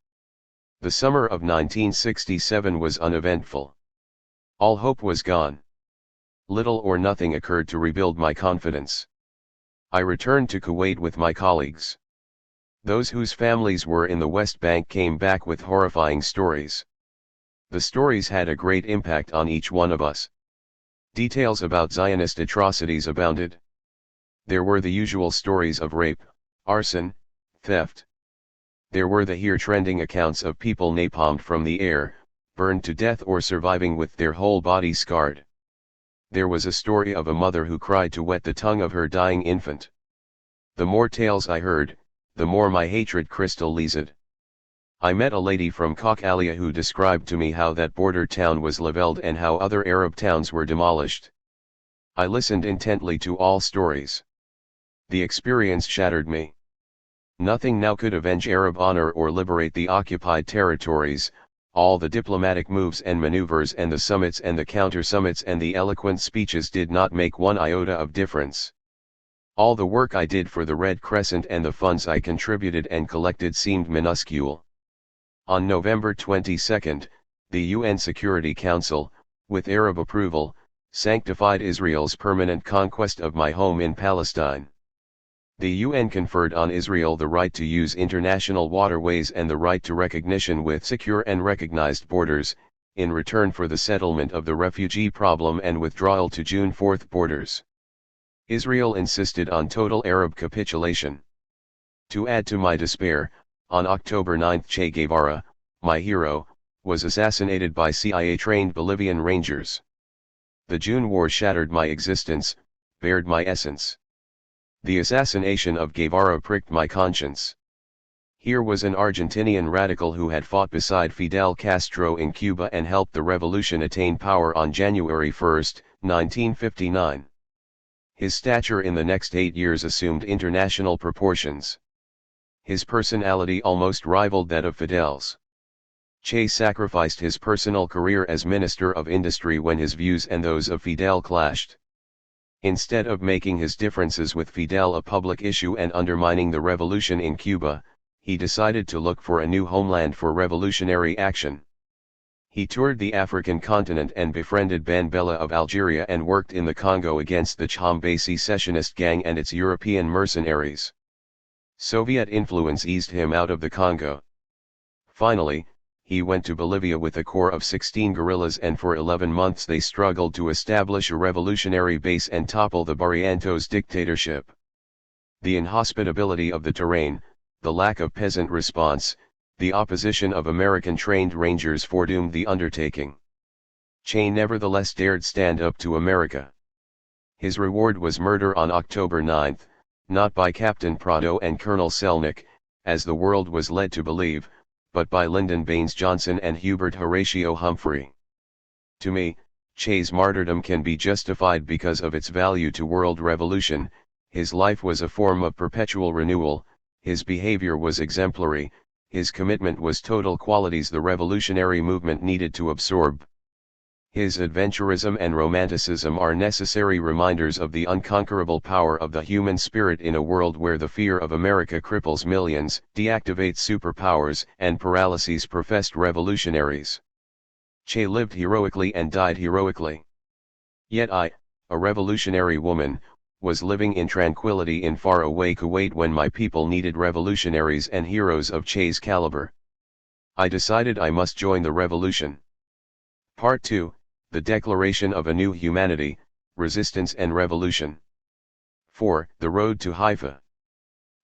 The summer of 1967 was uneventful. All hope was gone. Little or nothing occurred to rebuild my confidence. I returned to Kuwait with my colleagues. Those whose families were in the West Bank came back with horrifying stories. The stories had a great impact on each one of us. Details about Zionist atrocities abounded. There were the usual stories of rape, arson, theft. There were the here trending accounts of people napalmed from the air, burned to death or surviving with their whole body scarred. There was a story of a mother who cried to wet the tongue of her dying infant. The more tales I heard, the more my hatred crystallized. I met a lady from Kokalia who described to me how that border town was leveled and how other Arab towns were demolished. I listened intently to all stories. The experience shattered me. Nothing now could avenge Arab honor or liberate the occupied territories. All the diplomatic moves and maneuvers and the summits and the counter-summits and the eloquent speeches did not make one iota of difference. All the work I did for the Red Crescent and the funds I contributed and collected seemed minuscule. On November 22, the UN Security Council, with Arab approval, sanctified Israel's permanent conquest of my home in Palestine. The UN conferred on Israel the right to use international waterways and the right to recognition with secure and recognized borders, in return for the settlement of the refugee problem and withdrawal to June 4 borders. Israel insisted on total Arab capitulation. To add to my despair, on October 9 Che Guevara, my hero, was assassinated by CIA-trained Bolivian Rangers. The June War shattered my existence, bared my essence. The assassination of Guevara pricked my conscience. Here was an Argentinian radical who had fought beside Fidel Castro in Cuba and helped the revolution attain power on January 1, 1959. His stature in the next 8 years assumed international proportions. His personality almost rivaled that of Fidel's. Che sacrificed his personal career as Minister of Industry when his views and those of Fidel clashed. Instead of making his differences with Fidel a public issue and undermining the revolution in Cuba, he decided to look for a new homeland for revolutionary action. He toured the African continent and befriended Ben Bella of Algeria and worked in the Congo against the Chambé secessionist gang and its European mercenaries. Soviet influence eased him out of the Congo. Finally, he went to Bolivia with a corps of 16 guerrillas, and for 11 months they struggled to establish a revolutionary base and topple the Barrientos dictatorship. The inhospitability of the terrain, the lack of peasant response, the opposition of American-trained rangers foredoomed the undertaking. Che nevertheless dared stand up to America. His reward was murder on October 9, not by Captain Prado and Colonel Selnick, as the world was led to believe, but by Lyndon Baines Johnson and Hubert Horatio Humphrey. To me, Che's martyrdom can be justified because of its value to world revolution. His life was a form of perpetual renewal, his behavior was exemplary, his commitment was total, qualities the revolutionary movement needed to absorb. His adventurism and romanticism are necessary reminders of the unconquerable power of the human spirit in a world where the fear of America cripples millions, deactivates superpowers, and paralyses professed revolutionaries. Che lived heroically and died heroically. Yet I, a revolutionary woman, was living in tranquility in far-away Kuwait when my people needed revolutionaries and heroes of Che's caliber. I decided I must join the revolution. Part 2, The Declaration of a New Humanity, Resistance and Revolution. 4. The Road to Haifa.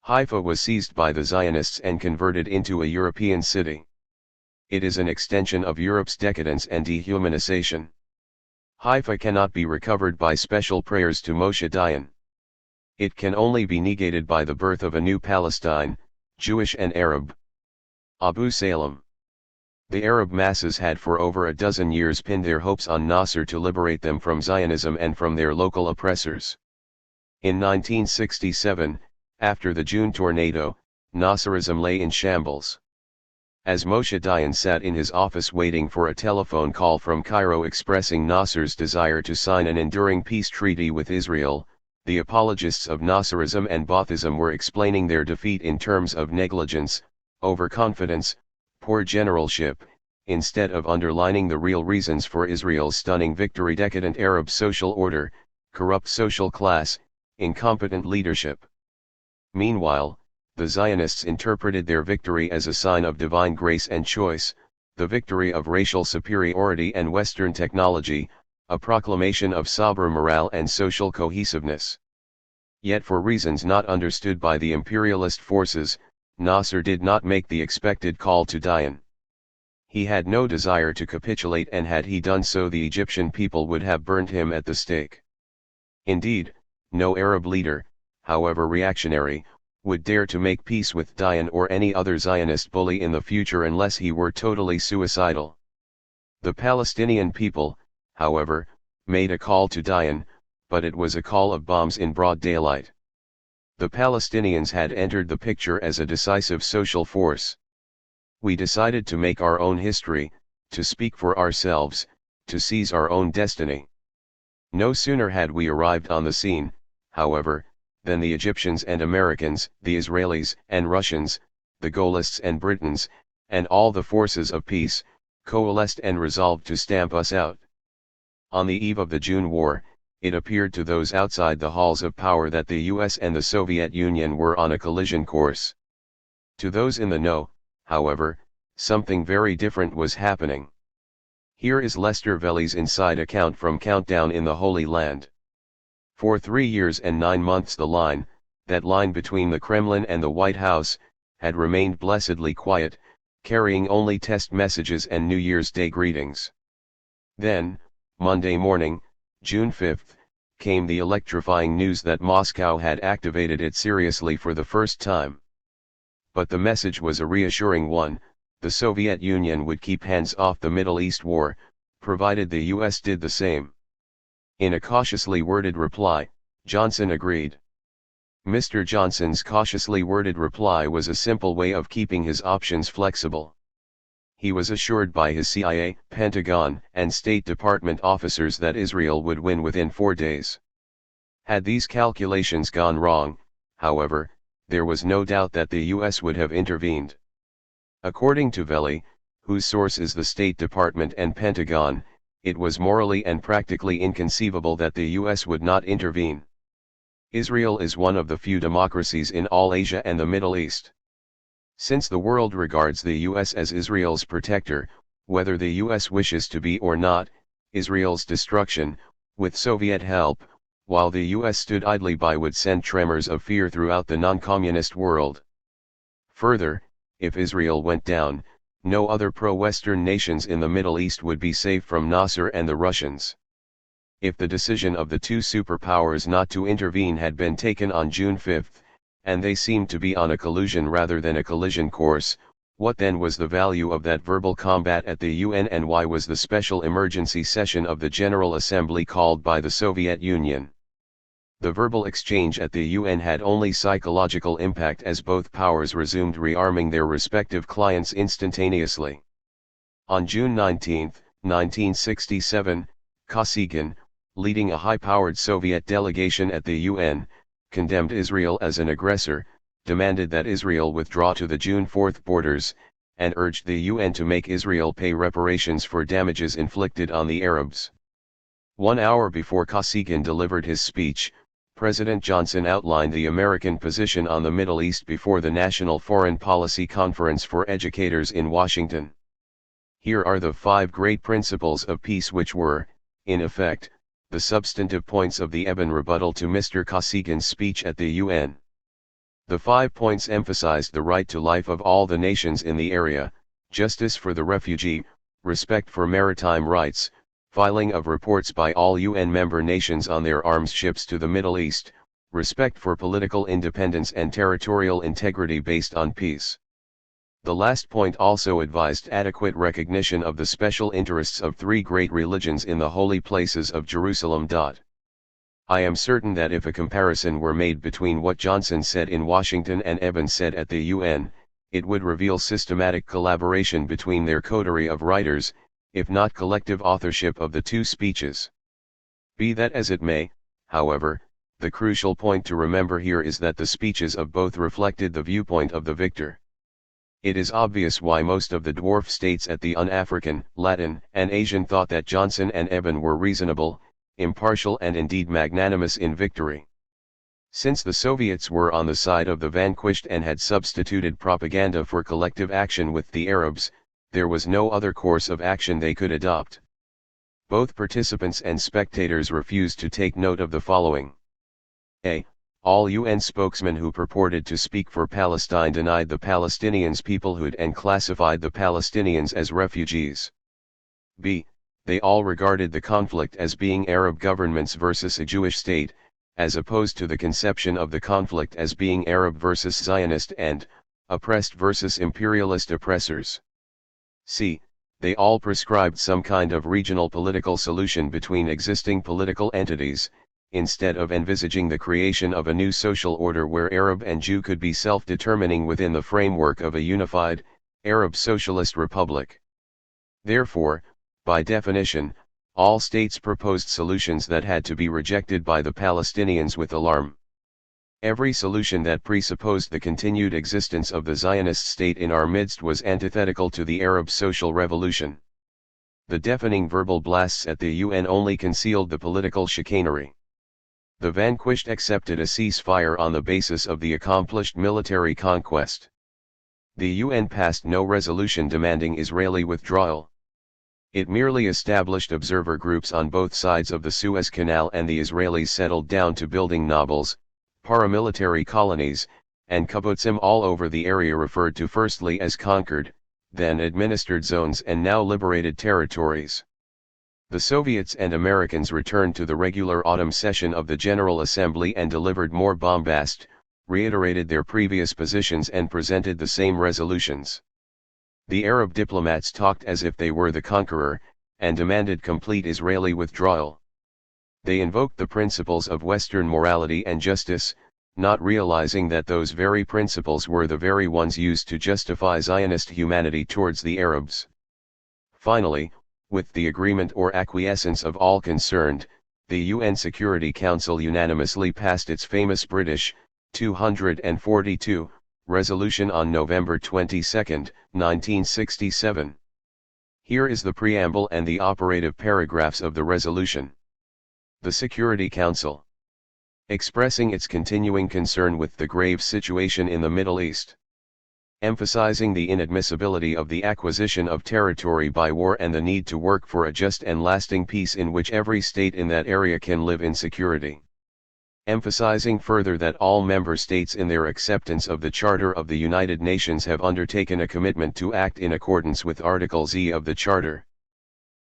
Haifa was seized by the Zionists and converted into a European city. It is an extension of Europe's decadence and dehumanization. Haifa cannot be recovered by special prayers to Moshe Dayan. It can only be negated by the birth of a new Palestine, Jewish and Arab. Abu Salem. The Arab masses had for over a dozen years pinned their hopes on Nasser to liberate them from Zionism and from their local oppressors. In 1967, after the June tornado, Nasserism lay in shambles. As Moshe Dayan sat in his office waiting for a telephone call from Cairo expressing Nasser's desire to sign an enduring peace treaty with Israel, the apologists of Nasserism and Baathism were explaining their defeat in terms of negligence, overconfidence, poor generalship, instead of underlining the real reasons for Israel's stunning victory: decadent Arab social order, corrupt social class, incompetent leadership. Meanwhile, the Zionists interpreted their victory as a sign of divine grace and choice, the victory of racial superiority and Western technology, a proclamation of Sabra morale and social cohesiveness. Yet for reasons not understood by the imperialist forces, Nasser did not make the expected call to Dayan. He had no desire to capitulate, and had he done so the Egyptian people would have burned him at the stake. Indeed, no Arab leader, however reactionary, would dare to make peace with Dayan or any other Zionist bully in the future unless he were totally suicidal. The Palestinian people, however, made a call to Dayan, but it was a call of bombs in broad daylight. The Palestinians had entered the picture as a decisive social force. We decided to make our own history, to speak for ourselves, to seize our own destiny. No sooner had we arrived on the scene, however, than the Egyptians and Americans, the Israelis and Russians, the Gaullists and Britons, and all the forces of peace, coalesced and resolved to stamp us out. On the eve of the June War, it appeared to those outside the halls of power that the US and the Soviet Union were on a collision course. To those in the know, however, something very different was happening. Here is Lester Velli's inside account from Countdown in the Holy Land. For 3 years and 9 months that line between the Kremlin and the White House, had remained blessedly quiet, carrying only test messages and New Year's Day greetings. Then, Monday morning, June 5, came the electrifying news that Moscow had activated it seriously for the first time. But the message was a reassuring one: the Soviet Union would keep hands off the Middle East war, provided the US did the same. In a cautiously worded reply, Johnson agreed. Mr. Johnson's cautiously worded reply was a simple way of keeping his options flexible. He was assured by his CIA, Pentagon, and State Department officers that Israel would win within 4 days. Had these calculations gone wrong, however, there was no doubt that the US would have intervened. According to Veli, whose source is the State Department and Pentagon, it was morally and practically inconceivable that the US would not intervene. Israel is one of the few democracies in all Asia and the Middle East. Since the world regards the US as Israel's protector, whether the US wishes to be or not, Israel's destruction, with Soviet help, while the US stood idly by, would send tremors of fear throughout the non-communist world. Further, if Israel went down, no other pro-Western nations in the Middle East would be safe from Nasser and the Russians. If the decision of the two superpowers not to intervene had been taken on June 5, and they seemed to be on a collusion rather than a collision course, what then was the value of that verbal combat at the UN, and why was the special emergency session of the General Assembly called by the Soviet Union? The verbal exchange at the UN had only psychological impact, as both powers resumed rearming their respective clients instantaneously. On June 19, 1967, Kosygin, leading a high-powered Soviet delegation at the UN, condemned Israel as an aggressor, demanded that Israel withdraw to the June 4 borders, and urged the UN to make Israel pay reparations for damages inflicted on the Arabs. 1 hour before Kosygin delivered his speech, President Johnson outlined the American position on the Middle East before the National Foreign Policy Conference for Educators in Washington. Here are the 5 great principles of peace which were, in effect, the substantive points of the Eben rebuttal to Mr. Kosygin's speech at the UN. The 5 points emphasized the right to life of all the nations in the area, justice for the refugee, respect for maritime rights, filing of reports by all UN member nations on their arms ships to the Middle East, respect for political independence and territorial integrity based on peace. The last point also advised adequate recognition of the special interests of 3 great religions in the holy places of Jerusalem. I am certain that if a comparison were made between what Johnson said in Washington and Eben said at the UN, it would reveal systematic collaboration between their coterie of writers, if not collective authorship of the 2 speeches. Be that as it may, however, the crucial point to remember here is that the speeches of both reflected the viewpoint of the victor. It is obvious why most of the dwarf states at the un-African, Latin, and Asian thought that Johnson and Eben were reasonable, impartial, and indeed magnanimous in victory. Since the Soviets were on the side of the vanquished and had substituted propaganda for collective action with the Arabs, there was no other course of action they could adopt. Both participants and spectators refused to take note of the following. A. All UN spokesmen who purported to speak for Palestine denied the Palestinians' peoplehood and classified the Palestinians as refugees. B. They all regarded the conflict as being Arab governments versus a Jewish state, as opposed to the conception of the conflict as being Arab versus Zionist and oppressed versus imperialist oppressors. C. They all prescribed some kind of regional political solution between existing political entities, instead of envisaging the creation of a new social order where Arab and Jew could be self-determining within the framework of a unified, Arab Socialist Republic. Therefore, by definition, all states proposed solutions that had to be rejected by the Palestinians with alarm. Every solution that presupposed the continued existence of the Zionist state in our midst was antithetical to the Arab social revolution. The deafening verbal blasts at the UN only concealed the political chicanery. The vanquished accepted a ceasefire on the basis of the accomplished military conquest. The UN passed no resolution demanding Israeli withdrawal. It merely established observer groups on both sides of the Suez Canal, and the Israelis settled down to building nobles, paramilitary colonies, and kibbutzim all over the area referred to firstly as conquered, then administered zones, and now liberated territories. The Soviets and Americans returned to the regular autumn session of the General Assembly and delivered more bombast, reiterated their previous positions, and presented the same resolutions. The Arab diplomats talked as if they were the conqueror, and demanded complete Israeli withdrawal. They invoked the principles of Western morality and justice, not realizing that those very principles were the very ones used to justify Zionist humanity towards the Arabs. Finally, with the agreement or acquiescence of all concerned, the UN Security Council unanimously passed its famous British, 242, resolution on November 22, 1967. Here is the preamble and the operative paragraphs of the resolution. The Security Council, expressing its continuing concern with the grave situation in the Middle East, emphasizing the inadmissibility of the acquisition of territory by war and the need to work for a just and lasting peace in which every state in that area can live in security, emphasizing further that all member states in their acceptance of the Charter of the United Nations have undertaken a commitment to act in accordance with Article Z of the Charter.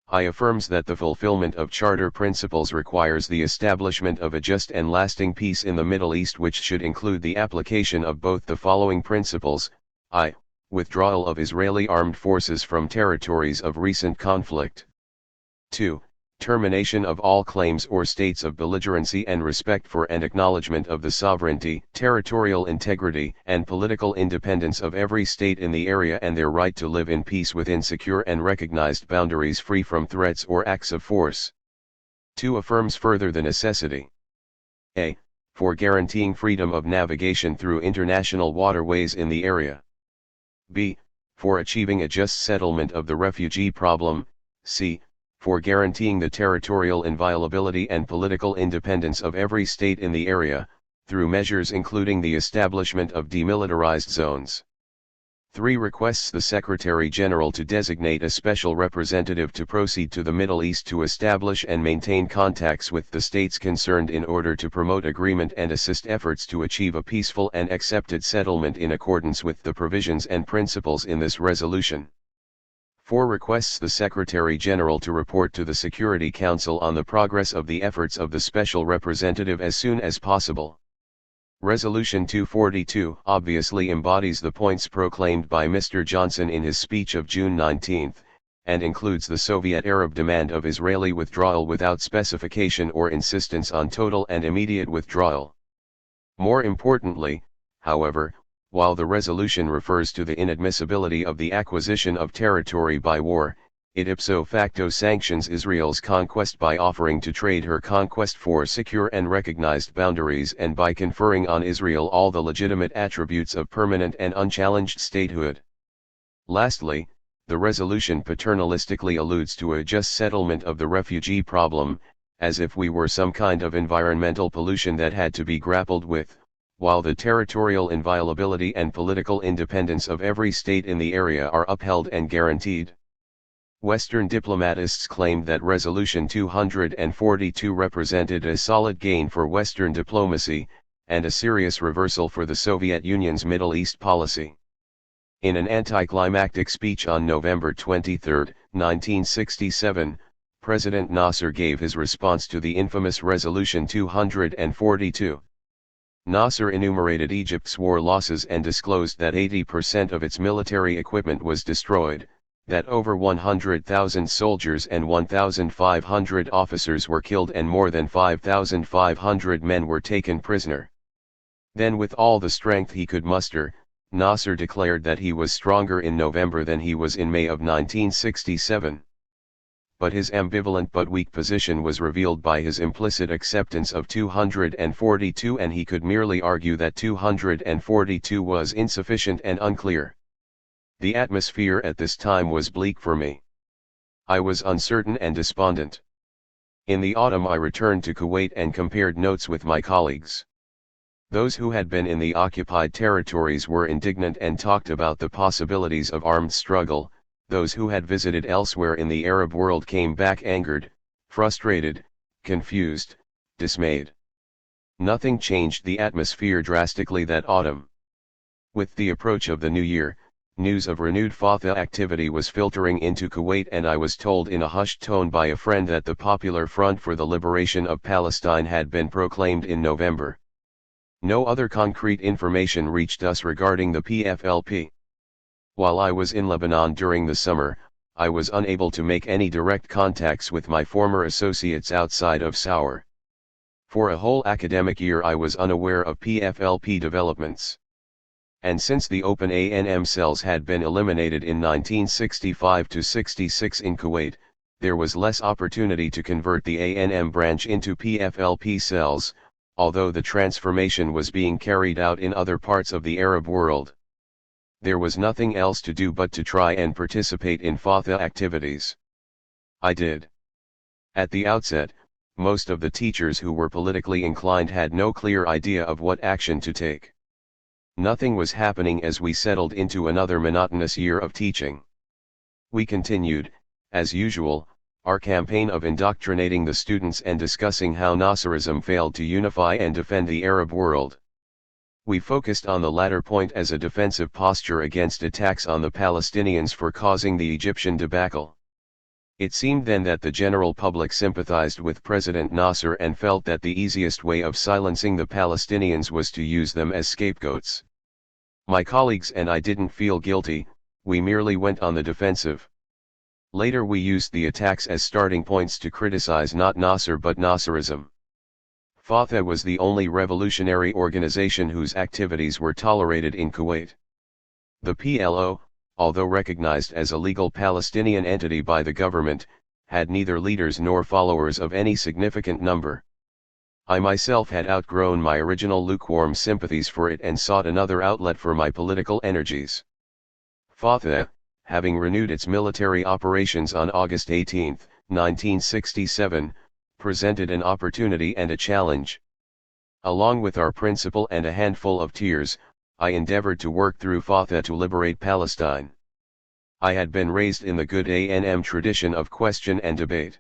I affirms that the fulfillment of Charter principles requires the establishment of a just and lasting peace in the Middle East, which should include the application of both the following principles: I. Withdrawal of Israeli armed forces from territories of recent conflict. 2. Termination of all claims or states of belligerency and respect for and acknowledgement of the sovereignty, territorial integrity, and political independence of every state in the area and their right to live in peace within secure and recognized boundaries free from threats or acts of force. 2. Affirms further the necessity: A. For guaranteeing freedom of navigation through international waterways in the area. B. For achieving a just settlement of the refugee problem. C. For guaranteeing the territorial inviolability and political independence of every state in the area, through measures including the establishment of demilitarized zones. 3. Requests the Secretary-General to designate a special representative to proceed to the Middle East to establish and maintain contacts with the states concerned in order to promote agreement and assist efforts to achieve a peaceful and accepted settlement in accordance with the provisions and principles in this resolution. 4. Requests the Secretary-General to report to the Security Council on the progress of the efforts of the special representative as soon as possible. Resolution 242 obviously embodies the points proclaimed by Mr. Johnson in his speech of June 19, and includes the Soviet Arab demand of Israeli withdrawal without specification or insistence on total and immediate withdrawal. More importantly, however, while the resolution refers to the inadmissibility of the acquisition of territory by war, it ipso facto sanctions Israel's conquest by offering to trade her conquest for secure and recognized boundaries and by conferring on Israel all the legitimate attributes of permanent and unchallenged statehood. Lastly, the resolution paternalistically alludes to a just settlement of the refugee problem, as if we were some kind of environmental pollution that had to be grappled with, while the territorial inviolability and political independence of every state in the area are upheld and guaranteed. Western diplomatists claimed that Resolution 242 represented a solid gain for Western diplomacy, and a serious reversal for the Soviet Union's Middle East policy. In an anticlimactic speech on November 23, 1967, President Nasser gave his response to the infamous Resolution 242. Nasser enumerated Egypt's war losses and disclosed that 80% of its military equipment was destroyed, that over 100,000 soldiers and 1,500 officers were killed and more than 5,500 men were taken prisoner. Then, with all the strength he could muster, Nasser declared that he was stronger in November than he was in May of 1967. But his ambivalent but weak position was revealed by his implicit acceptance of 242, and he could merely argue that 242 was insufficient and unclear. The atmosphere at this time was bleak for me. I was uncertain and despondent. In the autumn I returned to Kuwait and compared notes with my colleagues. Those who had been in the occupied territories were indignant and talked about the possibilities of armed struggle. Those who had visited elsewhere in the Arab world came back angered, frustrated, confused, dismayed. Nothing changed the atmosphere drastically that autumn. With the approach of the new year, news of renewed Fatah activity was filtering into Kuwait, and I was told in a hushed tone by a friend that the Popular Front for the Liberation of Palestine had been proclaimed in November. No other concrete information reached us regarding the PFLP. While I was in Lebanon during the summer, I was unable to make any direct contacts with my former associates outside of Saur. For a whole academic year I was unaware of PFLP developments. And since the open A&M cells had been eliminated in 1965 to 66 in Kuwait, there was less opportunity to convert the A&M branch into PFLP cells, although the transformation was being carried out in other parts of the Arab world. There was nothing else to do but to try and participate in Fatha activities. I did. At the outset, most of the teachers who were politically inclined had no clear idea of what action to take. Nothing was happening as we settled into another monotonous year of teaching. We continued, as usual, our campaign of indoctrinating the students and discussing how Nasserism failed to unify and defend the Arab world. We focused on the latter point as a defensive posture against attacks on the Palestinians for causing the Egyptian debacle. It seemed then that the general public sympathized with President Nasser and felt that the easiest way of silencing the Palestinians was to use them as scapegoats. My colleagues and I didn't feel guilty, we merely went on the defensive. Later we used the attacks as starting points to criticize not Nasser but Nasserism. Fatha was the only revolutionary organization whose activities were tolerated in Kuwait. The PLO, although recognized as a legal Palestinian entity by the government, had neither leaders nor followers of any significant number. I myself had outgrown my original lukewarm sympathies for it and sought another outlet for my political energies. Fatha, having renewed its military operations on August 18, 1967, presented an opportunity and a challenge. Along with our principal and a handful of tears, I endeavored to work through Fatha to liberate Palestine. I had been raised in the good A&M tradition of question and debate.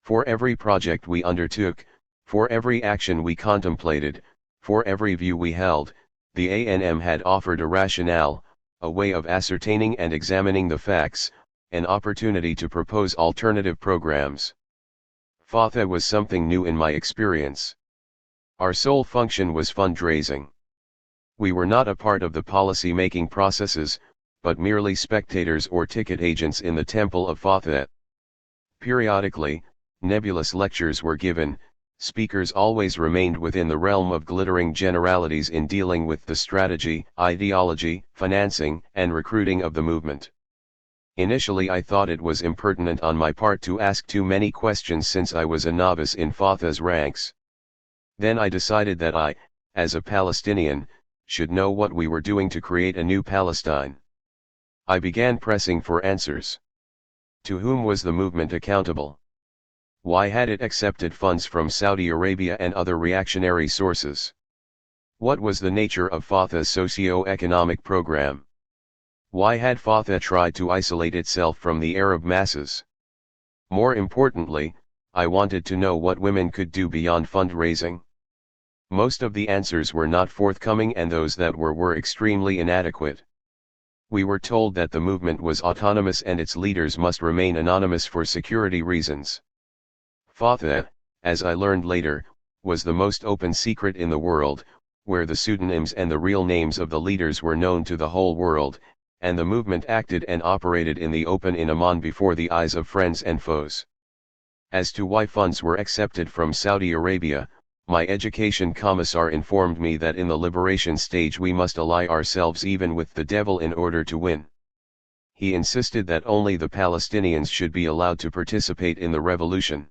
For every project we undertook, for every action we contemplated, for every view we held, the A&M had offered a rationale, a way of ascertaining and examining the facts, an opportunity to propose alternative programs. Fatha was something new in my experience. Our sole function was fundraising. We were not a part of the policy-making processes, but merely spectators or ticket agents in the temple of Fatha. Periodically, nebulous lectures were given, speakers always remained within the realm of glittering generalities in dealing with the strategy, ideology, financing, and recruiting of the movement. Initially I thought it was impertinent on my part to ask too many questions since I was a novice in Fatha's ranks. Then I decided that I, as a Palestinian, should know what we were doing to create a new Palestine. I began pressing for answers. To whom was the movement accountable? Why had it accepted funds from Saudi Arabia and other reactionary sources? What was the nature of Fatha's socio-economic program? Why had Fatha tried to isolate itself from the Arab masses? More importantly, I wanted to know what women could do beyond fundraising. Most of the answers were not forthcoming and those that were extremely inadequate. We were told that the movement was autonomous and its leaders must remain anonymous for security reasons. Fatha, as I learned later, was the most open secret in the world, where the pseudonyms and the real names of the leaders were known to the whole world, and the movement acted and operated in the open in Amman before the eyes of friends and foes. As to why funds were accepted from Saudi Arabia, my education commissar informed me that in the liberation stage we must ally ourselves even with the devil in order to win. He insisted that only the Palestinians should be allowed to participate in the revolution.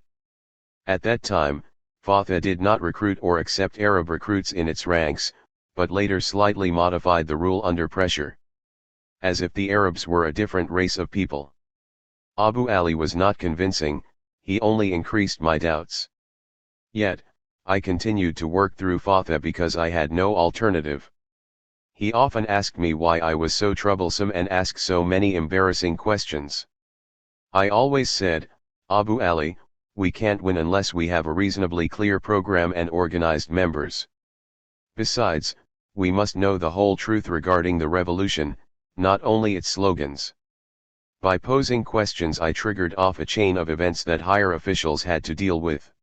At that time, Fatha did not recruit or accept Arab recruits in its ranks, but later slightly modified the rule under pressure. As if the Arabs were a different race of people. Abu Ali was not convincing, he only increased my doubts. Yet, I continued to work through Fatha because I had no alternative. He often asked me why I was so troublesome and asked so many embarrassing questions. I always said, Abu Ali, we can't win unless we have a reasonably clear program and organized members. Besides, we must know the whole truth regarding the revolution, not only its slogans. By posing questions I triggered off a chain of events that higher officials had to deal with.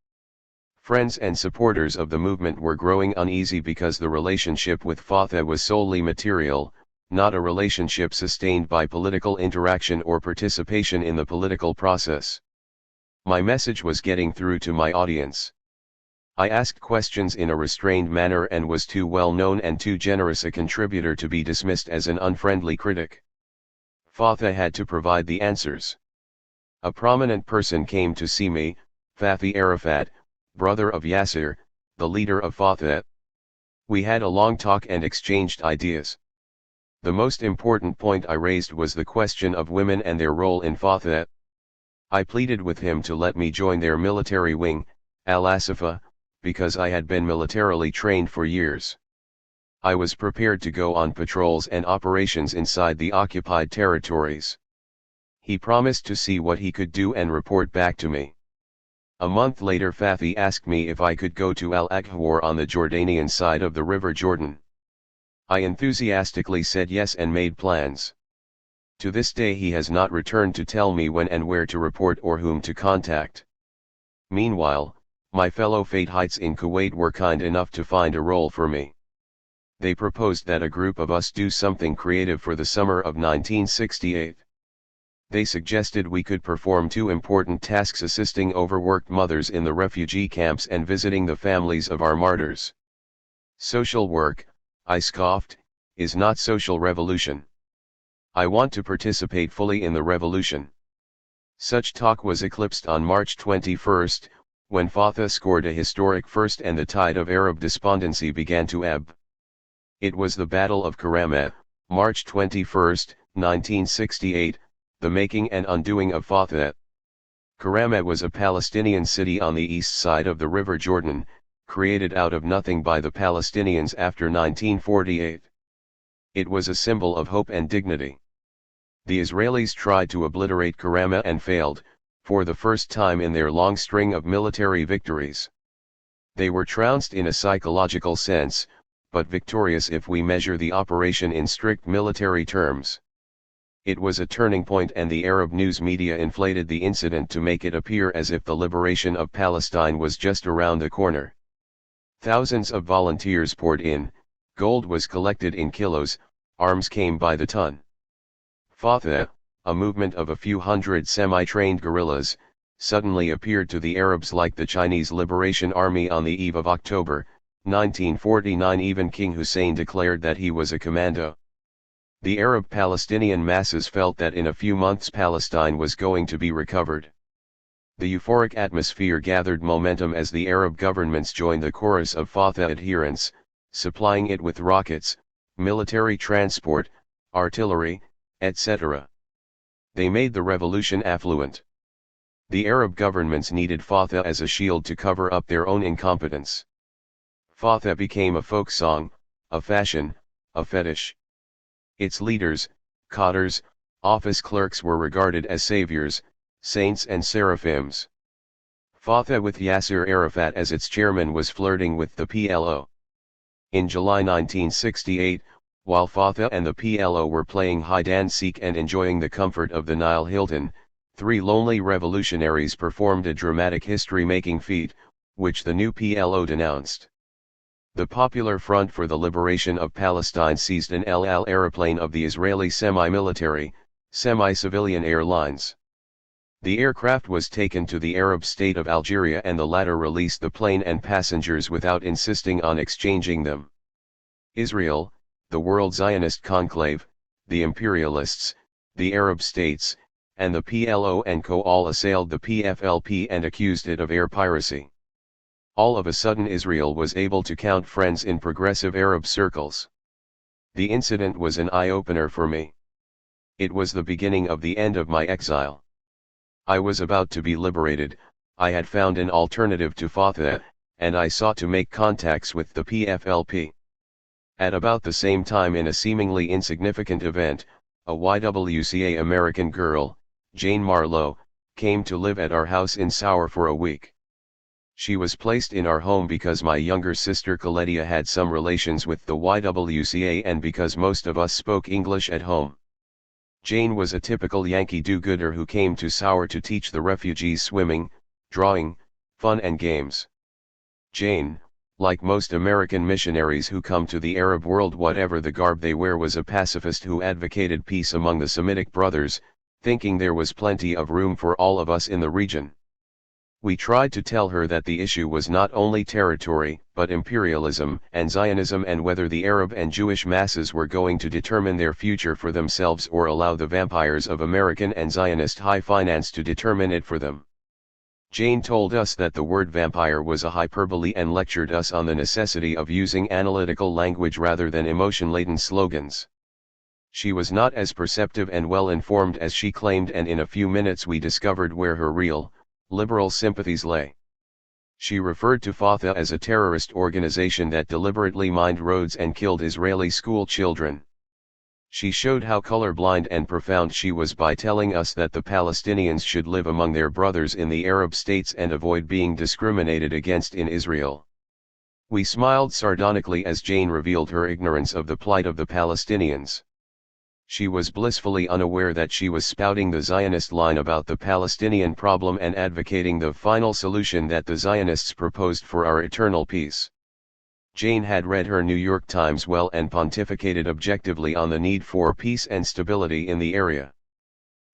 Friends and supporters of the movement were growing uneasy because the relationship with Fatha was solely material, not a relationship sustained by political interaction or participation in the political process. My message was getting through to my audience. I asked questions in a restrained manner and was too well known and too generous a contributor to be dismissed as an unfriendly critic. Fatah had to provide the answers. A prominent person came to see me, Fathi Arafat, brother of Yasser, the leader of Fatah. We had a long talk and exchanged ideas. The most important point I raised was the question of women and their role in Fatah. I pleaded with him to let me join their military wing, Al-Asafah, because I had been militarily trained for years. I was prepared to go on patrols and operations inside the occupied territories. He promised to see what he could do and report back to me. A month later Fathi asked me if I could go to Al-Akhwar on the Jordanian side of the River Jordan. I enthusiastically said yes and made plans. To this day he has not returned to tell me when and where to report or whom to contact. Meanwhile, my fellow Fathites in Kuwait were kind enough to find a role for me. They proposed that a group of us do something creative for the summer of 1968. They suggested we could perform two important tasks: assisting overworked mothers in the refugee camps and visiting the families of our martyrs. Social work, I scoffed, is not social revolution. I want to participate fully in the revolution. Such talk was eclipsed on March 21, when Fatah scored a historic first and the tide of Arab despondency began to ebb. It was the Battle of Karamat, March 21, 1968, the making and undoing of Fatah. Karamat was a Palestinian city on the east side of the River Jordan, created out of nothing by the Palestinians after 1948. It was a symbol of hope and dignity. The Israelis tried to obliterate Karamat and failed, for the first time in their long string of military victories. They were trounced in a psychological sense, but victorious if we measure the operation in strict military terms. It was a turning point, and the Arab news media inflated the incident to make it appear as if the liberation of Palestine was just around the corner. Thousands of volunteers poured in, gold was collected in kilos, arms came by the ton. Fatah, a movement of a few hundred semi-trained guerrillas, suddenly appeared to the Arabs like the Chinese Liberation Army on the eve of October 1949. Even King Hussein declared that he was a commando. The Arab-Palestinian masses felt that in a few months Palestine was going to be recovered. The euphoric atmosphere gathered momentum as the Arab governments joined the chorus of Fatah adherents, supplying it with rockets, military transport, artillery, etc. They made the revolution affluent. The Arab governments needed Fatah as a shield to cover up their own incompetence. Fatah became a folk song, a fashion, a fetish. Its leaders, cadres, office clerks were regarded as saviors, saints and seraphims. Fatah with Yasser Arafat as its chairman was flirting with the PLO. In July 1968, while Fatah and the PLO were playing hide and seek and enjoying the comfort of the Nile Hilton, three lonely revolutionaries performed a dramatic history-making feat, which the new PLO denounced. The Popular Front for the Liberation of Palestine seized an El Al aeroplane of the Israeli semi-military, semi-civilian airlines. The aircraft was taken to the Arab state of Algeria, and the latter released the plane and passengers without insisting on exchanging them. Israel, the World Zionist Conclave, the imperialists, the Arab states, and the PLO and co. all assailed the PFLP and accused it of air piracy. All of a sudden Israel was able to count friends in progressive Arab circles. The incident was an eye-opener for me. It was the beginning of the end of my exile. I was about to be liberated, I had found an alternative to Fatah, and I sought to make contacts with the PFLP. At about the same time, in a seemingly insignificant event, a YWCA American girl, Jane Marlowe, came to live at our house in Sour for a week. She was placed in our home because my younger sister Khaled had some relations with the YWCA and because most of us spoke English at home. Jane was a typical Yankee do-gooder who came to Sour to teach the refugees swimming, drawing, fun and games. Jane, like most American missionaries who come to the Arab world whatever the garb they wear, was a pacifist who advocated peace among the Semitic brothers, thinking there was plenty of room for all of us in the region. We tried to tell her that the issue was not only territory, but imperialism and Zionism, and whether the Arab and Jewish masses were going to determine their future for themselves or allow the vampires of American and Zionist high finance to determine it for them. Jane told us that the word vampire was a hyperbole and lectured us on the necessity of using analytical language rather than emotion-laden slogans. She was not as perceptive and well-informed as she claimed, and in a few minutes we discovered where her real, liberal sympathies lay. She referred to Fatah as a terrorist organization that deliberately mined roads and killed Israeli school children. She showed how colorblind and profound she was by telling us that the Palestinians should live among their brothers in the Arab states and avoid being discriminated against in Israel. We smiled sardonically as Jane revealed her ignorance of the plight of the Palestinians. She was blissfully unaware that she was spouting the Zionist line about the Palestinian problem and advocating the final solution that the Zionists proposed for our eternal peace. Jane had read her New York Times well and pontificated objectively on the need for peace and stability in the area.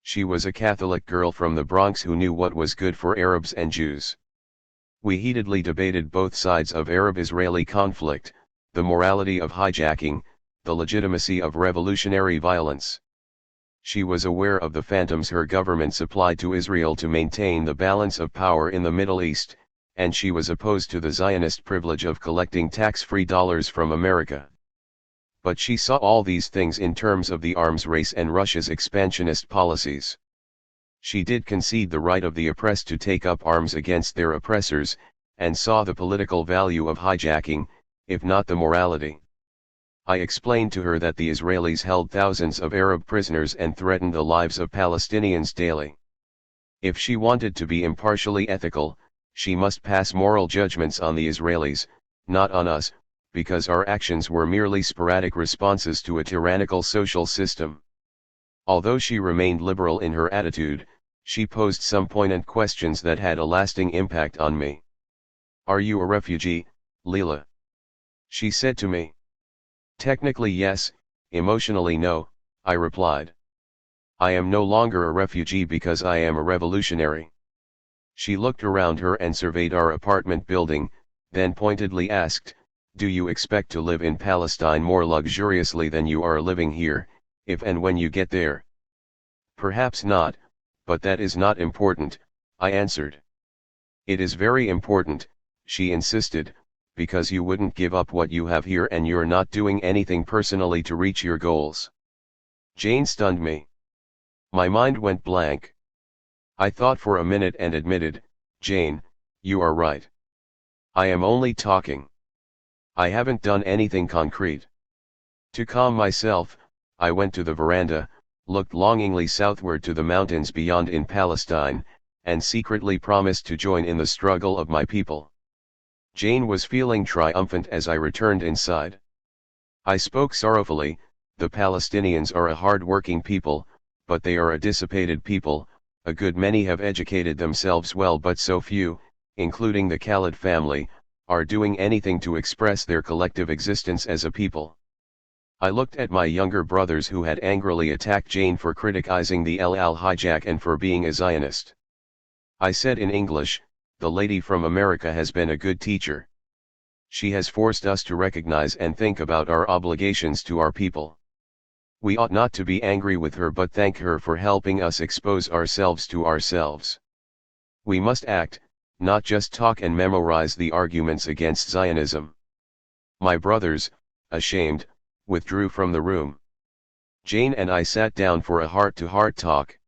She was a Catholic girl from the Bronx who knew what was good for Arabs and Jews. We heatedly debated both sides of Arab-Israeli conflict, the morality of hijacking, the legitimacy of revolutionary violence. She was aware of the phantoms her government supplied to Israel to maintain the balance of power in the Middle East, and she was opposed to the Zionist privilege of collecting tax-free dollars from America. But she saw all these things in terms of the arms race and Russia's expansionist policies. She did concede the right of the oppressed to take up arms against their oppressors, and saw the political value of hijacking, if not the morality. I explained to her that the Israelis held thousands of Arab prisoners and threatened the lives of Palestinians daily. If she wanted to be impartially ethical, she must pass moral judgments on the Israelis, not on us, because our actions were merely sporadic responses to a tyrannical social system. Although she remained liberal in her attitude, she posed some poignant questions that had a lasting impact on me. "Are you a refugee, Leila?" she said to me. "Technically yes, emotionally no," I replied. "I am no longer a refugee because I am a revolutionary." She looked around her and surveyed our apartment building, then pointedly asked, "Do you expect to live in Palestine more luxuriously than you are living here, if and when you get there?" "Perhaps not, but that is not important," I answered. "It is very important," she insisted, "because you wouldn't give up what you have here and you're not doing anything personally to reach your goals." Jane stunned me. My mind went blank. I thought for a minute and admitted, "Jane, you are right. I am only talking. I haven't done anything concrete." To calm myself, I went to the veranda, looked longingly southward to the mountains beyond in Palestine, and secretly promised to join in the struggle of my people. Jane was feeling triumphant as I returned inside. I spoke sorrowfully, "The Palestinians are a hard-working people, but they are a dissipated people. A good many have educated themselves well, but so few, including the Khaled family, are doing anything to express their collective existence as a people." I looked at my younger brothers who had angrily attacked Jane for criticizing the El Al hijack and for being a Zionist. I said in English, "The lady from America has been a good teacher. She has forced us to recognize and think about our obligations to our people. We ought not to be angry with her but thank her for helping us expose ourselves to ourselves. We must act, not just talk and memorize the arguments against Zionism." My brothers, ashamed, withdrew from the room. Jane and I sat down for a heart-to-heart talk.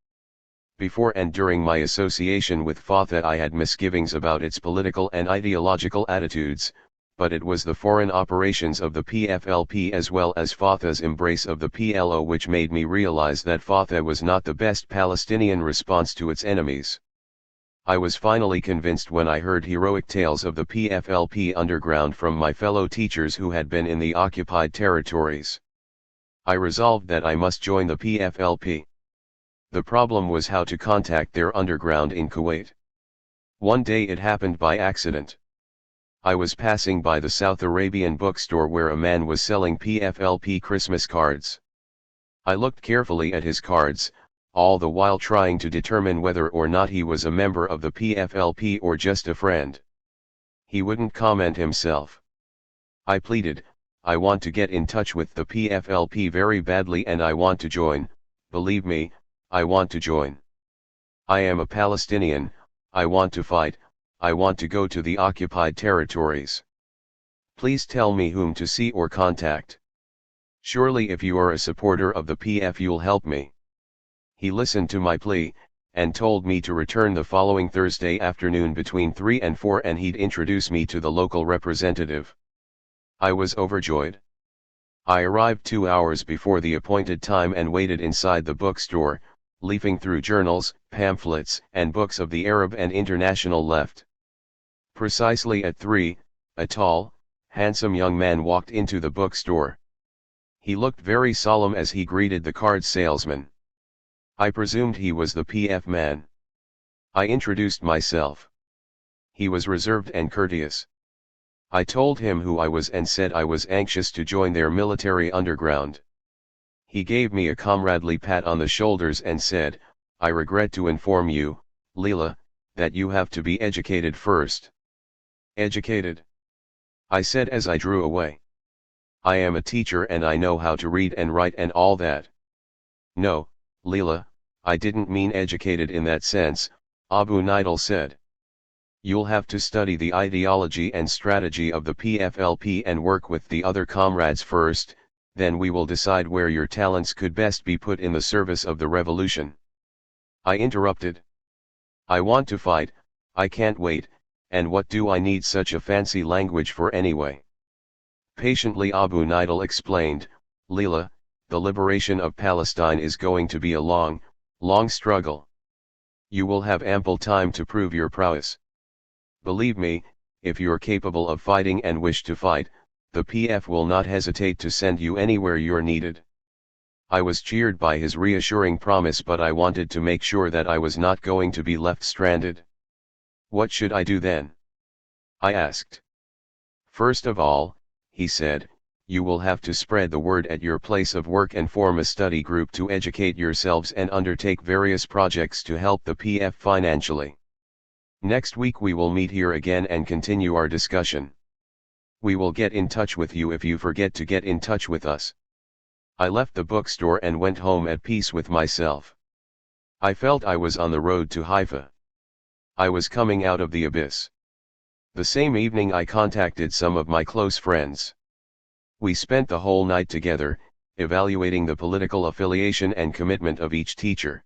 Before and during my association with Fatah I had misgivings about its political and ideological attitudes, but it was the foreign operations of the PFLP as well as Fatah's embrace of the PLO which made me realize that Fatah was not the best Palestinian response to its enemies. I was finally convinced when I heard heroic tales of the PFLP underground from my fellow teachers who had been in the occupied territories. I resolved that I must join the PFLP. The problem was how to contact their underground in Kuwait. One day it happened by accident. I was passing by the South Arabian bookstore where a man was selling PFLP Christmas cards. I looked carefully at his cards, all the while trying to determine whether or not he was a member of the PFLP or just a friend. He wouldn't comment himself. I pleaded, I want to get in touch with the PFLP very badly and I want to join, believe me, I want to join. I am a Palestinian, I want to fight, I want to go to the occupied territories. Please tell me whom to see or contact. Surely if you are a supporter of the PF you'll help me. He listened to my plea, and told me to return the following Thursday afternoon between 3 and 4 and he'd introduce me to the local representative. I was overjoyed. I arrived 2 hours before the appointed time and waited inside the bookstore, leafing through journals, pamphlets, and books of the Arab and international left. Precisely at 3, a tall, handsome young man walked into the bookstore. He looked very solemn as he greeted the card salesman. I presumed he was the PF man. I introduced myself. He was reserved and courteous. I told him who I was and said I was anxious to join their military underground. He gave me a comradely pat on the shoulders and said, I regret to inform you, Leila, that you have to be educated first. Educated? I said as I drew away. I am a teacher and I know how to read and write and all that. No, Leila, I didn't mean educated in that sense, Abu Nidal said. You'll have to study the ideology and strategy of the PFLP and work with the other comrades first, then we will decide where your talents could best be put in the service of the revolution. I interrupted. I want to fight, I can't wait, and what do I need such a fancy language for anyway? Patiently Abu Nidal explained, Leila, the liberation of Palestine is going to be a long, long struggle. You will have ample time to prove your prowess. Believe me, if you're capable of fighting and wish to fight, the PF will not hesitate to send you anywhere you're needed. I was cheered by his reassuring promise, but I wanted to make sure that I was not going to be left stranded. What should I do then? I asked. First of all, he said, you will have to spread the word at your place of work and form a study group to educate yourselves and undertake various projects to help the PF financially. Next week we will meet here again and continue our discussion. We will get in touch with you if you forget to get in touch with us. I left the bookstore and went home at peace with myself. I felt I was on the road to Haifa. I was coming out of the abyss. The same evening I contacted some of my close friends. We spent the whole night together, evaluating the political affiliation and commitment of each teacher.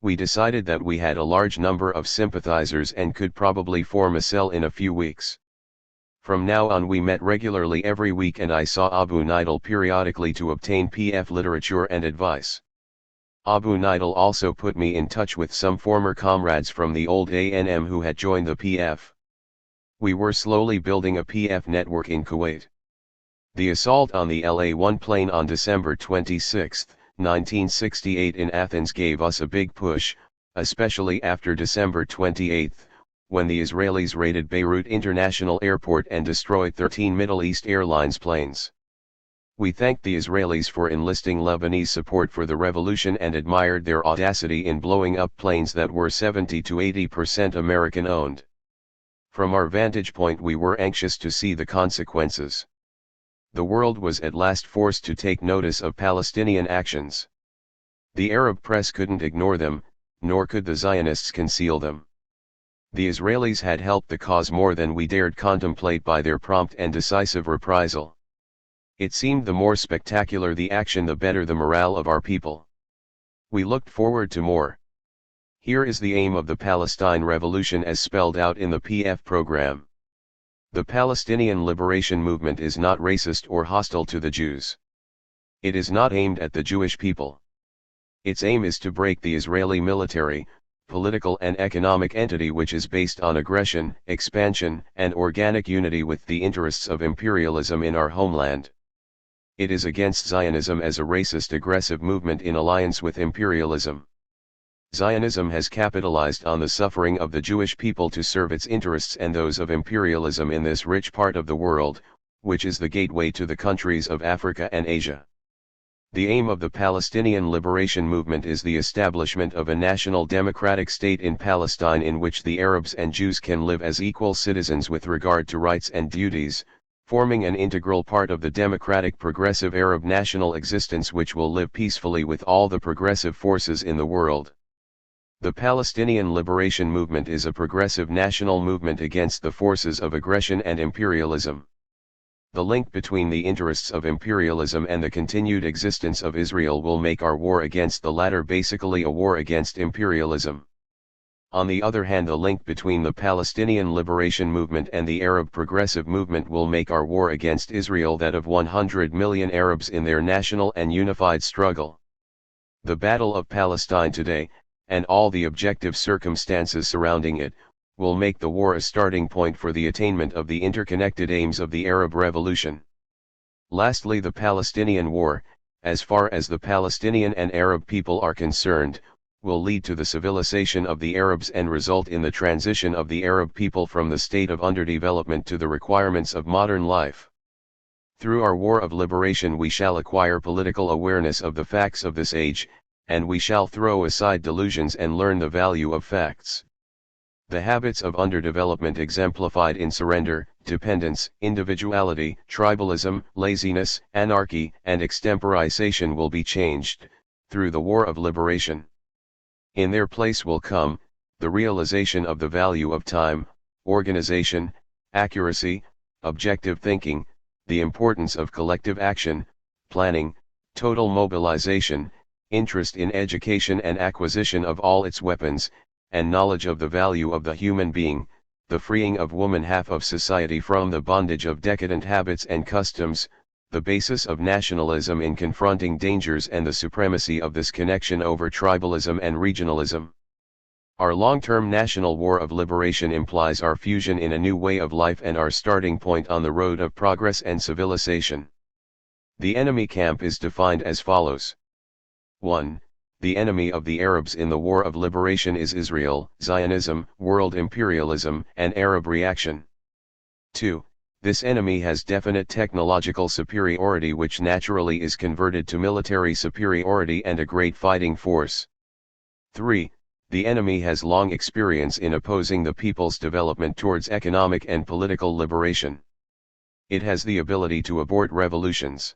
We decided that we had a large number of sympathizers and could probably form a cell in a few weeks. From now on we met regularly every week and I saw Abu Nidal periodically to obtain PF literature and advice. Abu Nidal also put me in touch with some former comrades from the old ANM who had joined the PF. We were slowly building a PF network in Kuwait. The assault on the LA-1 plane on December 26, 1968 in Athens gave us a big push, especially after December 28, when the Israelis raided Beirut International Airport and destroyed 13 Middle East Airlines planes. We thanked the Israelis for enlisting Lebanese support for the revolution and admired their audacity in blowing up planes that were 70 to 80% American-owned. From our vantage point we were anxious to see the consequences. The world was at last forced to take notice of Palestinian actions. The Arab press couldn't ignore them, nor could the Zionists conceal them. The Israelis had helped the cause more than we dared contemplate by their prompt and decisive reprisal. It seemed the more spectacular the action the better the morale of our people. We looked forward to more. Here is the aim of the Palestine Revolution as spelled out in the PF program. The Palestinian liberation movement is not racist or hostile to the Jews. It is not aimed at the Jewish people. Its aim is to break the Israeli military, political and economic entity which is based on aggression, expansion, and organic unity with the interests of imperialism in our homeland. It is against Zionism as a racist aggressive movement in alliance with imperialism. Zionism has capitalized on the suffering of the Jewish people to serve its interests and those of imperialism in this rich part of the world, which is the gateway to the countries of Africa and Asia. The aim of the Palestinian liberation movement is the establishment of a national democratic state in Palestine in which the Arabs and Jews can live as equal citizens with regard to rights and duties, forming an integral part of the democratic progressive Arab national existence which will live peacefully with all the progressive forces in the world. The Palestinian liberation movement is a progressive national movement against the forces of aggression and imperialism. The link between the interests of imperialism and the continued existence of Israel will make our war against the latter basically a war against imperialism. On the other hand, the link between the Palestinian liberation movement and the Arab progressive movement will make our war against Israel that of 100 million Arabs in their national and unified struggle. The Battle of Palestine today, and all the objective circumstances surrounding it, will make the war a starting point for the attainment of the interconnected aims of the Arab Revolution. Lastly, the Palestinian War, as far as the Palestinian and Arab people are concerned, will lead to the civilization of the Arabs and result in the transition of the Arab people from the state of underdevelopment to the requirements of modern life. Through our war of liberation we shall acquire political awareness of the facts of this age, and we shall throw aside delusions and learn the value of facts. The habits of underdevelopment exemplified in surrender, dependence, individuality, tribalism, laziness, anarchy, and extemporization will be changed, through the war of liberation. In their place will come, the realization of the value of time, organization, accuracy, objective thinking, the importance of collective action, planning, total mobilization, interest in education and acquisition of all its weapons, and knowledge of the value of the human being, the freeing of woman half of society from the bondage of decadent habits and customs, the basis of nationalism in confronting dangers and the supremacy of this connection over tribalism and regionalism. Our long-term national war of liberation implies our fusion in a new way of life and our starting point on the road of progress and civilization. The enemy camp is defined as follows. 1. The enemy of the Arabs in the war of liberation is Israel, Zionism, world imperialism, and Arab reaction. 2. This enemy has definite technological superiority which naturally is converted to military superiority and a great fighting force. 3. The enemy has long experience in opposing the people's development towards economic and political liberation. It has the ability to abort revolutions.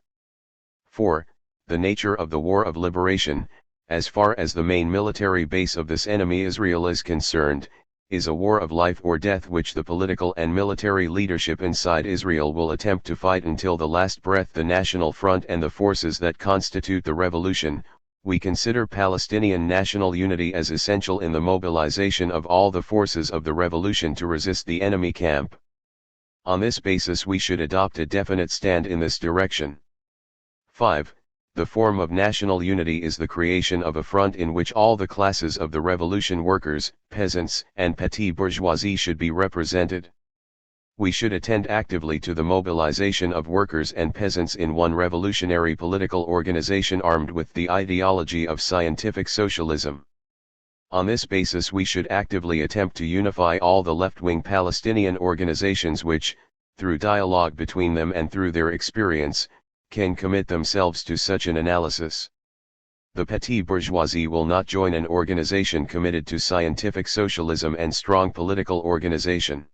4. The nature of the war of liberation, as far as the main military base of this enemy Israel is concerned, is a war of life or death which the political and military leadership inside Israel will attempt to fight until the last breath. The National Front and the forces that constitute the revolution, we consider Palestinian national unity as essential in the mobilization of all the forces of the revolution to resist the enemy camp. On this basis we should adopt a definite stand in this direction. 5. The form of national unity is the creation of a front in which all the classes of the revolution, workers, peasants, and petty bourgeoisie should be represented. We should attend actively to the mobilization of workers and peasants in one revolutionary political organization armed with the ideology of scientific socialism. On this basis we should actively attempt to unify all the left-wing Palestinian organizations which, through dialogue between them and through their experience, can commit themselves to such an analysis. The petty bourgeoisie will not join an organization committed to scientific socialism and strong political organization.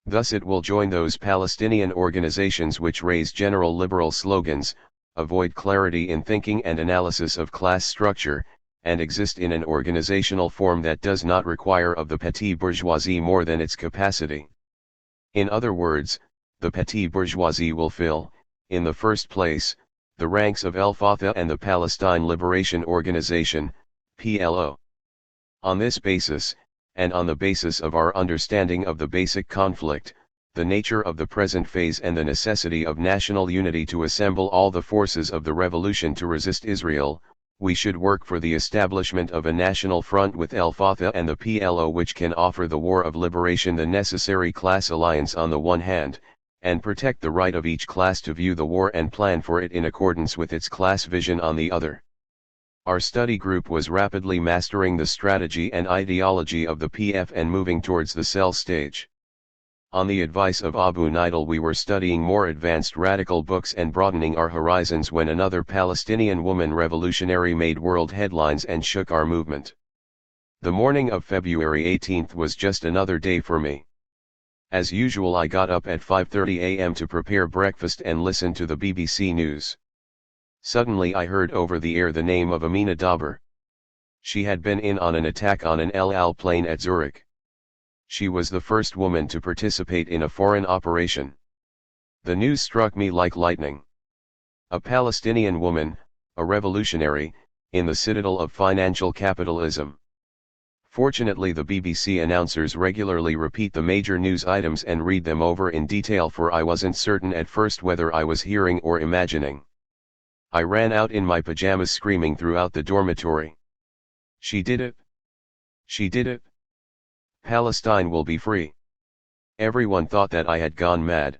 Thus it will join those Palestinian organizations which raise general liberal slogans, avoid clarity in thinking and analysis of class structure, and exist in an organizational form that does not require of the petty bourgeoisie more than its capacity. In other words, the petty bourgeoisie will fill, in the first place, the ranks of El Fatah and the Palestine Liberation Organization, PLO. On this basis, and on the basis of our understanding of the basic conflict, the nature of the present phase and the necessity of national unity to assemble all the forces of the revolution to resist Israel, we should work for the establishment of a national front with El Fatah and the PLO which can offer the war of liberation the necessary class alliance on the one hand, and protect the right of each class to view the war and plan for it in accordance with its class vision on the other. Our study group was rapidly mastering the strategy and ideology of the PF and moving towards the cell stage. On the advice of Abu Nidal, we were studying more advanced radical books and broadening our horizons when another Palestinian woman revolutionary made world headlines and shook our movement. The morning of February 18th was just another day for me. As usual, I got up at 5:30 a.m. to prepare breakfast and listen to the BBC News. Suddenly I heard over the air the name of Amina Daber. She had been in on an attack on an El Al plane at Zurich. She was the first woman to participate in a foreign operation. The news struck me like lightning. A Palestinian woman, a revolutionary, in the citadel of financial capitalism. Fortunately, the BBC announcers regularly repeat the major news items and read them over in detail, for I wasn't certain at first whether I was hearing or imagining. I ran out in my pajamas screaming throughout the dormitory. She did it! She did it! Palestine will be free. Everyone thought that I had gone mad.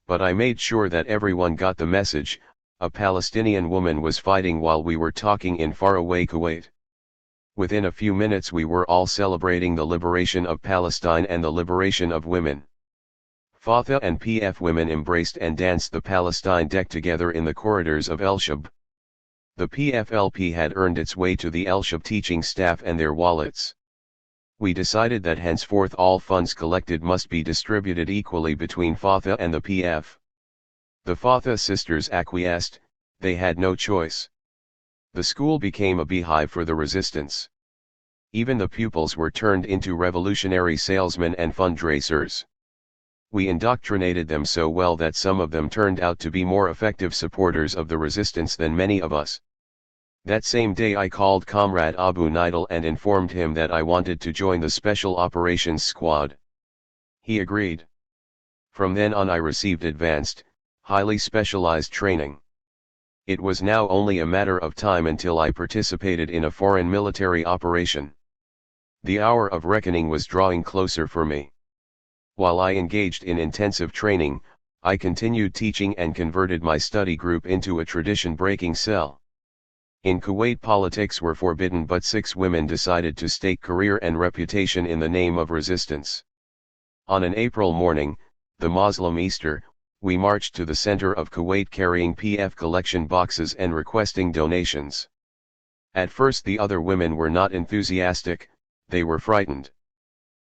But I made sure that everyone got the message. A Palestinian woman was fighting while we were talking in faraway Kuwait. Within a few minutes we were all celebrating the liberation of Palestine and the liberation of women. Fatah and PF women embraced and danced the Palestine deck together in the corridors of El Shab. The PFLP had earned its way to the El Shab teaching staff and their wallets. We decided that henceforth all funds collected must be distributed equally between Fatah and the PF. The Fatah sisters acquiesced, they had no choice. The school became a beehive for the resistance. Even the pupils were turned into revolutionary salesmen and fundraisers. We indoctrinated them so well that some of them turned out to be more effective supporters of the resistance than many of us. That same day I called Comrade Abu Nidal and informed him that I wanted to join the Special Operations Squad. He agreed. From then on I received advanced, highly specialized training. It was now only a matter of time until I participated in a foreign military operation. The hour of reckoning was drawing closer for me. While I engaged in intensive training, I continued teaching and converted my study group into a tradition-breaking cell. In Kuwait, politics were forbidden, but 6 women decided to stake career and reputation in the name of resistance. On an April morning, the Muslim Easter, we marched to the center of Kuwait carrying PF collection boxes and requesting donations. At first the other women were not enthusiastic, they were frightened.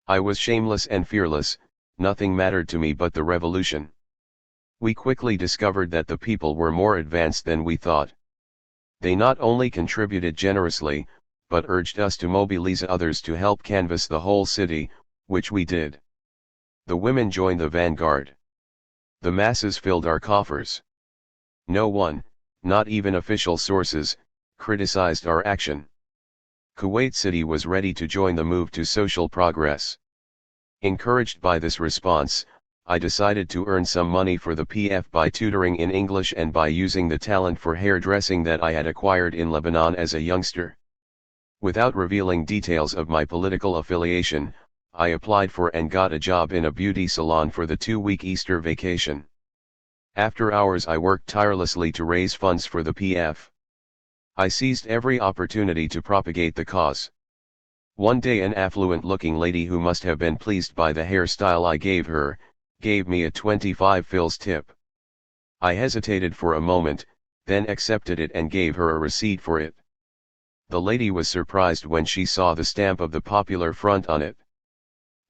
I was shameless and fearless, nothing mattered to me but the revolution. We quickly discovered that the people were more advanced than we thought. They not only contributed generously, but urged us to mobilize others to help canvass the whole city, which we did. The women joined the vanguard. The masses filled our coffers. No one, not even official sources, criticized our action. Kuwait City was ready to join the move to social progress. Encouraged by this response, I decided to earn some money for the PF by tutoring in English and by using the talent for hairdressing that I had acquired in Lebanon as a youngster. Without revealing details of my political affiliation, I applied for and got a job in a beauty salon for the 2-week Easter vacation. After hours I worked tirelessly to raise funds for the PF. I seized every opportunity to propagate the cause. One day an affluent-looking lady who must have been pleased by the hairstyle I gave her, gave me a 25 fils tip. I hesitated for a moment, then accepted it and gave her a receipt for it. The lady was surprised when she saw the stamp of the Popular Front on it.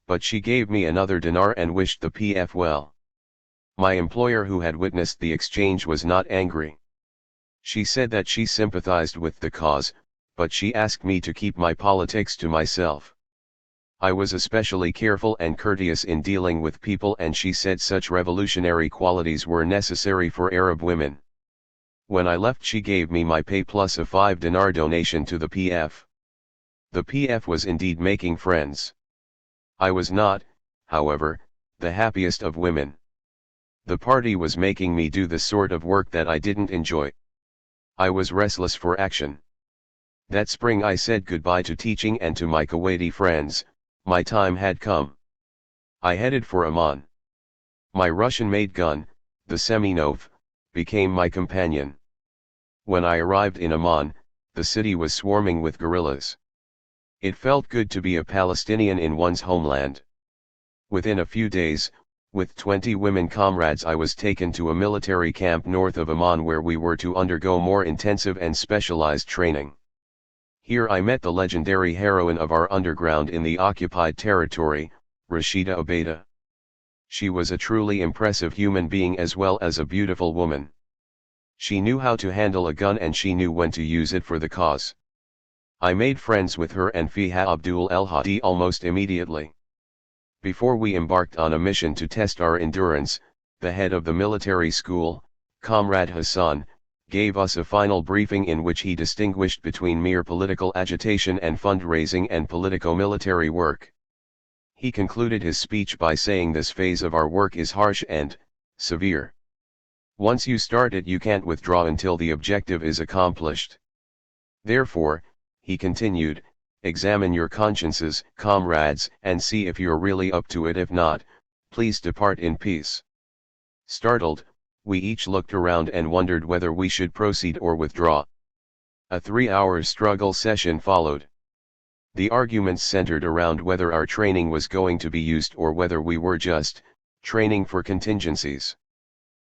But she gave me another dinar and wished the PF well. My employer, who had witnessed the exchange, was not angry. She said that she sympathized with the cause, but she asked me to keep my politics to myself. I was especially careful and courteous in dealing with people, and she said such revolutionary qualities were necessary for Arab women. When I left, she gave me my pay plus a 5 dinar donation to the PF. The PF was indeed making friends. I was not, however, the happiest of women. The party was making me do the sort of work that I didn't enjoy. I was restless for action. That spring I said goodbye to teaching and to my Kuwaiti friends. My time had come. I headed for Amman. My Russian-made gun, the Semenov, became my companion. When I arrived in Amman, the city was swarming with guerrillas. It felt good to be a Palestinian in one's homeland. Within a few days, with 20 women comrades, I was taken to a military camp north of Amman where we were to undergo more intensive and specialized training. Here I met the legendary heroine of our underground in the occupied territory, Rashida Obaida. She was a truly impressive human being as well as a beautiful woman. She knew how to handle a gun and she knew when to use it for the cause. I made friends with her and Fiha Abdul El Hadi almost immediately. Before we embarked on a mission to test our endurance, the head of the military school, Comrade Hassan, gave us a final briefing in which he distinguished between mere political agitation and fundraising and politico-military work. He concluded his speech by saying this phase of our work is harsh and severe. Once you start it, you can't withdraw until the objective is accomplished. Therefore, he continued, examine your consciences, comrades, and see if you're really up to it. If not, please depart in peace. Startled, we each looked around and wondered whether we should proceed or withdraw. A 3-hour struggle session followed. The arguments centered around whether our training was going to be used or whether we were just training for contingencies.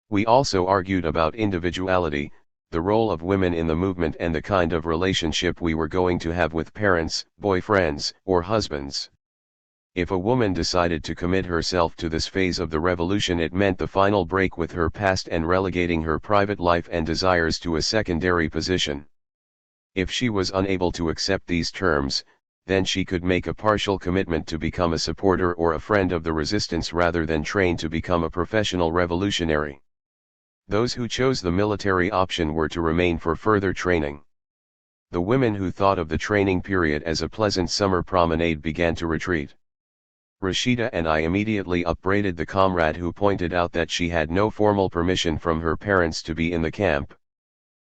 We also argued about individuality, the role of women in the movement, and the kind of relationship we were going to have with parents, boyfriends, or husbands. If a woman decided to commit herself to this phase of the revolution, it meant the final break with her past and relegating her private life and desires to a secondary position. If she was unable to accept these terms, then she could make a partial commitment to become a supporter or a friend of the resistance rather than train to become a professional revolutionary. Those who chose the military option were to remain for further training. The women who thought of the training period as a pleasant summer promenade began to retreat. Rashida and I immediately upbraided the comrade who pointed out that she had no formal permission from her parents to be in the camp.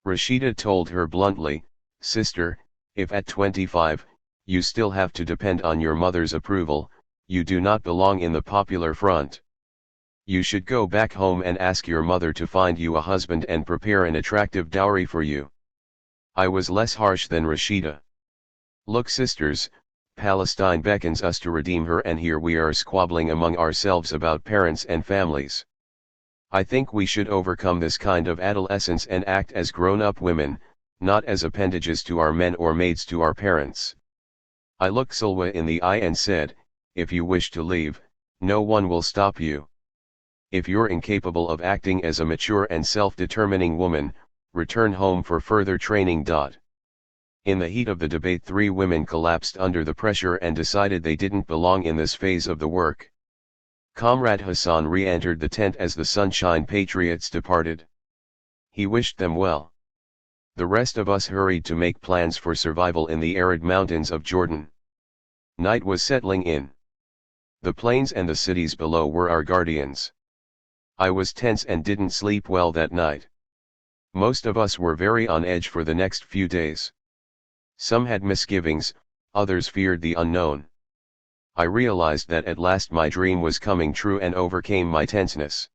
Rashida told her bluntly, "Sister, if at 25, you still have to depend on your mother's approval, you do not belong in the Popular Front. You should go back home and ask your mother to find you a husband and prepare an attractive dowry for you." I was less harsh than Rashida. "Look, sisters, Palestine beckons us to redeem her, and here we are squabbling among ourselves about parents and families. I think we should overcome this kind of adolescence and act as grown-up women, not as appendages to our men or maids to our parents." I looked Sulwa in the eye and said, "If you wish to leave, no one will stop you. If you're incapable of acting as a mature and self-determining woman, return home for further training." In the heat of the debate, 3 women collapsed under the pressure and decided they didn't belong in this phase of the work. Comrade Hassan re-entered the tent as the Sunshine Patriots departed. He wished them well. The rest of us hurried to make plans for survival in the arid mountains of Jordan. Night was settling in. The plains and the cities below were our guardians. I was tense and didn't sleep well that night. Most of us were very on edge for the next few days. Some had misgivings, others feared the unknown. I realized that at last my dream was coming true and overcame my tenseness.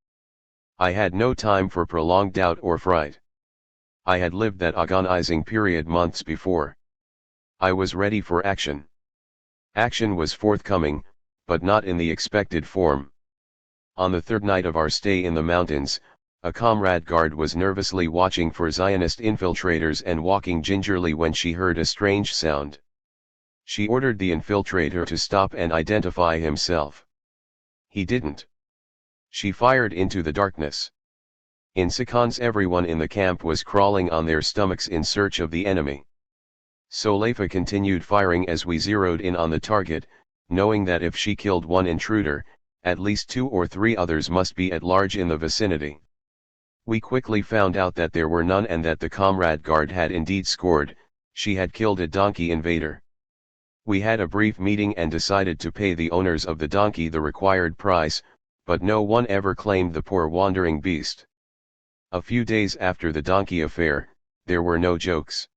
I had no time for prolonged doubt or fright. I had lived that agonizing period months before. I was ready for action. Action was forthcoming, but not in the expected form. On the 3rd night of our stay in the mountains, a comrade guard was nervously watching for Zionist infiltrators and walking gingerly when she heard a strange sound. She ordered the infiltrator to stop and identify himself. He didn't. She fired into the darkness. In seconds everyone in the camp was crawling on their stomachs in search of the enemy. Soleifa continued firing as we zeroed in on the target, knowing that if she killed one intruder, at least 2 or 3 others must be at large in the vicinity. We quickly found out that there were none and that the comrade guard had indeed scored. She had killed a donkey invader. We had a brief meeting and decided to pay the owners of the donkey the required price, but no one ever claimed the poor wandering beast. A few days after the donkey affair, there were no jokes.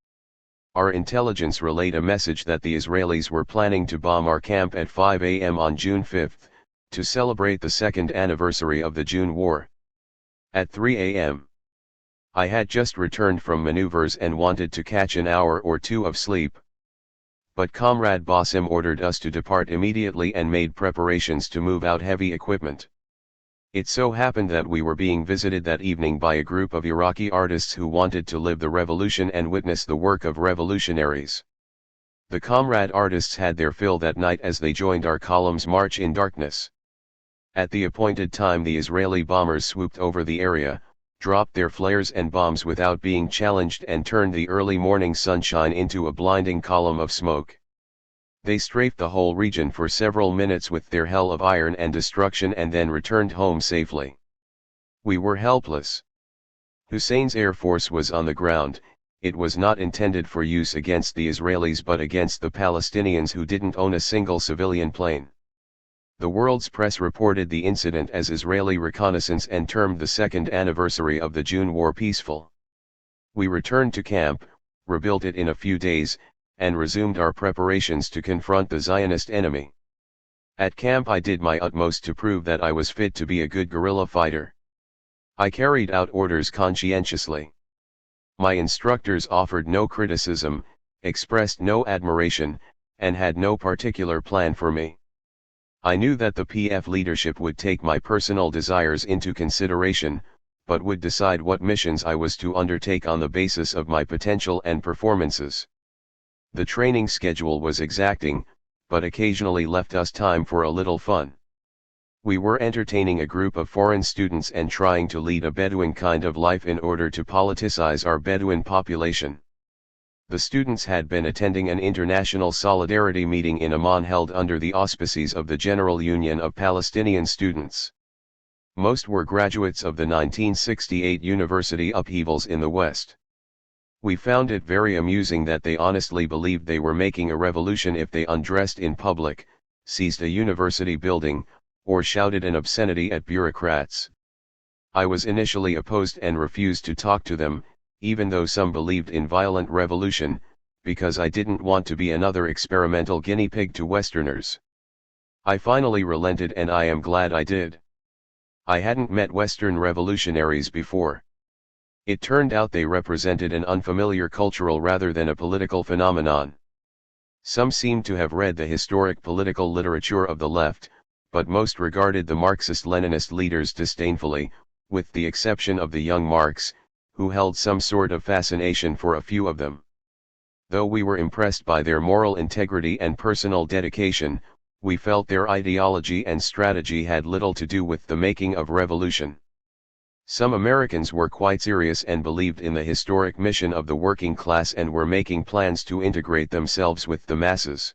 Our intelligence relayed a message that the Israelis were planning to bomb our camp at 5 a.m. on June 5, to celebrate the 2nd anniversary of the June War. At 3 a.m. I had just returned from maneuvers and wanted to catch an hour or 2 of sleep. But Comrade Basim ordered us to depart immediately and made preparations to move out heavy equipment. It so happened that we were being visited that evening by a group of Iraqi artists who wanted to live the revolution and witness the work of revolutionaries. The comrade artists had their fill that night as they joined our column's march in darkness. At the appointed time the Israeli bombers swooped over the area, dropped their flares and bombs without being challenged and turned the early morning sunshine into a blinding column of smoke. They strafed the whole region for several minutes with their hell of iron and destruction and then returned home safely. We were helpless. Hussein's air force was on the ground. It was not intended for use against the Israelis but against the Palestinians who didn't own a single civilian plane. The world's press reported the incident as Israeli reconnaissance and termed the second anniversary of the June War peaceful. We returned to camp, rebuilt it in a few days, and resumed our preparations to confront the Zionist enemy. At camp I did my utmost to prove that I was fit to be a good guerrilla fighter. I carried out orders conscientiously. My instructors offered no criticism, expressed no admiration, and had no particular plan for me. I knew that the PF leadership would take my personal desires into consideration, but would decide what missions I was to undertake on the basis of my potential and performances. The training schedule was exacting, but occasionally left us time for a little fun. We were entertaining a group of foreign students and trying to lead a Bedouin kind of life in order to politicize our Bedouin population. The students had been attending an international solidarity meeting in Amman held under the auspices of the General Union of Palestinian Students. Most were graduates of the 1968 university upheavals in the West. We found it very amusing that they honestly believed they were making a revolution if they undressed in public, seized a university building, or shouted an obscenity at bureaucrats. I was initially opposed and refused to talk to them, even though some believed in violent revolution, because I didn't want to be another experimental guinea pig to Westerners. I finally relented and I am glad I did. I hadn't met Western revolutionaries before. It turned out they represented an unfamiliar cultural rather than a political phenomenon. Some seemed to have read the historic political literature of the left, but most regarded the Marxist-Leninist leaders disdainfully, with the exception of the young Marx, who held some sort of fascination for a few of them. Though we were impressed by their moral integrity and personal dedication, we felt their ideology and strategy had little to do with the making of revolution. Some Americans were quite serious and believed in the historic mission of the working class and were making plans to integrate themselves with the masses.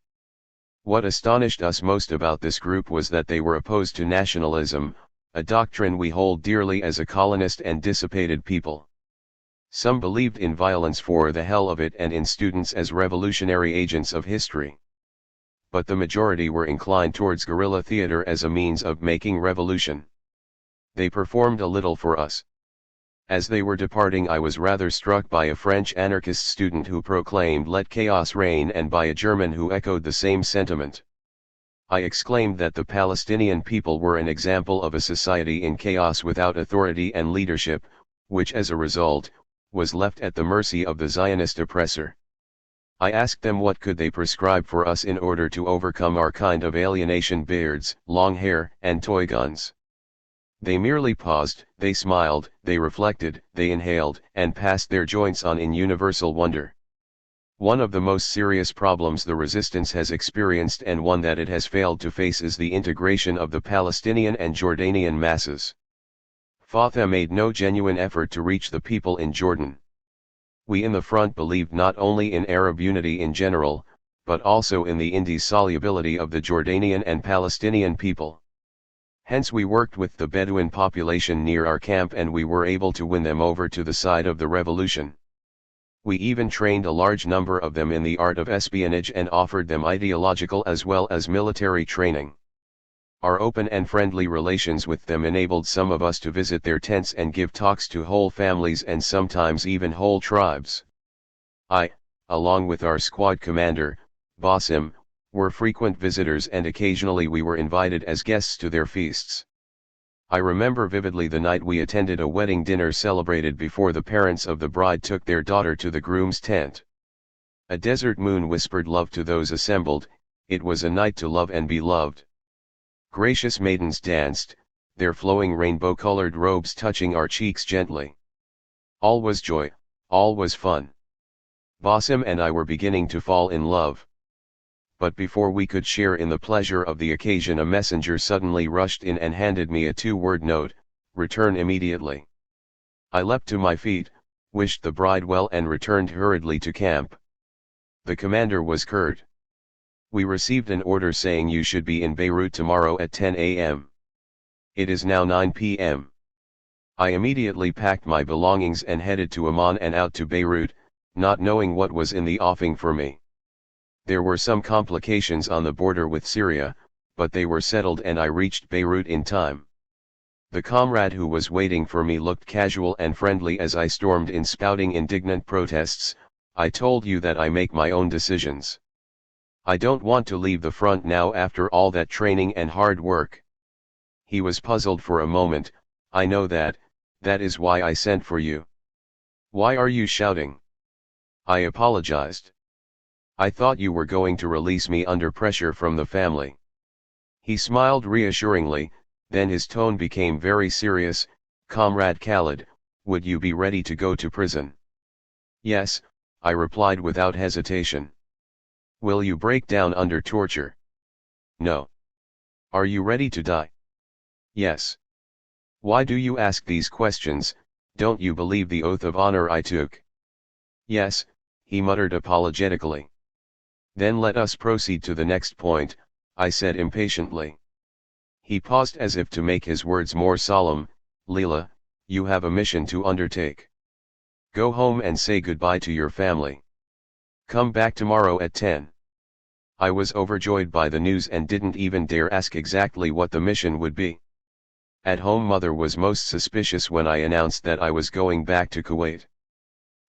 What astonished us most about this group was that they were opposed to nationalism, a doctrine we hold dearly as a colonist and dissipated people. Some believed in violence for the hell of it and in students as revolutionary agents of history. But the majority were inclined towards guerrilla theater as a means of making revolution. They performed a little for us. As they were departing I was rather struck by a French anarchist student who proclaimed "Let chaos reign" and by a German who echoed the same sentiment. I exclaimed that the Palestinian people were an example of a society in chaos without authority and leadership, which as a result, was left at the mercy of the Zionist oppressor. I asked them what could they prescribe for us in order to overcome our kind of alienation: beards, long hair, and toy guns. They merely paused, they smiled, they reflected, they inhaled, and passed their joints on in universal wonder. One of the most serious problems the resistance has experienced and one that it has failed to face is the integration of the Palestinian and Jordanian masses. Fatah made no genuine effort to reach the people in Jordan. We in the front believed not only in Arab unity in general, but also in the indissolubility of the Jordanian and Palestinian people. Hence we worked with the Bedouin population near our camp and we were able to win them over to the side of the revolution. We even trained a large number of them in the art of espionage and offered them ideological as well as military training. Our open and friendly relations with them enabled some of us to visit their tents and give talks to whole families and sometimes even whole tribes. I, along with our squad commander, Basim, were frequent visitors and occasionally we were invited as guests to their feasts. I remember vividly the night we attended a wedding dinner celebrated before the parents of the bride took their daughter to the groom's tent. A desert moon whispered love to those assembled, it was a night to love and be loved. Gracious maidens danced, their flowing rainbow-colored robes touching our cheeks gently. All was joy, all was fun. Basim and I were beginning to fall in love. But before we could share in the pleasure of the occasion, a messenger suddenly rushed in and handed me a 2-word note: return immediately. I leapt to my feet, wished the bride well and returned hurriedly to camp. The commander was curt. We received an order saying you should be in Beirut tomorrow at 10 a.m. It is now 9 p.m. I immediately packed my belongings and headed to Amman and out to Beirut, not knowing what was in the offing for me. There were some complications on the border with Syria, but they were settled and I reached Beirut in time. The comrade who was waiting for me looked casual and friendly as I stormed in spouting indignant protests. I told you that I make my own decisions. I don't want to leave the front now after all that training and hard work. He was puzzled for a moment. I know that is why I sent for you. Why are you shouting? I apologized. I thought you were going to release me under pressure from the family. He smiled reassuringly, then his tone became very serious. Comrade Khaled, would you be ready to go to prison? Yes, I replied without hesitation. Will you break down under torture? No. Are you ready to die? Yes. Why do you ask these questions? Don't you believe the oath of honor I took? Yes, he muttered apologetically. Then let us proceed to the next point, I said impatiently. He paused as if to make his words more solemn. Leila, you have a mission to undertake. Go home and say goodbye to your family. Come back tomorrow at 10. I was overjoyed by the news and didn't even dare ask exactly what the mission would be. At home, mother was most suspicious when I announced that I was going back to Kuwait.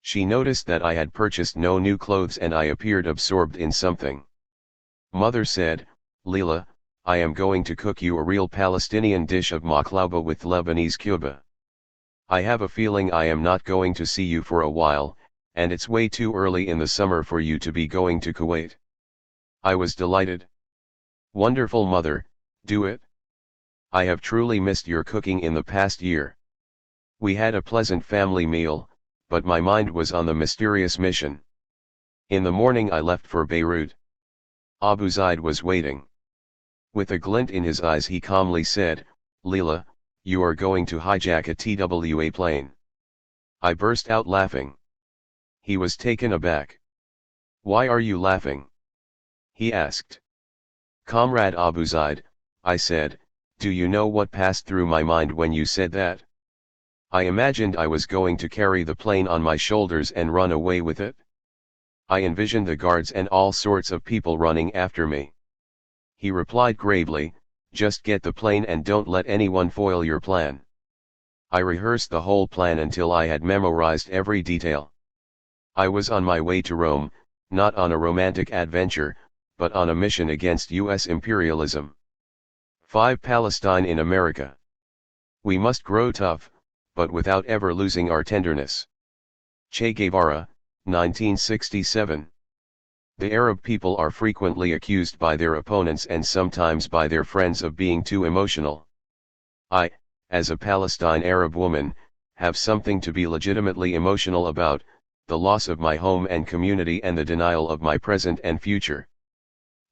She noticed that I had purchased no new clothes and I appeared absorbed in something. Mother said, Leila, I am going to cook you a real Palestinian dish of maklaba with Lebanese kibbeh. I have a feeling I am not going to see you for a while, and it's way too early in the summer for you to be going to Kuwait. I was delighted. Wonderful, mother, do it. I have truly missed your cooking in the past year. We had a pleasant family meal, but my mind was on the mysterious mission. In the morning I left for Beirut. Abu Zaid was waiting. With a glint in his eyes he calmly said, Leila, you are going to hijack a TWA plane. I burst out laughing. He was taken aback. Why are you laughing? He asked. Comrade Abu Zaid, I said, do you know what passed through my mind when you said that? I imagined I was going to carry the plane on my shoulders and run away with it. I envisioned the guards and all sorts of people running after me. He replied gravely, just get the plane and don't let anyone foil your plan. I rehearsed the whole plan until I had memorized every detail. I was on my way to Rome, not on a romantic adventure, but on a mission against U.S. imperialism. 5. Palestine in America. We must grow tough, but without ever losing our tenderness. Che Guevara, 1967. The Arab people are frequently accused by their opponents and sometimes by their friends of being too emotional. I, as a Palestine Arab woman, have something to be legitimately emotional about: the loss of my home and community and the denial of my present and future.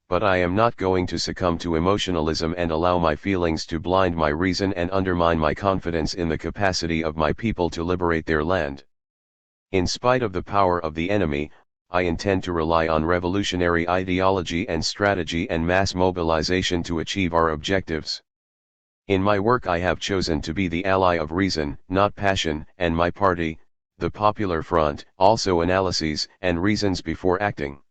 But I am not going to succumb to emotionalism and allow my feelings to blind my reason and undermine my confidence in the capacity of my people to liberate their land. In spite of the power of the enemy, I intend to rely on revolutionary ideology and strategy and mass mobilization to achieve our objectives. In my work I have chosen to be the ally of reason, not passion, and my party, the Popular Front, also analyses and reasons before acting.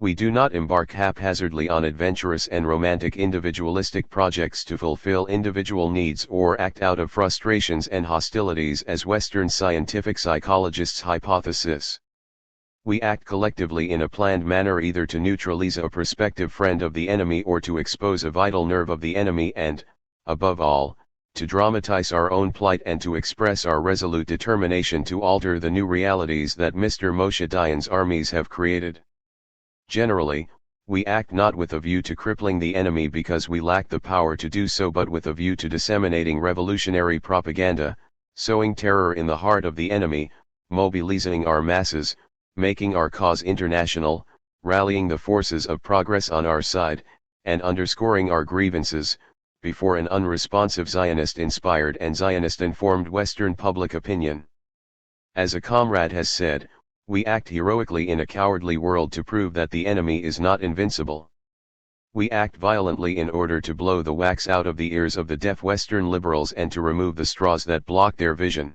We do not embark haphazardly on adventurous and romantic individualistic projects to fulfill individual needs or act out of frustrations and hostilities as Western scientific psychologists hypothesis. We act collectively in a planned manner, either to neutralize a prospective friend of the enemy or to expose a vital nerve of the enemy and, above all, to dramatize our own plight and to express our resolute determination to alter the new realities that Mr. Moshe Dayan's armies have created. Generally, we act not with a view to crippling the enemy because we lack the power to do so, but with a view to disseminating revolutionary propaganda, sowing terror in the heart of the enemy, mobilizing our masses, making our cause international, rallying the forces of progress on our side, and underscoring our grievances before an unresponsive Zionist-inspired and Zionist-informed Western public opinion. As a comrade has said, we act heroically in a cowardly world to prove that the enemy is not invincible. We act violently in order to blow the wax out of the ears of the deaf Western liberals and to remove the straws that block their vision.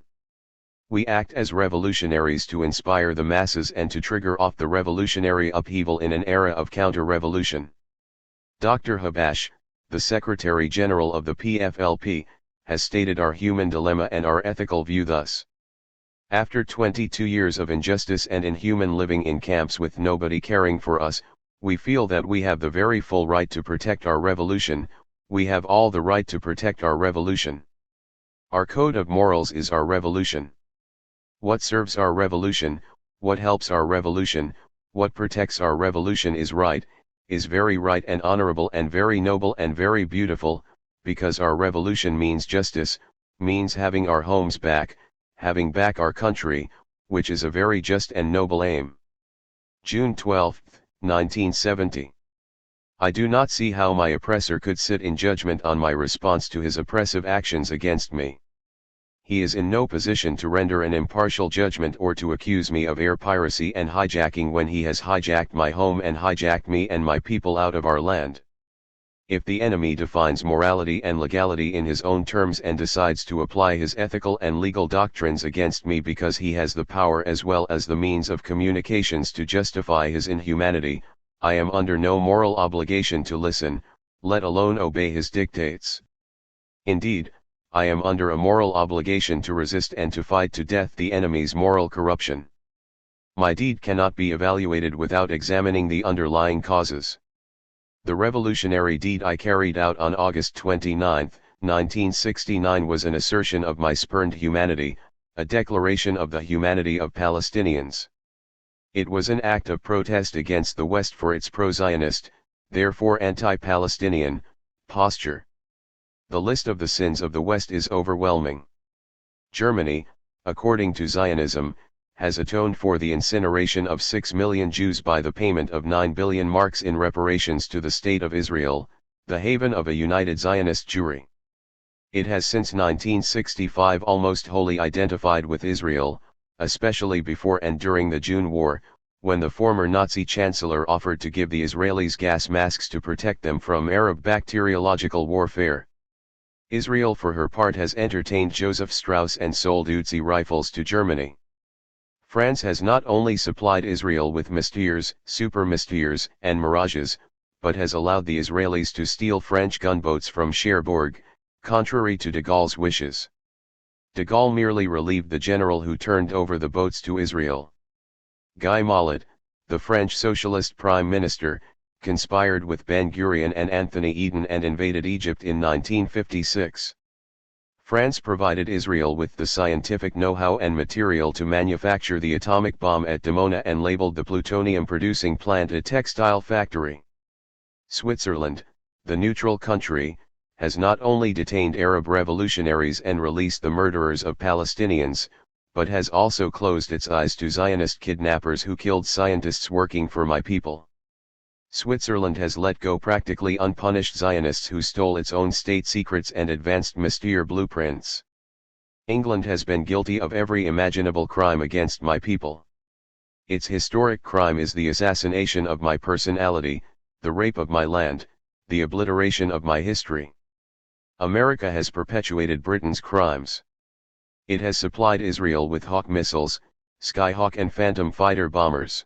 We act as revolutionaries to inspire the masses and to trigger off the revolutionary upheaval in an era of counter-revolution. Dr. Habash, the Secretary General of the PFLP, has stated our human dilemma and our ethical view thus. After 22 years of injustice and inhuman living in camps with nobody caring for us, we feel that we have the very full right to protect our revolution. We have all the right to protect our revolution. Our code of morals is our revolution. What serves our revolution, what helps our revolution, what protects our revolution is right, is very right and honorable and very noble and very beautiful, because our revolution means justice, means having our homes back, having back our country, which is a very just and noble aim. June 12, 1970. I do not see how my oppressor could sit in judgment on my response to his oppressive actions against me. He is in no position to render an impartial judgment or to accuse me of air piracy and hijacking when he has hijacked my home and hijacked me and my people out of our land. If the enemy defines morality and legality in his own terms and decides to apply his ethical and legal doctrines against me because he has the power as well as the means of communications to justify his inhumanity, I am under no moral obligation to listen, let alone obey his dictates. Indeed, I am under a moral obligation to resist and to fight to death the enemy's moral corruption. My deed cannot be evaluated without examining the underlying causes. The revolutionary deed I carried out on August 29, 1969 was an assertion of my spurned humanity, a declaration of the humanity of Palestinians. It was an act of protest against the West for its pro-Zionist, therefore anti-Palestinian, posture. The list of the sins of the West is overwhelming. Germany, according to Zionism, has atoned for the incineration of 6 million Jews by the payment of 9 billion marks in reparations to the State of Israel, the haven of a united Zionist Jewry. It has since 1965 almost wholly identified with Israel, especially before and during the June War, when the former Nazi chancellor offered to give the Israelis gas masks to protect them from Arab bacteriological warfare. Israel for her part has entertained Joseph Strauss and sold Uzi rifles to Germany. France has not only supplied Israel with Mystirs, Super Mystirs, and Mirages, but has allowed the Israelis to steal French gunboats from Cherbourg, contrary to de Gaulle's wishes. De Gaulle merely relieved the general who turned over the boats to Israel. Guy Mollet, the French socialist prime minister, conspired with Ben-Gurion and Anthony Eden and invaded Egypt in 1956. France provided Israel with the scientific know-how and material to manufacture the atomic bomb at Dimona and labeled the plutonium-producing plant a textile factory. Switzerland, the neutral country, has not only detained Arab revolutionaries and released the murderers of Palestinians, but has also closed its eyes to Zionist kidnappers who killed scientists working for my people. Switzerland has let go practically unpunished Zionists who stole its own state secrets and advanced Mystere blueprints. England has been guilty of every imaginable crime against my people. Its historic crime is the assassination of my personality, the rape of my land, the obliteration of my history. America has perpetuated Britain's crimes. It has supplied Israel with Hawk missiles, Skyhawk and Phantom fighter bombers.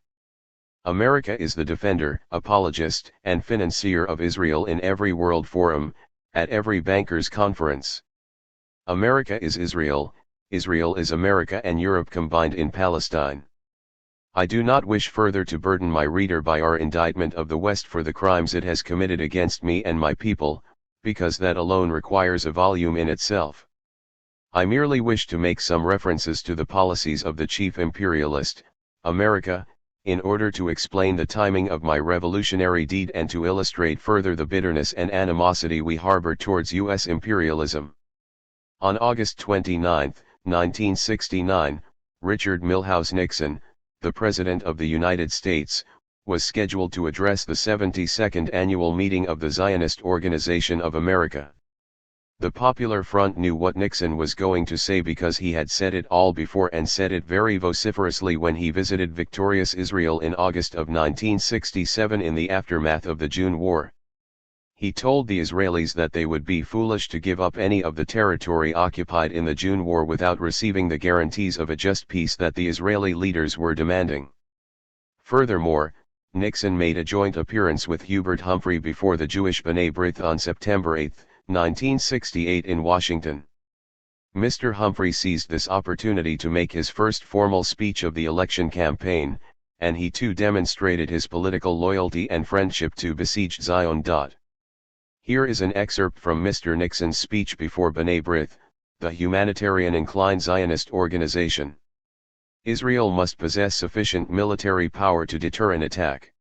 America is the defender, apologist, and financier of Israel in every world forum, at every bankers' conference. America is Israel, Israel is America and Europe combined in Palestine. I do not wish further to burden my reader by our indictment of the West for the crimes it has committed against me and my people, because that alone requires a volume in itself. I merely wish to make some references to the policies of the chief imperialist, America, in order to explain the timing of my revolutionary deed and to illustrate further the bitterness and animosity we harbor towards U.S. imperialism. On August 29, 1969, Richard Milhous Nixon, the President of the United States, was scheduled to address the 72nd annual meeting of the Zionist Organization of America. The Popular Front knew what Nixon was going to say because he had said it all before and said it very vociferously when he visited victorious Israel in August of 1967 in the aftermath of the June War. He told the Israelis that they would be foolish to give up any of the territory occupied in the June War without receiving the guarantees of a just peace that the Israeli leaders were demanding. Furthermore, Nixon made a joint appearance with Hubert Humphrey before the Jewish B'nai B'rith on September 8, 1968 in Washington. Mr. Humphrey seized this opportunity to make his first formal speech of the election campaign, and he too demonstrated his political loyalty and friendship to besieged Zion. Here is an excerpt from Mr. Nixon's speech before B'nai B'rith, the humanitarian-inclined Zionist organization. Israel must possess sufficient military power to deter an attack.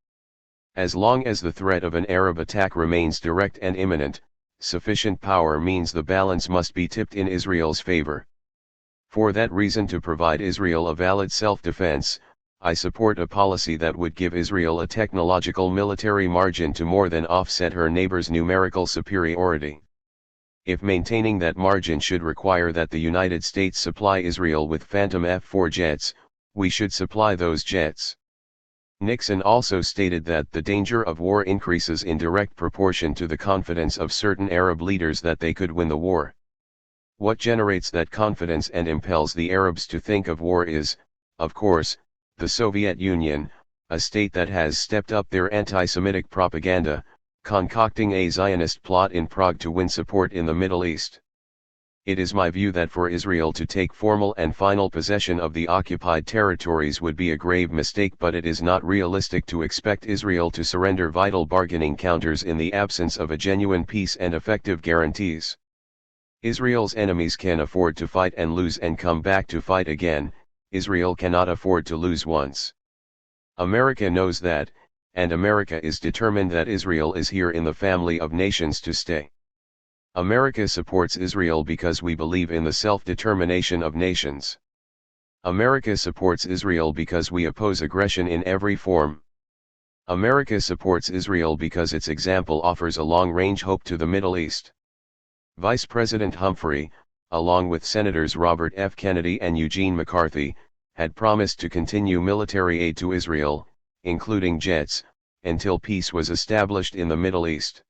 As long as the threat of an Arab attack remains direct and imminent, sufficient power means the balance must be tipped in Israel's favor. For that reason, to provide Israel a valid self-defense, I support a policy that would give Israel a technological military margin to more than offset her neighbor's numerical superiority. If maintaining that margin should require that the United States supply Israel with Phantom F-4 jets, we should supply those jets. Nixon also stated that the danger of war increases in direct proportion to the confidence of certain Arab leaders that they could win the war. What generates that confidence and impels the Arabs to think of war is, of course, the Soviet Union, a state that has stepped up their anti-Semitic propaganda, concocting a Zionist plot in Prague to win support in the Middle East. It is my view that for Israel to take formal and final possession of the occupied territories would be a grave mistake, but it is not realistic to expect Israel to surrender vital bargaining counters in the absence of a genuine peace and effective guarantees. Israel's enemies can afford to fight and lose and come back to fight again. Israel cannot afford to lose once. America knows that, and America is determined that Israel is here in the family of nations to stay. America supports Israel because we believe in the self-determination of nations. America supports Israel because we oppose aggression in every form. America supports Israel because its example offers a long-range hope to the Middle East. Vice President Humphrey, along with Senators Robert F. Kennedy and Eugene McCarthy, had promised to continue military aid to Israel, including jets, until peace was established in the Middle East.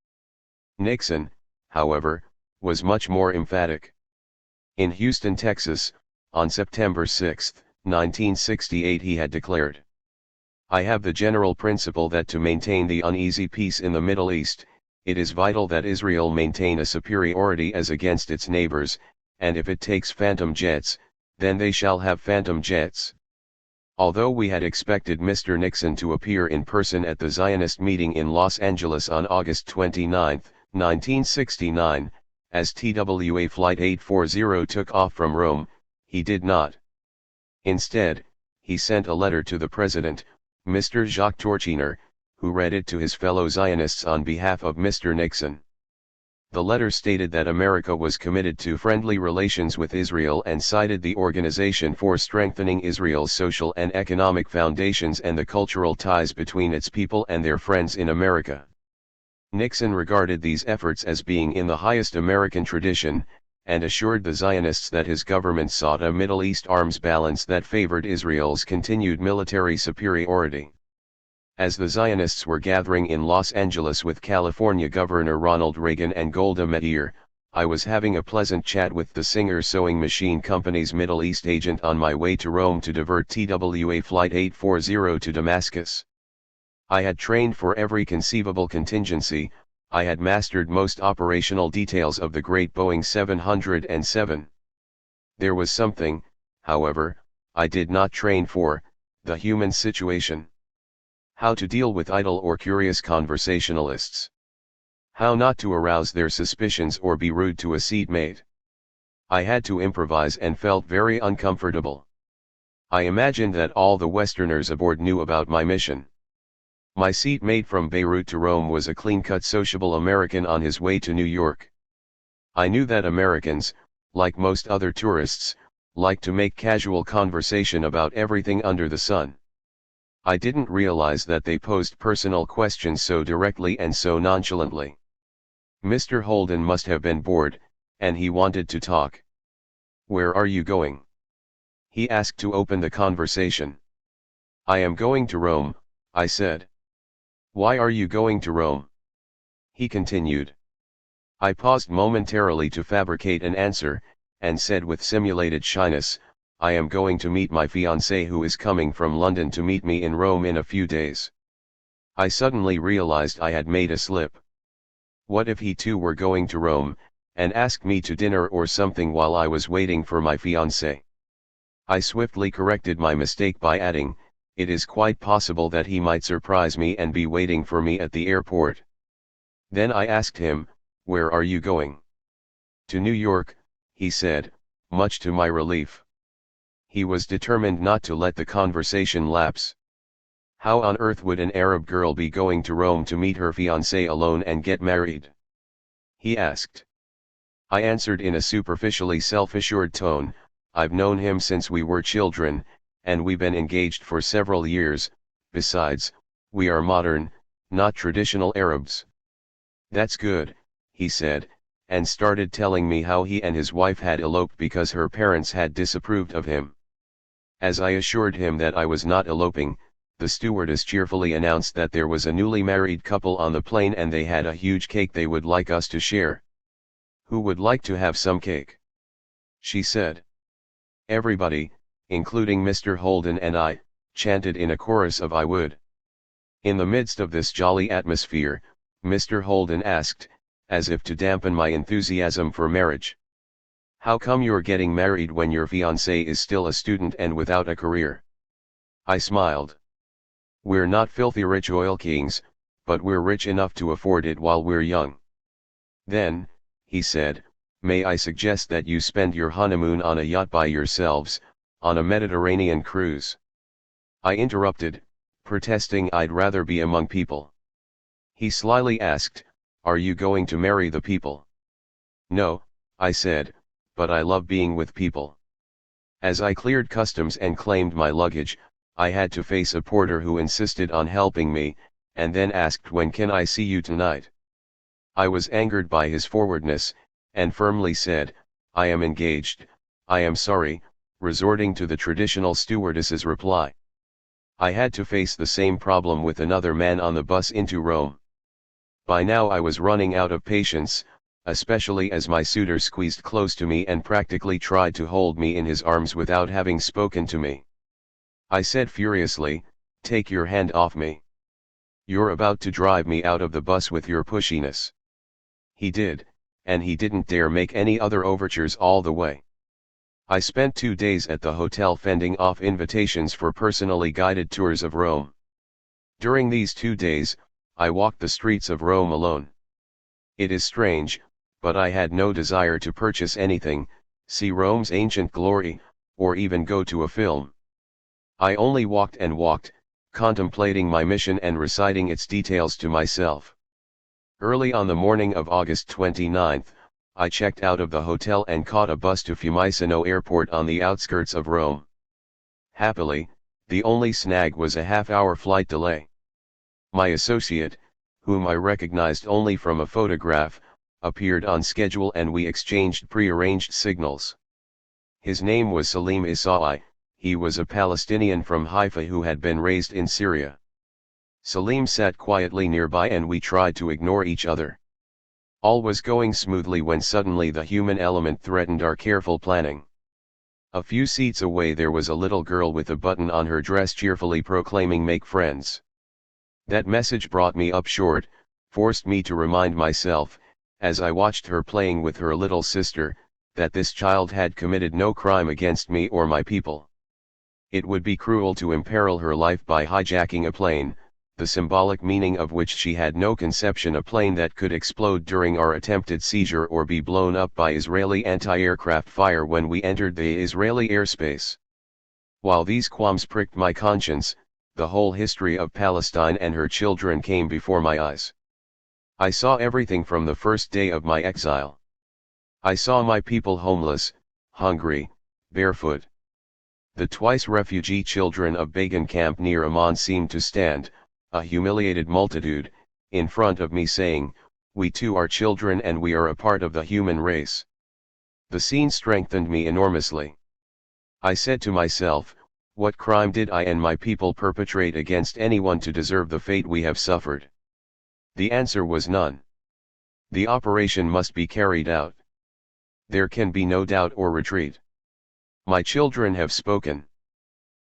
Nixon, however, was much more emphatic. In Houston, Texas, on September 6, 1968, he had declared, "I have the general principle that to maintain the uneasy peace in the Middle East, it is vital that Israel maintain a superiority as against its neighbors, and if it takes phantom jets, then they shall have phantom jets." Although we had expected Mr. Nixon to appear in person at the Zionist meeting in Los Angeles on August 29, 1969, as TWA Flight 840 took off from Rome, he did not. Instead, he sent a letter to the President, Mr. Jacques Torchiner, who read it to his fellow Zionists on behalf of Mr. Nixon. The letter stated that America was committed to friendly relations with Israel and cited the Organization for Strengthening Israel's Social and Economic Foundations and the cultural ties between its people and their friends in America. Nixon regarded these efforts as being in the highest American tradition, and assured the Zionists that his government sought a Middle East arms balance that favored Israel's continued military superiority. As the Zionists were gathering in Los Angeles with California Governor Ronald Reagan and Golda Meir, I was having a pleasant chat with the Singer Sewing Machine Company's Middle East agent on my way to Rome to divert TWA Flight 840 to Damascus. I had trained for every conceivable contingency, I had mastered most operational details of the great Boeing 707. There was something, however, I did not train for: the human situation. How to deal with idle or curious conversationalists. How not to arouse their suspicions or be rude to a seatmate. I had to improvise and felt very uncomfortable. I imagined that all the Westerners aboard knew about my mission. My seatmate from Beirut to Rome was a clean-cut sociable American on his way to New York. I knew that Americans, like most other tourists, like to make casual conversation about everything under the sun. I didn't realize that they posed personal questions so directly and so nonchalantly. Mr. Holden must have been bored, and he wanted to talk. "Where are you going?" he asked to open the conversation. "I am going to Rome," I said. "Why are you going to Rome?" he continued. I paused momentarily to fabricate an answer, and said with simulated shyness, "I am going to meet my fiancée who is coming from London to meet me in Rome in a few days." I suddenly realized I had made a slip. What if he too were going to Rome, and asked me to dinner or something while I was waiting for my fiancée? I swiftly corrected my mistake by adding, "It is quite possible that he might surprise me and be waiting for me at the airport." Then I asked him, "Where are you going?" "To New York," he said, much to my relief. He was determined not to let the conversation lapse. How on earth would an Arab girl be going to Rome to meet her fiancé alone and get married? he asked. I answered in a superficially self-assured tone, "I've known him since we were children, and we've been engaged for several years. Besides, we are modern, not traditional Arabs." "That's good," he said, and started telling me how he and his wife had eloped because her parents had disapproved of him. As I assured him that I was not eloping, the stewardess cheerfully announced that there was a newly married couple on the plane and they had a huge cake they would like us to share. "Who would like to have some cake?" she said. Everybody, including Mr. Holden and I, chanted in a chorus of "I would." In the midst of this jolly atmosphere, Mr. Holden asked, as if to dampen my enthusiasm for marriage, "How come you're getting married when your fiancée is still a student and without a career?" I smiled. "We're not filthy rich oil kings, but we're rich enough to afford it while we're young." "Then," he said, "may I suggest that you spend your honeymoon on a yacht by yourselves, on a Mediterranean cruise?" I interrupted, protesting I'd rather be among people. He slyly asked, "Are you going to marry the people?" "No," I said, "but I love being with people." As I cleared customs and claimed my luggage, I had to face a porter who insisted on helping me, and then asked, "When can I see you tonight?" I was angered by his forwardness, and firmly said, "I am engaged, I am sorry," resorting to the traditional stewardess's reply. I had to face the same problem with another man on the bus into Rome. By now I was running out of patience, especially as my suitor squeezed close to me and practically tried to hold me in his arms without having spoken to me. I said furiously, "Take your hand off me. You're about to drive me out of the bus with your pushiness." He did, and he didn't dare make any other overtures all the way. I spent 2 days at the hotel fending off invitations for personally guided tours of Rome. During these 2 days, I walked the streets of Rome alone. It is strange, but I had no desire to purchase anything, see Rome's ancient glory, or even go to a film. I only walked and walked, contemplating my mission and reciting its details to myself. Early on the morning of August 29th, I checked out of the hotel and caught a bus to Fiumicino Airport on the outskirts of Rome. Happily, the only snag was a half-hour flight delay. My associate, whom I recognized only from a photograph, appeared on schedule and we exchanged pre-arranged signals. His name was Salim Isai. He was a Palestinian from Haifa who had been raised in Syria. Salim sat quietly nearby and we tried to ignore each other. All was going smoothly when suddenly the human element threatened our careful planning. A few seats away there was a little girl with a button on her dress cheerfully proclaiming "Make friends." That message brought me up short, forced me to remind myself, as I watched her playing with her little sister, that this child had committed no crime against me or my people. It would be cruel to imperil her life by hijacking a plane, the symbolic meaning of which she had no conception, a plane that could explode during our attempted seizure or be blown up by Israeli anti-aircraft fire when we entered the Israeli airspace. While these qualms pricked my conscience, the whole history of Palestine and her children came before my eyes. I saw everything from the first day of my exile. I saw my people homeless, hungry, barefoot. The twice refugee children of Bagot camp near Amman seemed to stand, a humiliated multitude, in front of me saying, "We too are children and we are a part of the human race." The scene strengthened me enormously. I said to myself, what crime did I and my people perpetrate against anyone to deserve the fate we have suffered? The answer was none. The operation must be carried out. There can be no doubt or retreat. My children have spoken.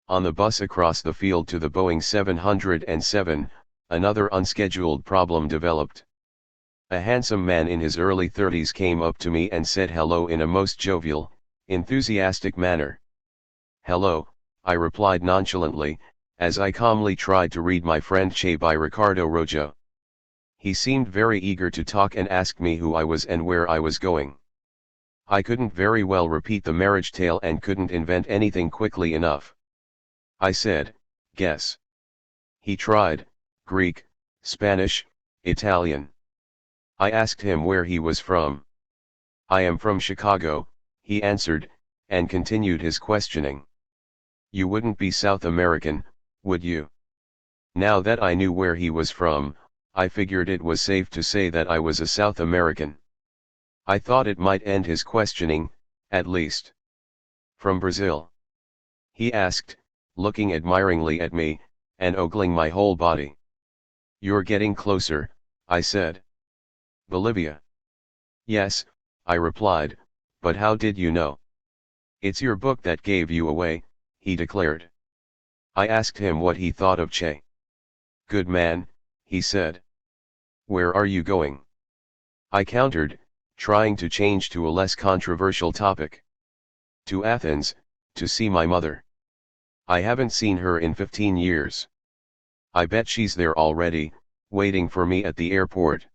On the bus across the field to the Boeing 707, another unscheduled problem developed. A handsome man in his early 30s came up to me and said hello in a most jovial, enthusiastic manner. "Hello," I replied nonchalantly, as I calmly tried to read My Friend Che by Ricardo Rojo. He seemed very eager to talk and asked me who I was and where I was going. I couldn't very well repeat the marriage tale and couldn't invent anything quickly enough. I said, "Guess." He tried, Greek, Spanish, Italian. I asked him where he was from. "I am from Chicago," he answered, and continued his questioning. "You wouldn't be South American, would you?" Now that I knew where he was from, I figured it was safe to say that I was a South American. I thought it might end his questioning, at least. "From Brazil?" he asked, looking admiringly at me, and ogling my whole body. "You're getting closer," I said. "Bolivia?" "Yes," I replied, "but how did you know?" "It's your book that gave you away," he declared. I asked him what he thought of Che. "Good man," he said. "Where are you going?" I countered, trying to change to a less controversial topic. "To Athens, to see my mother. I haven't seen her in 15 years. I bet she's there already, waiting for me at the airport."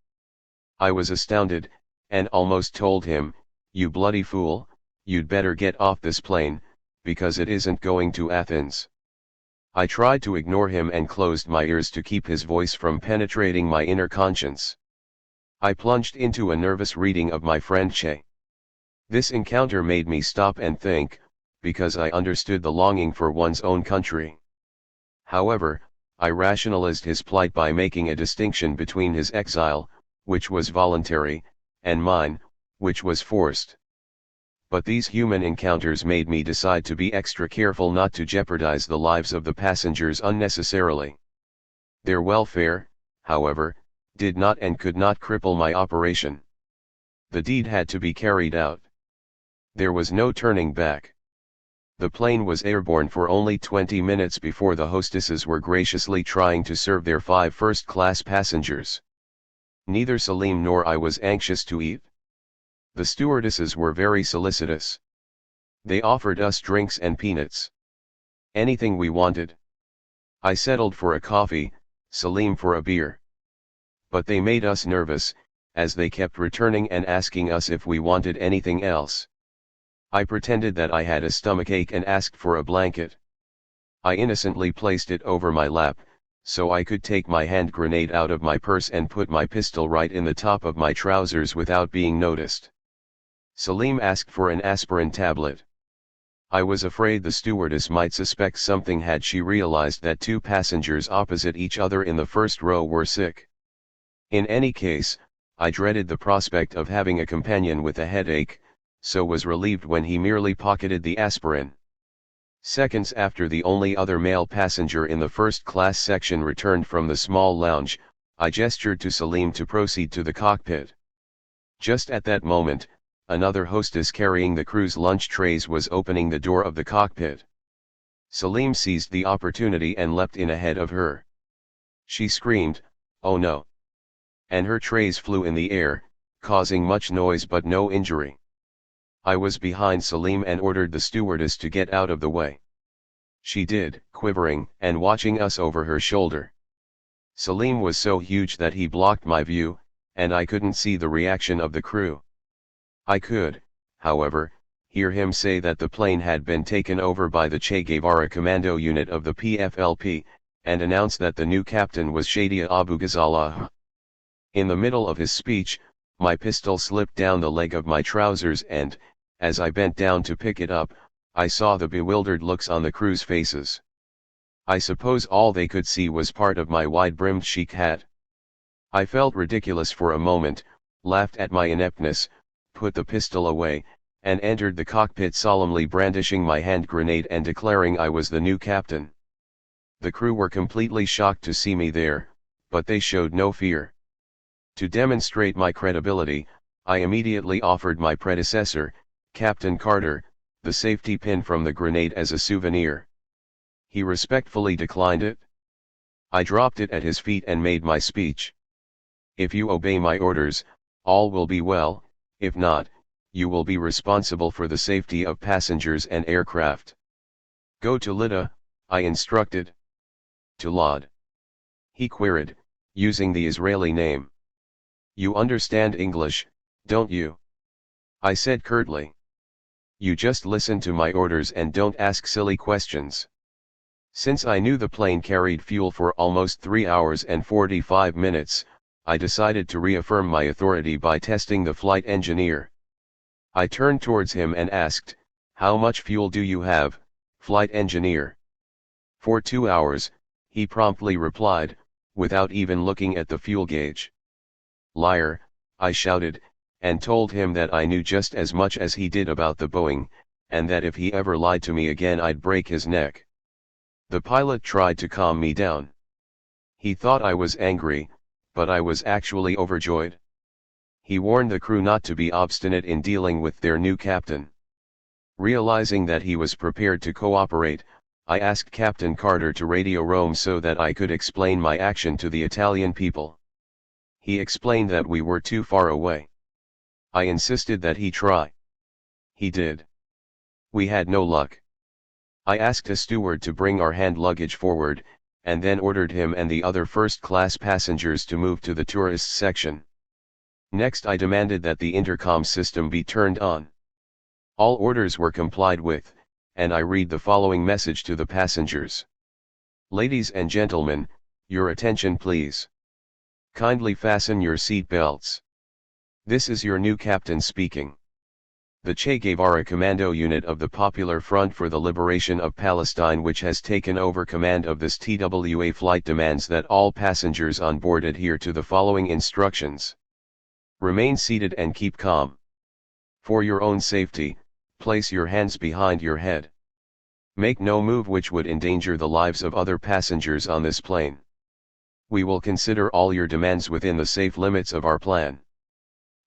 I was astounded, and almost told him, "You bloody fool, you'd better get off this plane, because it isn't going to Athens." I tried to ignore him and closed my ears to keep his voice from penetrating my inner conscience. I plunged into a nervous reading of My Friend Che. This encounter made me stop and think, because I understood the longing for one's own country. However, I rationalized his plight by making a distinction between his exile, which was voluntary, and mine, which was forced. But these human encounters made me decide to be extra careful not to jeopardize the lives of the passengers unnecessarily. Their welfare, however, did not and could not cripple my operation. The deed had to be carried out. There was no turning back. The plane was airborne for only 20 minutes before the hostesses were graciously trying to serve their 5 first-class passengers. Neither Salim nor I was anxious to eat. The stewardesses were very solicitous. They offered us drinks and peanuts. Anything we wanted. I settled for a coffee, Salim for a beer. But they made us nervous, as they kept returning and asking us if we wanted anything else. I pretended that I had a stomachache and asked for a blanket. I innocently placed it over my lap, so I could take my hand grenade out of my purse and put my pistol right in the top of my trousers without being noticed. Salim asked for an aspirin tablet. I was afraid the stewardess might suspect something had she realized that 2 passengers opposite each other in the first row were sick. In any case, I dreaded the prospect of having a companion with a headache, so was relieved when he merely pocketed the aspirin. Seconds after the only other male passenger in the first-class section returned from the small lounge, I gestured to Salim to proceed to the cockpit. Just at that moment, another hostess carrying the crew's lunch trays was opening the door of the cockpit. Salim seized the opportunity and leapt in ahead of her. She screamed, "Oh no!" and her trays flew in the air, causing much noise but no injury. I was behind Salim and ordered the stewardess to get out of the way. She did, quivering and watching us over her shoulder. Salim was so huge that he blocked my view, and I couldn't see the reaction of the crew. I could, however, hear him say that the plane had been taken over by the Che Guevara Commando Unit of the PFLP, and announce that the new captain was Shadia Abu Ghazala. In the middle of his speech, my pistol slipped down the leg of my trousers and, as I bent down to pick it up, I saw the bewildered looks on the crew's faces. I suppose all they could see was part of my wide-brimmed chic hat. I felt ridiculous for a moment, laughed at my ineptness, put the pistol away, and entered the cockpit solemnly brandishing my hand grenade and declaring I was the new captain. The crew were completely shocked to see me there, but they showed no fear. To demonstrate my credibility, I immediately offered my predecessor, Captain Carter, the safety pin from the grenade as a souvenir. He respectfully declined it. I dropped it at his feet and made my speech. If you obey my orders, all will be well, if not, you will be responsible for the safety of passengers and aircraft. Go to Lida, I instructed. To Lod? He queried, using the Israeli name. You understand English, don't you? I said curtly. You just listen to my orders and don't ask silly questions. Since I knew the plane carried fuel for almost 3 hours and 45 minutes, I decided to reaffirm my authority by testing the flight engineer. I turned towards him and asked, "How much fuel do you have, flight engineer?" "For 2 hours," he promptly replied, without even looking at the fuel gauge. "Liar," I shouted, and told him that I knew just as much as he did about the Boeing, and that if he ever lied to me again I'd break his neck. The pilot tried to calm me down. He thought I was angry, but I was actually overjoyed. He warned the crew not to be obstinate in dealing with their new captain. Realizing that he was prepared to cooperate, I asked Captain Carter to radio Rome so that I could explain my action to the Italian people. He explained that we were too far away. I insisted that he try. He did. We had no luck. I asked a steward to bring our hand luggage forward, and then ordered him and the other first-class passengers to move to the tourists section. Next I demanded that the intercom system be turned on. All orders were complied with, and I read the following message to the passengers. Ladies and gentlemen, your attention please. Kindly fasten your seat belts. This is your new captain speaking. The Che Guevara Commando Unit of the Popular Front for the Liberation of Palestine, which has taken over command of this TWA flight, demands that all passengers on board adhere to the following instructions. Remain seated and keep calm. For your own safety, place your hands behind your head. Make no move which would endanger the lives of other passengers on this plane. We will consider all your demands within the safe limits of our plan.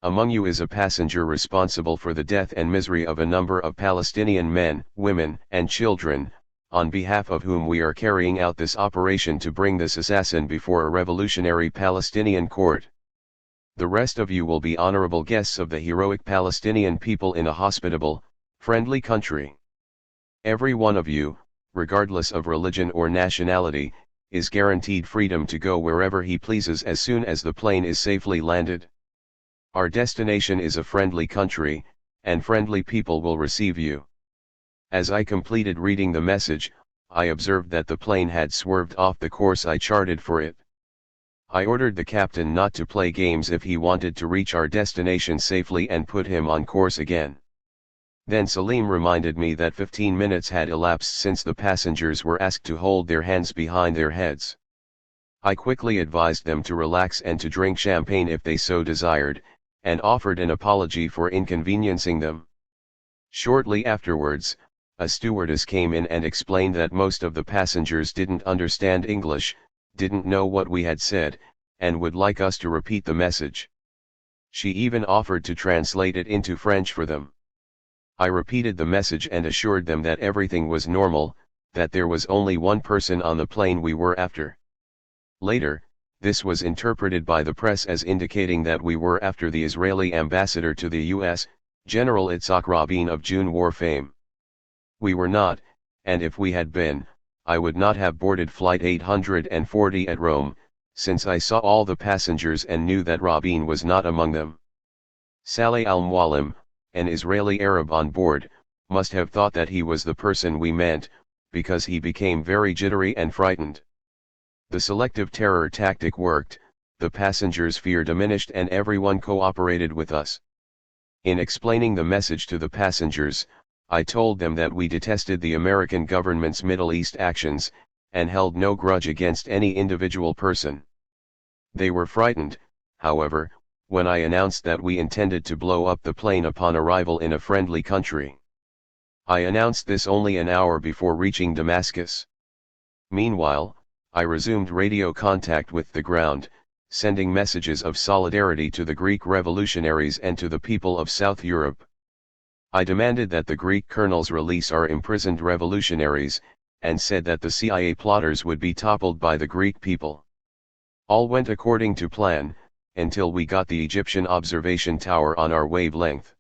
Among you is a passenger responsible for the death and misery of a number of Palestinian men, women, and children, on behalf of whom we are carrying out this operation to bring this assassin before a revolutionary Palestinian court. The rest of you will be honorable guests of the heroic Palestinian people in a hospitable, friendly country. Every one of you, regardless of religion or nationality, is guaranteed freedom to go wherever he pleases as soon as the plane is safely landed. Our destination is a friendly country, and friendly people will receive you. As I completed reading the message, I observed that the plane had swerved off the course I charted for it. I ordered the captain not to play games if he wanted to reach our destination safely and put him on course again. Then Salim reminded me that 15 minutes had elapsed since the passengers were asked to hold their hands behind their heads. I quickly advised them to relax and to drink champagne if they so desired, and offered an apology for inconveniencing them. Shortly afterwards, a stewardess came in and explained that most of the passengers didn't understand English, didn't know what we had said, and would like us to repeat the message. She even offered to translate it into French for them. I repeated the message and assured them that everything was normal, that there was only one person on the plane we were after. Later, this was interpreted by the press as indicating that we were after the Israeli ambassador to the U.S., General Itzhak Rabin of June war fame. We were not, and if we had been, I would not have boarded Flight 840 at Rome, since I saw all the passengers and knew that Rabin was not among them. Saleh al-Muallim, an Israeli Arab on board, must have thought that he was the person we meant, because he became very jittery and frightened. The selective terror tactic worked, the passengers' fear diminished and everyone cooperated with us. In explaining the message to the passengers, I told them that we detested the American government's Middle East actions, and held no grudge against any individual person. They were frightened, however, when I announced that we intended to blow up the plane upon arrival in a friendly country. I announced this only an hour before reaching Damascus. Meanwhile, I resumed radio contact with the ground, sending messages of solidarity to the Greek revolutionaries and to the people of South Europe. I demanded that the Greek colonels release our imprisoned revolutionaries, and said that the CIA plotters would be toppled by the Greek people. All went according to plan, until we got the Egyptian observation tower on our wavelength.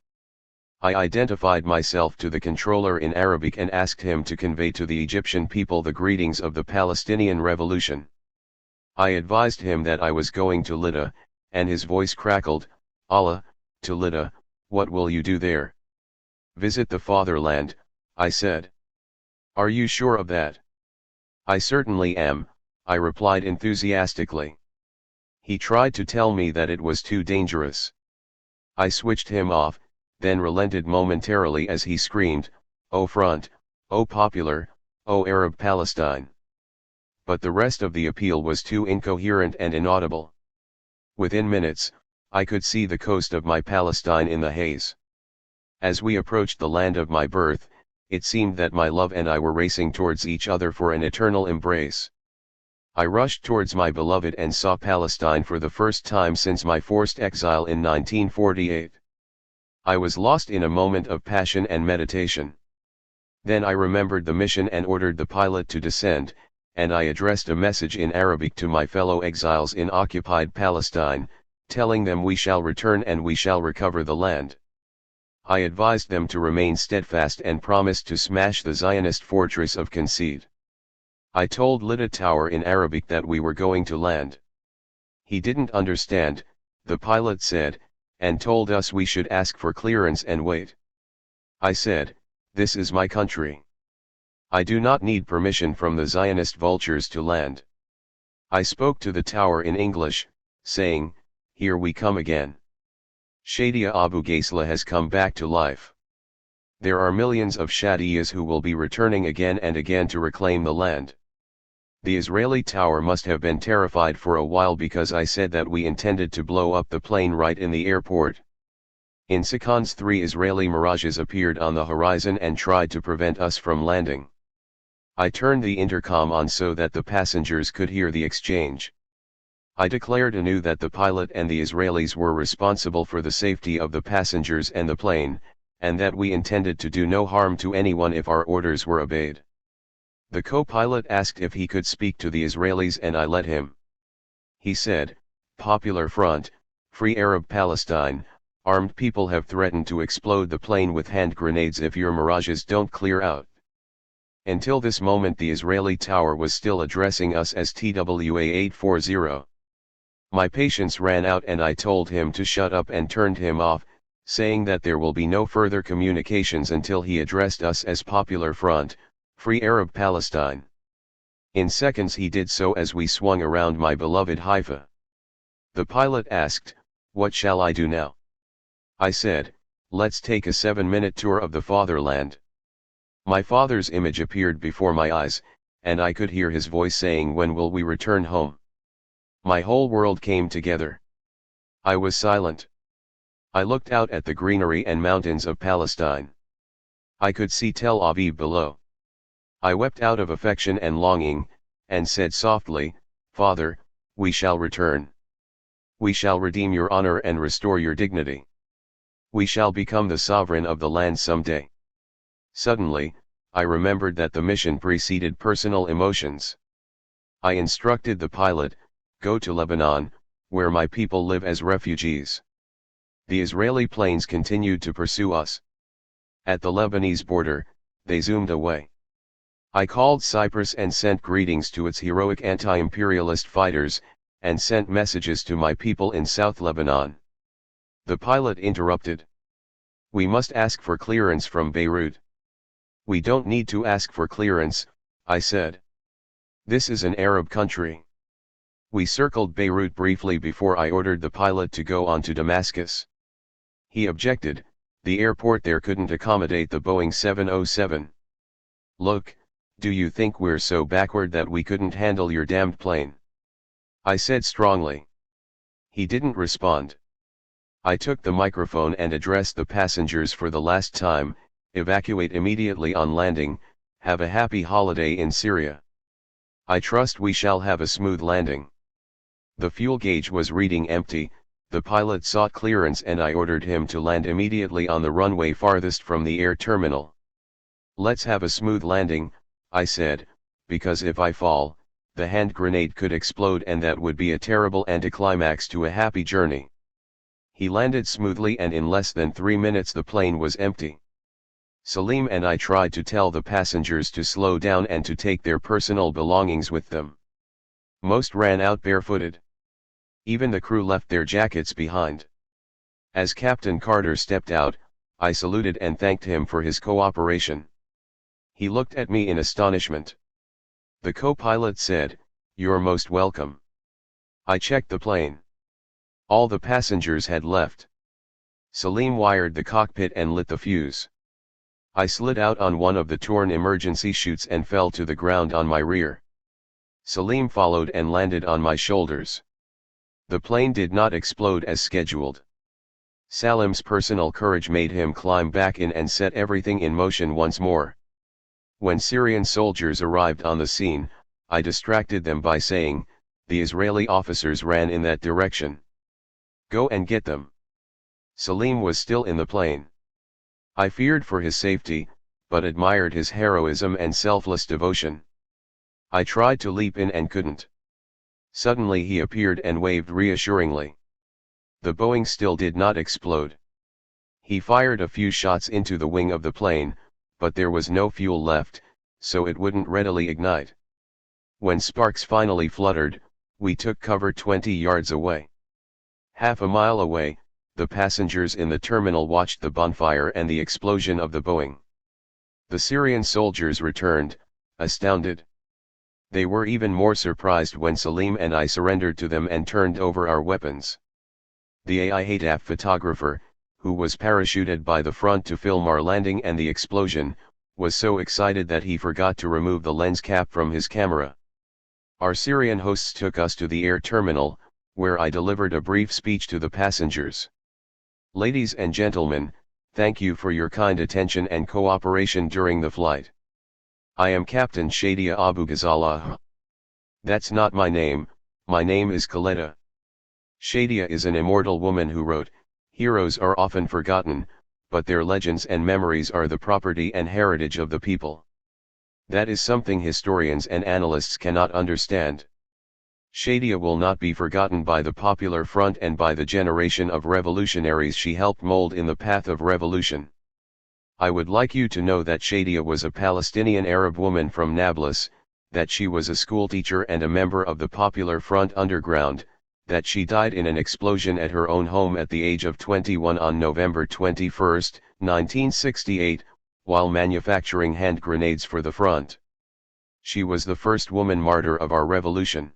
I identified myself to the controller in Arabic and asked him to convey to the Egyptian people the greetings of the Palestinian Revolution. I advised him that I was going to Lydda, and his voice crackled, "Allah, to Lydda, what will you do there?" "Visit the fatherland," I said. "Are you sure of that?" "I certainly am," I replied enthusiastically. He tried to tell me that it was too dangerous. I switched him off, then relented momentarily as he screamed, "Oh front, oh popular, oh Arab Palestine." But the rest of the appeal was too incoherent and inaudible. Within minutes, I could see the coast of my Palestine in the haze. As we approached the land of my birth, it seemed that my love and I were racing towards each other for an eternal embrace. I rushed towards my beloved and saw Palestine for the first time since my forced exile in 1948. I was lost in a moment of passion and meditation. Then I remembered the mission and ordered the pilot to descend, and I addressed a message in Arabic to my fellow exiles in occupied Palestine, telling them we shall return and we shall recover the land. I advised them to remain steadfast and promised to smash the Zionist fortress of Concede. I told Lydda Tower in Arabic that we were going to land. He didn't understand, the pilot said, and told us we should ask for clearance and wait. I said, "This is my country. I do not need permission from the Zionist vultures to land." I spoke to the tower in English, saying, "Here we come again. Shadia Abu Ghazla has come back to life. There are millions of Shadiyas who will be returning again and again to reclaim the land." The Israeli tower must have been terrified for a while because I said that we intended to blow up the plane right in the airport. In seconds 3 Israeli Mirages appeared on the horizon and tried to prevent us from landing. I turned the intercom on so that the passengers could hear the exchange. I declared anew that the pilot and the Israelis were responsible for the safety of the passengers and the plane, and that we intended to do no harm to anyone if our orders were obeyed. The co-pilot asked if he could speak to the Israelis and I let him. He said, "Popular Front, Free Arab Palestine, armed people have threatened to explode the plane with hand grenades if your Mirages don't clear out." Until this moment the Israeli tower was still addressing us as TWA-840. My patience ran out and I told him to shut up and turned him off, saying that there will be no further communications until he addressed us as Popular Front, Free Arab Palestine. In seconds he did so as we swung around my beloved Haifa. The pilot asked, "What shall I do now?" I said, "Let's take a 7-minute tour of the fatherland." My father's image appeared before my eyes, and I could hear his voice saying, "When will we return home?" My whole world came together. I was silent. I looked out at the greenery and mountains of Palestine. I could see Tel Aviv below. I wept out of affection and longing, and said softly, "Father, we shall return. We shall redeem your honor and restore your dignity. We shall become the sovereign of the land someday." Suddenly, I remembered that the mission preceded personal emotions. I instructed the pilot, "Go to Lebanon, where my people live as refugees." The Israeli planes continued to pursue us. At the Lebanese border, they zoomed away. I called Cyprus and sent greetings to its heroic anti-imperialist fighters, and sent messages to my people in South Lebanon. The pilot interrupted. We must ask for clearance from Beirut. We don't need to ask for clearance, I said. This is an Arab country. We circled Beirut briefly before I ordered the pilot to go on to Damascus. He objected, the airport there couldn't accommodate the Boeing 707. Look, do you think we're so backward that we couldn't handle your damned plane? I said strongly. He didn't respond. I took the microphone and addressed the passengers for the last time, evacuate immediately on landing, have a happy holiday in Syria. I trust we shall have a smooth landing. The fuel gauge was reading empty, the pilot sought clearance and I ordered him to land immediately on the runway farthest from the air terminal. Let's have a smooth landing, I said, because if I fall, the hand grenade could explode and that would be a terrible anticlimax to a happy journey. He landed smoothly and in less than 3 minutes the plane was empty. Salim and I tried to tell the passengers to slow down and to take their personal belongings with them. Most ran out barefooted. Even the crew left their jackets behind. As Captain Carter stepped out, I saluted and thanked him for his cooperation. He looked at me in astonishment. The co-pilot said, "You're most welcome." I checked the plane. All the passengers had left. Salim wired the cockpit and lit the fuse. I slid out on one of the torn emergency chutes and fell to the ground on my rear. Salim followed and landed on my shoulders. The plane did not explode as scheduled. Salim's personal courage made him climb back in and set everything in motion once more. When Syrian soldiers arrived on the scene, I distracted them by saying, "The Israeli officers ran in that direction. Go and get them." Salim was still in the plane. I feared for his safety, but admired his heroism and selfless devotion. I tried to leap in and couldn't. Suddenly he appeared and waved reassuringly. The Boeing still did not explode. He fired a few shots into the wing of the plane, but there was no fuel left, so it wouldn't readily ignite. When sparks finally fluttered, we took cover 20 yards away. Half a mile away, the passengers in the terminal watched the bonfire and the explosion of the Boeing. The Syrian soldiers returned, astounded. They were even more surprised when Salim and I surrendered to them and turned over our weapons. The AIHATAF photographer, who was parachuted by the front to film our landing and the explosion, was so excited that he forgot to remove the lens cap from his camera. Our Syrian hosts took us to the air terminal, where I delivered a brief speech to the passengers. Ladies and gentlemen, thank you for your kind attention and cooperation during the flight. I am Captain Shadia Abu Ghazala. That's not my name is Khaled. Shadia is an immortal woman who wrote, "Heroes are often forgotten, but their legends and memories are the property and heritage of the people." That is something historians and analysts cannot understand. Shadia will not be forgotten by the Popular Front and by the generation of revolutionaries she helped mold in the path of revolution. I would like you to know that Shadia was a Palestinian Arab woman from Nablus, that she was a schoolteacher and a member of the Popular Front underground, that she died in an explosion at her own home at the age of 21 on November 21, 1968, while manufacturing hand grenades for the front. She was the first woman martyr of our revolution.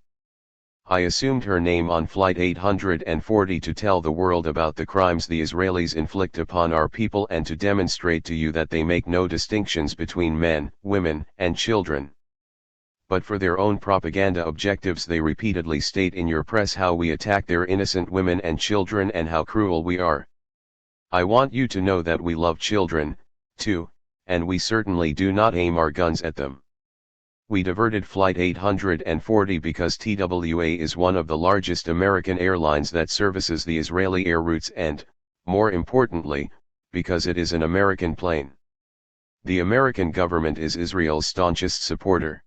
I assumed her name on Flight 840 to tell the world about the crimes the Israelis inflict upon our people and to demonstrate to you that they make no distinctions between men, women, and children. But for their own propaganda objectives they repeatedly state in your press how we attack their innocent women and children and how cruel we are. I want you to know that we love children, too, and we certainly do not aim our guns at them. We diverted Flight 840 because TWA is one of the largest American airlines that services the Israeli air routes and, more importantly, because it is an American plane. The American government is Israel's staunchest supporter.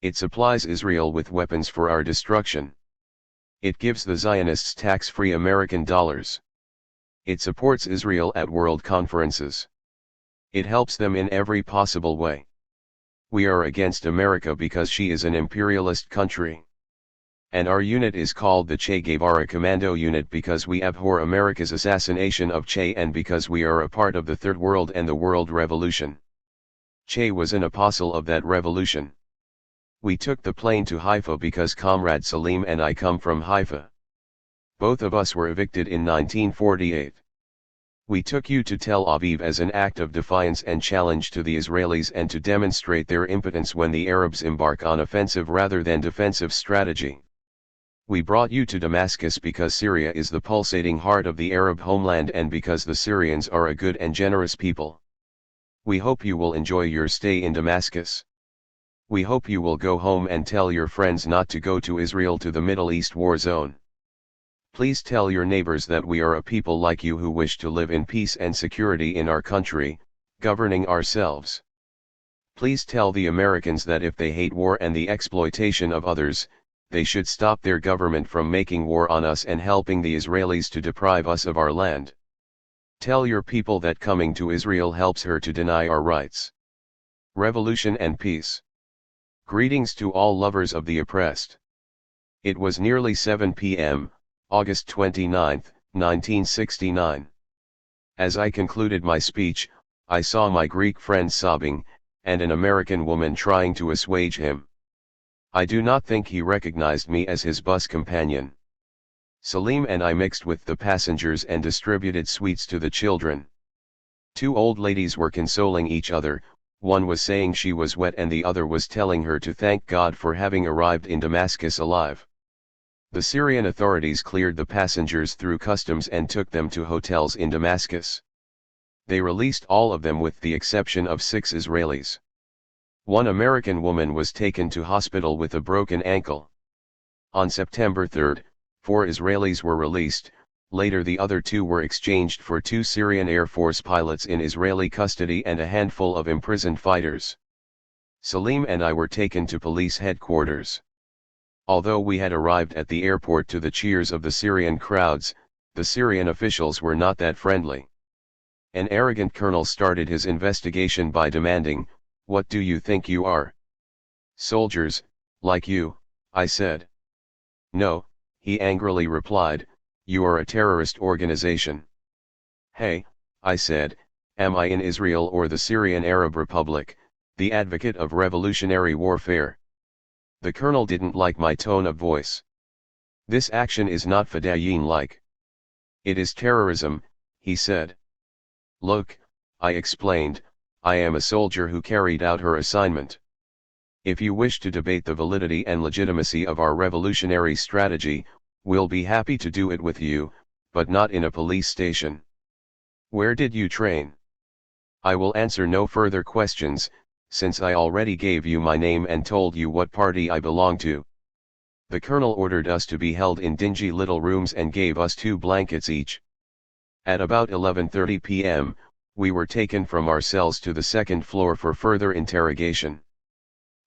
It supplies Israel with weapons for our destruction. It gives the Zionists tax-free American dollars. It supports Israel at world conferences. It helps them in every possible way. We are against America because she is an imperialist country. And our unit is called the Che Guevara Commando Unit because we abhor America's assassination of Che and because we are a part of the Third World and the World Revolution. Che was an apostle of that revolution. We took the plane to Haifa because Comrade Salim and I come from Haifa. Both of us were evicted in 1948. We took you to Tel Aviv as an act of defiance and challenge to the Israelis and to demonstrate their impotence when the Arabs embark on offensive rather than defensive strategy. We brought you to Damascus because Syria is the pulsating heart of the Arab homeland and because the Syrians are a good and generous people. We hope you will enjoy your stay in Damascus. We hope you will go home and tell your friends not to go to Israel to the Middle East war zone. Please tell your neighbors that we are a people like you who wish to live in peace and security in our country, governing ourselves. Please tell the Americans that if they hate war and the exploitation of others, they should stop their government from making war on us and helping the Israelis to deprive us of our land. Tell your people that coming to Israel helps her to deny our rights. Revolution and peace. Greetings to all lovers of the oppressed. It was nearly 7 p.m., August 29, 1969. As I concluded my speech, I saw my Greek friend sobbing, and an American woman trying to assuage him. I do not think he recognized me as his bus companion. Salim and I mixed with the passengers and distributed sweets to the children. Two old ladies were consoling each other, one was saying she was wet and the other was telling her to thank God for having arrived in Damascus alive. The Syrian authorities cleared the passengers through customs and took them to hotels in Damascus. They released all of them with the exception of 6 Israelis. One American woman was taken to hospital with a broken ankle. On September 3, 4 Israelis were released, later the other 2 were exchanged for 2 Syrian Air Force pilots in Israeli custody and a handful of imprisoned fighters. Salim and I were taken to police headquarters. Although we had arrived at the airport to the cheers of the Syrian crowds, the Syrian officials were not that friendly. An arrogant colonel started his investigation by demanding, "What do you think you are?" "Soldiers, like you," I said. "No," he angrily replied, "you are a terrorist organization." "Hey," I said, "am I in Israel or the Syrian Arab Republic, the advocate of revolutionary warfare?" The colonel didn't like my tone of voice. "This action is not Fedayeen-like. It is terrorism," he said. "Look," I explained, "I am a soldier who carried out her assignment. If you wish to debate the validity and legitimacy of our revolutionary strategy, we'll be happy to do it with you, but not in a police station. Where did you train? I will answer no further questions, since I already gave you my name and told you what party I belong to." The colonel ordered us to be held in dingy little rooms and gave us 2 blankets each. At about 11:30 p.m., we were taken from our cells to the 2nd floor for further interrogation.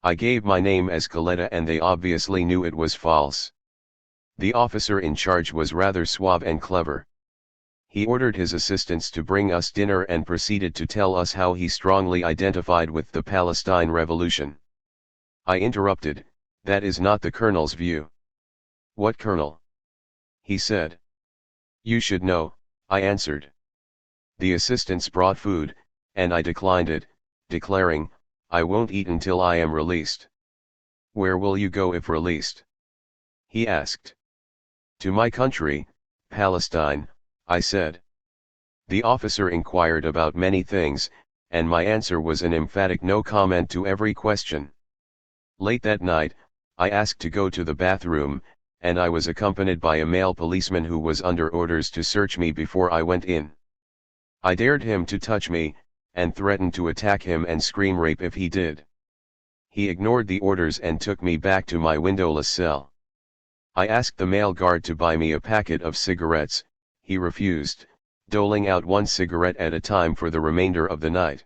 I gave my name as Khaled and they obviously knew it was false. The officer in charge was rather suave and clever. He ordered his assistants to bring us dinner and proceeded to tell us how he strongly identified with the Palestine Revolution. I interrupted, "That is not the colonel's view." "What colonel?" he said. "You should know," I answered. The assistants brought food, and I declined it, declaring, "I won't eat until I am released." "Where will you go if released?" he asked. "To my country, Palestine," I said. The officer inquired about many things, and my answer was an emphatic no comment to every question. Late that night, I asked to go to the bathroom, and I was accompanied by a male policeman who was under orders to search me before I went in. I dared him to touch me, and threatened to attack him and scream rape if he did. He ignored the orders and took me back to my windowless cell. I asked the male guard to buy me a packet of cigarettes. He refused, doling out 1 cigarette at a time for the remainder of the night.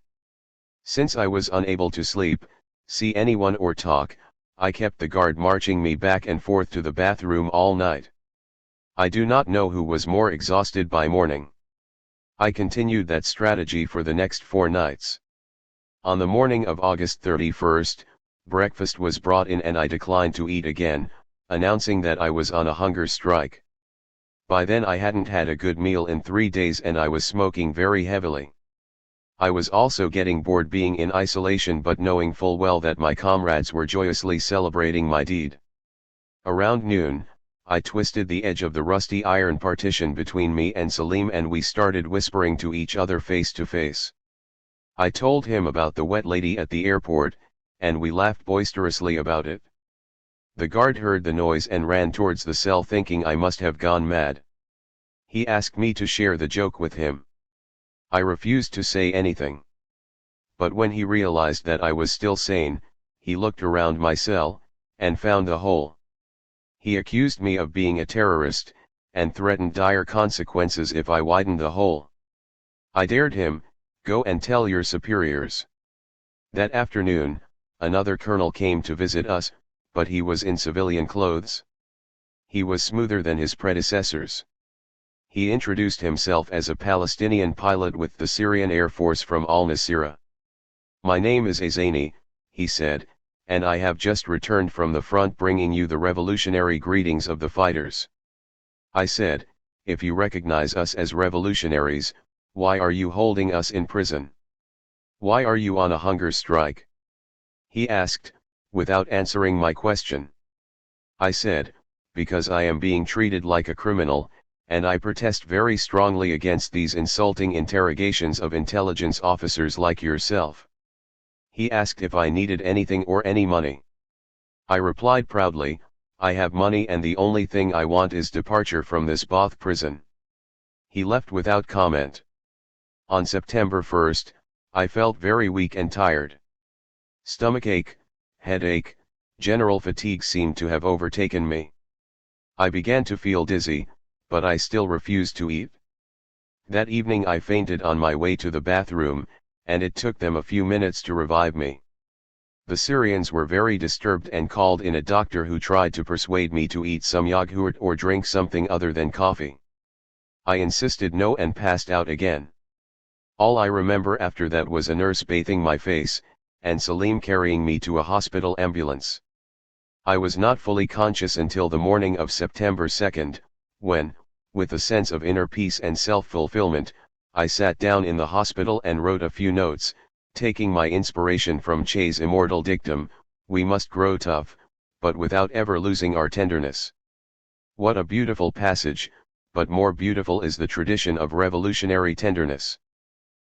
Since I was unable to sleep, see anyone or talk, I kept the guard marching me back and forth to the bathroom all night. I do not know who was more exhausted by morning. I continued that strategy for the next 4 nights. On the morning of August 31st, breakfast was brought in and I declined to eat again, announcing that I was on a hunger strike. By then I hadn't had a good meal in 3 days and I was smoking very heavily. I was also getting bored being in isolation but knowing full well that my comrades were joyously celebrating my deed. Around noon, I twisted the edge of the rusty iron partition between me and Salim and we started whispering to each other face to face. I told him about the wet lady at the airport, and we laughed boisterously about it. The guard heard the noise and ran towards the cell thinking I must have gone mad. He asked me to share the joke with him. I refused to say anything. But when he realized that I was still sane, he looked around my cell, and found the hole. He accused me of being a terrorist, and threatened dire consequences if I widened the hole. I dared him, "Go and tell your superiors." That afternoon, another colonel came to visit us, but he was in civilian clothes. He was smoother than his predecessors. He introduced himself as a Palestinian pilot with the Syrian Air Force from Al-Nasirah. "My name is Azani," he said, "and I have just returned from the front bringing you the revolutionary greetings of the fighters." I said, "If you recognize us as revolutionaries, why are you holding us in prison? Why are you on a hunger strike?" He asked, without answering my question. I said, "Because I am being treated like a criminal, and I protest very strongly against these insulting interrogations of intelligence officers like yourself." He asked if I needed anything or any money. I replied proudly, "I have money and the only thing I want is departure from this Baath prison." He left without comment. On September 1st, I felt very weak and tired. Stomachache, headache, general fatigue seemed to have overtaken me. I began to feel dizzy, but I still refused to eat. That evening I fainted on my way to the bathroom, and it took them a few minutes to revive me. The Syrians were very disturbed and called in a doctor who tried to persuade me to eat some yogurt or drink something other than coffee. I insisted no and passed out again. All I remember after that was a nurse bathing my face, and Salim carrying me to a hospital ambulance. I was not fully conscious until the morning of September 2nd, when, with a sense of inner peace and self-fulfillment, I sat down in the hospital and wrote a few notes, taking my inspiration from Che's immortal dictum, "We must grow tough, but without ever losing our tenderness." What a beautiful passage, but more beautiful is the tradition of revolutionary tenderness.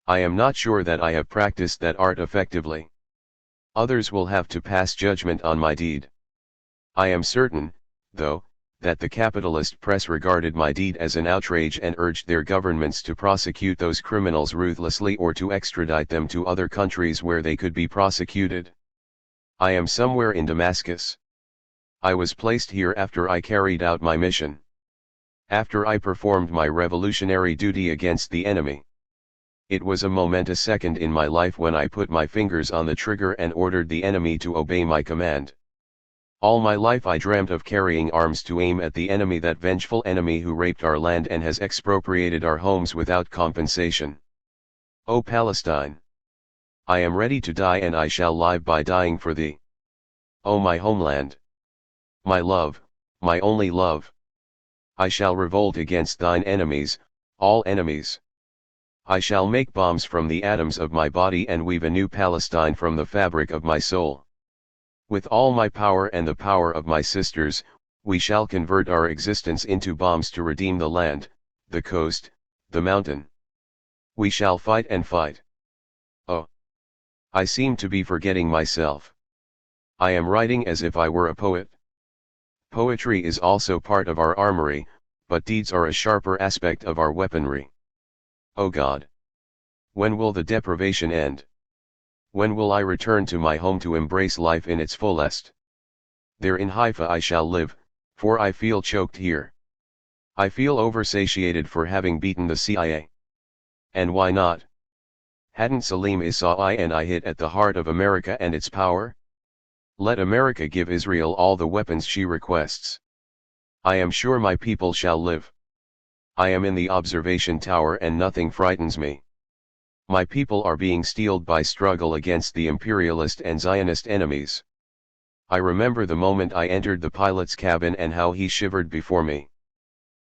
I am not sure that I have practiced that art effectively. Others will have to pass judgment on my deed. I am certain, though, that the capitalist press regarded my deed as an outrage and urged their governments to prosecute those criminals ruthlessly or to extradite them to other countries where they could be prosecuted. I am somewhere in Damascus. I was placed here after I carried out my mission. After I performed my revolutionary duty against the enemy. It was a momentous second in my life when I put my fingers on the trigger and ordered the enemy to obey my command. All my life I dreamt of carrying arms to aim at the enemy, that vengeful enemy who raped our land and has expropriated our homes without compensation. O Palestine! I am ready to die and I shall live by dying for thee. O my homeland! My love, my only love! I shall revolt against thine enemies, all enemies. I shall make bombs from the atoms of my body and weave a new Palestine from the fabric of my soul. With all my power and the power of my sisters, we shall convert our existence into bombs to redeem the land, the coast, the mountain. We shall fight and fight. Oh! I seem to be forgetting myself. I am writing as if I were a poet. Poetry is also part of our armory, but deeds are a sharper aspect of our weaponry. O God! When will the deprivation end? When will I return to my home to embrace life in its fullest? There in Haifa I shall live, for I feel choked here. I feel oversatiated for having beaten the CIA. And why not? Hadn't Salim Issa and I hit at the heart of America and its power? Let America give Israel all the weapons she requests. I am sure my people shall live. I am in the observation tower and nothing frightens me. My people are being steeled by struggle against the imperialist and Zionist enemies. I remember the moment I entered the pilot's cabin and how he shivered before me.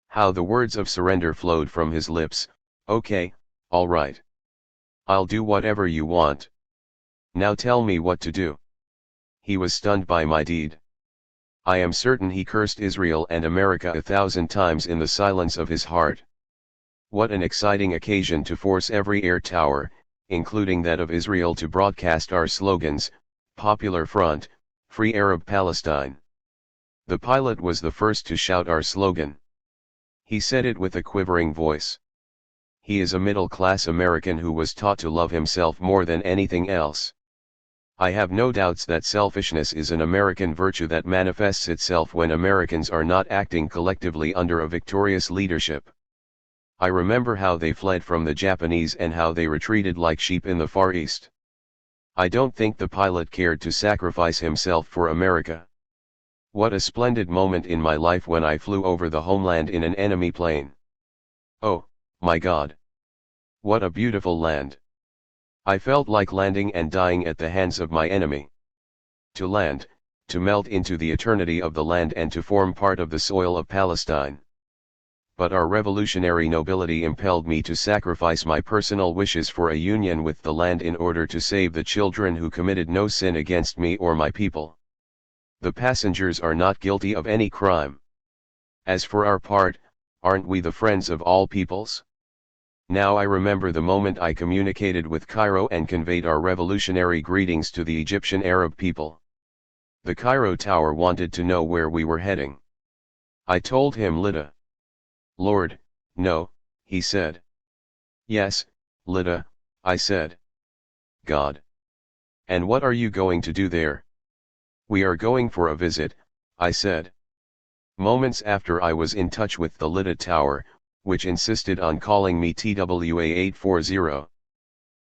How the words of surrender flowed from his lips. "Okay, all right. I'll do whatever you want. Now tell me what to do." He was stunned by my deed. I am certain he cursed Israel and America 1,000 times in the silence of his heart. What an exciting occasion to force every air tower, including that of Israel, to broadcast our slogans: Popular Front, Free Arab Palestine. The pilot was the first to shout our slogan. He said it with a quivering voice. He is a middle-class American who was taught to love himself more than anything else. I have no doubts that selfishness is an American virtue that manifests itself when Americans are not acting collectively under a victorious leadership. I remember how they fled from the Japanese and how they retreated like sheep in the Far East. I don't think the pilot cared to sacrifice himself for America. What a splendid moment in my life when I flew over the homeland in an enemy plane. Oh, my God! What a beautiful land! I felt like landing and dying at the hands of my enemy. To land, to melt into the eternity of the land and to form part of the soil of Palestine. But our revolutionary nobility impelled me to sacrifice my personal wishes for a union with the land in order to save the children who committed no sin against me or my people. The passengers are not guilty of any crime. As for our part, aren't we the friends of all peoples? Now I remember the moment I communicated with Cairo and conveyed our revolutionary greetings to the Egyptian Arab people. The Cairo Tower wanted to know where we were heading. I told him Lydda. "Lord, no," he said. "Yes, Lydda," I said. "God. And what are you going to do there?" "We are going for a visit," I said. Moments after, I was in touch with the Lydda Tower, which insisted on calling me TWA840.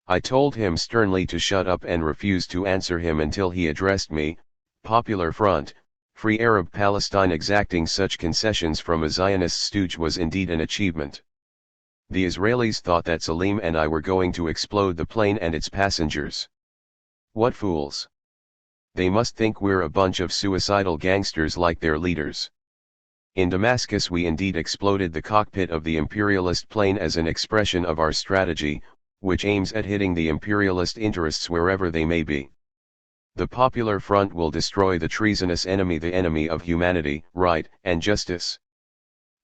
I told him sternly to shut up and refused to answer him until he addressed me. Popular Front, Free Arab Palestine. Exacting such concessions from a Zionist stooge was indeed an achievement. The Israelis thought that Salim and I were going to explode the plane and its passengers. What fools! They must think we're a bunch of suicidal gangsters like their leaders. In Damascus we indeed exploded the cockpit of the imperialist plane as an expression of our strategy, which aims at hitting the imperialist interests wherever they may be. The Popular Front will destroy the treasonous enemy, the enemy of humanity, right, and justice.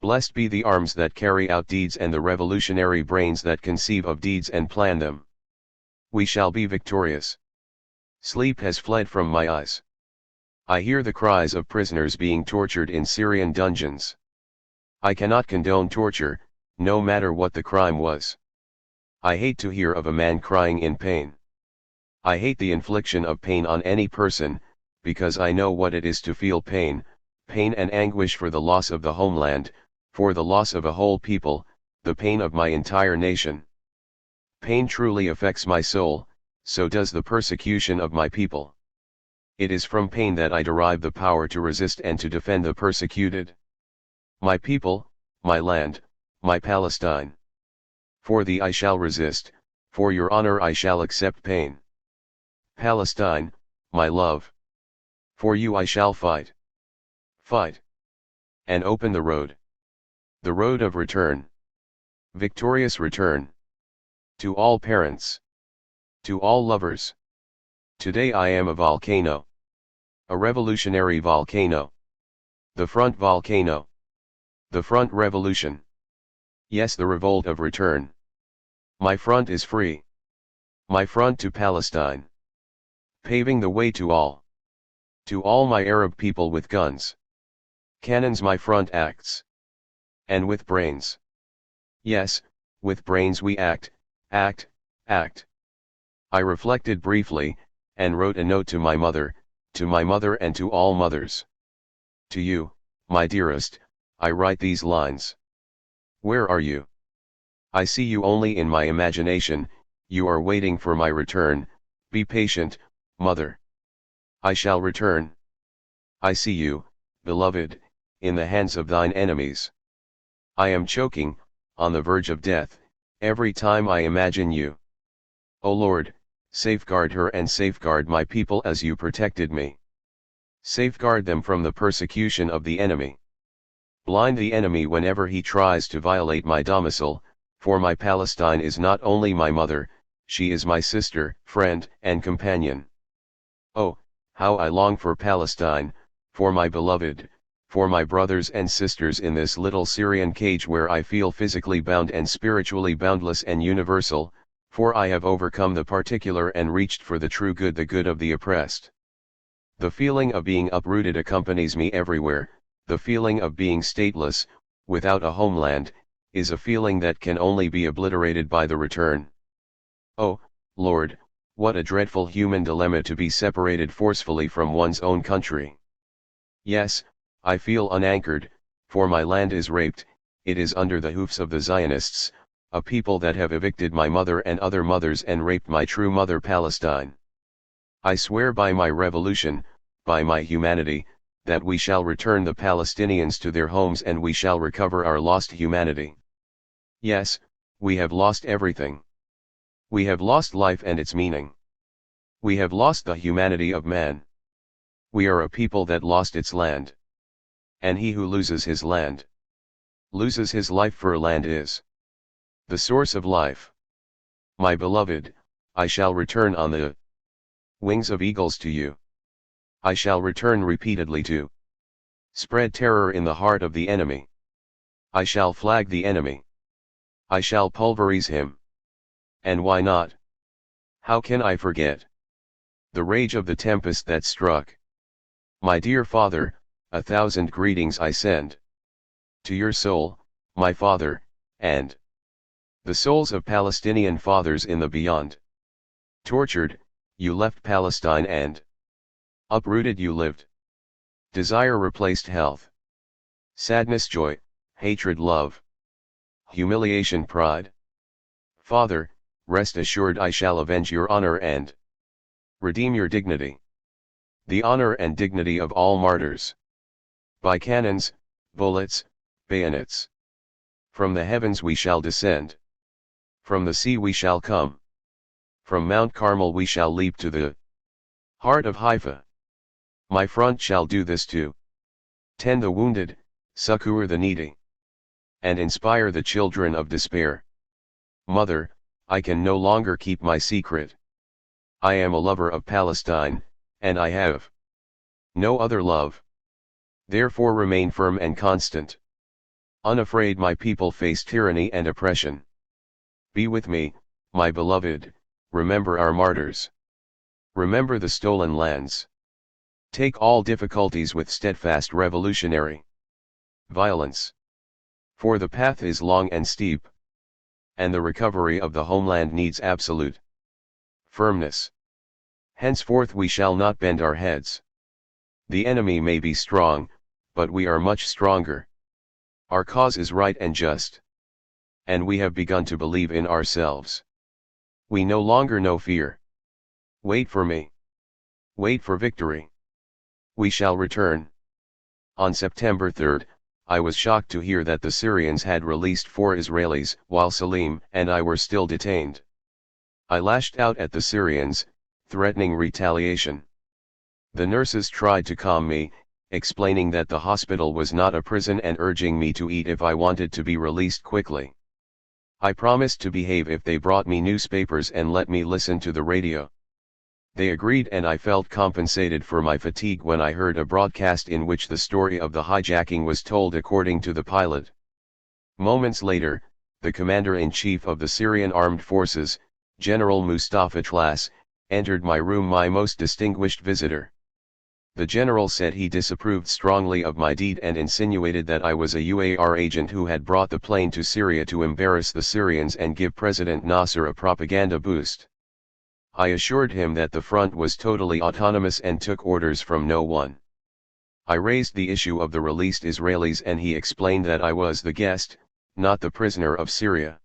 Blessed be the arms that carry out deeds and the revolutionary brains that conceive of deeds and plan them. We shall be victorious. Sleep has fled from my eyes. I hear the cries of prisoners being tortured in Syrian dungeons. I cannot condone torture, no matter what the crime was. I hate to hear of a man crying in pain. I hate the infliction of pain on any person, because I know what it is to feel pain, pain and anguish for the loss of the homeland, for the loss of a whole people, the pain of my entire nation. Pain truly affects my soul, so does the persecution of my people. It is from pain that I derive the power to resist and to defend the persecuted. My people, my land, my Palestine. For thee I shall resist, for your honor I shall accept pain. Palestine, my love. For you I shall fight. Fight. And open the road. The road of return. Victorious return. To all parents. To all lovers. Today I am a volcano. A revolutionary volcano. The front volcano. The front revolution. Yes, the revolt of return. My front is free. My front to Palestine. Paving the way to all. To all my Arab people with guns. Cannons my front acts. And with brains. Yes, with brains we act, act, act. I reflected briefly, and wrote a note to my mother and to all mothers. To you, my dearest, I write these lines. Where are you? I see you only in my imagination, you are waiting for my return, be patient, mother. I shall return. I see you, beloved, in the hands of thine enemies. I am choking, on the verge of death, every time I imagine you. O Lord, safeguard her and safeguard my people as you protected me. Safeguard them from the persecution of the enemy. Blind the enemy whenever he tries to violate my domicile, for my Palestine is not only my mother, she is my sister, friend, and companion. Oh, how I long for Palestine, for my beloved, for my brothers and sisters in this little Syrian cage where I feel physically bound and spiritually boundless and universal, for I have overcome the particular and reached for the true good, the good of the oppressed. The feeling of being uprooted accompanies me everywhere. The feeling of being stateless, without a homeland, is a feeling that can only be obliterated by the return. Oh, Lord, what a dreadful human dilemma to be separated forcefully from one's own country. Yes, I feel unanchored, for my land is raped, it is under the hoofs of the Zionists, a people that have evicted my mother and other mothers and raped my true mother Palestine. I swear by my revolution, by my humanity, that we shall return the Palestinians to their homes and we shall recover our lost humanity. Yes, we have lost everything. We have lost life and its meaning. We have lost the humanity of man. We are a people that lost its land. And he who loses his land, loses his life, for land is the source of life. My beloved, I shall return on the wings of eagles to you. I shall return repeatedly to spread terror in the heart of the enemy. I shall flag the enemy. I shall pulverize him. And why not? How can I forget the rage of the tempest that struck? My dear father, 1,000 greetings I send to your soul, my father, and the souls of Palestinian fathers in the beyond. Tortured, you left Palestine, and uprooted you lived. Desire replaced health. Sadness joy, hatred love. Humiliation pride. Father, rest assured I shall avenge your honor and redeem your dignity. The honor and dignity of all martyrs. By cannons, bullets, bayonets. From the heavens we shall descend. From the sea we shall come. From Mount Carmel we shall leap to the heart of Haifa. My front shall do this too. Tend the wounded, succor the needy, and inspire the children of despair. Mother, I can no longer keep my secret. I am a lover of Palestine, and I have no other love. Therefore remain firm and constant. Unafraid my people face tyranny and oppression. Be with me, my beloved, remember our martyrs. Remember the stolen lands. Take all difficulties with steadfast revolutionary violence. For the path is long and steep, and the recovery of the homeland needs absolute firmness. Henceforth we shall not bend our heads. The enemy may be strong, but we are much stronger. Our cause is right and just. And we have begun to believe in ourselves. We no longer know fear. Wait for me. Wait for victory. We shall return. On September 3rd, I was shocked to hear that the Syrians had released 4 Israelis, while Salim and I were still detained. I lashed out at the Syrians, threatening retaliation. The nurses tried to calm me, explaining that the hospital was not a prison and urging me to eat if I wanted to be released quickly. I promised to behave if they brought me newspapers and let me listen to the radio. They agreed, and I felt compensated for my fatigue when I heard a broadcast in which the story of the hijacking was told according to the pilot. Moments later, the commander-in-chief of the Syrian Armed Forces, General Mustafa Tlass, entered my room, my most distinguished visitor. The general said he disapproved strongly of my deed and insinuated that I was a UAR agent who had brought the plane to Syria to embarrass the Syrians and give President Nasser a propaganda boost. I assured him that the front was totally autonomous and took orders from no one. I raised the issue of the released Israelis and he explained that I was the guest, not the prisoner of Syria.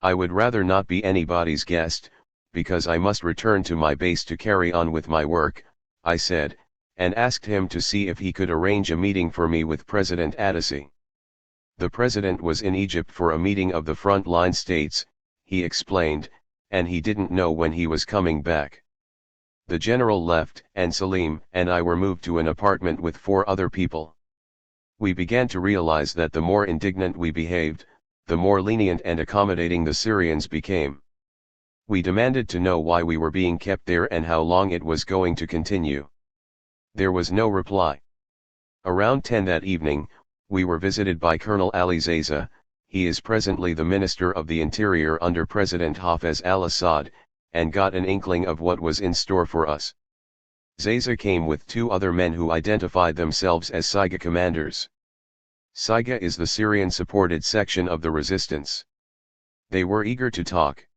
I would rather not be anybody's guest, because I must return to my base to carry on with my work, I said, and asked him to see if he could arrange a meeting for me with President Atassi. The president was in Egypt for a meeting of the front-line states, he explained, and he didn't know when he was coming back. The general left, and Salim and I were moved to an apartment with 4 other people. We began to realize that the more indignant we behaved, the more lenient and accommodating the Syrians became. We demanded to know why we were being kept there and how long it was going to continue. There was no reply. Around 10 that evening, we were visited by Colonel Ali Zaiza. He is presently the Minister of the Interior under President Hafez al-Assad, and got an inkling of what was in store for us. Zaiza came with 2 other men who identified themselves as Saiga commanders. Saiga is the Syrian-supported section of the resistance. They were eager to talk.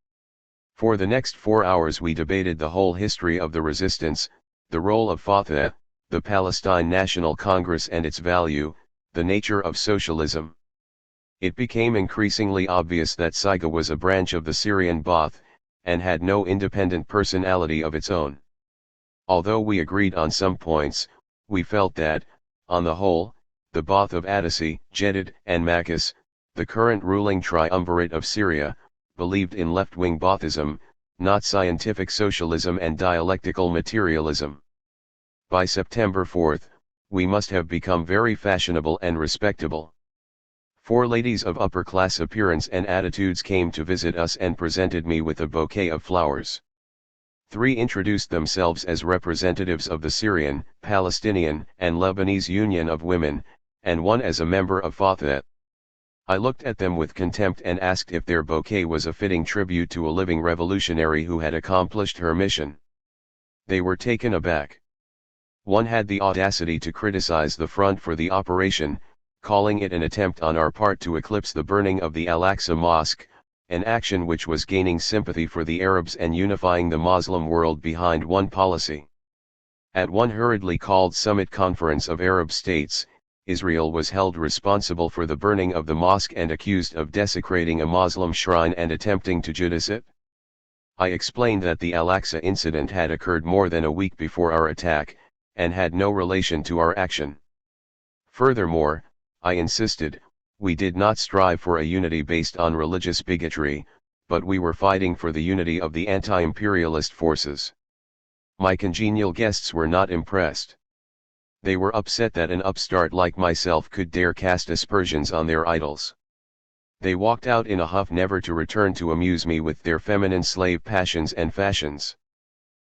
For the next 4 hours we debated the whole history of the resistance, the role of Fatah, the Palestine National Congress and its value, the nature of socialism. It became increasingly obvious that Saiga was a branch of the Syrian Ba'ath, and had no independent personality of its own. Although we agreed on some points, we felt that, on the whole, the Ba'ath of Addisi, Jedid, and Makis, the current ruling triumvirate of Syria, believed in left-wing Baathism, not scientific socialism and dialectical materialism. By September 4, we must have become very fashionable and respectable. 4 ladies of upper-class appearance and attitudes came to visit us and presented me with a bouquet of flowers. 3 introduced themselves as representatives of the Syrian, Palestinian, and Lebanese Union of Women, and 1 as a member of Fatah. I looked at them with contempt and asked if their bouquet was a fitting tribute to a living revolutionary who had accomplished her mission. They were taken aback. 1 had the audacity to criticize the front for the operation, calling it an attempt on our part to eclipse the burning of the Al-Aqsa Mosque, an action which was gaining sympathy for the Arabs and unifying the Muslim world behind one policy. At one hurriedly called Summit Conference of Arab States, Israel was held responsible for the burning of the mosque and accused of desecrating a Muslim shrine and attempting to Judas it. I explained that the Al-Aqsa incident had occurred more than a week before our attack, and had no relation to our action. Furthermore, I insisted, we did not strive for a unity based on religious bigotry, but we were fighting for the unity of the anti-imperialist forces. My congenial guests were not impressed. They were upset that an upstart like myself could dare cast aspersions on their idols. They walked out in a huff, never to return to amuse me with their feminine slave passions and fashions.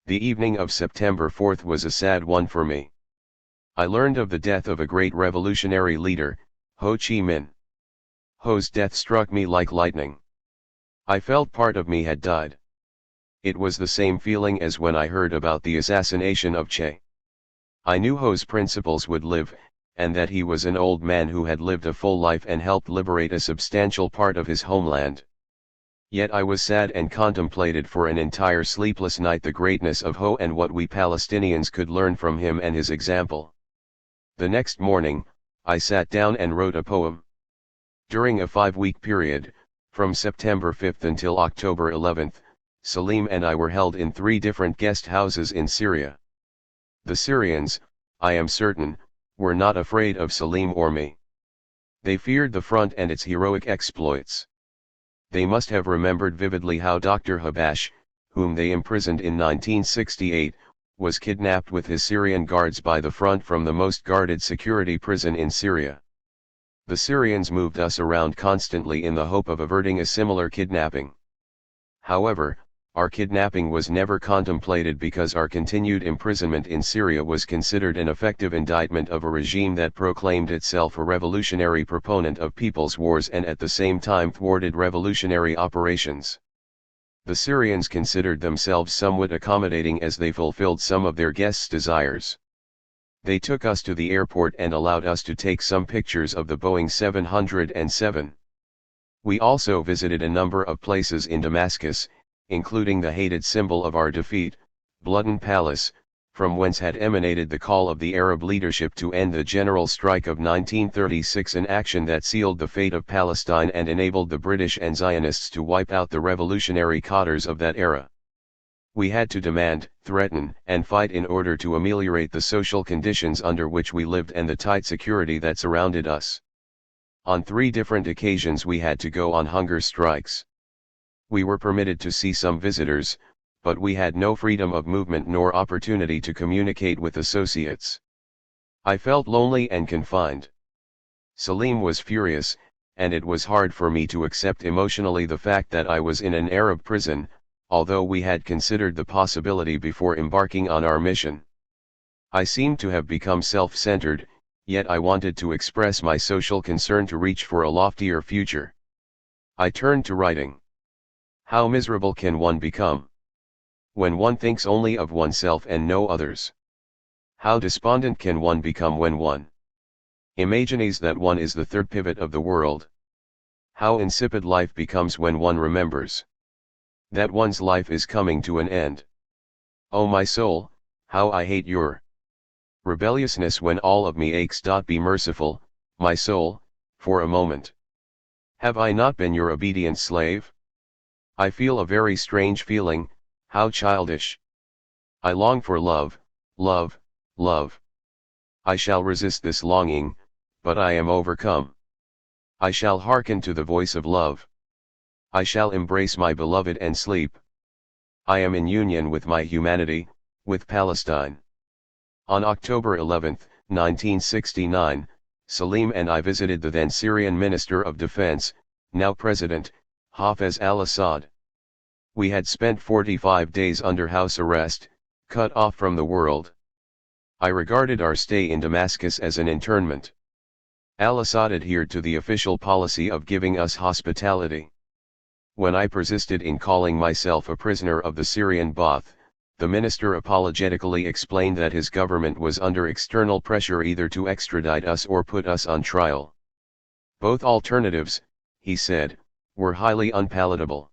The evening of September 4 was a sad one for me. I learned of the death of a great revolutionary leader, Ho Chi Minh. Ho's death struck me like lightning. I felt part of me had died. It was the same feeling as when I heard about the assassination of Che. I knew Ho's principles would live, and that he was an old man who had lived a full life and helped liberate a substantial part of his homeland. Yet I was sad and contemplated for an entire sleepless night the greatness of Ho and what we Palestinians could learn from him and his example. The next morning, I sat down and wrote a poem. During a 5-week period, from September 5 until October 11, Salim and I were held in 3 different guest houses in Syria. The Syrians, I am certain, were not afraid of Salim or me. They feared the front and its heroic exploits. They must have remembered vividly how Dr. Habash, whom they imprisoned in 1968, was kidnapped with his Syrian guards by the front from the most guarded security prison in Syria. The Syrians moved us around constantly in the hope of averting a similar kidnapping. However, our kidnapping was never contemplated because our continued imprisonment in Syria was considered an effective indictment of a regime that proclaimed itself a revolutionary proponent of people's wars and at the same time thwarted revolutionary operations. The Syrians considered themselves somewhat accommodating as they fulfilled some of their guests' desires. They took us to the airport and allowed us to take some pictures of the Boeing 707. We also visited a number of places in Damascus, including the hated symbol of our defeat, Bloodin Palace, from whence had emanated the call of the Arab leadership to end the general strike of 1936, an action that sealed the fate of Palestine and enabled the British and Zionists to wipe out the revolutionary Qatars of that era. We had to demand, threaten, and fight in order to ameliorate the social conditions under which we lived and the tight security that surrounded us. On 3 different occasions we had to go on hunger strikes. We were permitted to see some visitors, but we had no freedom of movement nor opportunity to communicate with associates. I felt lonely and confined. Salim was furious, and it was hard for me to accept emotionally the fact that I was in an Arab prison, although we had considered the possibility before embarking on our mission. I seemed to have become self-centered, yet I wanted to express my social concern to reach for a loftier future. I turned to writing. How miserable can one become when one thinks only of oneself and no others? How despondent can one become when one imagines that one is the third pivot of the world? How insipid life becomes when one remembers that one's life is coming to an end. Oh my soul, how I hate your rebelliousness when all of me aches. Be merciful, my soul, for a moment. Have I not been your obedient slave? I feel a very strange feeling, how childish. I long for love, love, love. I shall resist this longing, but I am overcome. I shall hearken to the voice of love. I shall embrace my beloved and sleep. I am in union with my humanity, with Palestine. On October 11, 1969, Salim and I visited the then Syrian Minister of Defense, now President, Hafez al-Assad. We had spent 45 days under house arrest, cut off from the world. I regarded our stay in Damascus as an internment. Al-Assad adhered to the official policy of giving us hospitality. When I persisted in calling myself a prisoner of the Syrian Ba'ath, the minister apologetically explained that his government was under external pressure either to extradite us or put us on trial. Both alternatives, he said, were highly unpalatable.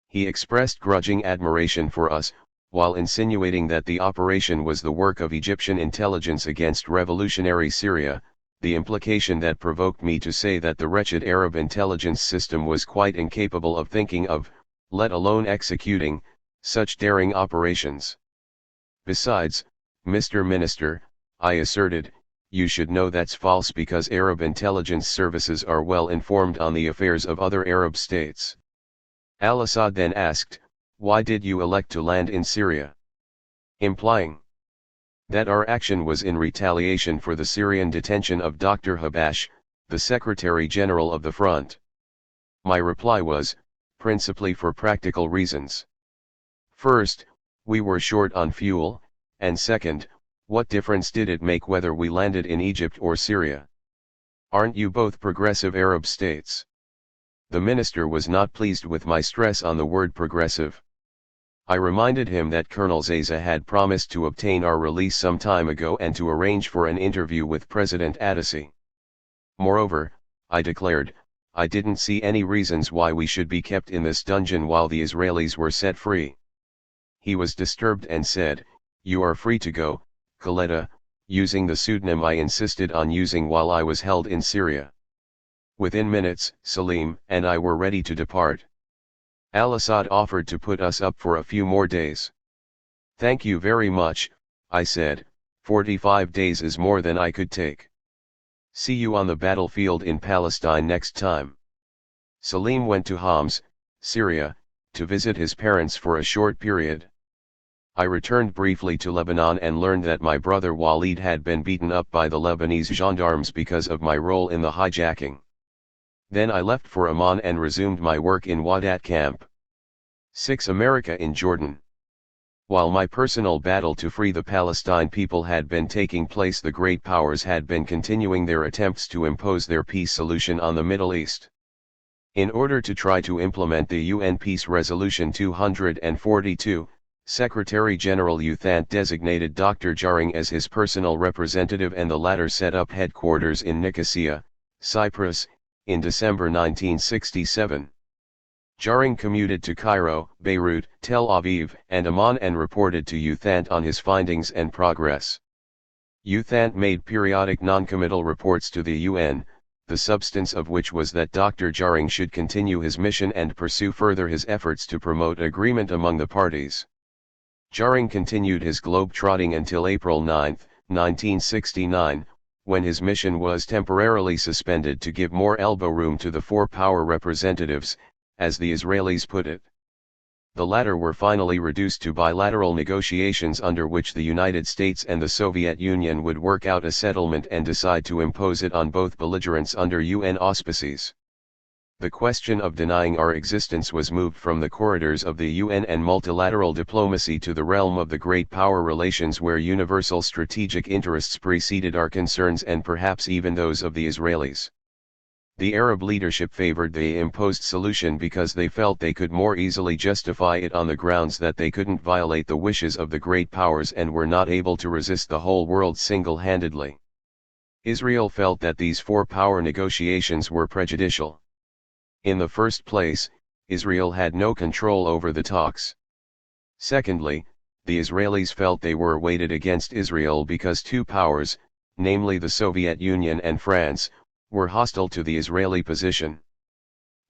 He expressed grudging admiration for us, while insinuating that the operation was the work of Egyptian intelligence against revolutionary Syria, the implication that provoked me to say that the wretched Arab intelligence system was quite incapable of thinking of, let alone executing, such daring operations. Besides, Mr. Minister, I asserted, you should know that's false because Arab intelligence services are well informed on the affairs of other Arab states. Al-Assad then asked, why did you elect to land in Syria? Implying that our action was in retaliation for the Syrian detention of Dr. Habash, the Secretary General of the Front. My reply was, principally for practical reasons. First, we were short on fuel, and second, what difference did it make whether we landed in Egypt or Syria? Aren't you both progressive Arab states? The minister was not pleased with my stress on the word progressive. I reminded him that Colonel Zayza had promised to obtain our release some time ago and to arrange for an interview with President Atassi. Moreover, I declared, I didn't see any reasons why we should be kept in this dungeon while the Israelis were set free. He was disturbed and said, you are free to go, Khaled, using the pseudonym I insisted on using while I was held in Syria. Within minutes, Salim and I were ready to depart. Al-Assad offered to put us up for a few more days. Thank you very much, I said, 45 days is more than I could take. See you on the battlefield in Palestine next time. Salim went to Homs, Syria, to visit his parents for a short period. I returned briefly to Lebanon and learned that my brother Walid had been beaten up by the Lebanese gendarmes because of my role in the hijacking. Then I left for Amman and resumed my work in Wadat camp. 6. America in Jordan. While my personal battle to free the Palestine people had been taking place, the great powers had been continuing their attempts to impose their peace solution on the Middle East. In order to try to implement the UN Peace Resolution 242, Secretary General U Thant designated Dr. Jaring as his personal representative and the latter set up headquarters in Nicosia, Cyprus, in December 1967. Jaring commuted to Cairo, Beirut, Tel Aviv, and Amman and reported to U Thant on his findings and progress. U Thant made periodic non-committal reports to the UN, the substance of which was that Dr. Jaring should continue his mission and pursue further his efforts to promote agreement among the parties. Jaring continued his globe-trotting until April 9, 1969, when his mission was temporarily suspended to give more elbow room to the four power representatives, as the Israelis put it. The latter were finally reduced to bilateral negotiations under which the United States and the Soviet Union would work out a settlement and decide to impose it on both belligerents under UN auspices. The question of denying our existence was moved from the corridors of the UN and multilateral diplomacy to the realm of the great power relations, where universal strategic interests preceded our concerns and perhaps even those of the Israelis. The Arab leadership favored the imposed solution because they felt they could more easily justify it on the grounds that they couldn't violate the wishes of the great powers and were not able to resist the whole world single-handedly. Israel felt that these four-power negotiations were prejudicial. In the first place, Israel had no control over the talks. Secondly, the Israelis felt they were weighted against Israel because two powers, namely the Soviet Union and France, were hostile to the Israeli position.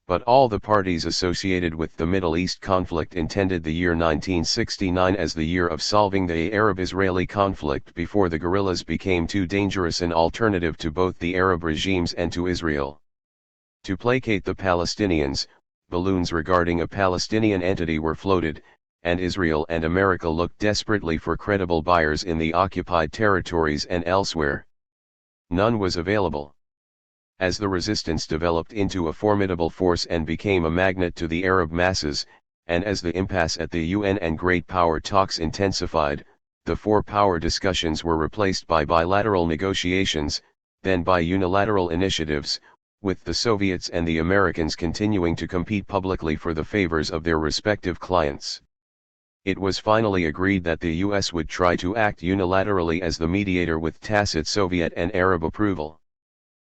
But all the parties associated with the Middle East conflict intended the year 1969 as the year of solving the Arab-Israeli conflict before the guerrillas became too dangerous an alternative to both the Arab regimes and to Israel. To placate the Palestinians, balloons regarding a Palestinian entity were floated, and Israel and America looked desperately for credible buyers in the occupied territories and elsewhere. None was available. As the resistance developed into a formidable force and became a magnet to the Arab masses, and as the impasse at the UN and great power talks intensified, the four-power discussions were replaced by bilateral negotiations, then by unilateral initiatives, with the Soviets and the Americans continuing to compete publicly for the favors of their respective clients. It was finally agreed that the US would try to act unilaterally as the mediator with tacit Soviet and Arab approval.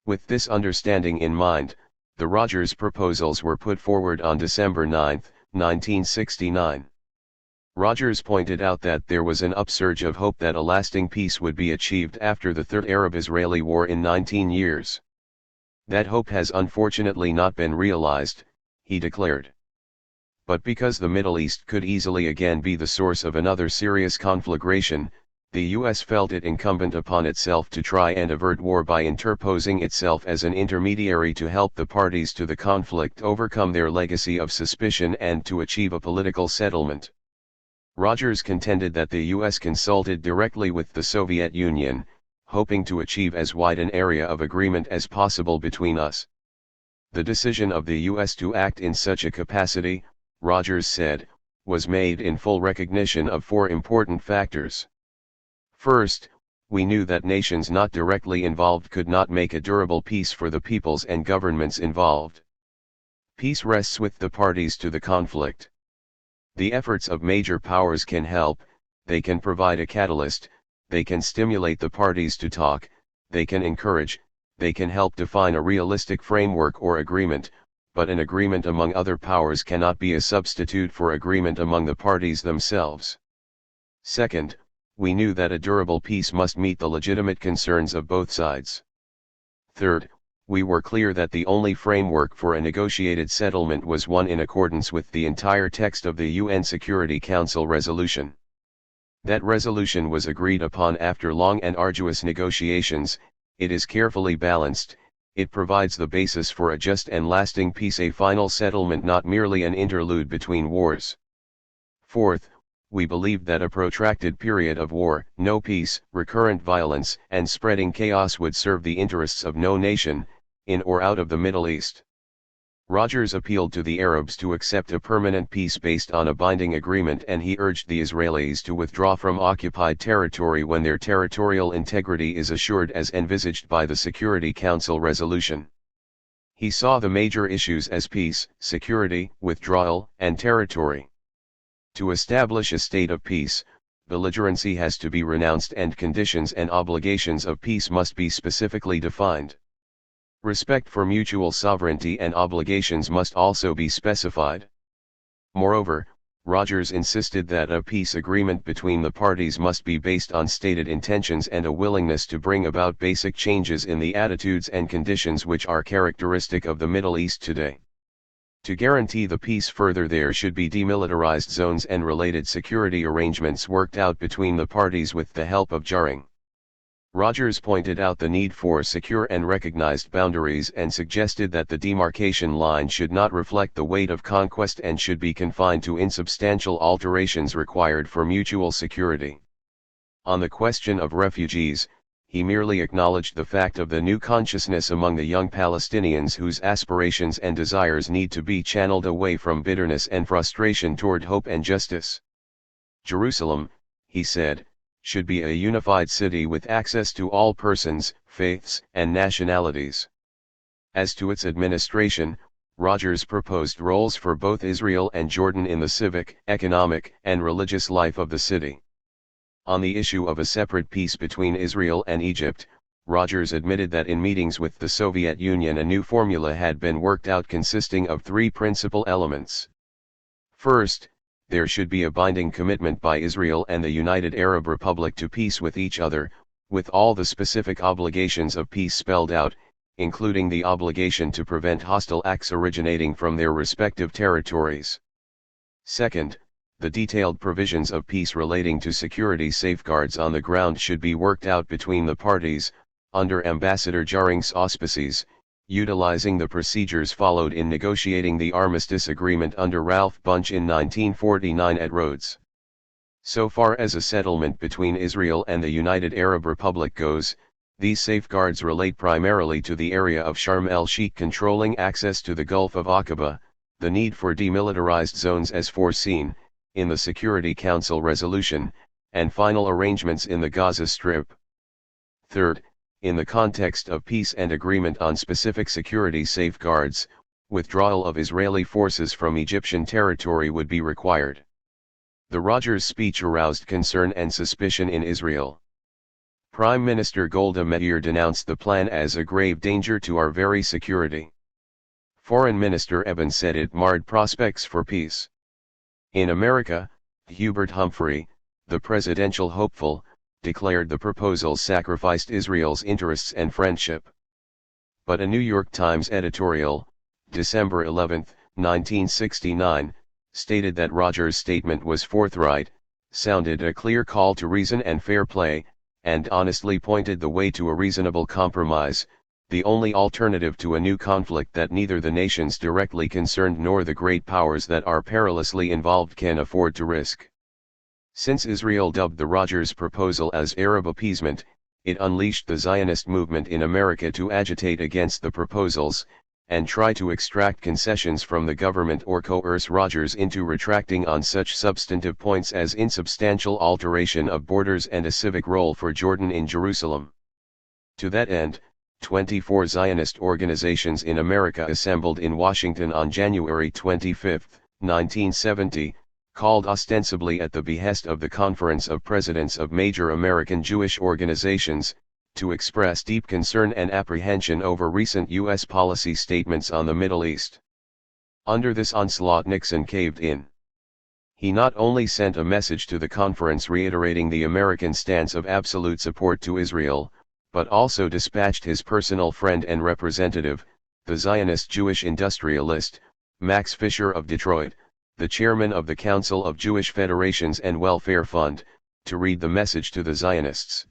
With this understanding in mind, the Rogers proposals were put forward on December 9, 1969. Rogers pointed out that there was an upsurge of hope that a lasting peace would be achieved after the Third Arab-Israeli War in 19 years. That hope has unfortunately not been realized, he declared. But because the Middle East could easily again be the source of another serious conflagration, the US felt it incumbent upon itself to try and avert war by interposing itself as an intermediary to help the parties to the conflict overcome their legacy of suspicion and to achieve a political settlement. Rogers contended that the US consulted directly with the Soviet Union, hoping to achieve as wide an area of agreement as possible between us. The decision of the US to act in such a capacity, Rogers said, was made in full recognition of four important factors. First, we knew that nations not directly involved could not make a durable peace for the peoples and governments involved. Peace rests with the parties to the conflict. The efforts of major powers can help, they can provide a catalyst, they can stimulate the parties to talk, they can encourage, they can help define a realistic framework or agreement, but an agreement among other powers cannot be a substitute for agreement among the parties themselves. Second, we knew that a durable peace must meet the legitimate concerns of both sides. Third, we were clear that the only framework for a negotiated settlement was one in accordance with the entire text of the UN Security Council resolution. That resolution was agreed upon after long and arduous negotiations. It is carefully balanced, it provides the basis for a just and lasting peace, a final settlement, not merely an interlude between wars. Fourth, we believed that a protracted period of war, no peace, recurrent violence, and spreading chaos would serve the interests of no nation, in or out of the Middle East. Rogers appealed to the Arabs to accept a permanent peace based on a binding agreement, and he urged the Israelis to withdraw from occupied territory when their territorial integrity is assured as envisaged by the Security Council resolution. He saw the major issues as peace, security, withdrawal, and territory. To establish a state of peace, belligerency has to be renounced and conditions and obligations of peace must be specifically defined. Respect for mutual sovereignty and obligations must also be specified. Moreover, Rogers insisted that a peace agreement between the parties must be based on stated intentions and a willingness to bring about basic changes in the attitudes and conditions which are characteristic of the Middle East today. To guarantee the peace further, there should be demilitarized zones and related security arrangements worked out between the parties with the help of jarring Rogers pointed out the need for secure and recognized boundaries and suggested that the demarcation line should not reflect the weight of conquest and should be confined to insubstantial alterations required for mutual security. On the question of refugees, he merely acknowledged the fact of the new consciousness among the young Palestinians whose aspirations and desires need to be channeled away from bitterness and frustration toward hope and justice. Jerusalem, he said, should be a unified city with access to all persons, faiths, and nationalities. As to its administration, Rogers proposed roles for both Israel and Jordan in the civic, economic, and religious life of the city. On the issue of a separate peace between Israel and Egypt, Rogers admitted that in meetings with the Soviet Union a new formula had been worked out consisting of three principal elements. First, there should be a binding commitment by Israel and the United Arab Republic to peace with each other, with all the specific obligations of peace spelled out, including the obligation to prevent hostile acts originating from their respective territories. Second, the detailed provisions of peace relating to security safeguards on the ground should be worked out between the parties, under Ambassador Jaring's auspices, utilizing the procedures followed in negotiating the armistice agreement under Ralph Bunche in 1949 at Rhodes. So far as a settlement between Israel and the United Arab Republic goes, these safeguards relate primarily to the area of Sharm el-Sheikh controlling access to the Gulf of Aqaba, the need for demilitarized zones as foreseen in the Security Council resolution, and final arrangements in the Gaza Strip. Third, in the context of peace and agreement on specific security safeguards, withdrawal of Israeli forces from Egyptian territory would be required. The Rogers speech aroused concern and suspicion in Israel. Prime Minister Golda Meir denounced the plan as a grave danger to our very security. Foreign Minister Evans said it marred prospects for peace. In America, Hubert Humphrey, the presidential hopeful, declared the proposals sacrificed Israel's interests and friendship. But a New York Times editorial, December 11, 1969, stated that Rogers' statement was forthright, sounded a clear call to reason and fair play, and honestly pointed the way to a reasonable compromise, the only alternative to a new conflict that neither the nations directly concerned nor the great powers that are perilously involved can afford to risk. Since Israel dubbed the Rogers proposal as Arab appeasement, it unleashed the Zionist movement in America to agitate against the proposals, and try to extract concessions from the government or coerce Rogers into retracting on such substantive points as insubstantial alteration of borders and a civic role for Jordan in Jerusalem. To that end, 24 Zionist organizations in America assembled in Washington on January 25, 1970, called ostensibly at the behest of the Conference of Presidents of Major American Jewish Organizations, to express deep concern and apprehension over recent U.S. policy statements on the Middle East. Under this onslaught, Nixon caved in. He not only sent a message to the conference reiterating the American stance of absolute support to Israel, but also dispatched his personal friend and representative, the Zionist Jewish industrialist, Max Fisher of Detroit, the chairman of the Council of Jewish Federations and Welfare Fund, to read the message to the Zionists.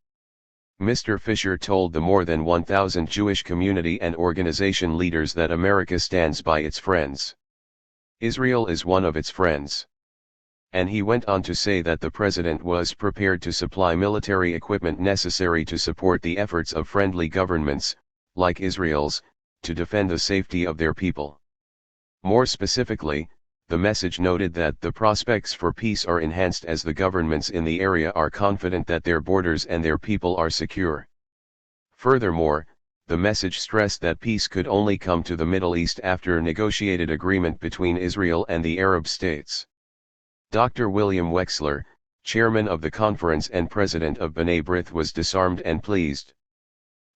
Mr. Fisher told the more than 1,000 Jewish community and organization leaders that America stands by its friends. Israel is one of its friends. And he went on to say that the president was prepared to supply military equipment necessary to support the efforts of friendly governments, like Israel's, to defend the safety of their people. More specifically, the message noted that the prospects for peace are enhanced as the governments in the area are confident that their borders and their people are secure. Furthermore, the message stressed that peace could only come to the Middle East after negotiated agreement between Israel and the Arab states. Dr. William Wexler, chairman of the conference and president of B'nai B'rith, was disarmed and pleased.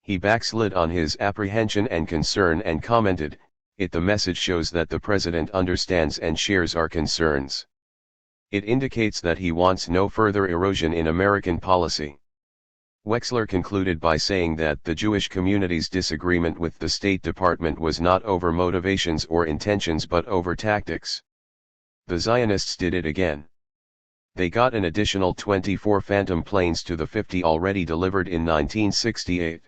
He backslid on his apprehension and concern and commented, "The message shows that the president understands and shares our concerns. It indicates that he wants no further erosion in American policy." Wexler concluded by saying that the Jewish community's disagreement with the State Department was not over motivations or intentions but over tactics. The Zionists did it again. They got an additional 24 Phantom planes to the 50 already delivered in 1968.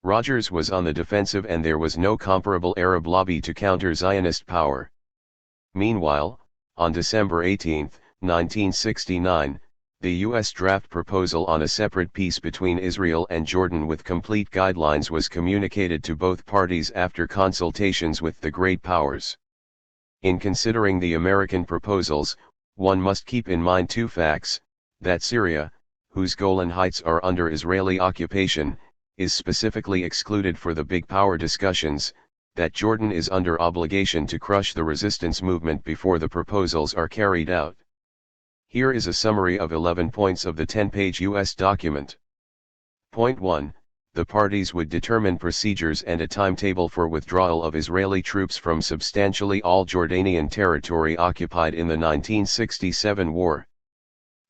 Rogers was on the defensive and there was no comparable Arab lobby to counter Zionist power. Meanwhile, on December 18, 1969, the U.S. draft proposal on a separate peace between Israel and Jordan with complete guidelines was communicated to both parties after consultations with the great powers. In considering the American proposals, one must keep in mind two facts: that Syria, whose Golan Heights are under Israeli occupation, is specifically excluded for the big power discussions, that Jordan is under obligation to crush the resistance movement before the proposals are carried out. Here is a summary of 11 points of the 10-page U.S. document. Point 1. The parties would determine procedures and a timetable for withdrawal of Israeli troops from substantially all Jordanian territory occupied in the 1967 war.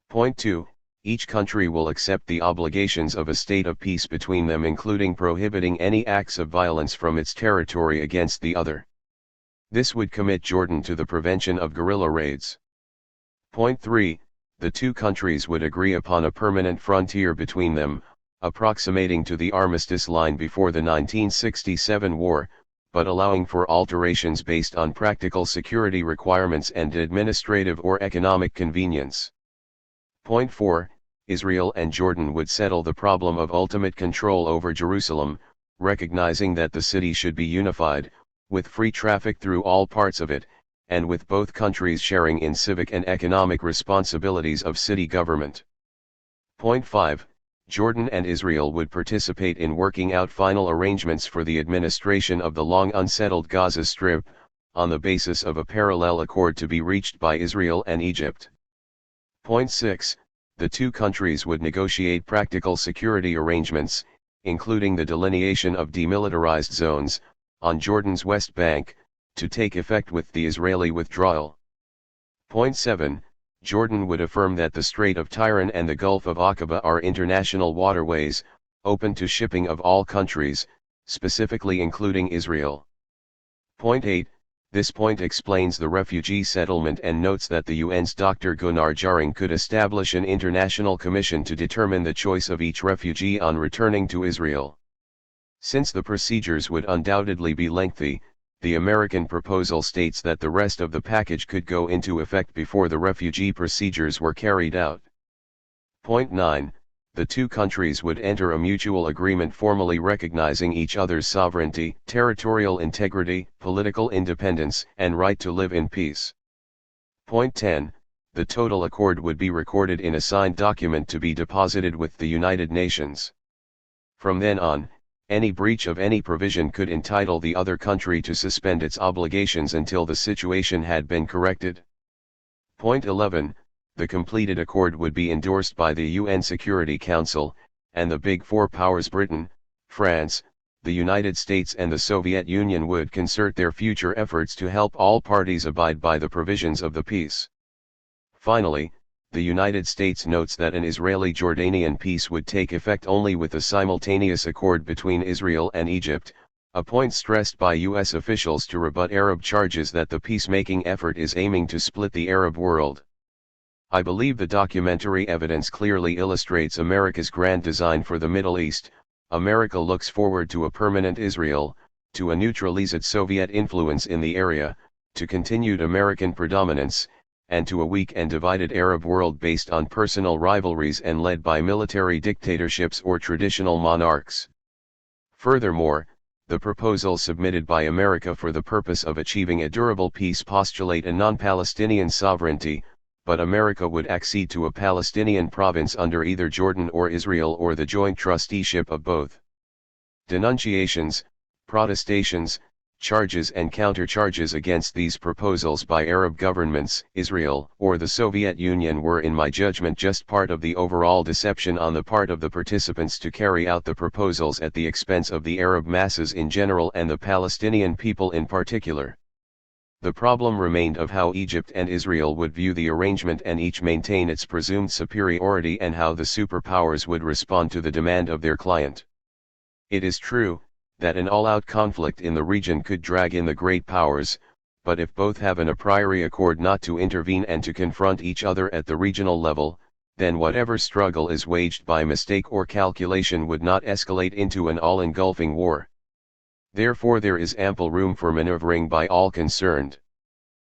Point 2. Each country will accept the obligations of a state of peace between them, including prohibiting any acts of violence from its territory against the other. This would commit Jordan to the prevention of guerrilla raids. Point 3. The two countries would agree upon a permanent frontier between them, approximating to the armistice line before the 1967 war, but allowing for alterations based on practical security requirements and administrative or economic convenience. Point 4. Israel and Jordan would settle the problem of ultimate control over Jerusalem, recognizing that the city should be unified, with free traffic through all parts of it, and with both countries sharing in civic and economic responsibilities of city government. Point 5. Jordan and Israel would participate in working out final arrangements for the administration of the long unsettled Gaza Strip, on the basis of a parallel accord to be reached by Israel and Egypt. Point 6. The two countries would negotiate practical security arrangements, including the delineation of demilitarized zones, on Jordan's West Bank, to take effect with the Israeli withdrawal. Point 7. Jordan would affirm that the Strait of Tiran and the Gulf of Aqaba are international waterways, open to shipping of all countries, specifically including Israel. Point 8. This point explains the refugee settlement and notes that the UN's Dr. Gunnar Jarring could establish an international commission to determine the choice of each refugee on returning to Israel. Since the procedures would undoubtedly be lengthy, the American proposal states that the rest of the package could go into effect before the refugee procedures were carried out. Point 9. The two countries would enter a mutual agreement formally recognizing each other's sovereignty, territorial integrity, political independence, and right to live in peace. Point 10. The total accord would be recorded in a signed document to be deposited with the United Nations. From then on, any breach of any provision could entitle the other country to suspend its obligations until the situation had been corrected. Point 11. The completed accord would be endorsed by the UN Security Council, and the Big Four powers Britain, France, the United States and the Soviet Union would concert their future efforts to help all parties abide by the provisions of the peace. Finally, the United States notes that an Israeli-Jordanian peace would take effect only with a simultaneous accord between Israel and Egypt, a point stressed by U.S. officials to rebut Arab charges that the peacemaking effort is aiming to split the Arab world. I believe the documentary evidence clearly illustrates America's grand design for the Middle East. America looks forward to a permanent Israel, to a neutralized Soviet influence in the area, to continued American predominance, and to a weak and divided Arab world based on personal rivalries and led by military dictatorships or traditional monarchs. Furthermore, the proposals submitted by America for the purpose of achieving a durable peace postulate a non-Palestinian sovereignty, but America would accede to a Palestinian province under either Jordan or Israel or the joint trusteeship of both. Denunciations, protestations, charges and countercharges against these proposals by Arab governments, Israel or the Soviet Union were in my judgment just part of the overall deception on the part of the participants to carry out the proposals at the expense of the Arab masses in general and the Palestinian people in particular. The problem remained of how Egypt and Israel would view the arrangement and each maintain its presumed superiority and how the superpowers would respond to the demand of their client. It is true that an all-out conflict in the region could drag in the great powers, but if both have an a priori accord not to intervene and to confront each other at the regional level, then whatever struggle is waged by mistake or calculation would not escalate into an all-engulfing war. Therefore there is ample room for maneuvering by all concerned.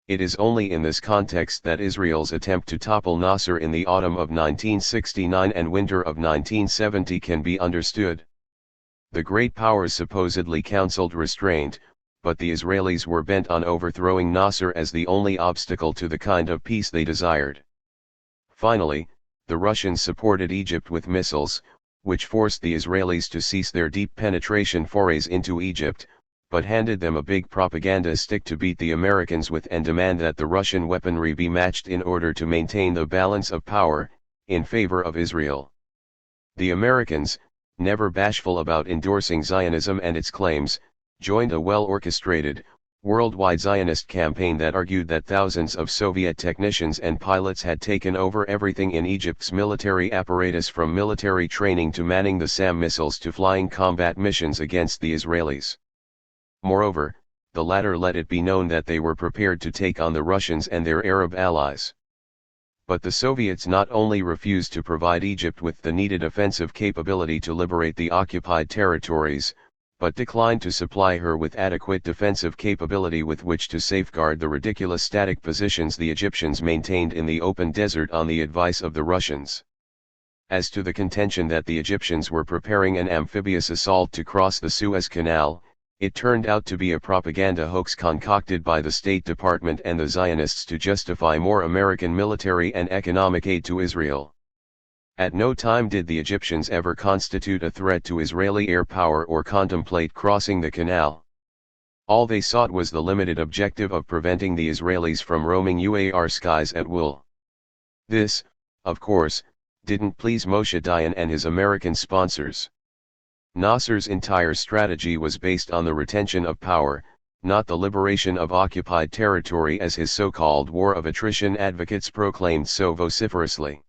It is only in this context that Israel's attempt to topple Nasser in the autumn of 1969 and winter of 1970 can be understood. The great powers supposedly counseled restraint, but the Israelis were bent on overthrowing Nasser as the only obstacle to the kind of peace they desired. Finally, the Russians supported Egypt with missiles, which forced the Israelis to cease their deep penetration forays into Egypt, but handed them a big propaganda stick to beat the Americans with and demand that the Russian weaponry be matched in order to maintain the balance of power, in favor of Israel. The Americans, never bashful about endorsing Zionism and its claims, joined a well-orchestrated, worldwide Zionist campaign that argued that thousands of Soviet technicians and pilots had taken over everything in Egypt's military apparatus, from military training to manning the SAM missiles to flying combat missions against the Israelis. Moreover, the latter let it be known that they were prepared to take on the Russians and their Arab allies. But the Soviets not only refused to provide Egypt with the needed offensive capability to liberate the occupied territories, but declined to supply her with adequate defensive capability with which to safeguard the ridiculous static positions the Egyptians maintained in the open desert on the advice of the Russians. As to the contention that the Egyptians were preparing an amphibious assault to cross the Suez Canal, it turned out to be a propaganda hoax concocted by the State Department and the Zionists to justify more American military and economic aid to Israel. At no time did the Egyptians ever constitute a threat to Israeli air power or contemplate crossing the canal. All they sought was the limited objective of preventing the Israelis from roaming UAR skies at will. This, of course, didn't please Moshe Dayan and his American sponsors. Nasser's entire strategy was based on the retention of power, not the liberation of occupied territory as his so-called war of attrition advocates proclaimed so vociferously.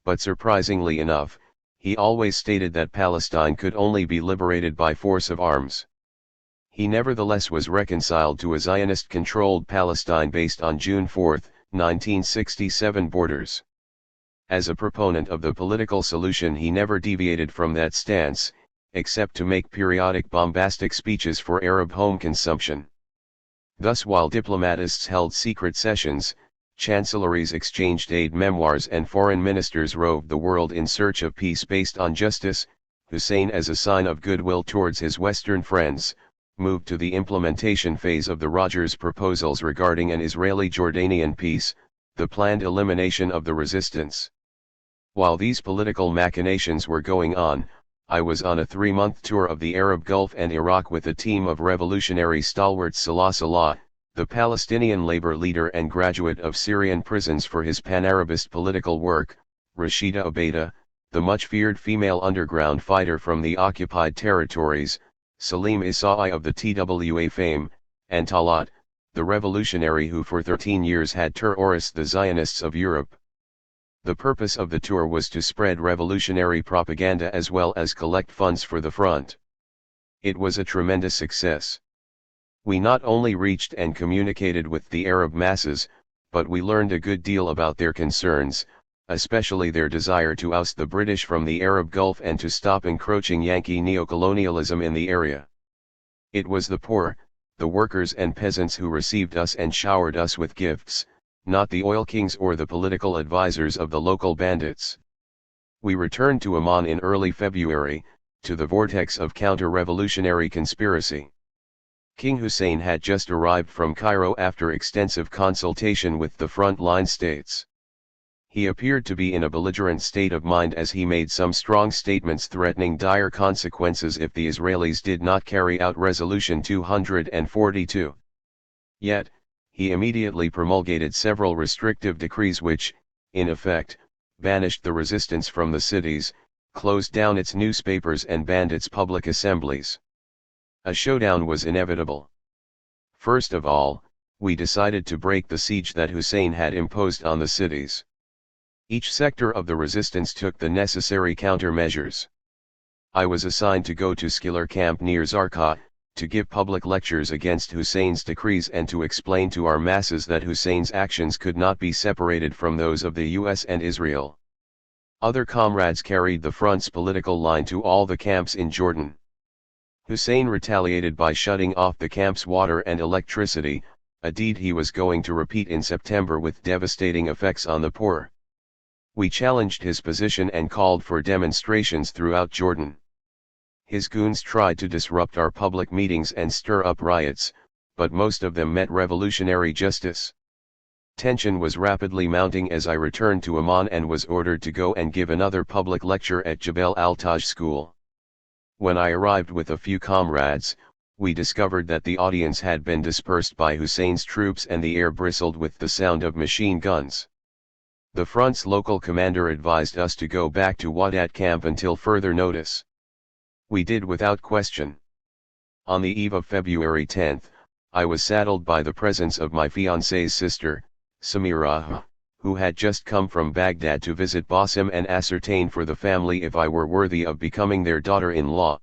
But surprisingly enough, he always stated that Palestine could only be liberated by force of arms. He nevertheless was reconciled to a Zionist-controlled Palestine based on June 4, 1967 borders. As a proponent of the political solution, he never deviated from that stance, except to make periodic bombastic speeches for Arab home consumption. Thus, while diplomatists held secret sessions, chancelleries exchanged aid memoirs and foreign ministers roved the world in search of peace based on justice, Hussein, as a sign of goodwill towards his Western friends, moved to the implementation phase of the Rogers proposals regarding an Israeli-Jordanian peace, the planned elimination of the resistance. While these political machinations were going on, I was on a 3-month tour of the Arab Gulf and Iraq with a team of revolutionary stalwarts. Salah, the Palestinian labor leader and graduate of Syrian prisons for his pan-Arabist political work, Rashida Obaida, the much-feared female underground fighter from the occupied territories, Salim Isai of the TWA fame, and Talat, the revolutionary who for 13 years had terrorized the Zionists of Europe. The purpose of the tour was to spread revolutionary propaganda as well as collect funds for the front. It was a tremendous success. We not only reached and communicated with the Arab masses, but we learned a good deal about their concerns, especially their desire to oust the British from the Arab Gulf and to stop encroaching Yankee neocolonialism in the area. It was the poor, the workers and peasants who received us and showered us with gifts, not the oil kings or the political advisors of the local bandits. We returned to Amman in early February, to the vortex of counter-revolutionary conspiracy. King Hussein had just arrived from Cairo after extensive consultation with the front-line states. He appeared to be in a belligerent state of mind as he made some strong statements threatening dire consequences if the Israelis did not carry out Resolution 242. Yet, he immediately promulgated several restrictive decrees which, in effect, banished the resistance from the cities, closed down its newspapers and banned its public assemblies. A showdown was inevitable. First of all, we decided to break the siege that Hussein had imposed on the cities. Each sector of the resistance took the necessary countermeasures. I was assigned to go to Skillar camp near Zarqa, to give public lectures against Hussein's decrees and to explain to our masses that Hussein's actions could not be separated from those of the US and Israel. Other comrades carried the front's political line to all the camps in Jordan. Hussein retaliated by shutting off the camp's water and electricity, a deed he was going to repeat in September with devastating effects on the poor. We challenged his position and called for demonstrations throughout Jordan. His goons tried to disrupt our public meetings and stir up riots, but most of them met revolutionary justice. Tension was rapidly mounting as I returned to Amman and was ordered to go and give another public lecture at Jebel al-Taj school. When I arrived with a few comrades, we discovered that the audience had been dispersed by Hussein's troops and the air bristled with the sound of machine guns. The front's local commander advised us to go back to Wadat camp until further notice. We did without question. On the eve of February 10, I was saddled by the presence of my fiancée's sister, Samira, who had just come from Baghdad to visit Basim and ascertain for the family if I were worthy of becoming their daughter-in-law.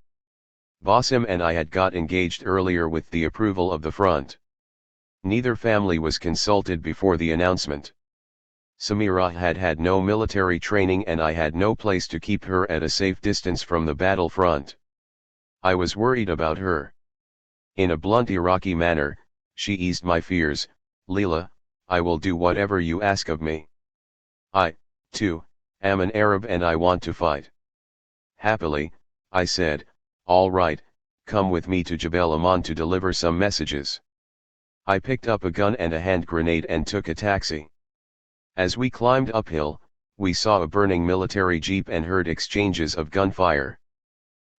Basim and I had got engaged earlier with the approval of the front. Neither family was consulted before the announcement. Samira had had no military training and I had no place to keep her at a safe distance from the battlefront. I was worried about her. In a blunt Iraqi manner, she eased my fears. "Leila, I will do whatever you ask of me. I, too, am an Arab and I want to fight." Happily, I said, "All right, come with me to Jebel Aman to deliver some messages." I picked up a gun and a hand grenade and took a taxi. As we climbed uphill, we saw a burning military jeep and heard exchanges of gunfire.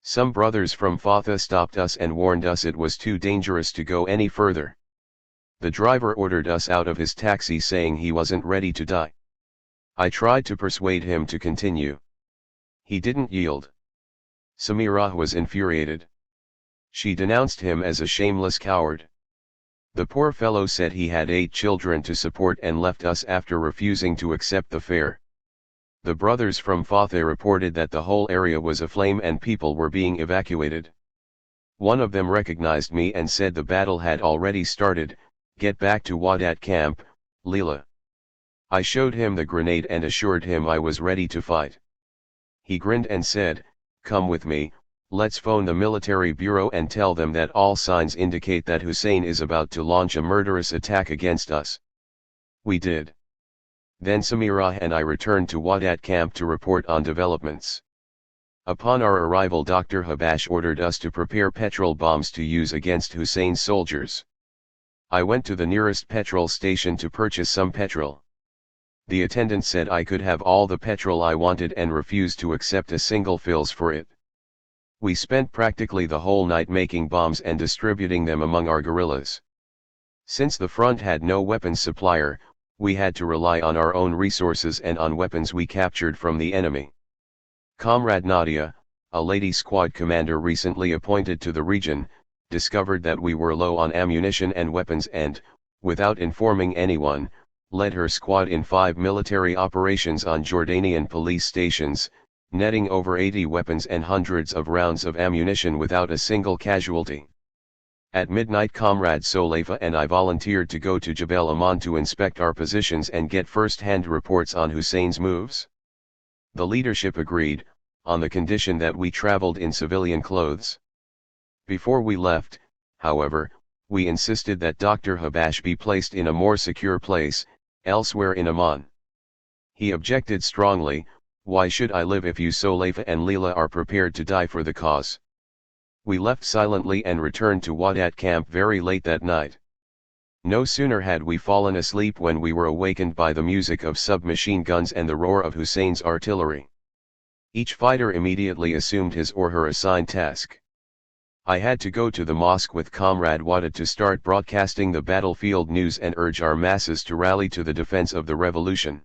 Some brothers from Fatha stopped us and warned us it was too dangerous to go any further. The driver ordered us out of his taxi saying he wasn't ready to die. I tried to persuade him to continue. He didn't yield. Samira was infuriated. She denounced him as a shameless coward. The poor fellow said he had 8 children to support and left us after refusing to accept the fare. The brothers from Fatha reported that the whole area was aflame and people were being evacuated. One of them recognized me and said the battle had already started. "Get back to Wadat camp, Leila." I showed him the grenade and assured him I was ready to fight. He grinned and said, "Come with me, let's phone the military bureau and tell them that all signs indicate that Hussein is about to launch a murderous attack against us." We did. Then Samira and I returned to Wadat camp to report on developments. Upon our arrival, Dr. Habash ordered us to prepare petrol bombs to use against Hussein's soldiers. I went to the nearest petrol station to purchase some petrol. The attendant said I could have all the petrol I wanted and refused to accept a single fills for it. We spent practically the whole night making bombs and distributing them among our guerrillas. Since the front had no weapons supplier, we had to rely on our own resources and on weapons we captured from the enemy. Comrade Nadia, a lady squad commander recently appointed to the region, discovered that we were low on ammunition and weapons and, without informing anyone, led her squad in 5 military operations on Jordanian police stations, netting over 80 weapons and hundreds of rounds of ammunition without a single casualty. At midnight, Comrade Soleifa and I volunteered to go to Jebel Aman to inspect our positions and get first-hand reports on Hussein's moves. The leadership agreed, on the condition that we traveled in civilian clothes. Before we left, however, we insisted that Dr. Habash be placed in a more secure place, elsewhere in Amman. He objected strongly. "Why should I live if you Soleifa and Leila are prepared to die for the cause?" We left silently and returned to Wadat camp very late that night. No sooner had we fallen asleep when we were awakened by the music of submachine guns and the roar of Hussein's artillery. Each fighter immediately assumed his or her assigned task. I had to go to the mosque with Comrade Wada to start broadcasting the battlefield news and urge our masses to rally to the defense of the revolution.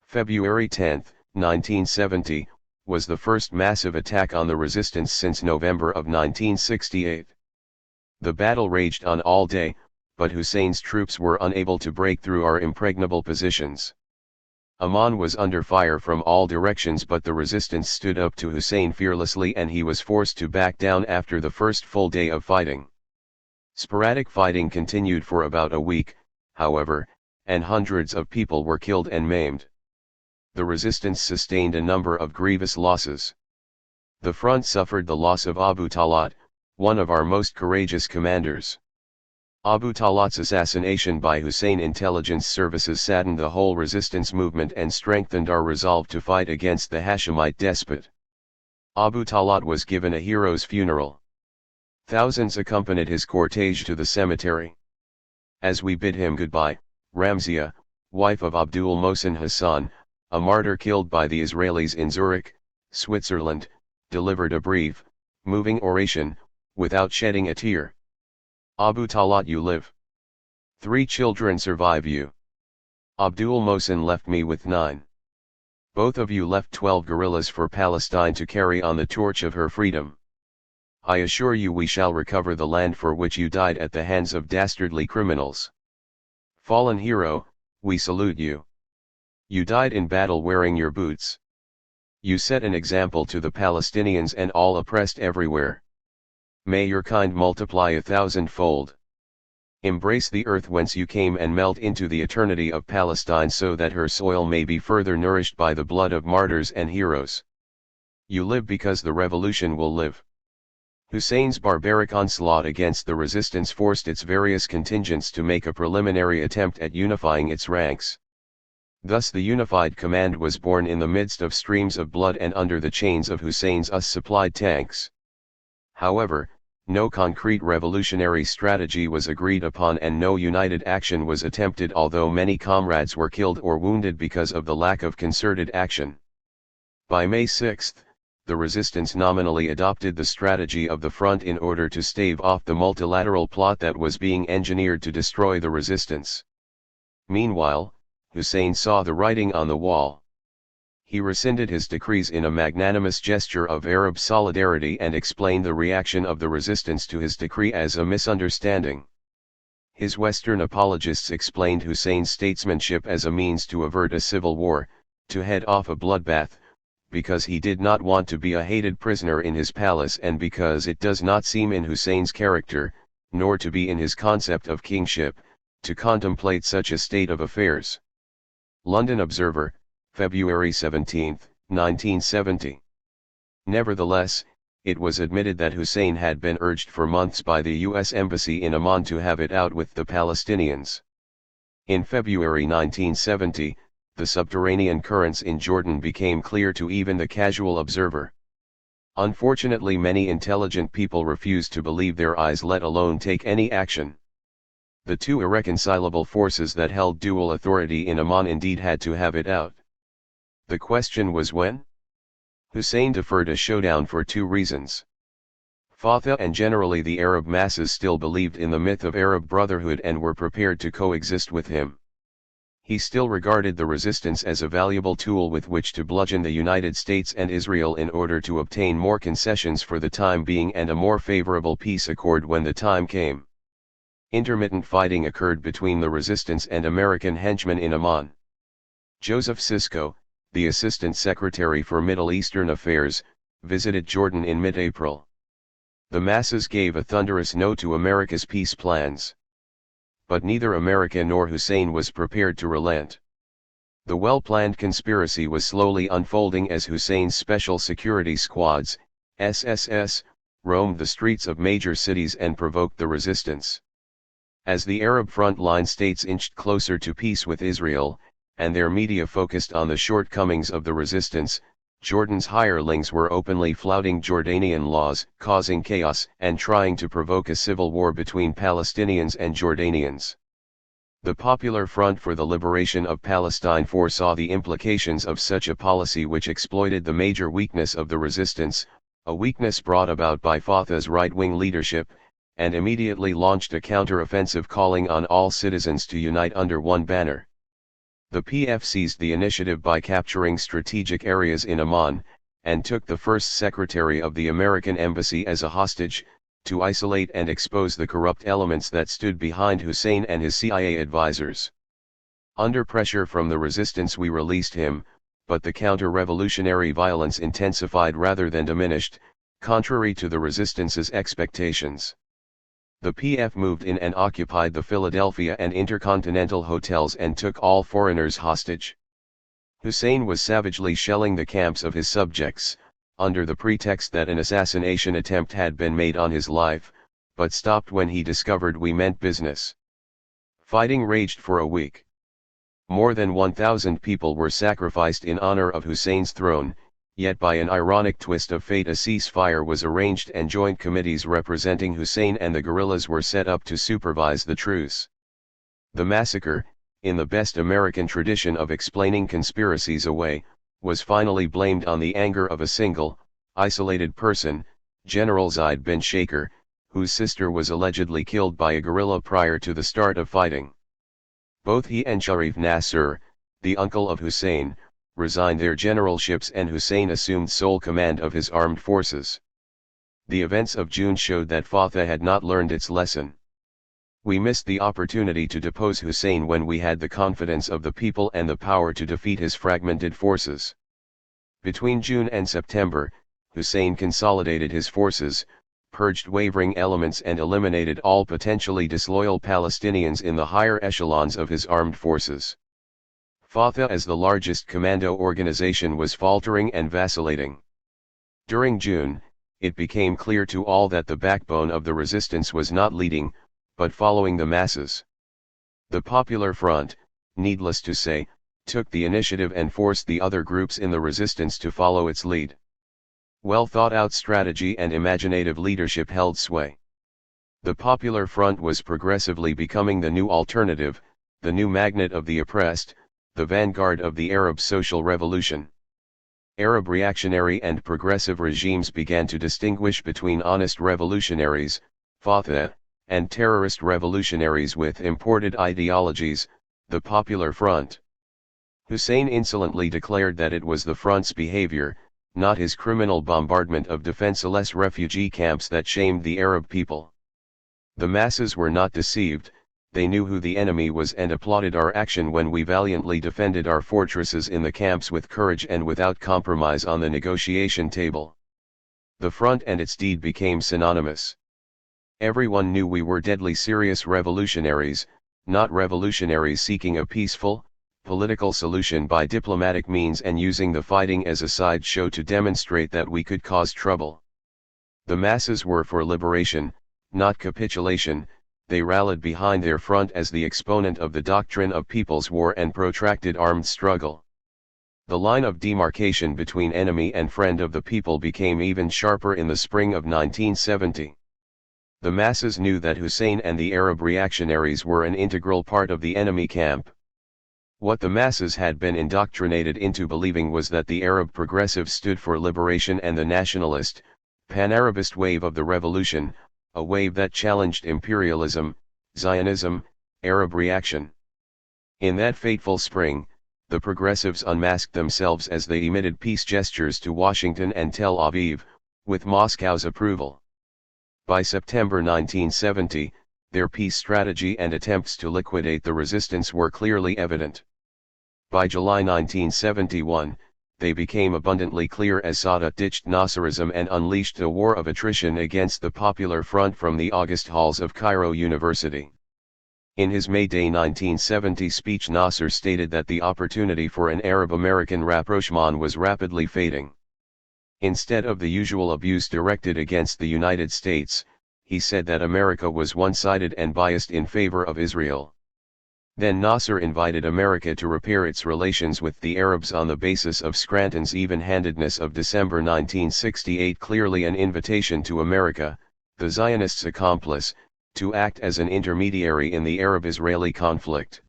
February 10, 1970, was the first massive attack on the resistance since November of 1968. The battle raged on all day, but Hussein's troops were unable to break through our impregnable positions. Amman was under fire from all directions, but the resistance stood up to Hussein fearlessly and he was forced to back down after the first full day of fighting. Sporadic fighting continued for about a week, however, and hundreds of people were killed and maimed. The resistance sustained a number of grievous losses. The front suffered the loss of Abu Talat, one of our most courageous commanders. Abu Talat's assassination by Hussein intelligence services saddened the whole resistance movement and strengthened our resolve to fight against the Hashemite despot. Abu Talat was given a hero's funeral. Thousands accompanied his cortege to the cemetery. As we bid him goodbye, Ramziah, wife of Abdul Mohsen Hassan, a martyr killed by the Israelis in Zurich, Switzerland, delivered a brief, moving oration, without shedding a tear. Abu Talat, you live. 3 children survive you. Abdul Mohsen left me with 9. Both of you left 12 guerrillas for Palestine to carry on the torch of her freedom. I assure you we shall recover the land for which you died at the hands of dastardly criminals. Fallen hero, we salute you. You died in battle wearing your boots. You set an example to the Palestinians and all oppressed everywhere. May your kind multiply 1,000-fold. Embrace the earth whence you came and melt into the eternity of Palestine so that her soil may be further nourished by the blood of martyrs and heroes. You live because the revolution will live. Hussein's barbaric onslaught against the resistance forced its various contingents to make a preliminary attempt at unifying its ranks. Thus the unified command was born in the midst of streams of blood and under the chains of Hussein's US-supplied tanks. However, no concrete revolutionary strategy was agreed upon and no united action was attempted, although many comrades were killed or wounded because of the lack of concerted action. By May 6, the resistance nominally adopted the strategy of the front in order to stave off the multilateral plot that was being engineered to destroy the resistance. Meanwhile, Hussein saw the writing on the wall. He rescinded his decrees in a magnanimous gesture of Arab solidarity and explained the reaction of the resistance to his decree as a misunderstanding. His Western apologists explained Hussein's statesmanship as a means to avert a civil war, to head off a bloodbath, because he did not want to be a hated prisoner in his palace and because it does not seem in Hussein's character, nor to be in his concept of kingship, to contemplate such a state of affairs. London Observer, February 17, 1970. Nevertheless, it was admitted that Hussein had been urged for months by the U.S. Embassy in Amman to have it out with the Palestinians. In February 1970, the subterranean currents in Jordan became clear to even the casual observer. Unfortunately, many intelligent people refused to believe their eyes, let alone take any action. The two irreconcilable forces that held dual authority in Amman indeed had to have it out. The question was when? Hussein deferred a showdown for 2 reasons. Fatah and generally the Arab masses still believed in the myth of Arab brotherhood and were prepared to coexist with him. He still regarded the resistance as a valuable tool with which to bludgeon the United States and Israel in order to obtain more concessions for the time being and a more favorable peace accord when the time came. Intermittent fighting occurred between the resistance and American henchmen in Amman. Joseph Sisko, the Assistant Secretary for Middle Eastern Affairs, visited Jordan in mid-April. The masses gave a thunderous no to America's peace plans. But neither America nor Hussein was prepared to relent. The well-planned conspiracy was slowly unfolding as Hussein's Special Security Squads, SSS, roamed the streets of major cities and provoked the resistance. As the Arab front-line states inched closer to peace with Israel, and their media focused on the shortcomings of the resistance, Jordan's hirelings were openly flouting Jordanian laws, causing chaos and trying to provoke a civil war between Palestinians and Jordanians. The Popular Front for the Liberation of Palestine foresaw the implications of such a policy, which exploited the major weakness of the resistance, a weakness brought about by Fatah's right-wing leadership, and immediately launched a counter-offensive calling on all citizens to unite under one banner. The PF seized the initiative by capturing strategic areas in Amman, and took the first secretary of the American embassy as a hostage, to isolate and expose the corrupt elements that stood behind Hussein and his CIA advisors. Under pressure from the resistance we released him, but the counter-revolutionary violence intensified rather than diminished, contrary to the resistance's expectations. The PF moved in and occupied the Philadelphia and Intercontinental hotels and took all foreigners hostage. Hussein was savagely shelling the camps of his subjects, under the pretext that an assassination attempt had been made on his life, but stopped when he discovered we meant business. Fighting raged for a week. More than 1,000 people were sacrificed in honor of Hussein's throne, yet by an ironic twist of fate a ceasefire was arranged and joint committees representing Hussein and the guerrillas were set up to supervise the truce. The massacre, in the best American tradition of explaining conspiracies away, was finally blamed on the anger of a single, isolated person, General Zaid bin Shaker, whose sister was allegedly killed by a guerrilla prior to the start of fighting. Both he and Sharif Nasser, the uncle of Hussein, resigned their generalships and Hussein assumed sole command of his armed forces. The events of June showed that Fatah had not learned its lesson. We missed the opportunity to depose Hussein when we had the confidence of the people and the power to defeat his fragmented forces. Between June and September, Hussein consolidated his forces, purged wavering elements and eliminated all potentially disloyal Palestinians in the higher echelons of his armed forces. Fatah as the largest commando organization was faltering and vacillating. During June, it became clear to all that the backbone of the resistance was not leading, but following the masses. The Popular Front, needless to say, took the initiative and forced the other groups in the resistance to follow its lead. Well thought out strategy and imaginative leadership held sway. The Popular Front was progressively becoming the new alternative, the new magnet of the oppressed, the vanguard of the Arab social revolution. Arab reactionary and progressive regimes began to distinguish between honest revolutionaries, Fatah, and terrorist revolutionaries with imported ideologies, the Popular Front. Hussein insolently declared that it was the front's behavior, not his criminal bombardment of defenseless refugee camps that shamed the Arab people. The masses were not deceived, they knew who the enemy was and applauded our action when we valiantly defended our fortresses in the camps with courage and without compromise on the negotiation table. The front and its deed became synonymous. Everyone knew we were deadly serious revolutionaries, not revolutionaries seeking a peaceful, political solution by diplomatic means and using the fighting as a sideshow to demonstrate that we could cause trouble. The masses were for liberation, not capitulation. They rallied behind their front as the exponent of the doctrine of people's war and protracted armed struggle. The line of demarcation between enemy and friend of the people became even sharper in the spring of 1970. The masses knew that Hussein and the Arab reactionaries were an integral part of the enemy camp. What the masses had been indoctrinated into believing was that the Arab progressives stood for liberation and the nationalist, pan-Arabist wave of the revolution, a wave that challenged imperialism, Zionism, Arab reaction. In that fateful spring, the progressives unmasked themselves as they emitted peace gestures to Washington and Tel Aviv, with Moscow's approval. By September 1970, their peace strategy and attempts to liquidate the resistance were clearly evident. By July 1971, they became abundantly clear as Sadat ditched Nasserism and unleashed a war of attrition against the Popular Front from the August halls of Cairo University. In his May Day 1970 speech, Nasser stated that the opportunity for an Arab-American rapprochement was rapidly fading. Instead of the usual abuse directed against the United States, he said that America was one-sided and biased in favor of Israel. Then Nasser invited America to repair its relations with the Arabs on the basis of Scranton's even-handedness of December 1968, clearly an invitation to America, the Zionists' accomplice, to act as an intermediary in the Arab-Israeli conflict.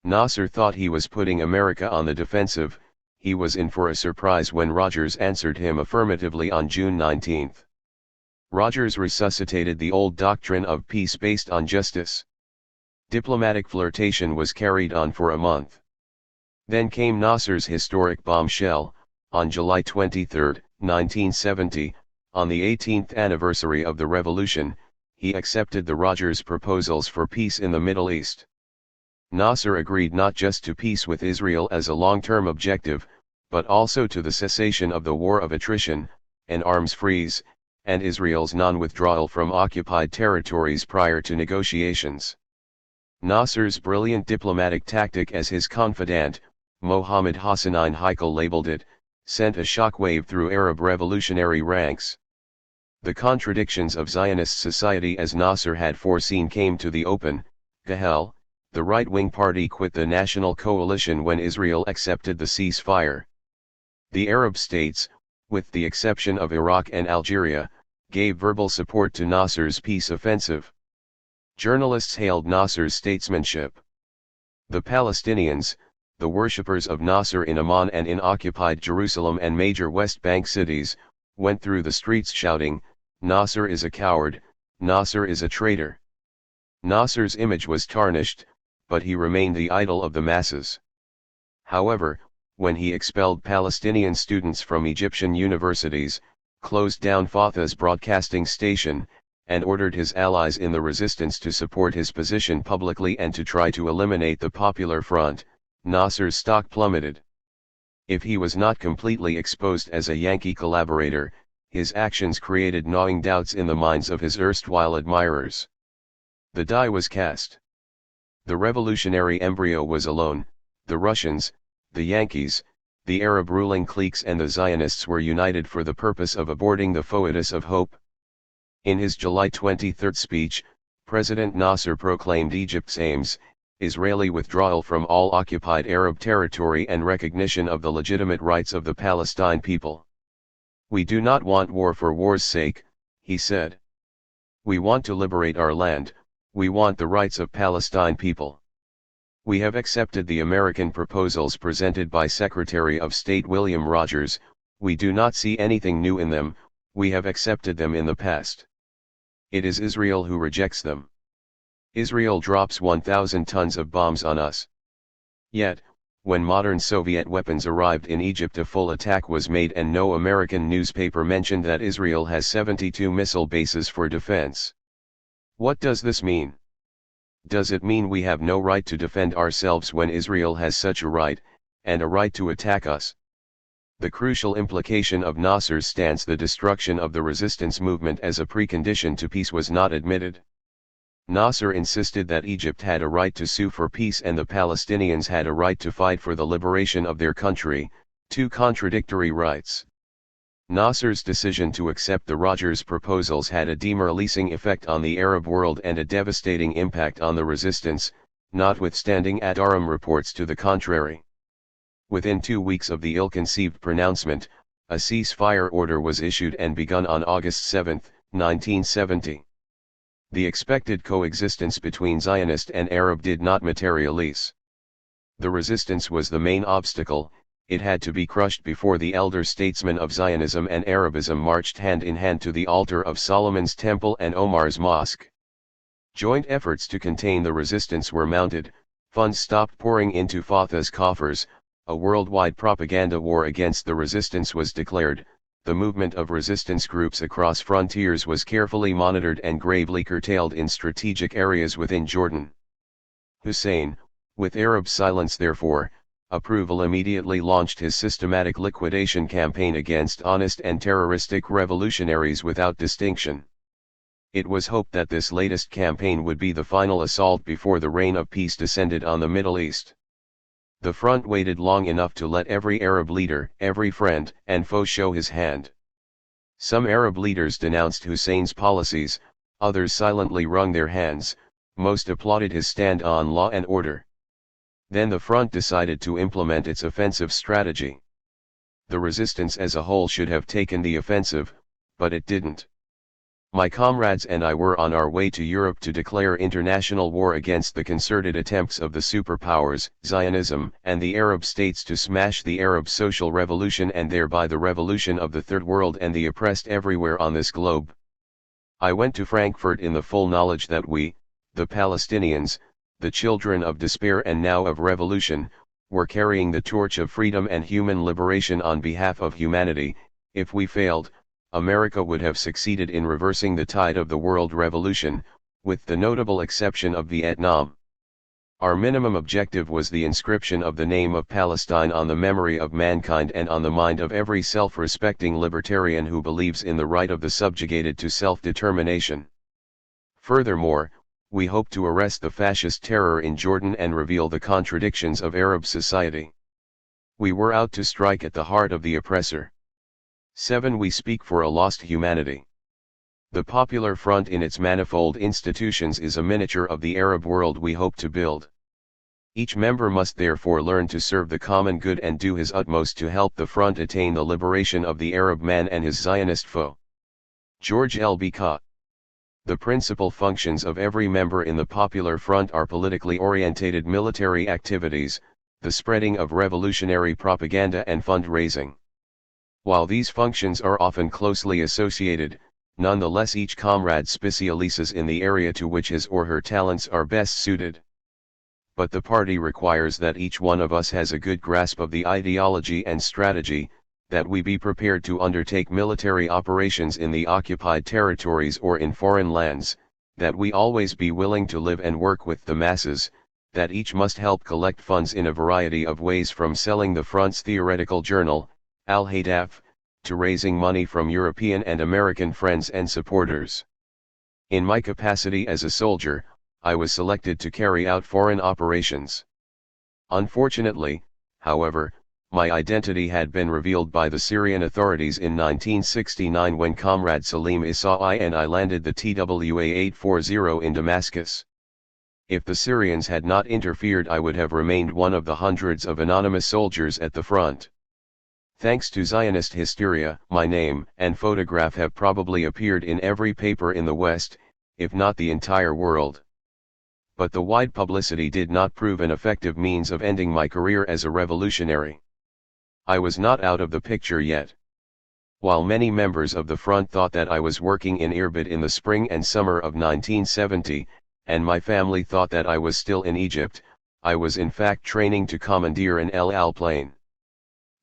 Nasser thought he was putting America on the defensive. He was in for a surprise when Rogers answered him affirmatively on June 19. Rogers resuscitated the old doctrine of peace based on justice. Diplomatic flirtation was carried on for a month. Then came Nasser's historic bombshell. On July 23, 1970, on the 18th anniversary of the revolution, he accepted the Rogers proposals for peace in the Middle East. Nasser agreed not just to peace with Israel as a long-term objective, but also to the cessation of the war of attrition, an arms freeze, and Israel's non-withdrawal from occupied territories prior to negotiations. Nasser's brilliant diplomatic tactic, as his confidant, Mohammed Hassanein Haikal labeled it, sent a shockwave through Arab revolutionary ranks. The contradictions of Zionist society as Nasser had foreseen came to the open. Khaled, the right-wing party, quit the national coalition when Israel accepted the ceasefire. The Arab states, with the exception of Iraq and Algeria, gave verbal support to Nasser's peace offensive. Journalists hailed Nasser's statesmanship. The Palestinians, the worshippers of Nasser in Amman and in occupied Jerusalem and major West Bank cities, went through the streets shouting, "Nasser is a coward, Nasser is a traitor." Nasser's image was tarnished, but he remained the idol of the masses. However, when he expelled Palestinian students from Egyptian universities, closed down Fatah's broadcasting station, and ordered his allies in the resistance to support his position publicly and to try to eliminate the Popular Front, Nasser's stock plummeted. If he was not completely exposed as a Yankee collaborator, his actions created gnawing doubts in the minds of his erstwhile admirers. The die was cast. The revolutionary embryo was alone. The Russians, the Yankees, the Arab ruling cliques and the Zionists were united for the purpose of aborting the foetus of hope. In his July 23 speech, President Nasser proclaimed Egypt's aims: Israeli withdrawal from all occupied Arab territory and recognition of the legitimate rights of the Palestine people. "We do not want war for war's sake," he said. "We want to liberate our land, we want the rights of Palestine people. We have accepted the American proposals presented by Secretary of State William Rogers, we do not see anything new in them, we have accepted them in the past. It is Israel who rejects them. Israel drops 1,000 tons of bombs on us." Yet, when modern Soviet weapons arrived in Egypt, a full attack was made and no American newspaper mentioned that Israel has 72 missile bases for defense. What does this mean? Does it mean we have no right to defend ourselves when Israel has such a right, and a right to attack us? The crucial implication of Nasser's stance, the destruction of the resistance movement as a precondition to peace, was not admitted. Nasser insisted that Egypt had a right to sue for peace and the Palestinians had a right to fight for the liberation of their country, two contradictory rights. Nasser's decision to accept the Rogers proposals had a demoralizing effect on the Arab world and a devastating impact on the resistance, notwithstanding ad-aram reports to the contrary. Within 2 weeks of the ill-conceived pronouncement, a ceasefire order was issued and begun on August 7, 1970. The expected coexistence between Zionist and Arab did not materialize. The resistance was the main obstacle. It had to be crushed before the elder statesmen of Zionism and Arabism marched hand in hand to the altar of Solomon's Temple and Omar's Mosque. Joint efforts to contain the resistance were mounted, funds stopped pouring into Fatah's coffers, a worldwide propaganda war against the resistance was declared, the movement of resistance groups across frontiers was carefully monitored and gravely curtailed in strategic areas within Jordan. Hussein, with Arab silence therefore, approval, immediately launched his systematic liquidation campaign against honest and terroristic revolutionaries without distinction. It was hoped that this latest campaign would be the final assault before the reign of peace descended on the Middle East. The front waited long enough to let every Arab leader, every friend and foe show his hand. Some Arab leaders denounced Hussein's policies, others silently wrung their hands, most applauded his stand on law and order. Then the front decided to implement its offensive strategy. The resistance as a whole should have taken the offensive, but it didn't. My comrades and I were on our way to Europe to declare international war against the concerted attempts of the superpowers, Zionism, and the Arab states to smash the Arab social revolution and thereby the revolution of the Third World and the oppressed everywhere on this globe. I went to Frankfurt in the full knowledge that we, the Palestinians, the children of despair and now of revolution, were carrying the torch of freedom and human liberation on behalf of humanity. If we failed, America would have succeeded in reversing the tide of the world revolution, with the notable exception of Vietnam. Our minimum objective was the inscription of the name of Palestine on the memory of mankind and on the mind of every self-respecting libertarian who believes in the right of the subjugated to self-determination. Furthermore, we hope to arrest the fascist terror in Jordan and reveal the contradictions of Arab society. We were out to strike at the heart of the oppressor. 7. We speak for a lost humanity. The Popular Front in its manifold institutions is a miniature of the Arab world we hope to build. Each member must therefore learn to serve the common good and do his utmost to help the front attain the liberation of the Arab man and his Zionist foe. George L. Bagot. The principal functions of every member in the Popular Front are politically orientated military activities, the spreading of revolutionary propaganda and fundraising. While these functions are often closely associated, nonetheless each comrade specializes in the area to which his or her talents are best suited. But the party requires that each one of us has a good grasp of the ideology and strategy, that we be prepared to undertake military operations in the occupied territories or in foreign lands, that we always be willing to live and work with the masses, that each must help collect funds in a variety of ways from selling the front's theoretical journal, Al-Hadaf, to raising money from European and American friends and supporters. In my capacity as a soldier, I was selected to carry out foreign operations. Unfortunately, however, my identity had been revealed by the Syrian authorities in 1969 when Comrade Salim Isai and I landed the TWA 840 in Damascus. If the Syrians had not interfered, I would have remained one of the hundreds of anonymous soldiers at the front. Thanks to Zionist hysteria, my name and photograph have probably appeared in every paper in the West, if not the entire world. But the wide publicity did not prove an effective means of ending my career as a revolutionary. I was not out of the picture yet. While many members of the front thought that I was working in Irbid in the spring and summer of 1970, and my family thought that I was still in Egypt, I was in fact training to commandeer an El Al plane.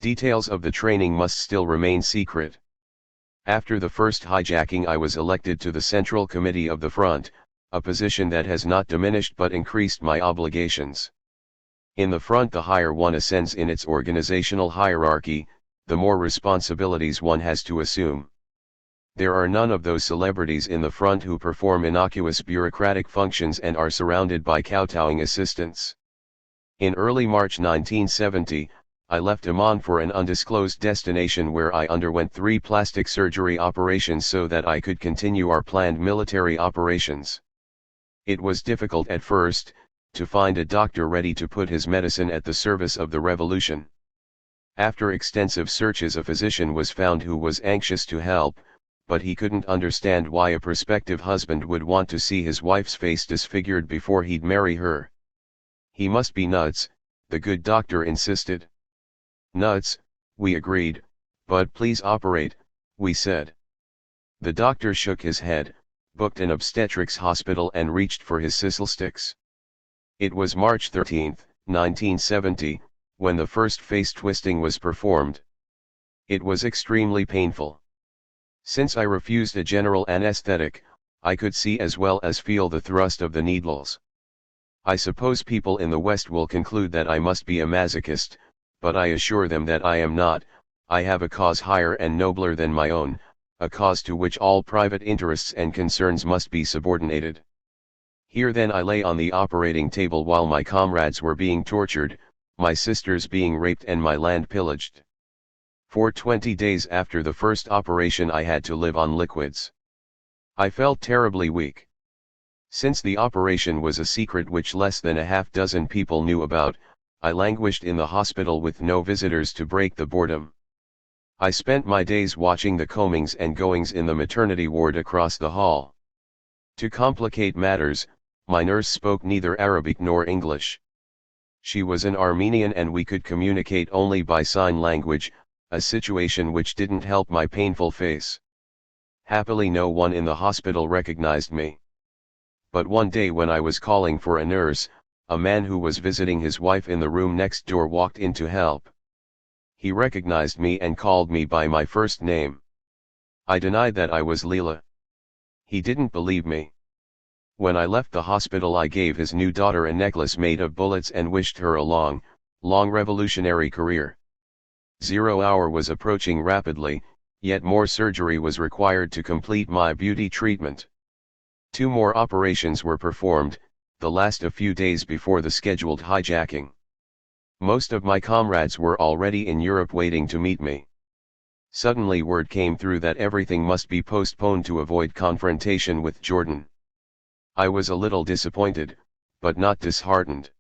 Details of the training must still remain secret. After the first hijacking, I was elected to the Central Committee of the Front, a position that has not diminished but increased my obligations. In the front, the higher one ascends in its organizational hierarchy, the more responsibilities one has to assume. There are none of those celebrities in the front who perform innocuous bureaucratic functions and are surrounded by kowtowing assistants. In early March 1970, I left Amman for an undisclosed destination where I underwent 3 plastic surgery operations so that I could continue our planned military operations. It was difficult at first, to find a doctor ready to put his medicine at the service of the revolution. After extensive searches, a physician was found who was anxious to help, but he couldn't understand why a prospective husband would want to see his wife's face disfigured before he'd marry her. He must be nuts, the good doctor insisted. Nuts, we agreed, but please operate, we said. The doctor shook his head, booked an obstetrics hospital and reached for his sisal sticks. It was March 13, 1970, when the first face twisting was performed. It was extremely painful. Since I refused a general anesthetic, I could see as well as feel the thrust of the needles. I suppose people in the West will conclude that I must be a masochist, but I assure them that I am not. I have a cause higher and nobler than my own, a cause to which all private interests and concerns must be subordinated. Here then I lay on the operating table while my comrades were being tortured, my sisters being raped and my land pillaged. For 20 days after the first operation I had to live on liquids. I felt terribly weak. Since the operation was a secret which less than a half dozen people knew about, I languished in the hospital with no visitors to break the boredom. I spent my days watching the comings and goings in the maternity ward across the hall. To complicate matters, my nurse spoke neither Arabic nor English. She was an Armenian and we could communicate only by sign language, a situation which didn't help my painful face. Happily no one in the hospital recognized me. But one day when I was calling for a nurse, a man who was visiting his wife in the room next door walked in to help. He recognized me and called me by my first name. I denied that I was Leila. He didn't believe me. When I left the hospital, I gave his new daughter a necklace made of bullets and wished her a long, long revolutionary career. 0 hour was approaching rapidly, yet more surgery was required to complete my beauty treatment. 2 more operations were performed, the last a few days before the scheduled hijacking. Most of my comrades were already in Europe waiting to meet me. Suddenly word came through that everything must be postponed to avoid confrontation with Jordan. I was a little disappointed, but not disheartened.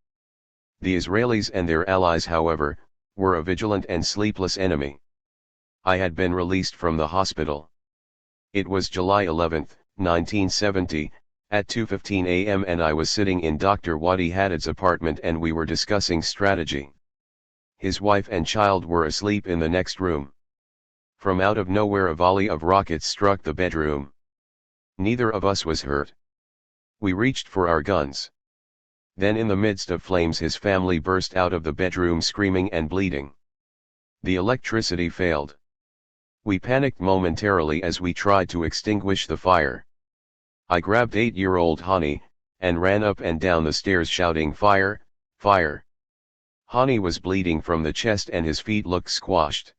The Israelis and their allies, however, were a vigilant and sleepless enemy. I had been released from the hospital. It was July 11, 1970, at 2:15 a.m. and I was sitting in Dr. Wadi Haddad's apartment and we were discussing strategy. His wife and child were asleep in the next room. From out of nowhere a volley of rockets struck the bedroom. Neither of us was hurt. We reached for our guns. Then in the midst of flames his family burst out of the bedroom screaming and bleeding. The electricity failed. We panicked momentarily as we tried to extinguish the fire. I grabbed 8-year-old Hani, and ran up and down the stairs shouting, "Fire, fire!" Hani was bleeding from the chest and his feet looked squashed.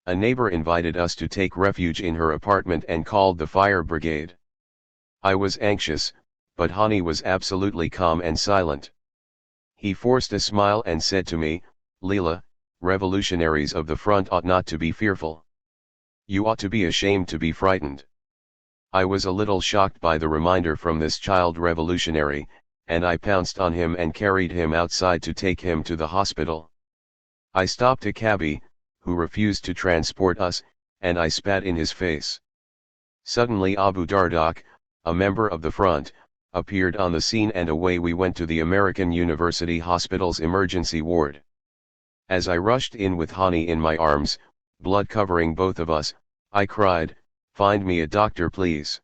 A neighbor invited us to take refuge in her apartment and called the fire brigade. I was anxious, but Hani was absolutely calm and silent. He forced a smile and said to me, "Leila, revolutionaries of the front ought not to be fearful. You ought to be ashamed to be frightened." I was a little shocked by the reminder from this child revolutionary, and I pounced on him and carried him outside to take him to the hospital. I stopped a cabbie, who refused to transport us, and I spat in his face. Suddenly Abu Dardak, a member of the front, appeared on the scene and away we went to the American University Hospital's emergency ward. As I rushed in with Hani in my arms, blood covering both of us, I cried, "Find me a doctor please."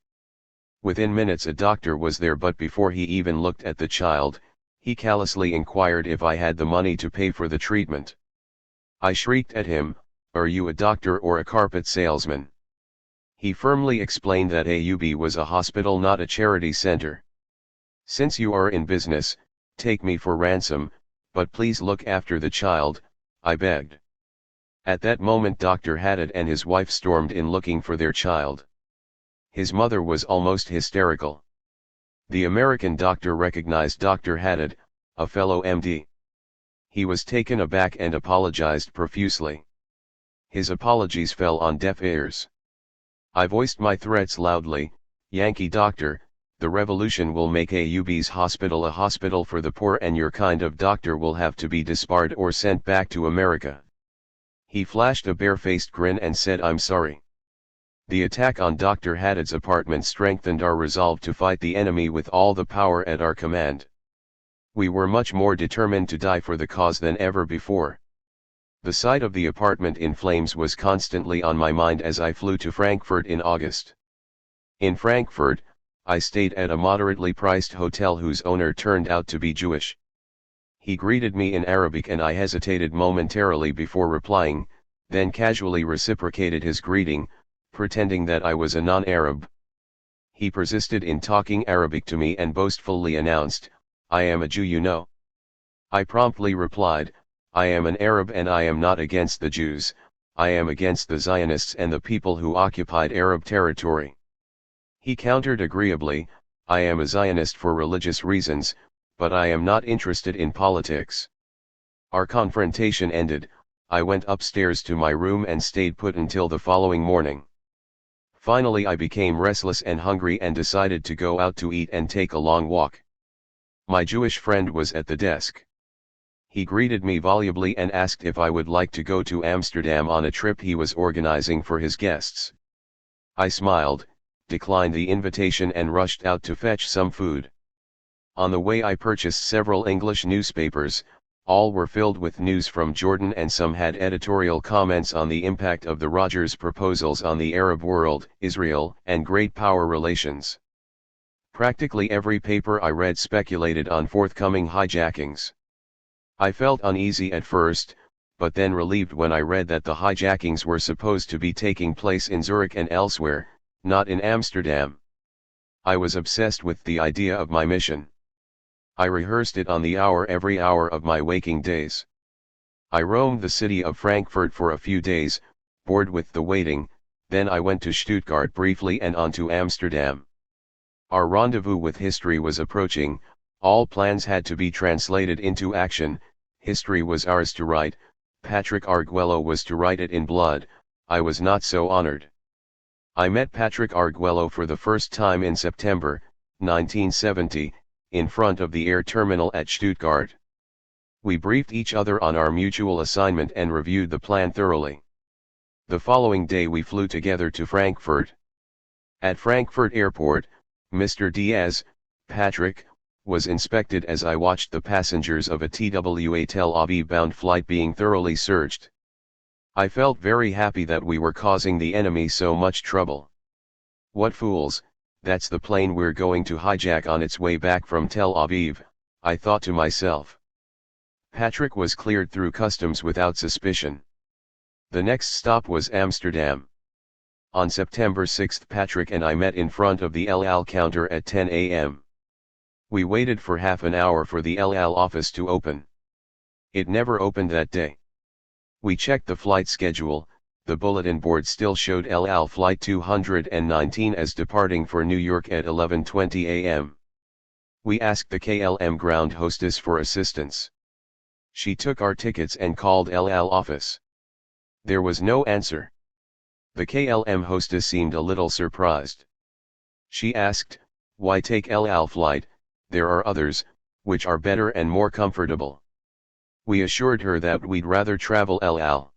Within minutes a doctor was there, but before he even looked at the child, he callously inquired if I had the money to pay for the treatment. I shrieked at him, "Are you a doctor or a carpet salesman?" He firmly explained that AUB was a hospital, not a charity center. "Since you are in business, take me for ransom, but please look after the child," I begged. At that moment Dr. Haddad and his wife stormed in looking for their child. His mother was almost hysterical. The American doctor recognized Dr. Haddad, a fellow MD. He was taken aback and apologized profusely. His apologies fell on deaf ears. I voiced my threats loudly, "Yankee doctor, the revolution will make AUB's hospital a hospital for the poor and your kind of doctor will have to be disbarred or sent back to America." He flashed a barefaced grin and said, "I'm sorry." The attack on Dr. Haddad's apartment strengthened our resolve to fight the enemy with all the power at our command. We were much more determined to die for the cause than ever before. The sight of the apartment in flames was constantly on my mind as I flew to Frankfurt in August. In Frankfurt, I stayed at a moderately priced hotel whose owner turned out to be Jewish. He greeted me in Arabic and I hesitated momentarily before replying, then casually reciprocated his greeting, pretending that I was a non-Arab. He persisted in talking Arabic to me and boastfully announced, "I am a Jew, you know." I promptly replied, "I am an Arab and I am not against the Jews, I am against the Zionists and the people who occupied Arab territory." He countered agreeably, "I am a Zionist for religious reasons, but I am not interested in politics." Our confrontation ended, I went upstairs to my room and stayed put until the following morning. Finally I became restless and hungry and decided to go out to eat and take a long walk. My Jewish friend was at the desk. He greeted me volubly and asked if I would like to go to Amsterdam on a trip he was organizing for his guests. I smiled, declined the invitation and rushed out to fetch some food. On the way I purchased several English newspapers, all were filled with news from Jordan and some had editorial comments on the impact of the Rogers proposals on the Arab world, Israel, and great power relations. Practically every paper I read speculated on forthcoming hijackings. I felt uneasy at first, but then relieved when I read that the hijackings were supposed to be taking place in Zurich and elsewhere, not in Amsterdam. I was obsessed with the idea of my mission. I rehearsed it on the hour every hour of my waking days. I roamed the city of Frankfurt for a few days, bored with the waiting, then I went to Stuttgart briefly and on to Amsterdam. Our rendezvous with history was approaching, all plans had to be translated into action, history was ours to write, Patrick Arguello was to write it in blood. I was not so honored. I met Patrick Arguello for the first time in September, 1970, in front of the air terminal at Stuttgart. We briefed each other on our mutual assignment and reviewed the plan thoroughly. The following day we flew together to Frankfurt. At Frankfurt Airport, Mr. Diaz, Patrick, was inspected as I watched the passengers of a TWA Tel Aviv-bound flight being thoroughly searched. I felt very happy that we were causing the enemy so much trouble. What fools, that's the plane we're going to hijack on its way back from Tel Aviv, I thought to myself. Patrick was cleared through customs without suspicion. The next stop was Amsterdam. On September 6 Patrick and I met in front of the El Al counter at 10 a.m. We waited for half an hour for the El Al office to open. It never opened that day. We checked the flight schedule, the bulletin board still showed El Al Flight 219 as departing for New York at 11:20 a.m. We asked the KLM ground hostess for assistance. She took our tickets and called El Al office. There was no answer. The KLM hostess seemed a little surprised. She asked, "Why take El Al flight? There are others, which are better and more comfortable." We assured her that we'd rather travel El Al.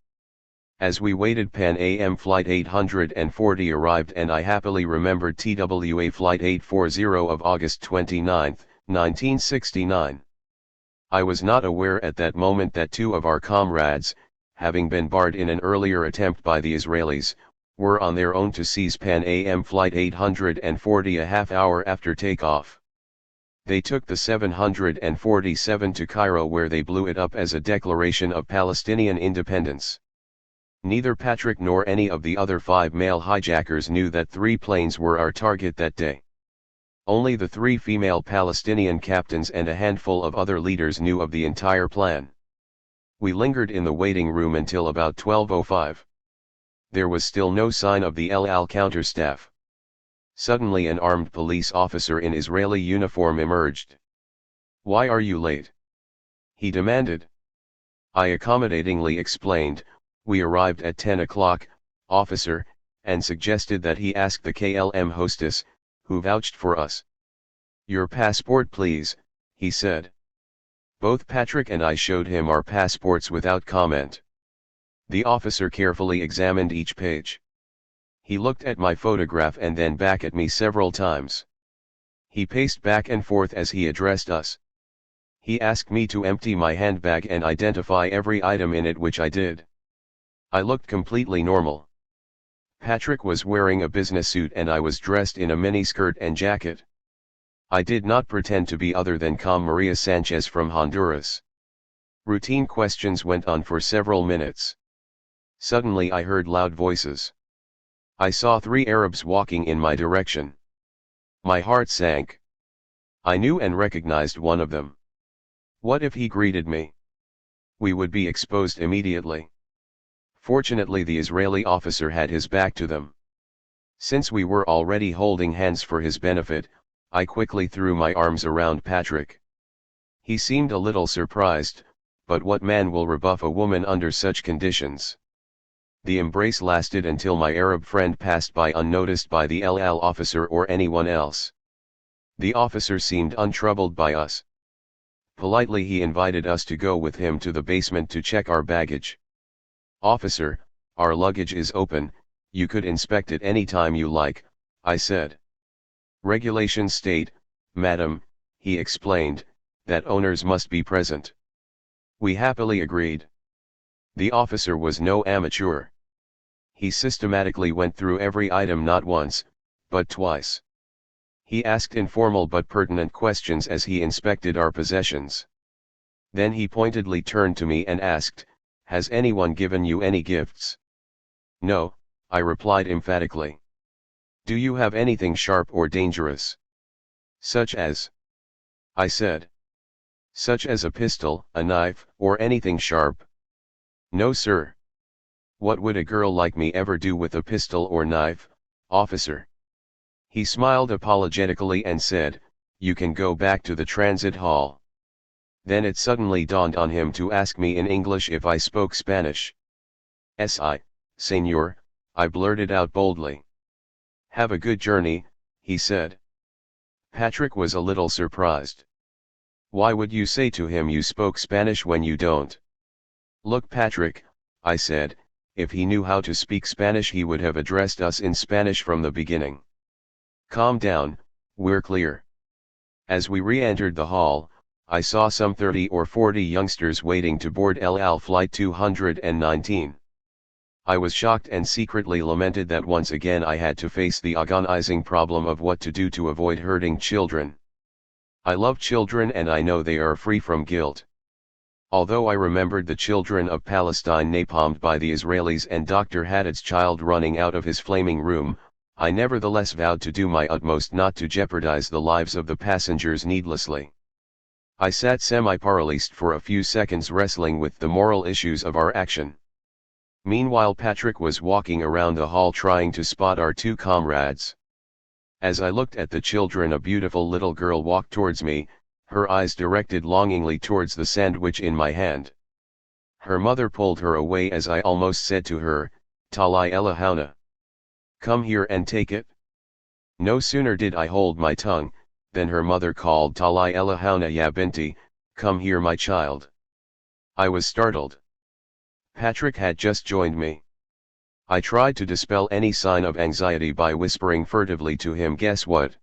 As we waited Pan Am Flight 840 arrived and I happily remembered TWA Flight 840 of August 29, 1969. I was not aware at that moment that two of our comrades, having been barred in an earlier attempt by the Israelis, were on their own to seize Pan Am Flight 840 a half hour after takeoff. They took the 747 to Cairo where they blew it up as a declaration of Palestinian independence. Neither Patrick nor any of the other 5 male hijackers knew that 3 planes were our target that day. Only the 3 female Palestinian captains and a handful of other leaders knew of the entire plan. We lingered in the waiting room until about 12:05. There was still no sign of the El Al counter staff. Suddenly an armed police officer in Israeli uniform emerged. "Why are you late?" he demanded. I accommodatingly explained, "We arrived at 10 o'clock, officer," and suggested that he ask the KLM hostess, who vouched for us. "Your passport please," he said. Both Patrick and I showed him our passports without comment. The officer carefully examined each page. He looked at my photograph and then back at me several times. He paced back and forth as he addressed us. He asked me to empty my handbag and identify every item in it, which I did. I looked completely normal. Patrick was wearing a business suit and I was dressed in a miniskirt and jacket. I did not pretend to be other than calm Maria Sanchez from Honduras. Routine questions went on for several minutes. Suddenly I heard loud voices. I saw 3 Arabs walking in my direction. My heart sank. I knew and recognized one of them. What if he greeted me? We would be exposed immediately. Fortunately, the Israeli officer had his back to them. Since we were already holding hands for his benefit, I quickly threw my arms around Patrick. He seemed a little surprised, but what man will rebuff a woman under such conditions? The embrace lasted until my Arab friend passed by unnoticed by the El Al officer or anyone else. The officer seemed untroubled by us. Politely he invited us to go with him to the basement to check our baggage. "Officer, our luggage is open, you could inspect it any time you like," I said. "Regulations state, madam," he explained, "that owners must be present." We happily agreed. The officer was no amateur. He systematically went through every item not once, but twice. He asked informal but pertinent questions as he inspected our possessions. Then he pointedly turned to me and asked, "Has anyone given you any gifts?" "No," I replied emphatically. Do you have anything sharp or dangerous? Such as? I said. Such as a pistol, a knife, or anything sharp? No sir. What would a girl like me ever do with a pistol or knife, officer? He smiled apologetically and said, you can go back to the transit hall. Then it suddenly dawned on him to ask me in English if I spoke Spanish. Si, señor, I blurted out boldly. Have a good journey, he said. Patrick was a little surprised. Why would you say to him you spoke Spanish when you don't? Look Patrick, I said, if he knew how to speak Spanish he would have addressed us in Spanish from the beginning. Calm down, we're clear. As we re-entered the hall, I saw some 30 or 40 youngsters waiting to board El Al Flight 219. I was shocked and secretly lamented that once again I had to face the agonizing problem of what to do to avoid hurting children. I love children and I know they are free from guilt. Although I remembered the children of Palestine napalmed by the Israelis and Dr. Haddad's child running out of his flaming room, I nevertheless vowed to do my utmost not to jeopardize the lives of the passengers needlessly. I sat semi-paralyzed for a few seconds wrestling with the moral issues of our action. Meanwhile Patrick was walking around the hall trying to spot our two comrades. As I looked at the children a beautiful little girl walked towards me, her eyes directed longingly towards the sandwich in my hand. Her mother pulled her away as I almost said to her, Talai Elahuna. Come here and take it. No sooner did I hold my tongue, than her mother called Talai Elahuna ya binti, come here my child. I was startled. Patrick had just joined me. I tried to dispel any sign of anxiety by whispering furtively to him, guess what?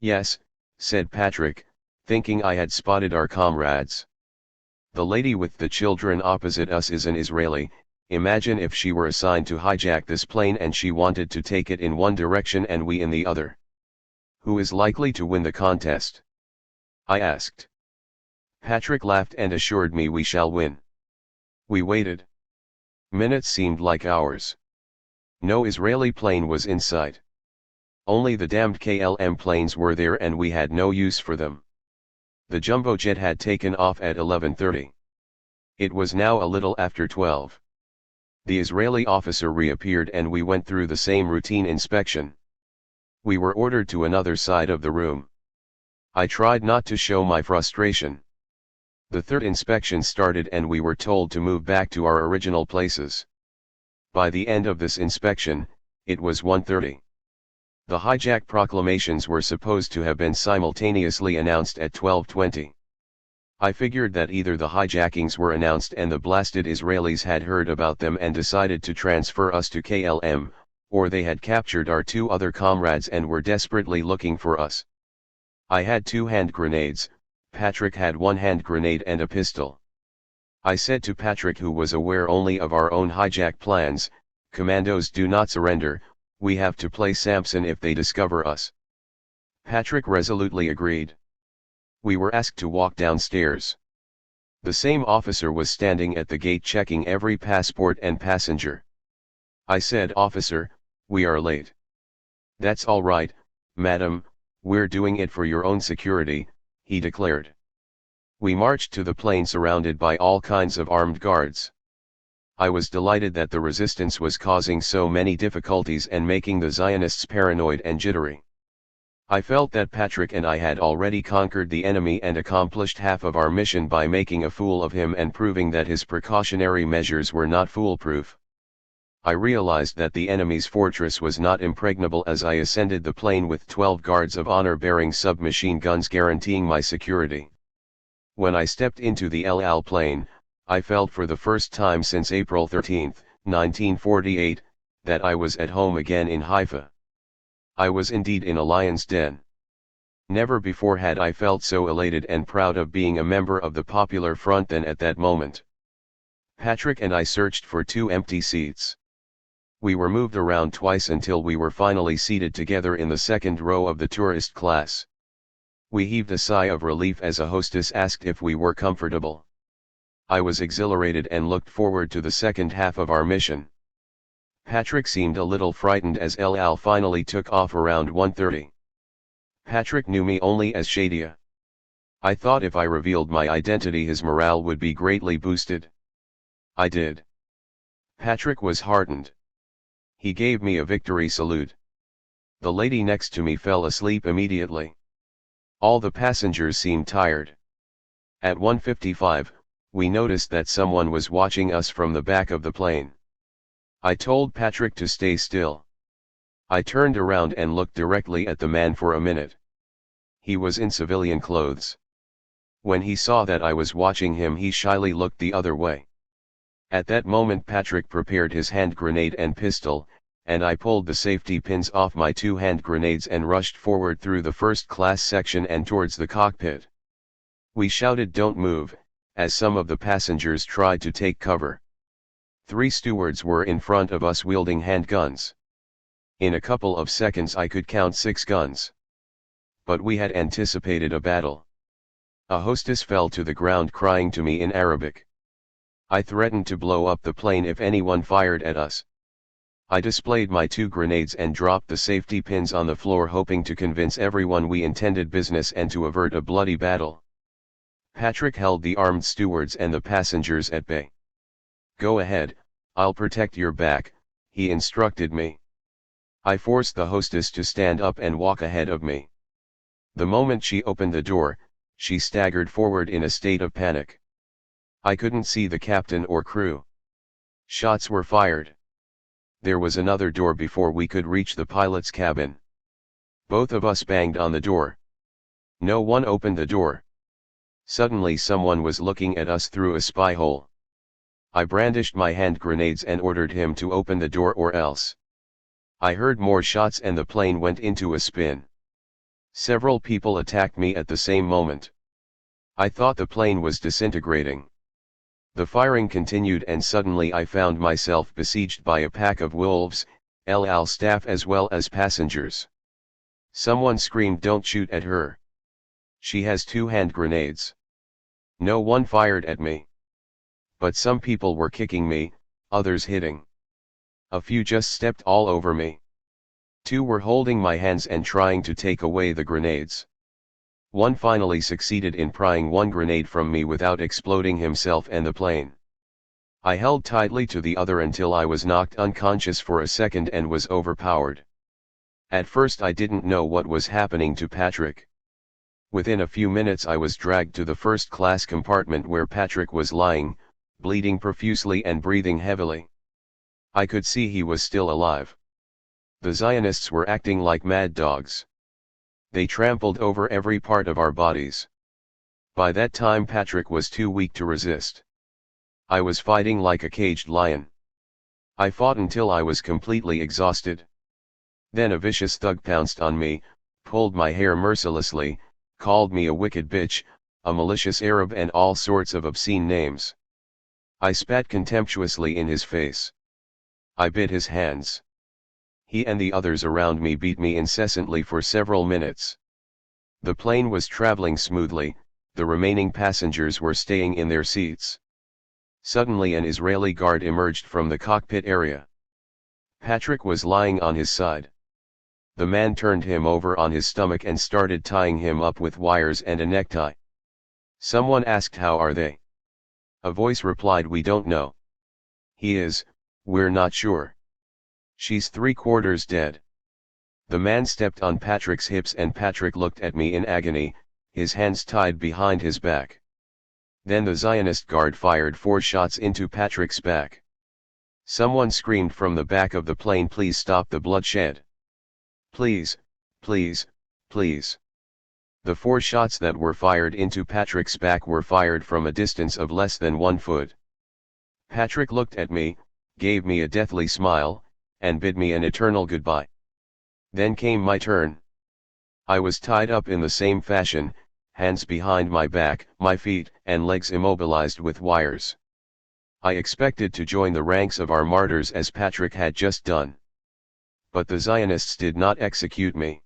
Yes, said Patrick, thinking I had spotted our comrades. The lady with the children opposite us is an Israeli. Imagine if she were assigned to hijack this plane and she wanted to take it in one direction and we in the other. Who is likely to win the contest? I asked. Patrick laughed and assured me we shall win. We waited. Minutes seemed like hours. No Israeli plane was in sight. Only the damned KLM planes were there and we had no use for them. The jumbo jet had taken off at 11:30. It was now a little after 12. The Israeli officer reappeared and we went through the same routine inspection. We were ordered to another side of the room. I tried not to show my frustration. The third inspection started and we were told to move back to our original places. By the end of this inspection, it was 1:30. The hijack proclamations were supposed to have been simultaneously announced at 12:20. I figured that either the hijackings were announced and the blasted Israelis had heard about them and decided to transfer us to KLM, or they had captured our two other comrades and were desperately looking for us. I had 2 hand grenades, Patrick had 1 hand grenade and a pistol. I said to Patrick, who was aware only of our own hijack plans, commandos do not surrender, we have to play Samson if they discover us. Patrick resolutely agreed. We were asked to walk downstairs. The same officer was standing at the gate checking every passport and passenger. I said, Officer, we are late. That's all right, madam, we're doing it for your own security, he declared. We marched to the plane surrounded by all kinds of armed guards. I was delighted that the resistance was causing so many difficulties and making the Zionists paranoid and jittery. I felt that Patrick and I had already conquered the enemy and accomplished half of our mission by making a fool of him and proving that his precautionary measures were not foolproof. I realized that the enemy's fortress was not impregnable as I ascended the plane with 12 guards of honor bearing submachine guns guaranteeing my security. When I stepped into the El Al plane, I felt for the first time since April 13, 1948, that I was at home again in Haifa. I was indeed in a lion's den. Never before had I felt so elated and proud of being a member of the Popular Front than at that moment. Patrick and I searched for 2 empty seats. We were moved around twice until we were finally seated together in the second row of the tourist class. We heaved a sigh of relief as a hostess asked if we were comfortable. I was exhilarated and looked forward to the second half of our mission. Patrick seemed a little frightened as El Al finally took off around 1:30. Patrick knew me only as Shadia. I thought if I revealed my identity his morale would be greatly boosted. I did. Patrick was heartened. He gave me a victory salute. The lady next to me fell asleep immediately. All the passengers seemed tired. At 1:55, we noticed that someone was watching us from the back of the plane. I told Patrick to stay still. I turned around and looked directly at the man for a minute. He was in civilian clothes. When he saw that I was watching him, he shyly looked the other way. At that moment Patrick prepared his hand grenade and pistol, and I pulled the safety pins off my 2 hand grenades and rushed forward through the first class section and towards the cockpit. We shouted "Don't move," as some of the passengers tried to take cover. 3 stewards were in front of us wielding handguns. In a couple of seconds I could count 6 guns. But we had anticipated a battle. A hostess fell to the ground crying to me in Arabic. I threatened to blow up the plane if anyone fired at us. I displayed my 2 grenades and dropped the safety pins on the floor, hoping to convince everyone we intended business and to avert a bloody battle. Patrick held the armed stewards and the passengers at bay. "Go ahead, I'll protect your back," he instructed me. I forced the hostess to stand up and walk ahead of me. The moment she opened the door, she staggered forward in a state of panic. I couldn't see the captain or crew. Shots were fired. There was another door before we could reach the pilot's cabin. Both of us banged on the door. No one opened the door. Suddenly someone was looking at us through a spy hole. I brandished my hand grenades and ordered him to open the door or else. I heard more shots and the plane went into a spin. Several people attacked me at the same moment. I thought the plane was disintegrating. The firing continued and suddenly I found myself besieged by a pack of wolves, El Al staff as well as passengers. Someone screamed, "Don't shoot at her. She has 2 hand grenades." No one fired at me. But some people were kicking me, others hitting. A few just stepped all over me. 2 were holding my hands and trying to take away the grenades. One finally succeeded in prying 1 grenade from me without exploding himself and the plane. I held tightly to the other until I was knocked unconscious for a second and was overpowered. At first I didn't know what was happening to Patrick. Within a few minutes I was dragged to the first-class compartment where Patrick was lying, bleeding profusely and breathing heavily. I could see he was still alive. The Zionists were acting like mad dogs. They trampled over every part of our bodies. By that time Patrick was too weak to resist. I was fighting like a caged lion. I fought until I was completely exhausted. Then a vicious thug pounced on me, pulled my hair mercilessly, called me a wicked bitch, a malicious Arab and all sorts of obscene names. I spat contemptuously in his face. I bit his hands. He and the others around me beat me incessantly for several minutes. The plane was traveling smoothly, the remaining passengers were staying in their seats. Suddenly an Israeli guard emerged from the cockpit area. Patrick was lying on his side. The man turned him over on his stomach and started tying him up with wires and a necktie. Someone asked, "How are they?" A voice replied, "We don't know. He is, we're not sure. She's 3/4 dead." The man stepped on Patrick's hips and Patrick looked at me in agony, his hands tied behind his back. Then the Zionist guard fired 4 shots into Patrick's back. Someone screamed from the back of the plane, "Please stop the bloodshed. Please, please, please." The 4 shots that were fired into Patrick's back were fired from a distance of less than 1 foot. Patrick looked at me, gave me a deathly smile, and bid me an eternal goodbye. Then came my turn. I was tied up in the same fashion, hands behind my back, my feet and legs immobilized with wires. I expected to join the ranks of our martyrs as Patrick had just done. But the Zionists did not execute me.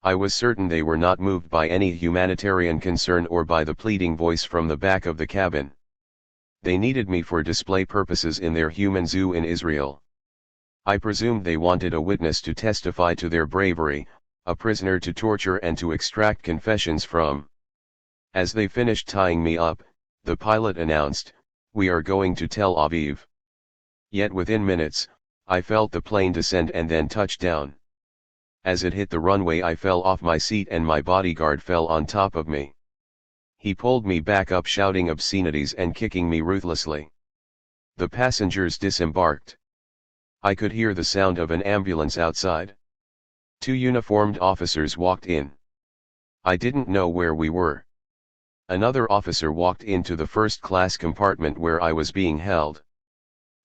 I was certain they were not moved by any humanitarian concern or by the pleading voice from the back of the cabin. They needed me for display purposes in their human zoo in Israel. I presumed they wanted a witness to testify to their bravery, a prisoner to torture and to extract confessions from. As they finished tying me up, the pilot announced, "We are going to Tel Aviv." Yet within minutes, I felt the plane descend and then touch down. As it hit the runway, I fell off my seat and my bodyguard fell on top of me. He pulled me back up, shouting obscenities and kicking me ruthlessly. The passengers disembarked. I could hear the sound of an ambulance outside. 2 uniformed officers walked in. I didn't know where we were. Another officer walked into the first-class compartment where I was being held.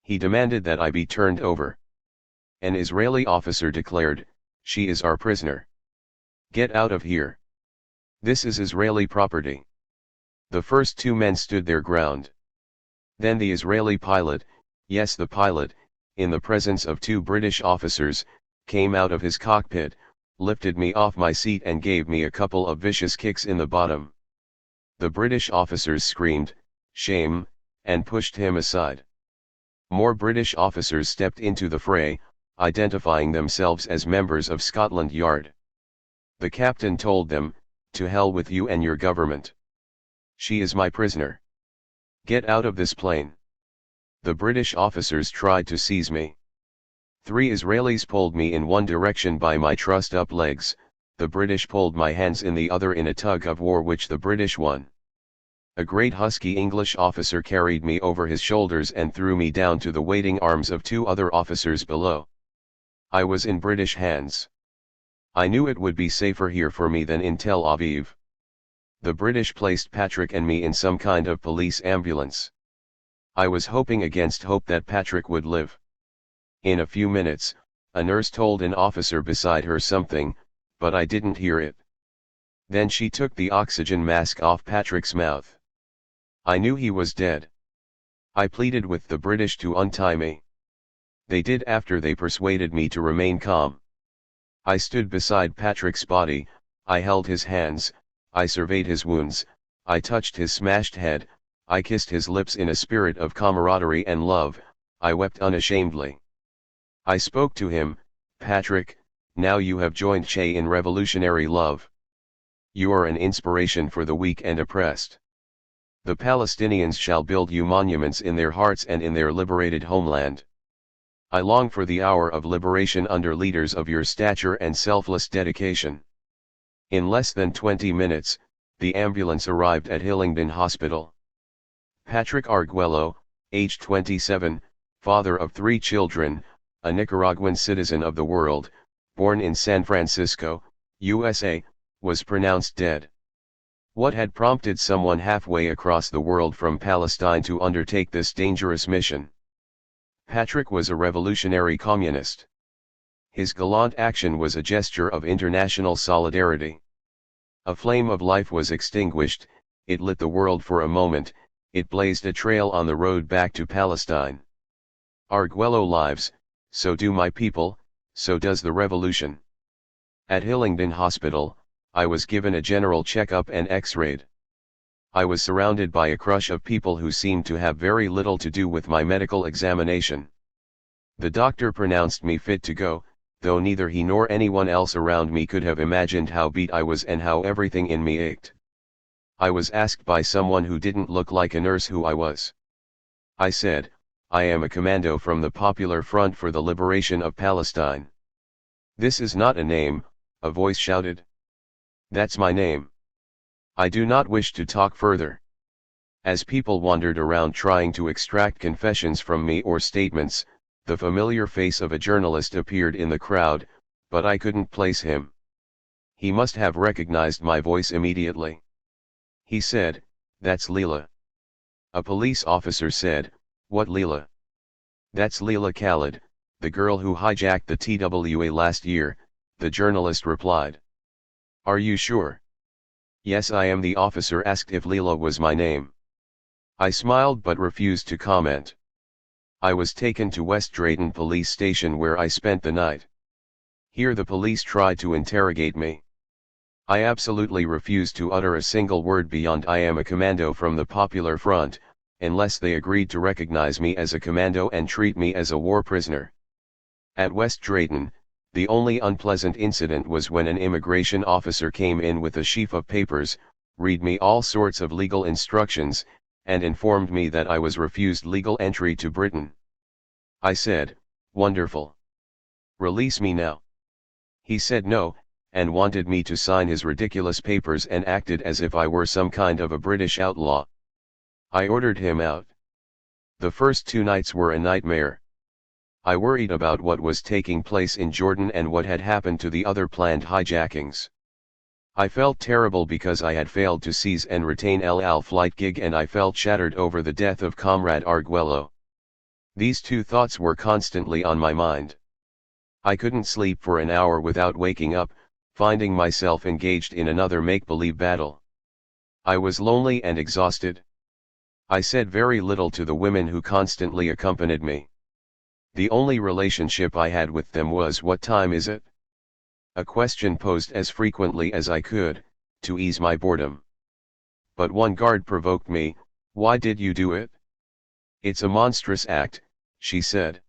He demanded that I be turned over. An Israeli officer declared, "She is our prisoner. Get out of here. This is Israeli property." The first 2 men stood their ground. Then the Israeli pilot, yes, the pilot, in the presence of 2 British officers, came out of his cockpit, lifted me off my seat and gave me a couple of vicious kicks in the bottom. The British officers screamed, "Shame," and pushed him aside. More British officers stepped into the fray, identifying themselves as members of Scotland Yard. The captain told them, "To hell with you and your government. She is my prisoner. Get out of this plane." The British officers tried to seize me. 3 Israelis pulled me in one direction by my trussed-up legs, the British pulled my hands in the other in a tug-of-war which the British won. A great husky English officer carried me over his shoulders and threw me down to the waiting arms of 2 other officers below. I was in British hands. I knew it would be safer here for me than in Tel Aviv. The British placed Patrick and me in some kind of police ambulance. I was hoping against hope that Patrick would live. In a few minutes, a nurse told an officer beside her something, but I didn't hear it. Then she took the oxygen mask off Patrick's mouth. I knew he was dead. I pleaded with the British to untie me. They did after they persuaded me to remain calm. I stood beside Patrick's body, I held his hands, I surveyed his wounds, I touched his smashed head, I kissed his lips in a spirit of camaraderie and love, I wept unashamedly. I spoke to him, "Patrick, now you have joined Che in revolutionary love. You are an inspiration for the weak and oppressed. The Palestinians shall build you monuments in their hearts and in their liberated homeland. I long for the hour of liberation under leaders of your stature and selfless dedication." In less than 20 minutes, the ambulance arrived at Hillingdon Hospital. Patrick Arguello, age 27, father of 3 children, a Nicaraguan citizen of the world, born in San Francisco, USA, was pronounced dead. What had prompted someone halfway across the world from Palestine to undertake this dangerous mission? Patrick was a revolutionary communist. His gallant action was a gesture of international solidarity. A flame of life was extinguished, it lit the world for a moment, it blazed a trail on the road back to Palestine. Arguello lives, so do my people, so does the revolution. At Hillingdon Hospital, I was given a general checkup and x-rayed. I was surrounded by a crush of people who seemed to have very little to do with my medical examination. The doctor pronounced me fit to go, though neither he nor anyone else around me could have imagined how beat I was and how everything in me ached. I was asked by someone who didn't look like a nurse who I was. I said, "I am a commando from the Popular Front for the Liberation of Palestine." "This is not a name," a voice shouted. "That's my name. I do not wish to talk further." As people wandered around trying to extract confessions from me or statements, the familiar face of a journalist appeared in the crowd, but I couldn't place him. He must have recognized my voice immediately. He said, "That's Leila." A police officer said, "What Leila?" "That's Leila Khaled, the girl who hijacked the TWA last year," the journalist replied. "Are you sure?" "Yes, I am." The officer asked if Leila was my name. I smiled but refused to comment. I was taken to West Drayton police station where I spent the night. Here the police tried to interrogate me. I absolutely refused to utter a single word beyond "I am a commando from the Popular Front," unless they agreed to recognize me as a commando and treat me as a war prisoner. At West Drayton, the only unpleasant incident was when an immigration officer came in with a sheaf of papers, read me all sorts of legal instructions, and informed me that I was refused legal entry to Britain. I said, "Wonderful. Release me now." He said no, and wanted me to sign his ridiculous papers and acted as if I were some kind of a British outlaw. I ordered him out. The first 2 nights were a nightmare. I worried about what was taking place in Jordan and what had happened to the other planned hijackings. I felt terrible because I had failed to seize and retain El Al flight gig, and I felt shattered over the death of Comrade Arguello. These 2 thoughts were constantly on my mind. I couldn't sleep for an hour without waking up, finding myself engaged in another make-believe battle. I was lonely and exhausted. I said very little to the women who constantly accompanied me. The only relationship I had with them was, "What time is it?" A question posed as frequently as I could, to ease my boredom. But one guard provoked me. "Why did you do it?" "It's a monstrous act," she said.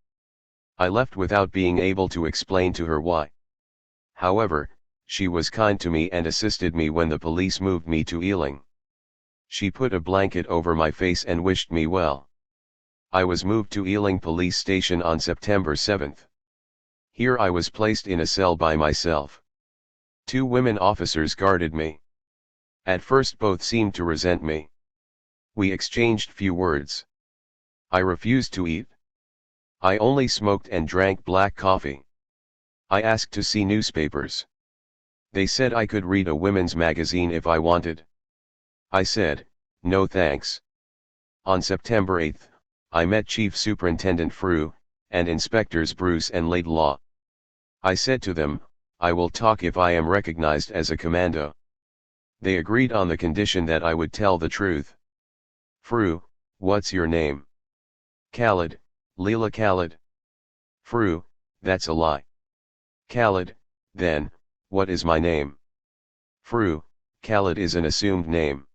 I left without being able to explain to her why. However, she was kind to me and assisted me when the police moved me to Ealing. She put a blanket over my face and wished me well. I was moved to Ealing Police Station on September 7th. Here I was placed in a cell by myself. 2 women officers guarded me. At first both seemed to resent me. We exchanged few words. I refused to eat. I only smoked and drank black coffee. I asked to see newspapers. They said I could read a women's magazine if I wanted. I said, "No thanks." On September 8th, I met Chief Superintendent Frew, and Inspectors Bruce and Laidlaw. I said to them, "I will talk if I am recognized as a commando." They agreed on the condition that I would tell the truth. "Frew, what's your name?" "Khaled, Leila Khaled." "Frew, that's a lie." "Khaled, then, what is my name?" "Frew, Khaled is an assumed name."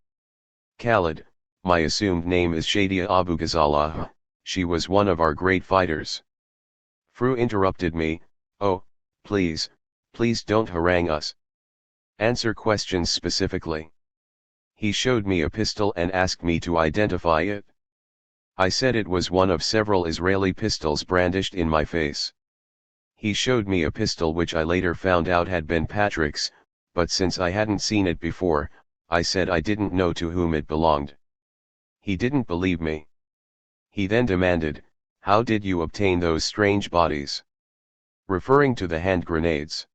"Khaled, my assumed name is Shadia Abu Ghazala. She was one of our great fighters." Frew interrupted me. "Oh, please don't harangue us. Answer questions specifically." He showed me a pistol and asked me to identify it. I said it was one of several Israeli pistols brandished in my face. He showed me a pistol which I later found out had been Patrick's, but since I hadn't seen it before, I said I didn't know to whom it belonged. He didn't believe me. He then demanded, "How did you obtain those strange bodies?" referring to the hand grenades.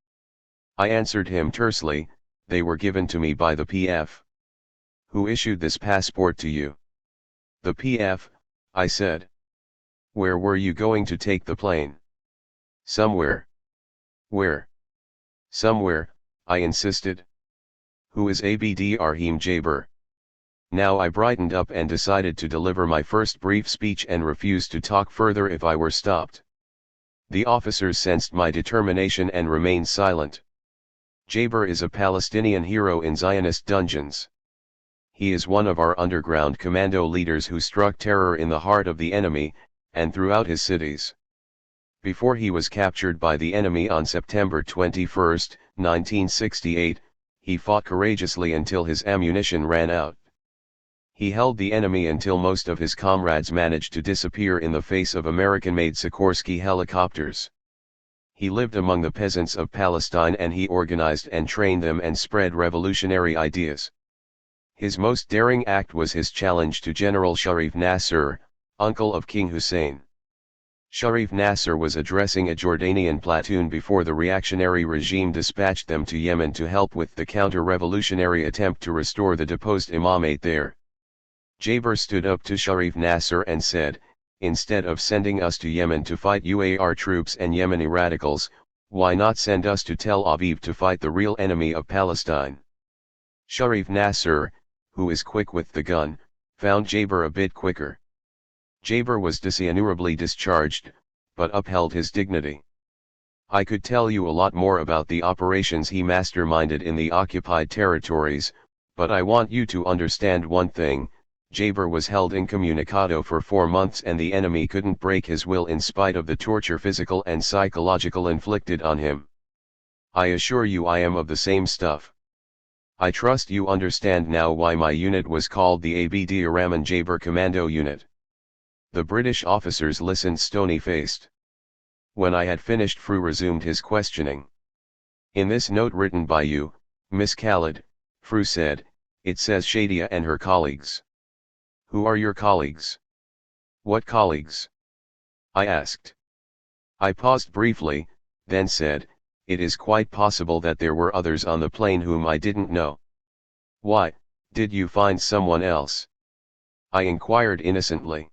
I answered him tersely, "They were given to me by the PF." "Who issued this passport to you?" "The PF," I said. "Where were you going to take the plane?" "Somewhere." "Where?" "Somewhere," I insisted. "Who is Abd Rahim Jabir?" Now I brightened up and decided to deliver my first brief speech and refuse to talk further if I were stopped. The officers sensed my determination and remained silent. Jabir is a Palestinian hero in Zionist dungeons. He is one of our underground commando leaders who struck terror in the heart of the enemy, and throughout his cities. Before he was captured by the enemy on September 21, 1968, he fought courageously until his ammunition ran out. He held the enemy until most of his comrades managed to disappear in the face of American-made Sikorsky helicopters. He lived among the peasants of Palestine and he organized and trained them and spread revolutionary ideas. His most daring act was his challenge to General Sharif Nasser, uncle of King Hussein. Sharif Nasser was addressing a Jordanian platoon before the reactionary regime dispatched them to Yemen to help with the counter-revolutionary attempt to restore the deposed imamate there. Jabir stood up to Sharif Nasser and said, "Instead of sending us to Yemen to fight UAR troops and Yemeni radicals, why not send us to Tel Aviv to fight the real enemy of Palestine?" Sharif Nasser, who is quick with the gun, found Jabir a bit quicker. Jabir was dishonorably discharged, but upheld his dignity. I could tell you a lot more about the operations he masterminded in the occupied territories, but I want you to understand one thing: Hajjar was held incommunicado for 4 months and the enemy couldn't break his will in spite of the torture physical and psychological inflicted on him. I assure you I am of the same stuff. I trust you understand now why my unit was called the Abd-Rahman Hajjar Commando Unit. The British officers listened stony-faced. When I had finished, Fru resumed his questioning. In this note written by you, Miss Khaled, Fru said, it says Shadia and her colleagues. Who are your colleagues? What colleagues? I asked. I paused briefly, then said, it is quite possible that there were others on the plane whom I didn't know. Why, did you find someone else? I inquired innocently.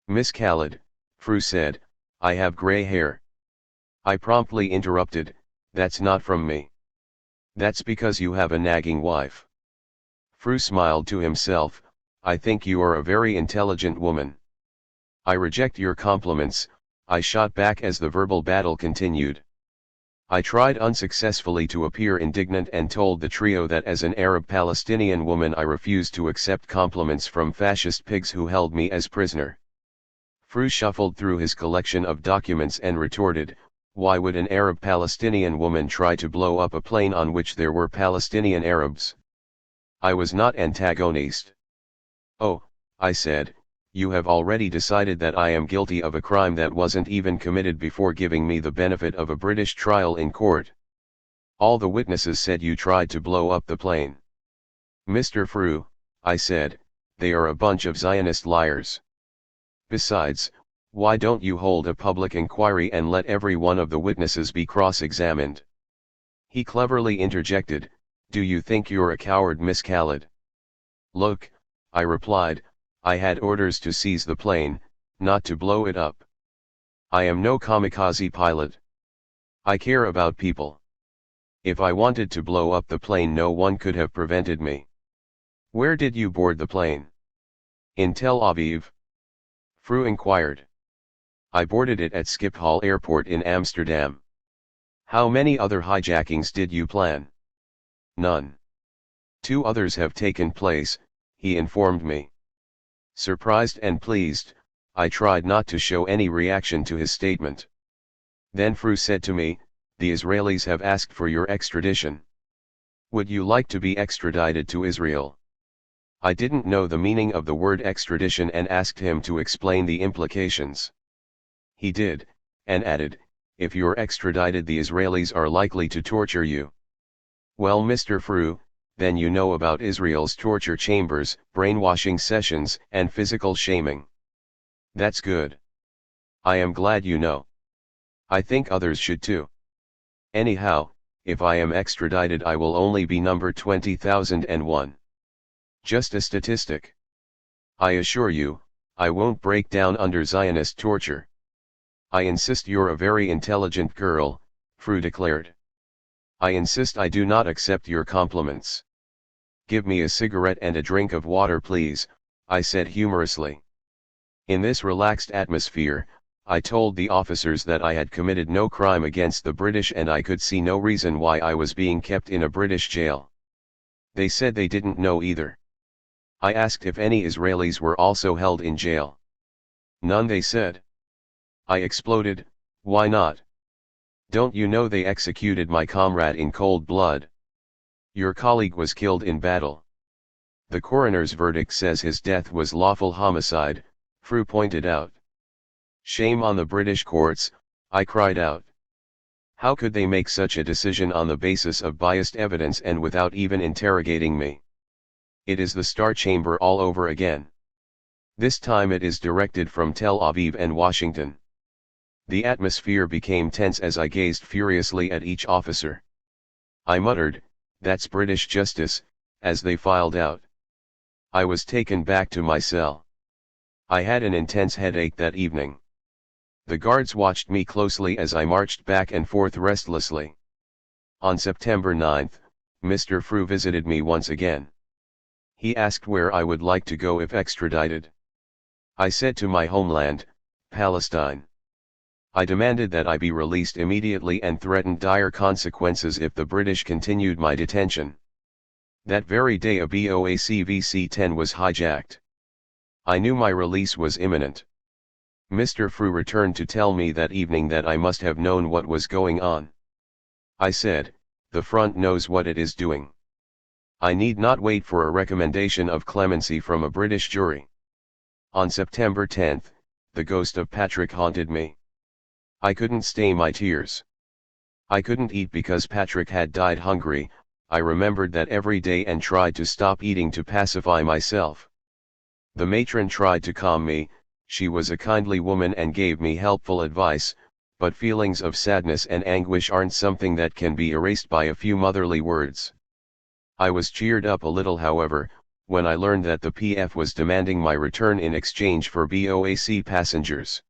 Miss Khaled, Fru said, I have grey hair. I promptly interrupted, that's not from me. That's because you have a nagging wife. Fru smiled to himself, I think you are a very intelligent woman. I reject your compliments, I shot back as the verbal battle continued. I tried unsuccessfully to appear indignant and told the trio that as an Arab Palestinian woman I refused to accept compliments from fascist pigs who held me as prisoner. Fru shuffled through his collection of documents and retorted, why would an Arab Palestinian woman try to blow up a plane on which there were Palestinian Arabs? I was not antagonist. Oh, I said, you have already decided that I am guilty of a crime that wasn't even committed before giving me the benefit of a British trial in court. All the witnesses said you tried to blow up the plane. Mr. Fru, I said, they are a bunch of Zionist liars. Besides, why don't you hold a public inquiry and let every one of the witnesses be cross-examined? He cleverly interjected, do you think you're a coward, Miss Khaled? Look, I replied, I had orders to seize the plane, not to blow it up. I am no kamikaze pilot. I care about people. If I wanted to blow up the plane, no one could have prevented me. Where did you board the plane? In Tel Aviv? Fru inquired. I boarded it at Schiphol Airport in Amsterdam. How many other hijackings did you plan? None. 2 others have taken place, he informed me. Surprised and pleased, I tried not to show any reaction to his statement. Then Fru said to me, the Israelis have asked for your extradition. Would you like to be extradited to Israel? I didn't know the meaning of the word extradition and asked him to explain the implications. He did, and added, if you're extradited, the Israelis are likely to torture you. Well, Mr. Fru, then you know about Israel's torture chambers, brainwashing sessions, and physical shaming. That's good. I am glad you know. I think others should too. Anyhow, if I am extradited, I will only be number 20,001. Just a statistic. I assure you, I won't break down under Zionist torture. I insist you're a very intelligent girl, Fru declared. I insist I do not accept your compliments. Give me a cigarette and a drink of water, please, I said humorously. In this relaxed atmosphere, I told the officers that I had committed no crime against the British and I could see no reason why I was being kept in a British jail. They said they didn't know either. I asked if any Israelis were also held in jail. None, they said. I exploded, why not? Don't you know they executed my comrade in cold blood? Your colleague was killed in battle. The coroner's verdict says his death was lawful homicide, Fru pointed out. Shame on the British courts, I cried out. How could they make such a decision on the basis of biased evidence and without even interrogating me? It is the Star Chamber all over again. This time it is directed from Tel Aviv and Washington. The atmosphere became tense as I gazed furiously at each officer. I muttered, that's British justice, as they filed out. I was taken back to my cell. I had an intense headache that evening. The guards watched me closely as I marched back and forth restlessly. On September 9, Mr. Fru visited me once again. He asked where I would like to go if extradited. I said to my homeland, Palestine. I demanded that I be released immediately and threatened dire consequences if the British continued my detention. That very day a Boac VC-10 was hijacked. I knew my release was imminent. Mr. Frew returned to tell me that evening that I must have known what was going on. I said, the front knows what it is doing. I need not wait for a recommendation of clemency from a British jury. On September 10, the ghost of Patrick haunted me. I couldn't stay my tears. I couldn't eat because Patrick had died hungry. I remembered that every day and tried to stop eating to pacify myself. The matron tried to calm me. She was a kindly woman and gave me helpful advice, but feelings of sadness and anguish aren't something that can be erased by a few motherly words. I was cheered up a little, however, when I learned that the PF was demanding my return in exchange for BOAC passengers.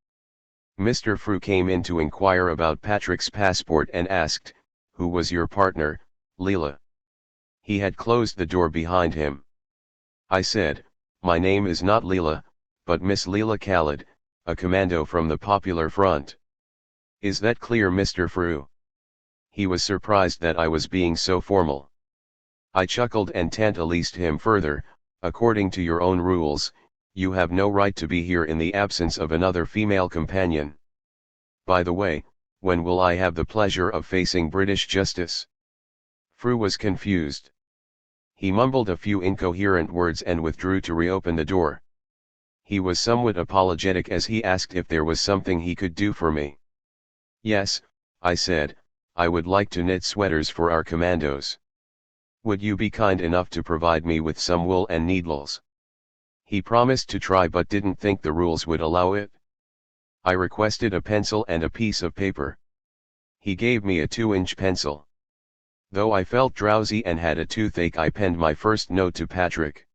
Mr. Frew came in to inquire about Patrick's passport and asked, "Who was your partner, Leila?" He had closed the door behind him. I said, "My name is not Leila, but Miss Leila Khaled, a commando from the Popular Front." "Is that clear, Mr. Frew?" He was surprised that I was being so formal. I chuckled and tantalized him further. "According to your own rules, you have no right to be here in the absence of another female companion. By the way, when will I have the pleasure of facing British justice?" Frew was confused. He mumbled a few incoherent words and withdrew to reopen the door. He was somewhat apologetic as he asked if there was something he could do for me. "Yes," I said, "I would like to knit sweaters for our commandos. Would you be kind enough to provide me with some wool and needles?" He promised to try but didn't think the rules would allow it. I requested a pencil and a piece of paper. He gave me a 2-inch pencil. Though I felt drowsy and had a toothache, I penned my first note to Patrick.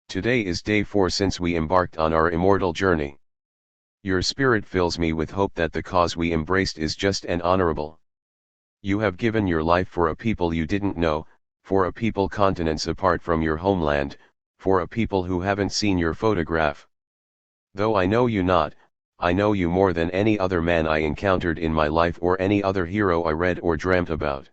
"Today is day 4 since we embarked on our immortal journey. Your spirit fills me with hope that the cause we embraced is just and honorable. You have given your life for a people you didn't know, for a people continents apart from your homeland, for a people who haven't seen your photograph. Though I know you not, I know you more than any other man I encountered in my life or any other hero I read or dreamt about.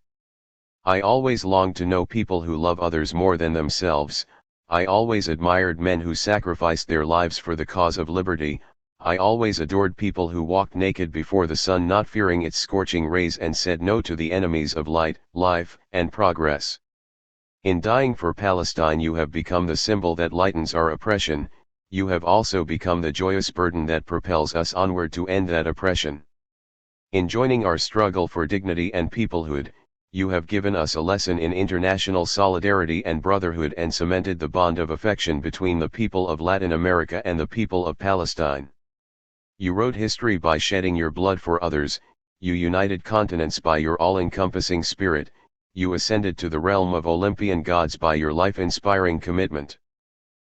I always longed to know people who love others more than themselves. I always admired men who sacrificed their lives for the cause of liberty. I always adored people who walked naked before the sun, not fearing its scorching rays, and said no to the enemies of light, life, and progress. In dying for Palestine you have become the symbol that lightens our oppression. You have also become the joyous burden that propels us onward to end that oppression. In joining our struggle for dignity and peoplehood, you have given us a lesson in international solidarity and brotherhood and cemented the bond of affection between the people of Latin America and the people of Palestine. You wrote history by shedding your blood for others, you united continents by your all-encompassing spirit, you ascended to the realm of Olympian gods by your life-inspiring commitment.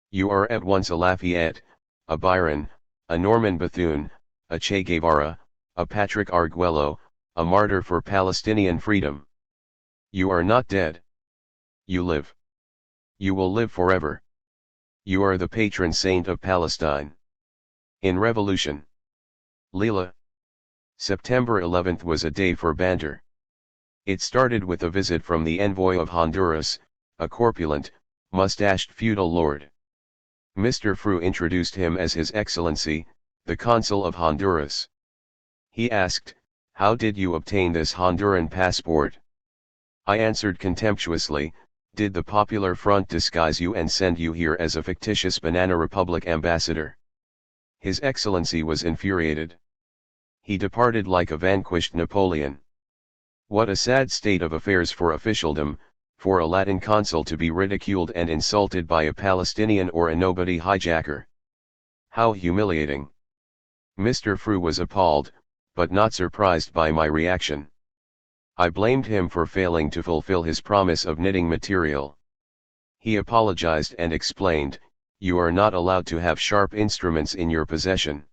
You are at once a Lafayette, a Byron, a Norman Bethune, a Che Guevara, a Patrick Arguello, a martyr for Palestinian freedom. You are not dead. You live. You will live forever. You are the patron saint of Palestine. In revolution. Leila. September 11th was a day for banter. It started with a visit from the envoy of Honduras, a corpulent, mustached feudal lord. Mr. Frew introduced him as His Excellency, the Consul of Honduras. He asked, "How did you obtain this Honduran passport?" I answered contemptuously, "Did the Popular Front disguise you and send you here as a fictitious Banana Republic ambassador?" His Excellency was infuriated. He departed like a vanquished Napoleon. What a sad state of affairs for officialdom, for a Latin consul to be ridiculed and insulted by a Palestinian or a nobody hijacker. How humiliating. Mr. Frew was appalled, but not surprised by my reaction. I blamed him for failing to fulfill his promise of knitting material. He apologized and explained, "You are not allowed to have sharp instruments in your possession."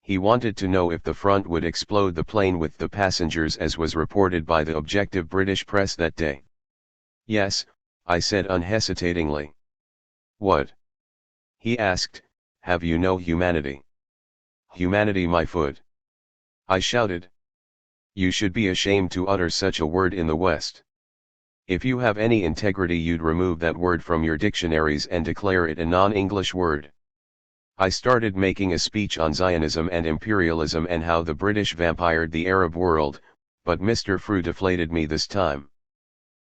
He wanted to know if the front would explode the plane with the passengers as was reported by the objective British press that day. "Yes," I said unhesitatingly. "What?" he asked, "have you no humanity?" "Humanity, my foot!" I shouted. "You should be ashamed to utter such a word in the West. If you have any integrity you'd remove that word from your dictionaries and declare it a non-English word." I started making a speech on Zionism and imperialism and how the British vampired the Arab world, but Mr. Fru deflated me this time.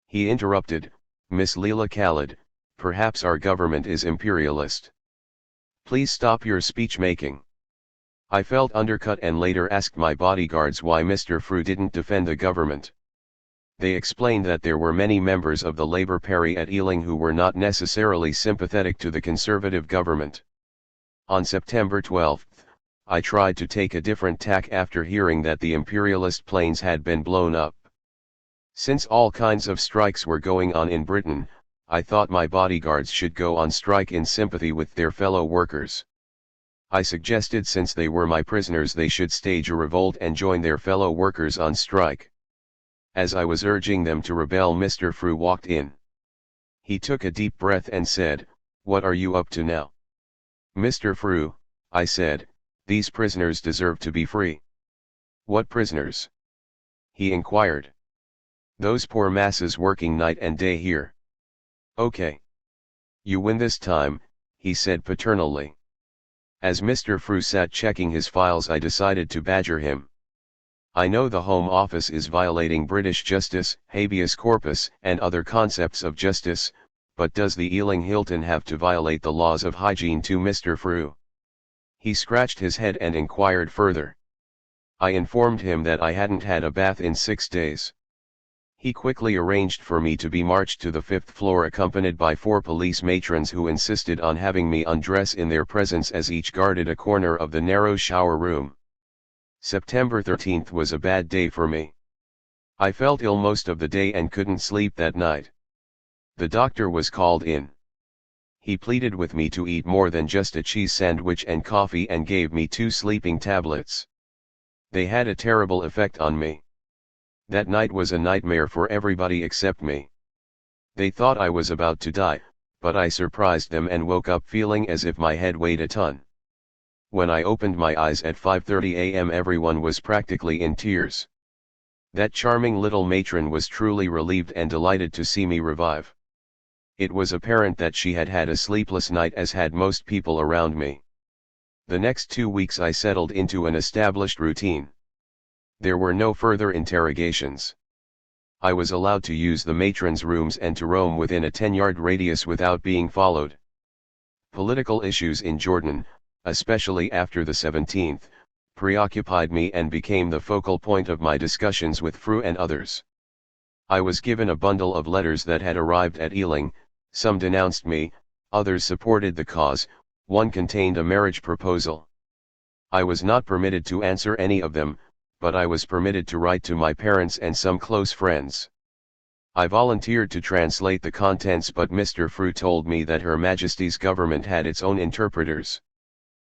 He interrupted, "Miss Leila Khaled, perhaps our government is imperialist. Please stop your speech making." I felt undercut and later asked my bodyguards why Mr. Fru didn't defend the government. They explained that there were many members of the Labour Party at Ealing who were not necessarily sympathetic to the Conservative government. On September 12, I tried to take a different tack after hearing that the imperialist planes had been blown up. Since all kinds of strikes were going on in Britain, I thought my bodyguards should go on strike in sympathy with their fellow workers. I suggested since they were my prisoners they should stage a revolt and join their fellow workers on strike. As I was urging them to rebel, Mr. Fru walked in. He took a deep breath and said, "What are you up to now?" "Mr. Fru," I said, "these prisoners deserve to be free." "What prisoners?" he inquired. "Those poor masses working night and day here." "Okay. You win this time," he said paternally. As Mr. Fru sat checking his files, I decided to badger him. "I know the Home Office is violating British justice, habeas corpus and other concepts of justice, but does the Ealing Hilton have to violate the laws of hygiene too, Mr. Fru?" He scratched his head and inquired further. I informed him that I hadn't had a bath in 6 days. He quickly arranged for me to be marched to the 5th floor accompanied by 4 police matrons who insisted on having me undress in their presence as each guarded a corner of the narrow shower room. September 13th was a bad day for me. I felt ill most of the day and couldn't sleep that night. The doctor was called in. He pleaded with me to eat more than just a cheese sandwich and coffee and gave me 2 sleeping tablets. They had a terrible effect on me. That night was a nightmare for everybody except me. They thought I was about to die, but I surprised them and woke up feeling as if my head weighed a ton. When I opened my eyes at 5:30 a.m. everyone was practically in tears. That charming little matron was truly relieved and delighted to see me revive. It was apparent that she had had a sleepless night, as had most people around me. The next 2 weeks I settled into an established routine. There were no further interrogations. I was allowed to use the matron's rooms and to roam within a 10-yard radius without being followed. Political issues in Jordan, especially after the 17th, preoccupied me and became the focal point of my discussions with Fru and others. I was given a bundle of letters that had arrived at Ealing. Some denounced me, others supported the cause, one contained a marriage proposal. I was not permitted to answer any of them, but I was permitted to write to my parents and some close friends. I volunteered to translate the contents, but Mr. Fru told me that Her Majesty's government had its own interpreters.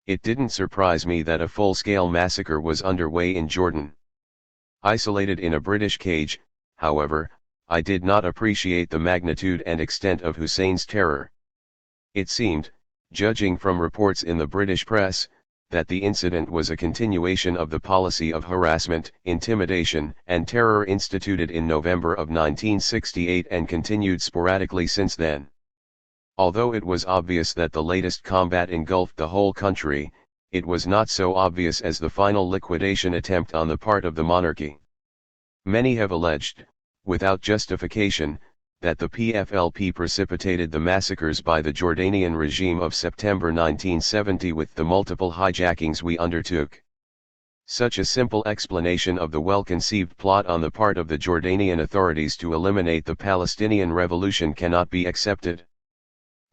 It didn't surprise me that a full-scale massacre was underway in Jordan. Isolated in a British cage, however, I did not appreciate the magnitude and extent of Hussein's terror. It seemed, judging from reports in the British press, that the incident was a continuation of the policy of harassment, intimidation, and terror instituted in November of 1968 and continued sporadically since then. Although it was obvious that the latest combat engulfed the whole country, it was not so obvious as the final liquidation attempt on the part of the monarchy. Many have alleged, without justification, that the PFLP precipitated the massacres by the Jordanian regime of September 1970 with the multiple hijackings we undertook. Such a simple explanation of the well-conceived plot on the part of the Jordanian authorities to eliminate the Palestinian Revolution cannot be accepted.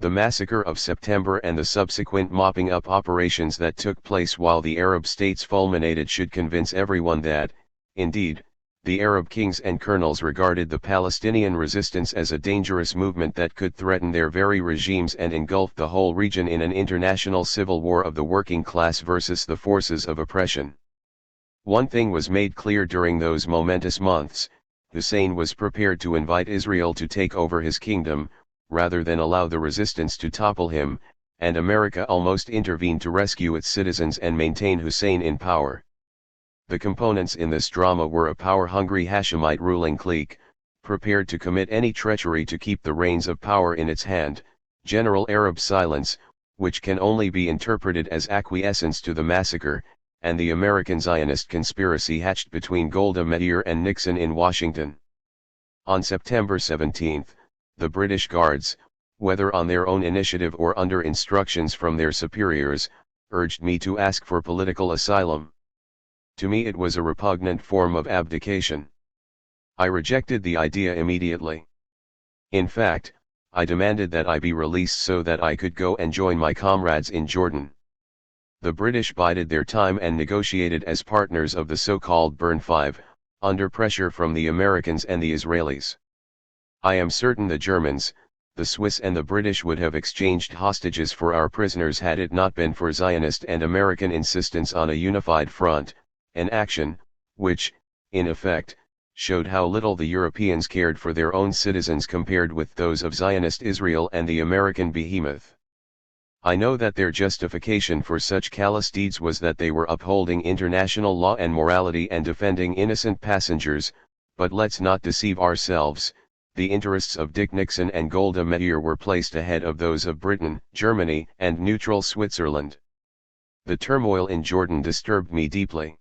The massacre of September and the subsequent mopping up operations that took place while the Arab states fulminated should convince everyone that, indeed, the Arab kings and colonels regarded the Palestinian resistance as a dangerous movement that could threaten their very regimes and engulf the whole region in an international civil war of the working class versus the forces of oppression. One thing was made clear during those momentous months: Hussein was prepared to invite Israel to take over his kingdom, rather than allow the resistance to topple him, and America almost intervened to rescue its citizens and maintain Hussein in power. The components in this drama were a power-hungry Hashemite ruling clique, prepared to commit any treachery to keep the reins of power in its hand, general Arab silence, which can only be interpreted as acquiescence to the massacre, and the American Zionist conspiracy hatched between Golda Meir and Nixon in Washington. On September 17, the British Guards, whether on their own initiative or under instructions from their superiors, urged me to ask for political asylum. To me it was a repugnant form of abdication. I rejected the idea immediately. In fact, I demanded that I be released so that I could go and join my comrades in Jordan. The British bided their time and negotiated as partners of the so-called Burn Five, under pressure from the Americans and the Israelis. I am certain the Germans, the Swiss and the British would have exchanged hostages for our prisoners had it not been for Zionist and American insistence on a unified front, an action, which, in effect, showed how little the Europeans cared for their own citizens compared with those of Zionist Israel and the American behemoth. I know that their justification for such callous deeds was that they were upholding international law and morality and defending innocent passengers, but let's not deceive ourselves, the interests of Dick Nixon and Golda Meir were placed ahead of those of Britain, Germany, and neutral Switzerland. The turmoil in Jordan disturbed me deeply.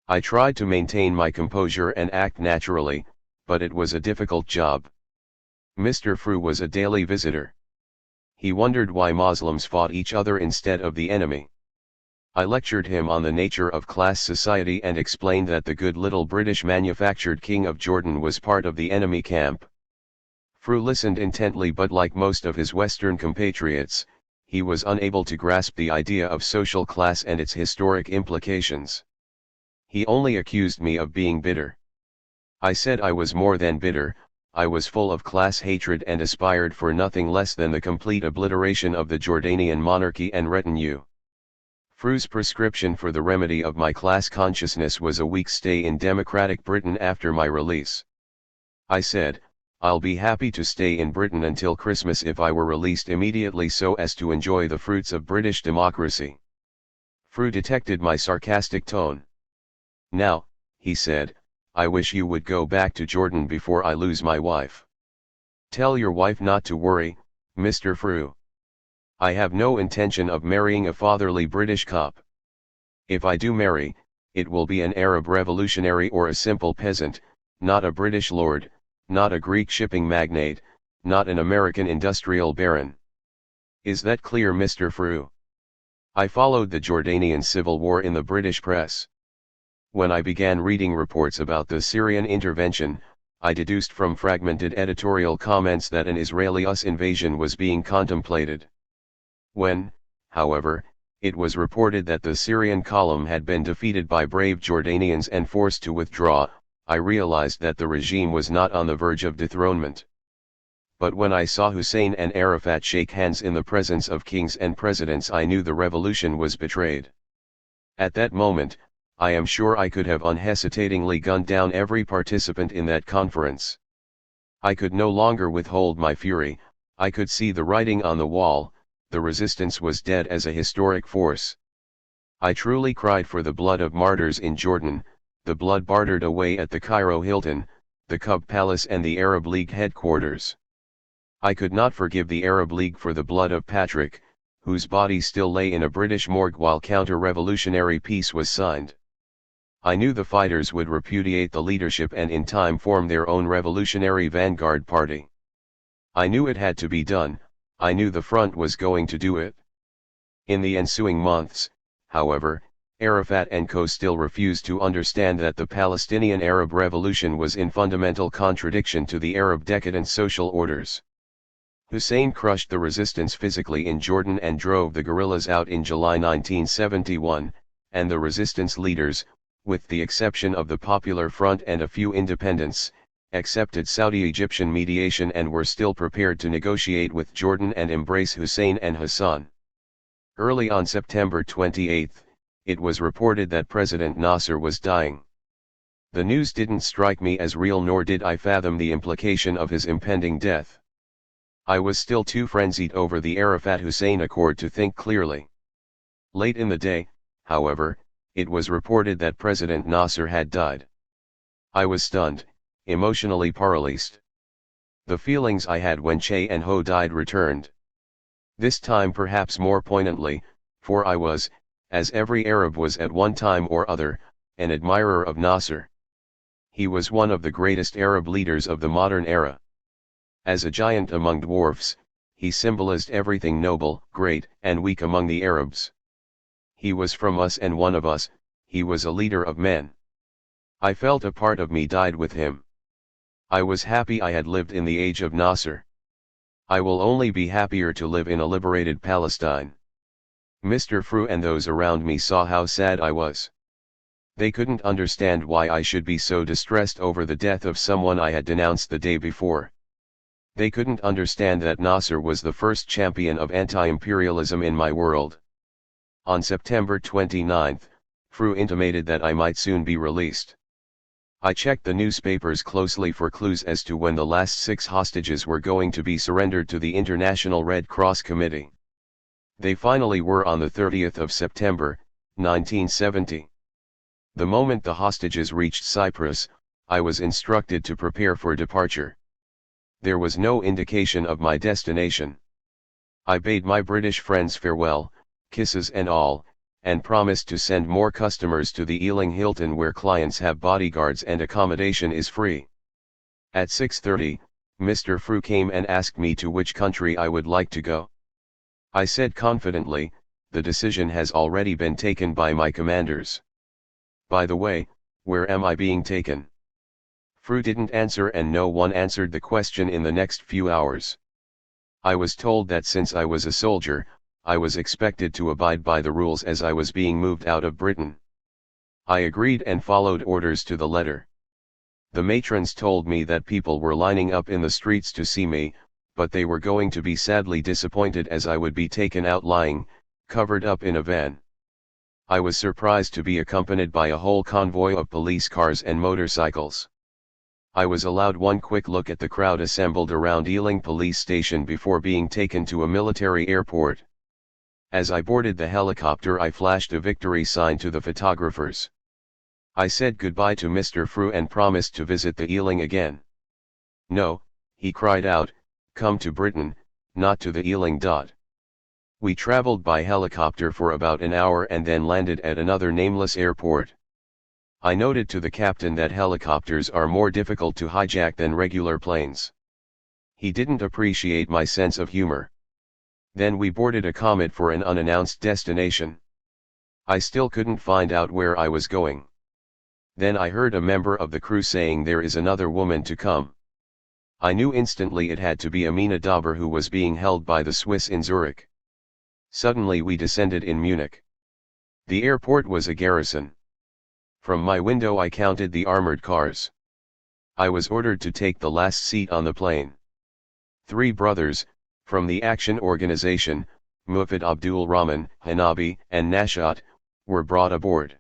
I tried to maintain my composure and act naturally, but it was a difficult job. Mr. Frew was a daily visitor. He wondered why Muslims fought each other instead of the enemy. I lectured him on the nature of class society and explained that the good little British manufactured king of Jordan was part of the enemy camp. Frew listened intently, but like most of his Western compatriots, he was unable to grasp the idea of social class and its historic implications. He only accused me of being bitter. I said I was more than bitter, I was full of class hatred and aspired for nothing less than the complete obliteration of the Jordanian monarchy and retinue. Frew's prescription for the remedy of my class consciousness was a week's stay in democratic Britain after my release. I said, I'll be happy to stay in Britain until Christmas if I were released immediately so as to enjoy the fruits of British democracy. Frew detected my sarcastic tone. Now, he said, I wish you would go back to Jordan before I lose my wife. Tell your wife not to worry, Mr. Frew. I have no intention of marrying a fatherly British cop. If I do marry, it will be an Arab revolutionary or a simple peasant, not a British lord, not a Greek shipping magnate, not an American industrial baron. Is that clear, Mr. Frew? I followed the Jordanian civil war in the British press. When I began reading reports about the Syrian intervention, I deduced from fragmented editorial comments that an Israeli US invasion was being contemplated. When, however, it was reported that the Syrian column had been defeated by brave Jordanians and forced to withdraw, I realized that the regime was not on the verge of dethronement. But when I saw Hussein and Arafat shake hands in the presence of kings and presidents, I knew the revolution was betrayed. At that moment, I am sure I could have unhesitatingly gunned down every participant in that conference. I could no longer withhold my fury, I could see the writing on the wall, the resistance was dead as a historic force. I truly cried for the blood of martyrs in Jordan, the blood bartered away at the Cairo Hilton, the Cub Palace and the Arab League headquarters. I could not forgive the Arab League for the blood of Patrick, whose body still lay in a British morgue while counter-revolutionary peace was signed. I knew the fighters would repudiate the leadership and in time form their own revolutionary vanguard party. I knew it had to be done, I knew the front was going to do it. In the ensuing months, however, Arafat and co. still refused to understand that the Palestinian Arab Revolution was in fundamental contradiction to the Arab decadent social orders. Hussein crushed the resistance physically in Jordan and drove the guerrillas out in July 1971, and the resistance leaders, with the exception of the Popular Front and a few independents, accepted Saudi-Egyptian mediation and were still prepared to negotiate with Jordan and embrace Hussein and Hassan. Early on September 28, it was reported that President Nasser was dying. The news didn't strike me as real, nor did I fathom the implication of his impending death. I was still too frenzied over the Arafat-Hussein accord to think clearly. Late in the day, however, it was reported that President Nasser had died. I was stunned, emotionally paralyzed. The feelings I had when Che and Ho died returned. This time perhaps more poignantly, for I was, as every Arab was at one time or other, an admirer of Nasser. He was one of the greatest Arab leaders of the modern era. As a giant among dwarfs, he symbolized everything noble, great, and weak among the Arabs. He was from us and one of us, he was a leader of men. I felt a part of me died with him. I was happy I had lived in the age of Nasser. I will only be happier to live in a liberated Palestine. Mr. Fru and those around me saw how sad I was. They couldn't understand why I should be so distressed over the death of someone I had denounced the day before. They couldn't understand that Nasser was the first champion of anti-imperialism in my world. On September 29, Fru intimated that I might soon be released. I checked the newspapers closely for clues as to when the last 6 hostages were going to be surrendered to the International Red Cross Committee. They finally were on the 30th of September, 1970. The moment the hostages reached Cyprus, I was instructed to prepare for departure. There was no indication of my destination. I bade my British friends farewell, kisses and all, and promised to send more customers to the Ealing Hilton where clients have bodyguards and accommodation is free. At 6:30, Mr. Fru came and asked me to which country I would like to go. I said confidently, the decision has already been taken by my commanders. By the way, where am I being taken? Fru didn't answer and no one answered the question in the next few hours. I was told that since I was a soldier, I was expected to abide by the rules as I was being moved out of Britain. I agreed and followed orders to the letter. The matrons told me that people were lining up in the streets to see me, but they were going to be sadly disappointed as I would be taken out lying, covered up in a van. I was surprised to be accompanied by a whole convoy of police cars and motorcycles. I was allowed one quick look at the crowd assembled around Ealing Police Station before being taken to a military airport. As I boarded the helicopter, I flashed a victory sign to the photographers. I said goodbye to Mr. Fru and promised to visit the Ealing again. No, he cried out, come to Britain, not to the Ealing. We traveled by helicopter for about an hour and then landed at another nameless airport. I noted to the captain that helicopters are more difficult to hijack than regular planes. He didn't appreciate my sense of humor. Then we boarded a Comet for an unannounced destination. I still couldn't find out where I was going. Then I heard a member of the crew saying there is another woman to come. I knew instantly it had to be Amina Daber, who was being held by the Swiss in Zurich. Suddenly we descended in Munich. The airport was a garrison. From my window I counted the armored cars. I was ordered to take the last seat on the plane. 3 brothers, from the Action Organization, Mufid Abdul Rahman, Hanabi, and Nashat, were brought aboard.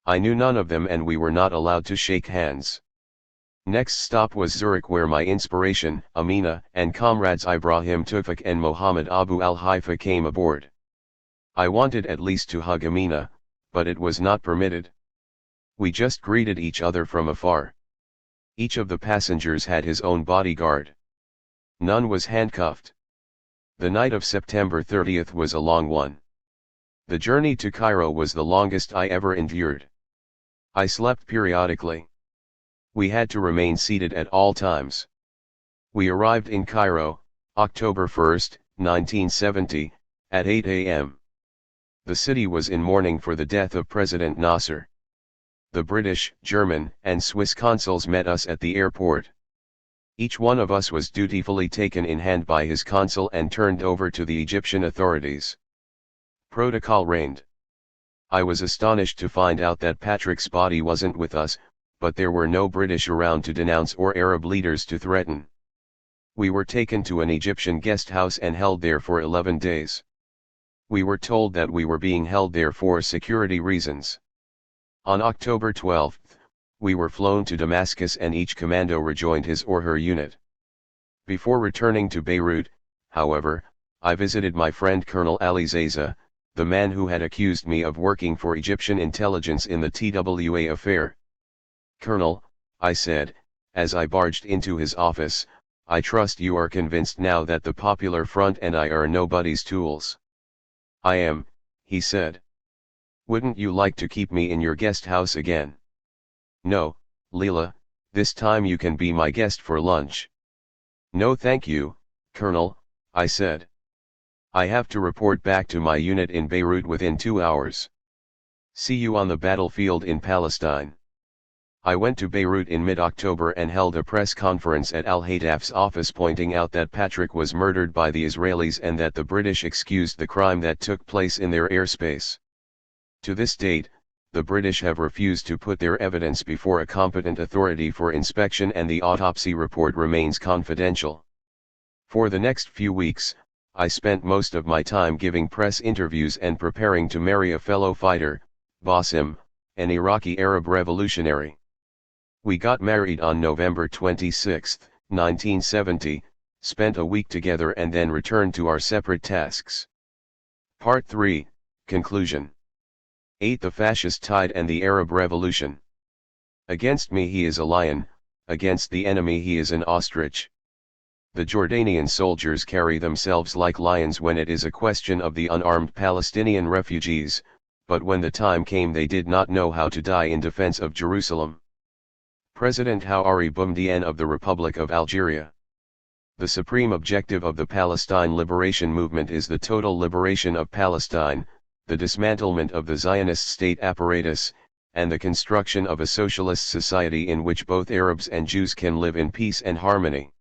I knew none of them and we were not allowed to shake hands. Next stop was Zurich, where my inspiration, Amina, and comrades Ibrahim Tufik and Mohammed Abu al-Haifa came aboard. I wanted at least to hug Amina, but it was not permitted. We just greeted each other from afar. Each of the passengers had his own bodyguard. None was handcuffed. The night of September 30th was a long one. The journey to Cairo was the longest I ever endured. I slept periodically. We had to remain seated at all times. We arrived in Cairo, October 1, 1970, at 8 a.m. The city was in mourning for the death of President Nasser. The British, German, and Swiss consuls met us at the airport. Each one of us was dutifully taken in hand by his consul and turned over to the Egyptian authorities. Protocol reigned. I was astonished to find out that Patrick's body wasn't with us, but there were no British around to denounce or Arab leaders to threaten. We were taken to an Egyptian guest house and held there for 11 days. We were told that we were being held there for security reasons. On October 12, we were flown to Damascus and each commando rejoined his or her unit. Before returning to Beirut, however, I visited my friend Colonel Ali Zaiza, the man who had accused me of working for Egyptian intelligence in the TWA affair. Colonel, I said, as I barged into his office, I trust you are convinced now that the Popular Front and I are nobody's tools. I am, he said. Wouldn't you like to keep me in your guest house again? No, Leila, this time you can be my guest for lunch. No thank you, Colonel, I said. I have to report back to my unit in Beirut within 2 hours. See you on the battlefield in Palestine. I went to Beirut in mid-October and held a press conference at Al-Hataf's office pointing out that Patrick was murdered by the Israelis and that the British excused the crime that took place in their airspace. To this date, the British have refused to put their evidence before a competent authority for inspection and the autopsy report remains confidential. For the next few weeks, I spent most of my time giving press interviews and preparing to marry a fellow fighter, Basim, an Iraqi Arab revolutionary. We got married on November 26, 1970, spent a week together and then returned to our separate tasks. Part 3, Conclusion. 8. The Fascist Tide and the Arab Revolution. Against me he is a lion, against the enemy he is an ostrich. The Jordanian soldiers carry themselves like lions when it is a question of the unarmed Palestinian refugees, but when the time came they did not know how to die in defense of Jerusalem. President Houari Boumediene of the Republic of Algeria. The supreme objective of the Palestine Liberation Movement is the total liberation of Palestine, the dismantlement of the Zionist state apparatus, and the construction of a socialist society in which both Arabs and Jews can live in peace and harmony.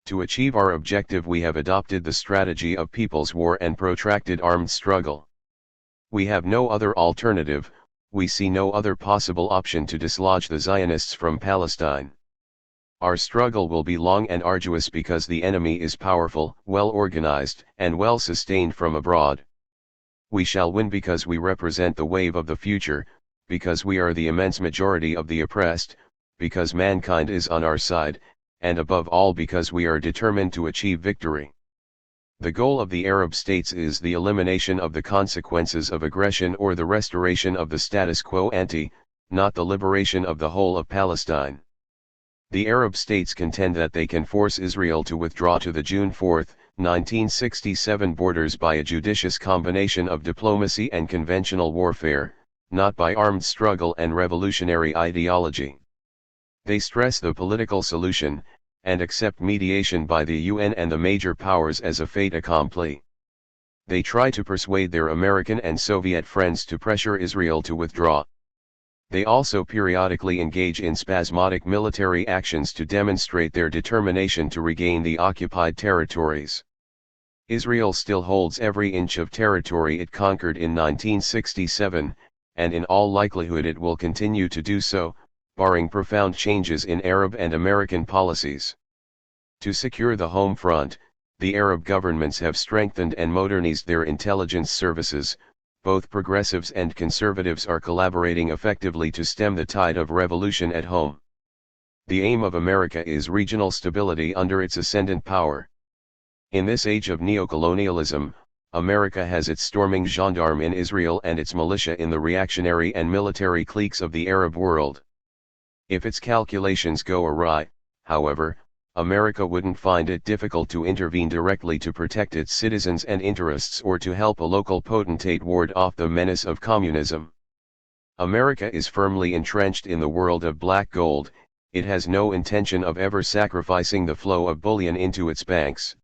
To achieve our objective we have adopted the strategy of people's war and protracted armed struggle. We have no other alternative. We see no other possible option to dislodge the Zionists from Palestine. Our struggle will be long and arduous because the enemy is powerful, well organized, and well sustained from abroad. We shall win because we represent the wave of the future, because we are the immense majority of the oppressed, because mankind is on our side, and above all because we are determined to achieve victory. The goal of the Arab states is the elimination of the consequences of aggression or the restoration of the status quo ante, not the liberation of the whole of Palestine. The Arab states contend that they can force Israel to withdraw to the June 4, 1967 borders by a judicious combination of diplomacy and conventional warfare, not by armed struggle and revolutionary ideology. They stress the political solution, and accept mediation by the UN and the major powers as a fait accompli. They try to persuade their American and Soviet friends to pressure Israel to withdraw. They also periodically engage in spasmodic military actions to demonstrate their determination to regain the occupied territories. Israel still holds every inch of territory it conquered in 1967, and in all likelihood it will continue to do so, barring profound changes in Arab and American policies. To secure the home front, the Arab governments have strengthened and modernized their intelligence services. Both progressives and conservatives are collaborating effectively to stem the tide of revolution at home. The aim of America is regional stability under its ascendant power. In this age of neocolonialism, America has its storming gendarme in Israel and its militia in the reactionary and military cliques of the Arab world. If its calculations go awry, however, America wouldn't find it difficult to intervene directly to protect its citizens and interests or to help a local potentate ward off the menace of communism. America is firmly entrenched in the world of black gold. It has no intention of ever sacrificing the flow of bullion into its banks.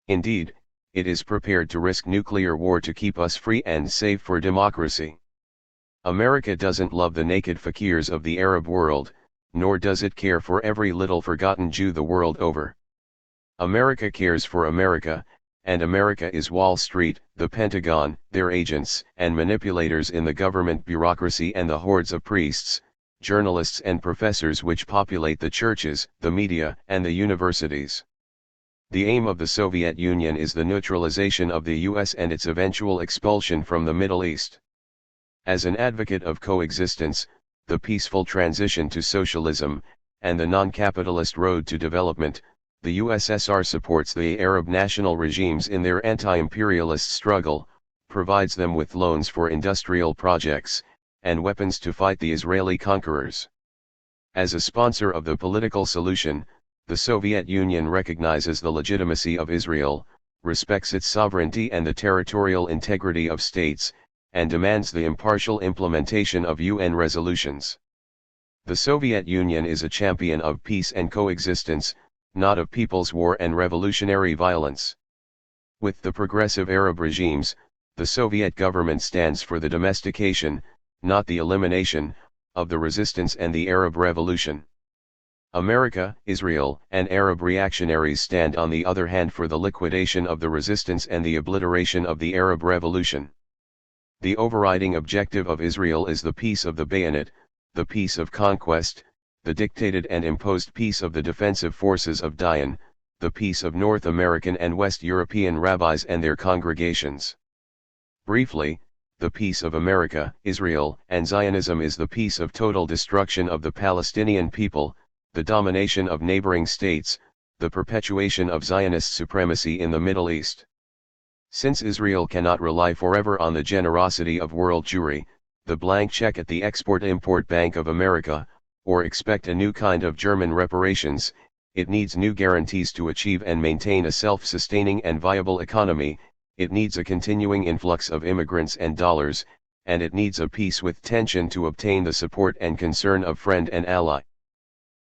Indeed, it is prepared to risk nuclear war to keep us free and safe for democracy. America doesn't love the naked fakirs of the Arab world, nor does it care for every little forgotten Jew the world over. America cares for America, and America is Wall Street, the Pentagon, their agents and manipulators in the government bureaucracy and the hordes of priests, journalists and professors which populate the churches, the media and the universities. The aim of the Soviet Union is the neutralization of the US and its eventual expulsion from the Middle East. As an advocate of coexistence, the peaceful transition to socialism, and the non-capitalist road to development, the USSR supports the Arab national regimes in their anti-imperialist struggle, provides them with loans for industrial projects, and weapons to fight the Israeli conquerors. As a sponsor of the political solution, The Soviet Union recognizes the legitimacy of Israel, respects its sovereignty and the territorial integrity of states, and demands the impartial implementation of UN resolutions. The Soviet Union is a champion of peace and coexistence, not of people's war and revolutionary violence. With the progressive Arab regimes, the Soviet government stands for the domestication, not the elimination, of the resistance and the Arab Revolution. America, Israel, and Arab reactionaries stand on the other hand for the liquidation of the resistance and the obliteration of the Arab Revolution. The overriding objective of Israel is the peace of the bayonet, the peace of conquest, the dictated and imposed peace of the defensive forces of Dayan, the peace of North American and West European rabbis and their congregations. Briefly, the peace of America, Israel, and Zionism is the peace of total destruction of the Palestinian people, the domination of neighboring states, the perpetuation of Zionist supremacy in the Middle East. Since Israel cannot rely forever on the generosity of world Jewry, the blank check at the Export-Import Bank of America, or expect a new kind of German reparations, it needs new guarantees to achieve and maintain a self-sustaining and viable economy, it needs a continuing influx of immigrants and dollars, and it needs a peace with tension to obtain the support and concern of friend and ally.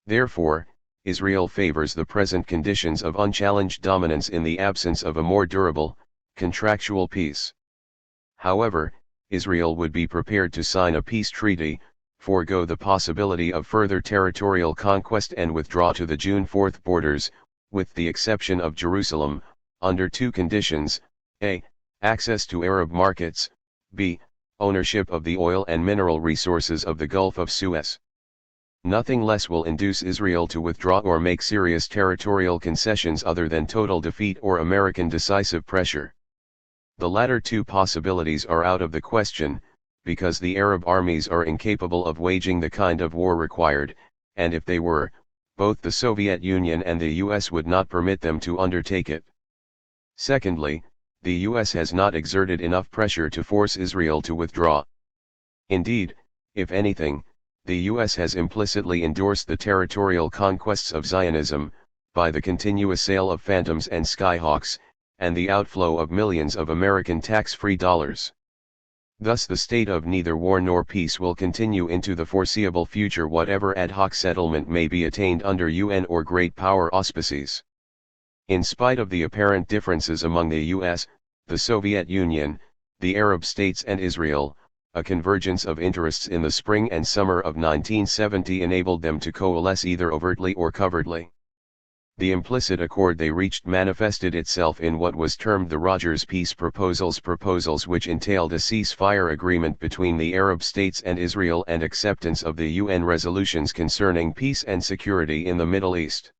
Therefore, Israel favors the present conditions of unchallenged dominance in the absence of a more durable, contractual peace. However, Israel would be prepared to sign a peace treaty, forego the possibility of further territorial conquest and withdraw to the June 4 borders, with the exception of Jerusalem, under two conditions: a. Access to Arab markets, b. Ownership of the oil and mineral resources of the Gulf of Suez. Nothing less will induce Israel to withdraw or make serious territorial concessions other than total defeat or American decisive pressure. The latter two possibilities are out of the question, because the Arab armies are incapable of waging the kind of war required, and if they were, both the Soviet Union and the US would not permit them to undertake it. Secondly, the US has not exerted enough pressure to force Israel to withdraw. Indeed, if anything, the US has implicitly endorsed the territorial conquests of Zionism, by the continuous sale of Phantoms and Skyhawks, and the outflow of millions of American tax-free dollars. Thus the state of neither war nor peace will continue into the foreseeable future, whatever ad hoc settlement may be attained under UN or great power auspices. In spite of the apparent differences among the US, the Soviet Union, the Arab states and Israel, a convergence of interests in the spring and summer of 1970 enabled them to coalesce either overtly or covertly. The implicit accord they reached manifested itself in what was termed the Rogers Peace proposals, which entailed a ceasefire agreement between the Arab states and Israel and acceptance of the UN resolutions concerning peace and security in the Middle East.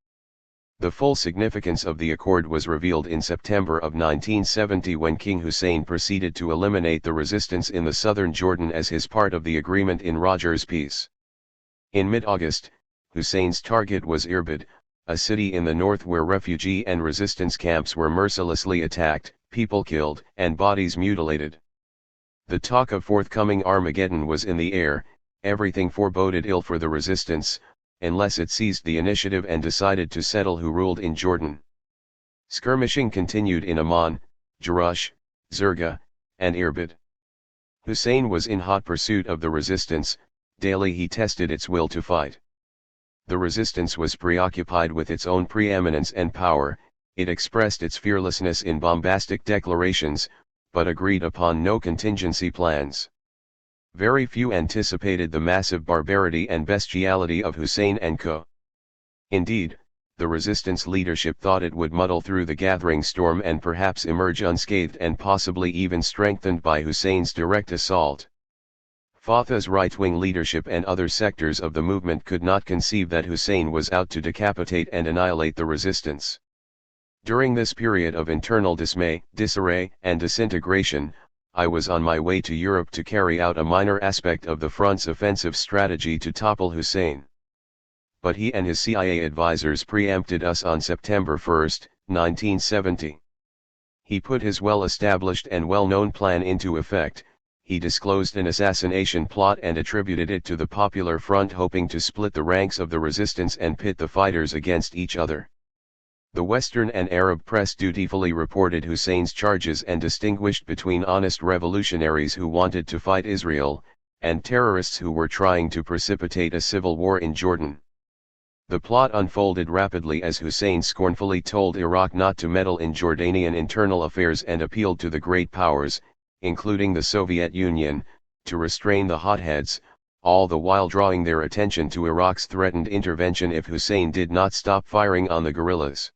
The full significance of the accord was revealed in September of 1970 when King Hussein proceeded to eliminate the resistance in the southern Jordan as his part of the agreement in Rogers Peace. In mid-August, Hussein's target was Irbid, a city in the north where refugee and resistance camps were mercilessly attacked, people killed, and bodies mutilated. The talk of forthcoming Armageddon was in the air. Everything foreboded ill for the resistance, unless it seized the initiative and decided to settle who ruled in Jordan. Skirmishing continued in Amman, Jerash, Zerga, and Irbid. Hussein was in hot pursuit of the resistance. Daily he tested its will to fight. The resistance was preoccupied with its own preeminence and power. It expressed its fearlessness in bombastic declarations, but agreed upon no contingency plans. Very few anticipated the massive barbarity and bestiality of Hussein and co. Indeed, the resistance leadership thought it would muddle through the gathering storm and perhaps emerge unscathed and possibly even strengthened by Hussein's direct assault. Fatah's right-wing leadership and other sectors of the movement could not conceive that Hussein was out to decapitate and annihilate the resistance. During this period of internal dismay, disarray, and disintegration, I was on my way to Europe to carry out a minor aspect of the front's offensive strategy to topple Hussein. But he and his CIA advisors preempted us on September 1, 1970. He put his well-established and well-known plan into effect, he disclosed an assassination plot and attributed it to the Popular Front, hoping to split the ranks of the resistance and pit the fighters against each other. The Western and Arab press dutifully reported Hussein's charges and distinguished between honest revolutionaries who wanted to fight Israel, and terrorists who were trying to precipitate a civil war in Jordan. The plot unfolded rapidly as Hussein scornfully told Iraq not to meddle in Jordanian internal affairs and appealed to the great powers, including the Soviet Union, to restrain the hotheads, all the while drawing their attention to Iraq's threatened intervention if Hussein did not stop firing on the guerrillas.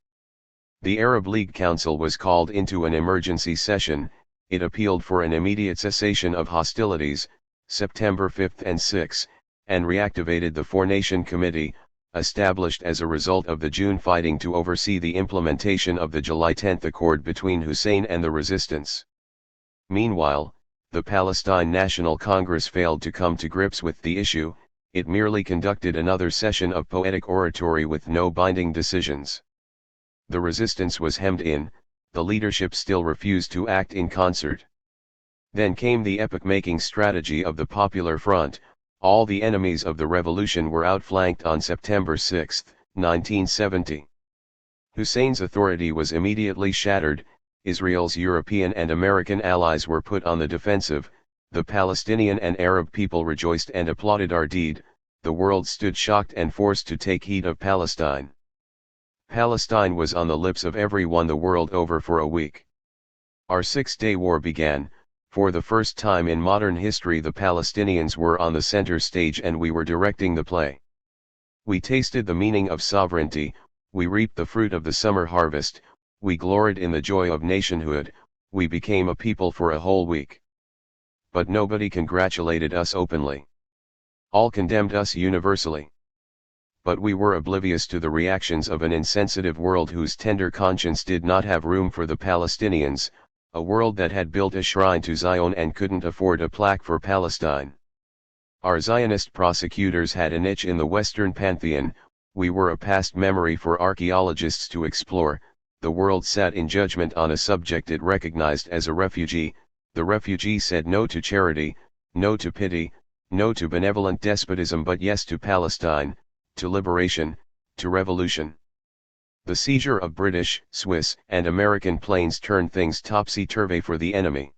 The Arab League Council was called into an emergency session. It appealed for an immediate cessation of hostilities, September 5 and 6, and reactivated the Four-Nation Committee, established as a result of the June fighting to oversee the implementation of the July 10 accord between Hussein and the resistance. Meanwhile, the Palestine National Congress failed to come to grips with the issue. It merely conducted another session of poetic oratory with no binding decisions. The resistance was hemmed in, the leadership still refused to act in concert. Then came the epoch-making strategy of the Popular Front. All the enemies of the revolution were outflanked on September 6, 1970. Hussein's authority was immediately shattered, Israel's European and American allies were put on the defensive, the Palestinian and Arab people rejoiced and applauded our deed, the world stood shocked and forced to take heed of Palestine. Palestine was on the lips of everyone the world over for a week. Our Six-Day War began. For the first time in modern history the Palestinians were on the center stage and we were directing the play. We tasted the meaning of sovereignty, we reaped the fruit of the summer harvest, we gloried in the joy of nationhood, we became a people for a whole week. But nobody congratulated us openly. All condemned us universally. But we were oblivious to the reactions of an insensitive world whose tender conscience did not have room for the Palestinians, a world that had built a shrine to Zion and couldn't afford a plaque for Palestine. Our Zionist prosecutors had a niche in the Western pantheon, we were a past memory for archaeologists to explore. The world sat in judgment on a subject it recognized as a refugee. The refugee said no to charity, no to pity, no to benevolent despotism, but yes to Palestine, to liberation, to revolution. The seizure of British, Swiss, and American planes turned things topsy-turvy for the enemy.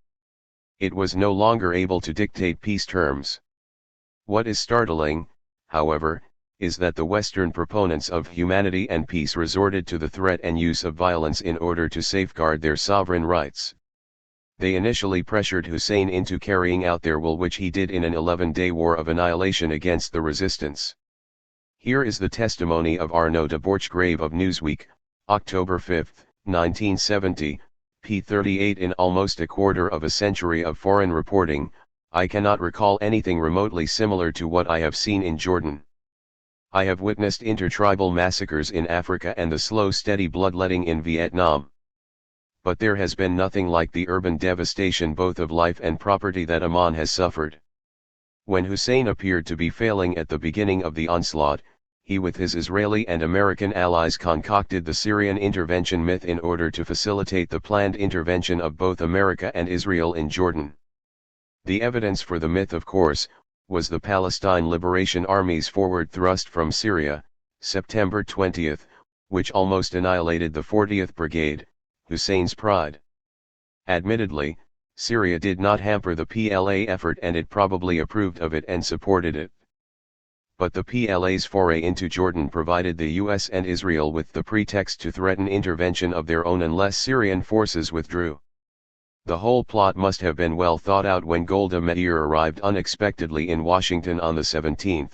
It was no longer able to dictate peace terms. What is startling, however, is that the Western proponents of humanity and peace resorted to the threat and use of violence in order to safeguard their sovereign rights. They initially pressured Hussein into carrying out their will, which he did in an 11-day war of annihilation against the resistance. Here is the testimony of Arnaud de Borchgrave of Newsweek, October 5, 1970, p. 38. In almost a quarter of a century of foreign reporting, I cannot recall anything remotely similar to what I have seen in Jordan. I have witnessed intertribal massacres in Africa and the slow steady bloodletting in Vietnam. But there has been nothing like the urban devastation both of life and property that Amman has suffered. When Hussein appeared to be failing at the beginning of the onslaught, he with his Israeli and American allies concocted the Syrian intervention myth in order to facilitate the planned intervention of both America and Israel in Jordan. The evidence for the myth, of course, was the Palestine Liberation Army's forward thrust from Syria, September 20, which almost annihilated the 40th Brigade, Hussein's pride. Admittedly, Syria did not hamper the PLA effort and it probably approved of it and supported it. But the PLA's foray into Jordan provided the US and Israel with the pretext to threaten intervention of their own unless Syrian forces withdrew. The whole plot must have been well thought out when Golda Meir arrived unexpectedly in Washington on the 17th,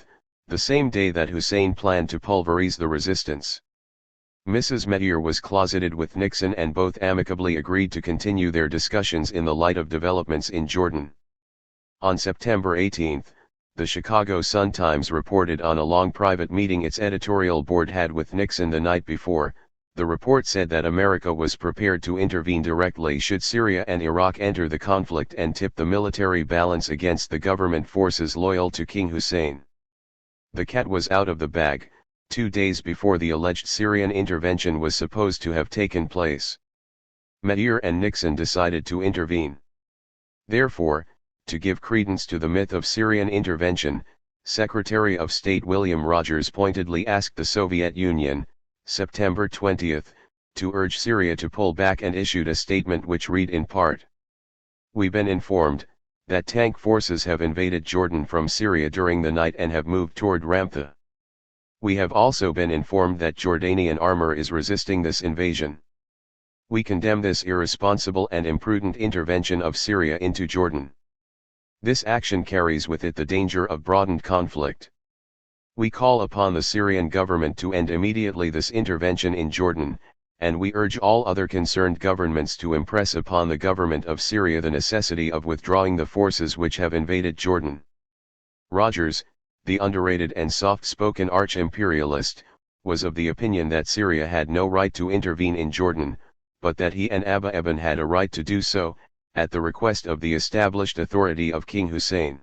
the same day that Hussein planned to pulverize the resistance. Mrs. Meir was closeted with Nixon and both amicably agreed to continue their discussions in the light of developments in Jordan. On September 18, the Chicago Sun-Times reported on a long private meeting its editorial board had with Nixon the night before. The report said that America was prepared to intervene directly should Syria and Iraq enter the conflict and tip the military balance against the government forces loyal to King Hussein. The cat was out of the bag, 2 days before the alleged Syrian intervention was supposed to have taken place. Meir and Nixon decided to intervene. Therefore, To give credence to the myth of Syrian intervention, Secretary of State William Rogers pointedly asked the Soviet Union, September 20, to urge Syria to pull back and issued a statement which read in part: "We've been informed that tank forces have invaded Jordan from Syria during the night and have moved toward Ramtha. We have also been informed that Jordanian armor is resisting this invasion. We condemn this irresponsible and imprudent intervention of Syria into Jordan. This action carries with it the danger of broadened conflict. We call upon the Syrian government to end immediately this intervention in Jordan, and we urge all other concerned governments to impress upon the government of Syria the necessity of withdrawing the forces which have invaded Jordan." Rogers, the underrated and soft-spoken arch-imperialist, was of the opinion that Syria had no right to intervene in Jordan, but that he and Abu Ibn had a right to do so, at the request of the established authority of King Hussein.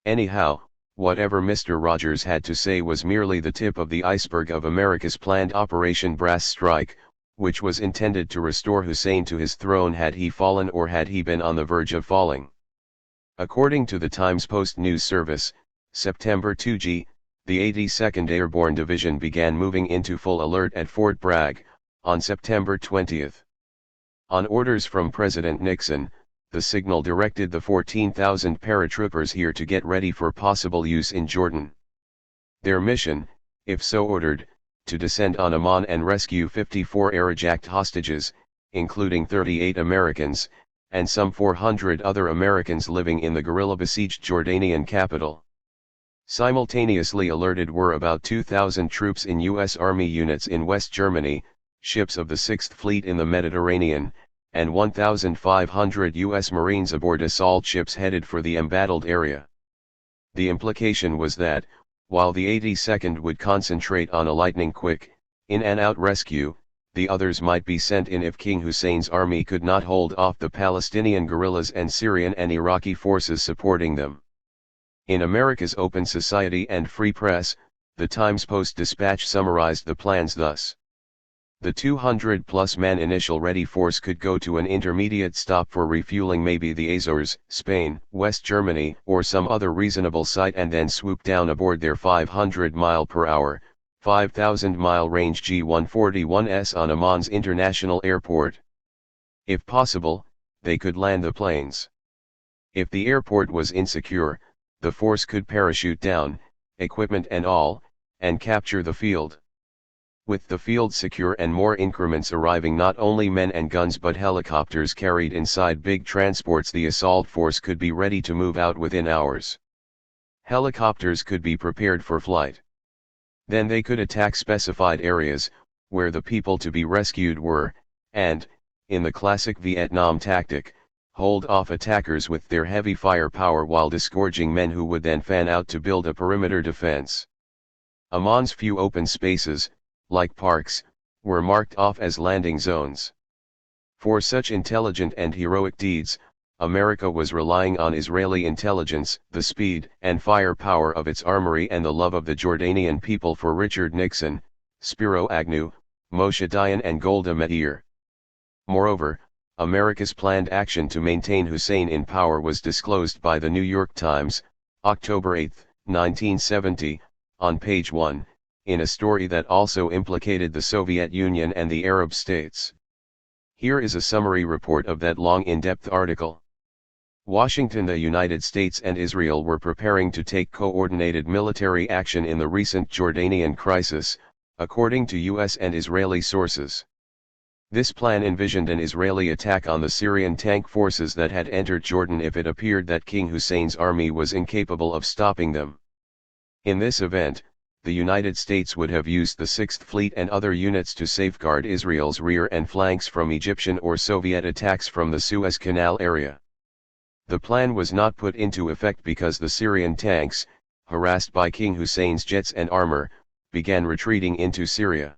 Anyhow, whatever Mr. Rogers had to say was merely the tip of the iceberg of America's planned Operation Brass Strike, which was intended to restore Hussein to his throne had he fallen or had he been on the verge of falling. According to the Times Post News Service, September 2 the 82nd Airborne Division began moving into full alert at Fort Bragg, on September 20. On orders from President Nixon, the signal directed the 14,000 paratroopers here to get ready for possible use in Jordan. Their mission, if so ordered, to descend on Amman and rescue 54 air-eject hostages, including 38 Americans, and some 400 other Americans living in the guerrilla-besieged Jordanian capital. Simultaneously alerted were about 2,000 troops in U.S. Army units in West Germany, ships of the 6th Fleet in the Mediterranean, and 1,500 U.S. Marines aboard assault ships headed for the embattled area. The implication was that, while the 82nd would concentrate on a lightning-quick, in-and-out rescue, the others might be sent in if King Hussein's army could not hold off the Palestinian guerrillas and Syrian and Iraqi forces supporting them. In America's open society and free press, the Times Post-Dispatch summarized the plans thus: the 200-plus man initial ready force could go to an intermediate stop for refueling, maybe the Azores, Spain, West Germany, or some other reasonable site, and then swoop down aboard their 500-mile-per-hour, 5,000-mile range G-141S on Amman's International Airport. If possible, they could land the planes. If the airport was insecure, the force could parachute down, equipment and all, and capture the field. With the field secure and more increments arriving, not only men and guns but helicopters carried inside big transports, the assault force could be ready to move out within hours. Helicopters could be prepared for flight. Then they could attack specified areas, where the people to be rescued were, and, in the classic Vietnam tactic, hold off attackers with their heavy firepower while disgorging men who would then fan out to build a perimeter defense. Amman's few open spaces, like parks, were marked off as landing zones. For such intelligent and heroic deeds, America was relying on Israeli intelligence, the speed and firepower of its armory, and the love of the Jordanian people for Richard Nixon, Spiro Agnew, Moshe Dayan and Golda Meir. Moreover, America's planned action to maintain Hussein in power was disclosed by the New York Times, October 8, 1970, on page 1, in a story that also implicated the Soviet Union and the Arab states. Here is a summary report of that long in-depth article. Washington: the United States and Israel were preparing to take coordinated military action in the recent Jordanian crisis, according to U.S. and Israeli sources. This plan envisioned an Israeli attack on the Syrian tank forces that had entered Jordan if it appeared that King Hussein's army was incapable of stopping them. In this event, the United States would have used the 6th Fleet and other units to safeguard Israel's rear and flanks from Egyptian or Soviet attacks from the Suez Canal area. The plan was not put into effect because the Syrian tanks, harassed by King Hussein's jets and armor, began retreating into Syria.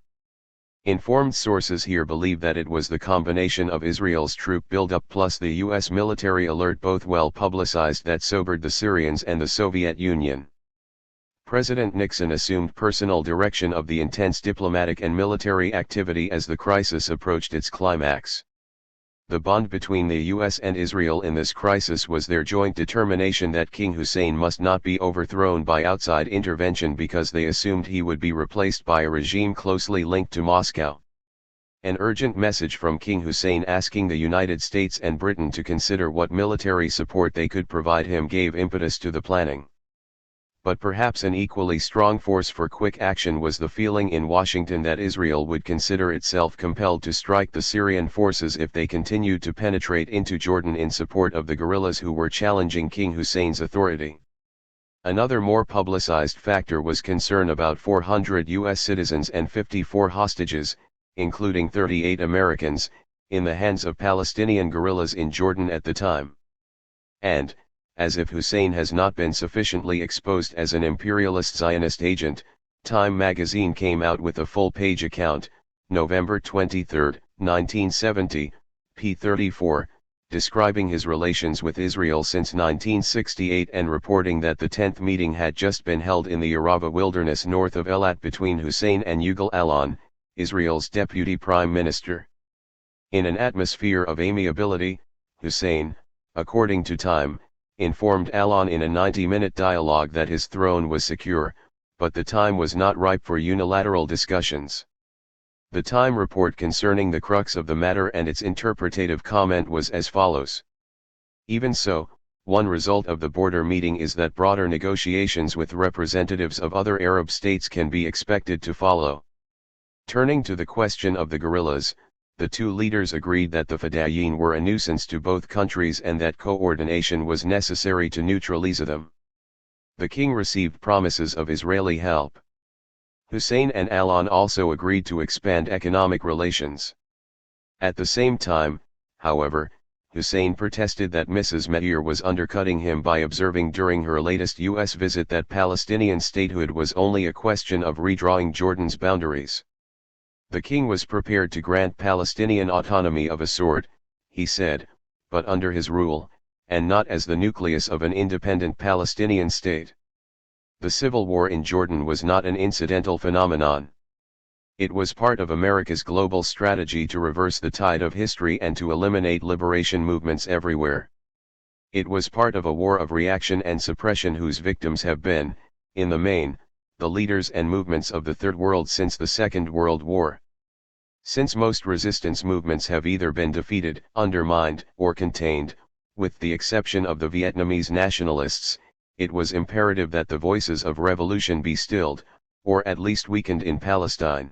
Informed sources here believe that it was the combination of Israel's troop buildup plus the U.S. military alert, both well publicized, that sobered the Syrians and the Soviet Union. President Nixon assumed personal direction of the intense diplomatic and military activity as the crisis approached its climax. The bond between the US and Israel in this crisis was their joint determination that King Hussein must not be overthrown by outside intervention because they assumed he would be replaced by a regime closely linked to Moscow. An urgent message from King Hussein asking the United States and Britain to consider what military support they could provide him gave impetus to the planning. But perhaps an equally strong force for quick action was the feeling in Washington that Israel would consider itself compelled to strike the Syrian forces if they continued to penetrate into Jordan in support of the guerrillas who were challenging King Hussein's authority. Another more publicized factor was concern about 400 U.S. citizens and 54 hostages, including 38 Americans, in the hands of Palestinian guerrillas in Jordan at the time. And, as if Hussein has not been sufficiently exposed as an imperialist Zionist agent, Time magazine came out with a full-page account, November 23, 1970, p. 34, describing his relations with Israel since 1968 and reporting that the 10th meeting had just been held in the Arava wilderness north of Eilat between Hussein and Yuval Alon, Israel's deputy prime minister. In an atmosphere of amiability, Hussein, according to Time, informed Alon in a 90-minute dialogue that his throne was secure, but the time was not ripe for unilateral discussions. The Time report concerning the crux of the matter and its interpretative comment was as follows. Even so, one result of the border meeting is that broader negotiations with representatives of other Arab states can be expected to follow. Turning to the question of the guerrillas, the two leaders agreed that the Fedayeen were a nuisance to both countries and that coordination was necessary to neutralize them. The king received promises of Israeli help. Hussein and Alon also agreed to expand economic relations. At the same time, however, Hussein protested that Mrs. Meir was undercutting him by observing during her latest U.S. visit that Palestinian statehood was only a question of redrawing Jordan's boundaries. The king was prepared to grant Palestinian autonomy of a sort, he said, but under his rule, and not as the nucleus of an independent Palestinian state. The civil war in Jordan was not an incidental phenomenon. It was part of America's global strategy to reverse the tide of history and to eliminate liberation movements everywhere. It was part of a war of reaction and suppression whose victims have been, in the main, the leaders and movements of the Third World since the Second World War. Since most resistance movements have either been defeated, undermined, or contained, with the exception of the Vietnamese nationalists, it was imperative that the voices of revolution be stilled, or at least weakened in Palestine.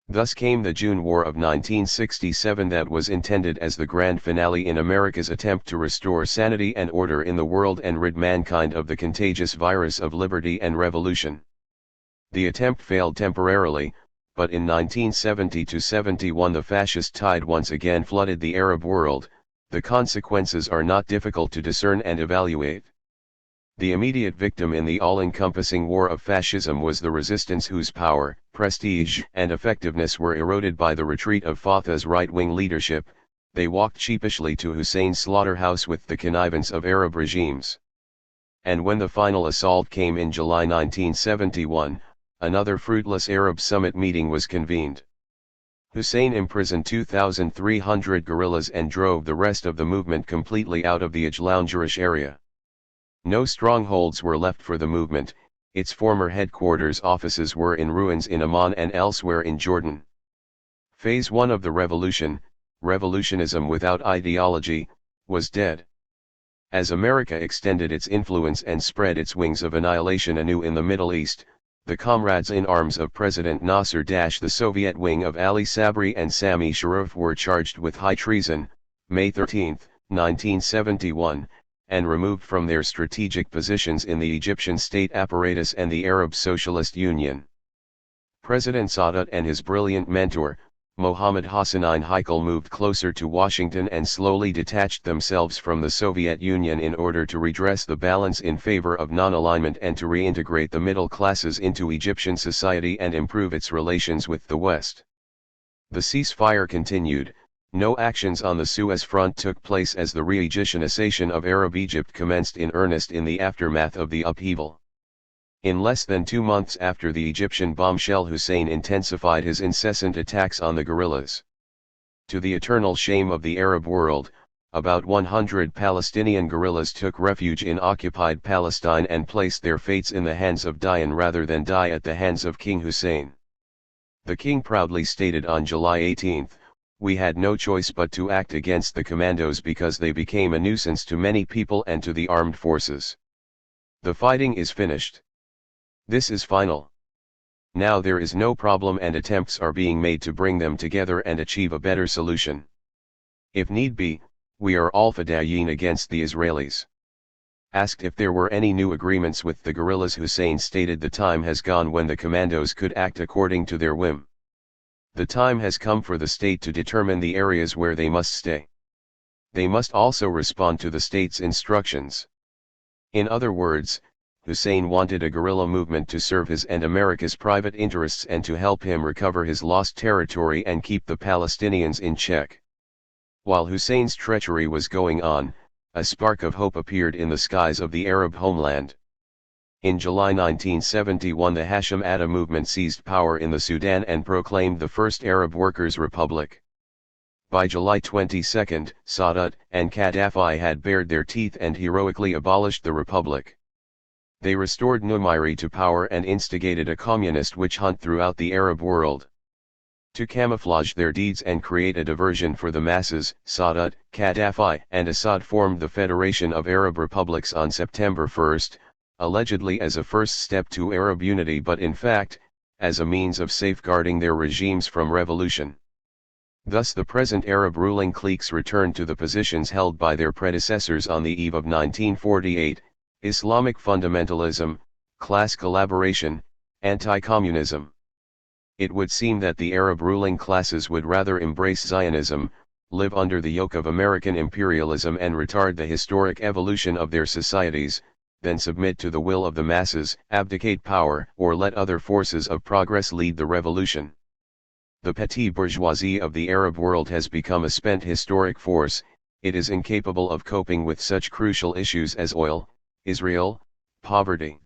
Thus came the June War of 1967 that was intended as the grand finale in America's attempt to restore sanity and order in the world and rid mankind of the contagious virus of liberty and revolution. The attempt failed temporarily, but in 1970–71 the fascist tide once again flooded the Arab world. The consequences are not difficult to discern and evaluate. The immediate victim in the all-encompassing war of fascism was the resistance whose power, prestige, and effectiveness were eroded by the retreat of Fatah's right-wing leadership. They walked sheepishly to Hussein's slaughterhouse with the connivance of Arab regimes. And when the final assault came in July 1971, another fruitless Arab summit meeting was convened. Hussein imprisoned 2,300 guerrillas and drove the rest of the movement completely out of the Ajlounjerish area. No strongholds were left for the movement. Its former headquarters offices were in ruins in Amman and elsewhere in Jordan. Phase 1 of the revolution, revolutionism without ideology, was dead. As America extended its influence and spread its wings of annihilation anew in the Middle East, the comrades in arms of President Nasser - the Soviet wing of Ali Sabri and Sami Sharif were charged with high treason, May 13, 1971, and removed from their strategic positions in the Egyptian state apparatus and the Arab Socialist Union. President Sadat and his brilliant mentor, Mohammad Hossein Haikal, moved closer to Washington and slowly detached themselves from the Soviet Union in order to redress the balance in favor of non-alignment and to reintegrate the middle classes into Egyptian society and improve its relations with the West. The ceasefire continued. No actions on the Suez front took place as the re-Egyptianization of Arab Egypt commenced in earnest in the aftermath of the upheaval. In less than 2 months after the Egyptian bombshell, Hussein intensified his incessant attacks on the guerrillas. To the eternal shame of the Arab world, about 100 Palestinian guerrillas took refuge in occupied Palestine and placed their fates in the hands of Dayan rather than die at the hands of King Hussein. The king proudly stated on July 18, "We had no choice but to act against the commandos because they became a nuisance to many people and to the armed forces. The fighting is finished. This is final. Now there is no problem and attempts are being made to bring them together and achieve a better solution. If need be, we are all fadayin against the Israelis." Asked if there were any new agreements with the guerrillas, Hussein stated the time has gone when the commandos could act according to their whim. The time has come for the state to determine the areas where they must stay. They must also respond to the state's instructions. In other words, Hussein wanted a guerrilla movement to serve his and America's private interests and to help him recover his lost territory and keep the Palestinians in check. While Hussein's treachery was going on, a spark of hope appeared in the skies of the Arab homeland. In July 1971, the Hashim Atta movement seized power in the Sudan and proclaimed the first Arab Workers' Republic. By July 22, Sadat and Gaddafi had bared their teeth and heroically abolished the republic. They restored Numiri to power and instigated a communist witch hunt throughout the Arab world. To camouflage their deeds and create a diversion for the masses, Sadat, Gaddafi and Assad formed the Federation of Arab Republics on September 1, allegedly as a first step to Arab unity but in fact, as a means of safeguarding their regimes from revolution. Thus the present Arab ruling cliques returned to the positions held by their predecessors on the eve of 1948, Islamic fundamentalism, class collaboration, anti-communism. It would seem that the Arab ruling classes would rather embrace Zionism, live under the yoke of American imperialism and retard the historic evolution of their societies, than submit to the will of the masses, abdicate power, or let other forces of progress lead the revolution. The petty bourgeoisie of the Arab world has become a spent historic force. It is incapable of coping with such crucial issues as oil, Israel, poverty.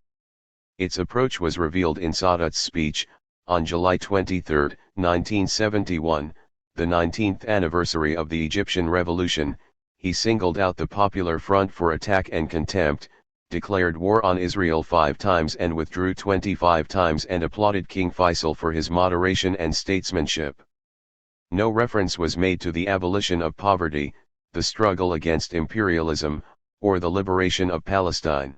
Its approach was revealed in Sadat's speech, on July 23, 1971, the 19th anniversary of the Egyptian Revolution. He singled out the Popular Front for attack and contempt, declared war on Israel 5 times and withdrew 25 times and applauded King Faisal for his moderation and statesmanship. No reference was made to the abolition of poverty, the struggle against imperialism, or the liberation of Palestine.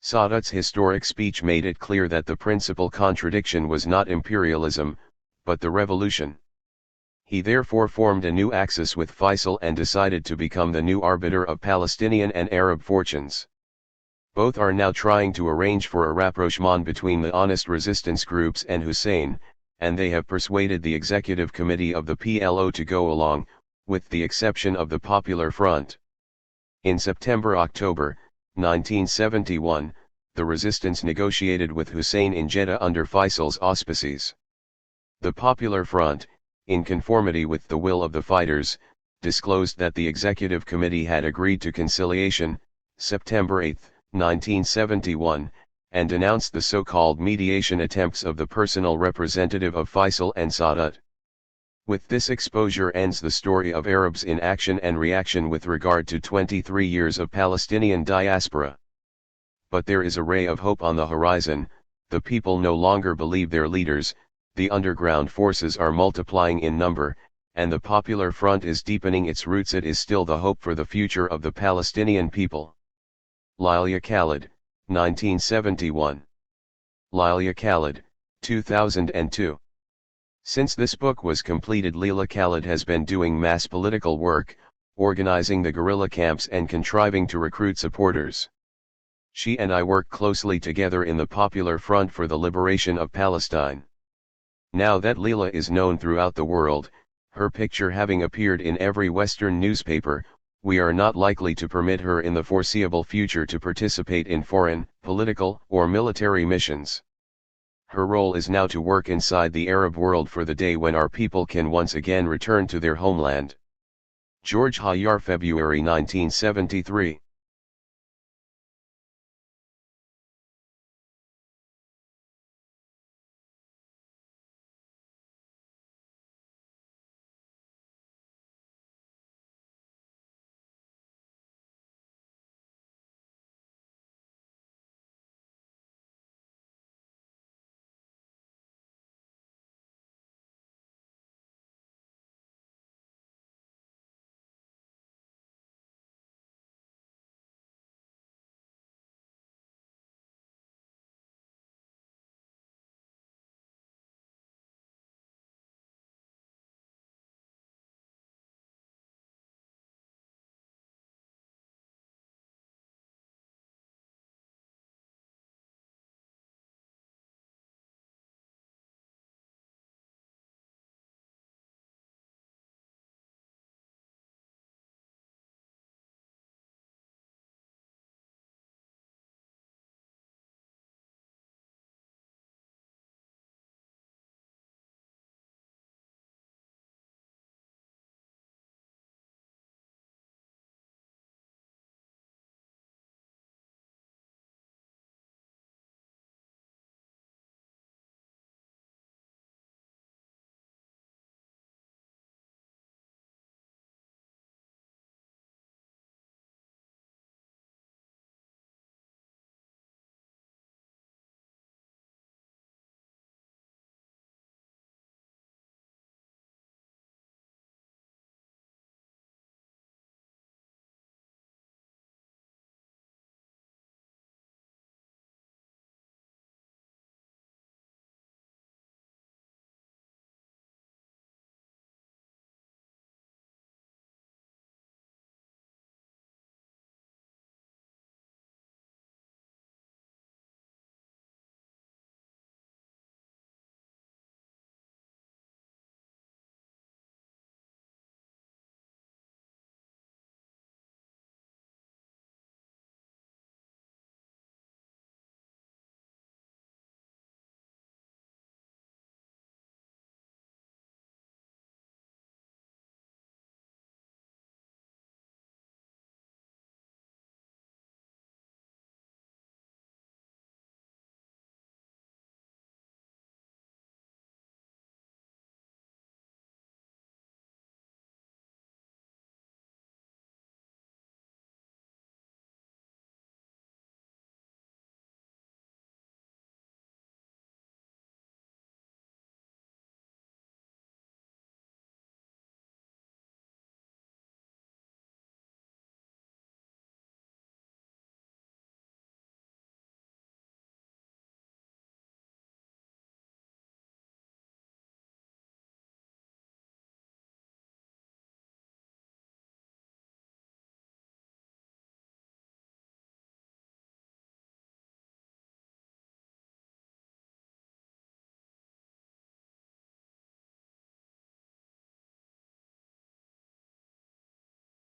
Sadat's historic speech made it clear that the principal contradiction was not imperialism, but the revolution. He therefore formed a new axis with Faisal and decided to become the new arbiter of Palestinian and Arab fortunes. Both are now trying to arrange for a rapprochement between the honest resistance groups and Hussein, and they have persuaded the executive committee of the PLO to go along, with the exception of the Popular Front. In September-October 1971, the resistance negotiated with Hussein in Jeddah under Faisal's auspices. The Popular Front, in conformity with the will of the fighters, disclosed that the executive committee had agreed to conciliation, September 8, 1971, and denounced the so-called mediation attempts of the personal representative of Faisal and Sadat. With this exposure ends the story of Arabs in action and reaction with regard to 23 years of Palestinian diaspora. But there is a ray of hope on the horizon. The people no longer believe their leaders, the underground forces are multiplying in number, and the Popular Front is deepening its roots. It is still the hope for the future of the Palestinian people. Leila Khaled, 1971. Leila Khaled, 2002. Since this book was completed, Leila Khaled has been doing mass political work, organizing the guerrilla camps and contriving to recruit supporters. She and I work closely together in the Popular Front for the liberation of Palestine. Now that Leila is known throughout the world, her picture having appeared in every Western newspaper, we are not likely to permit her in the foreseeable future to participate in foreign, political, or military missions. Her role is now to work inside the Arab world for the day when our people can once again return to their homeland. George Hajjar, February 1973.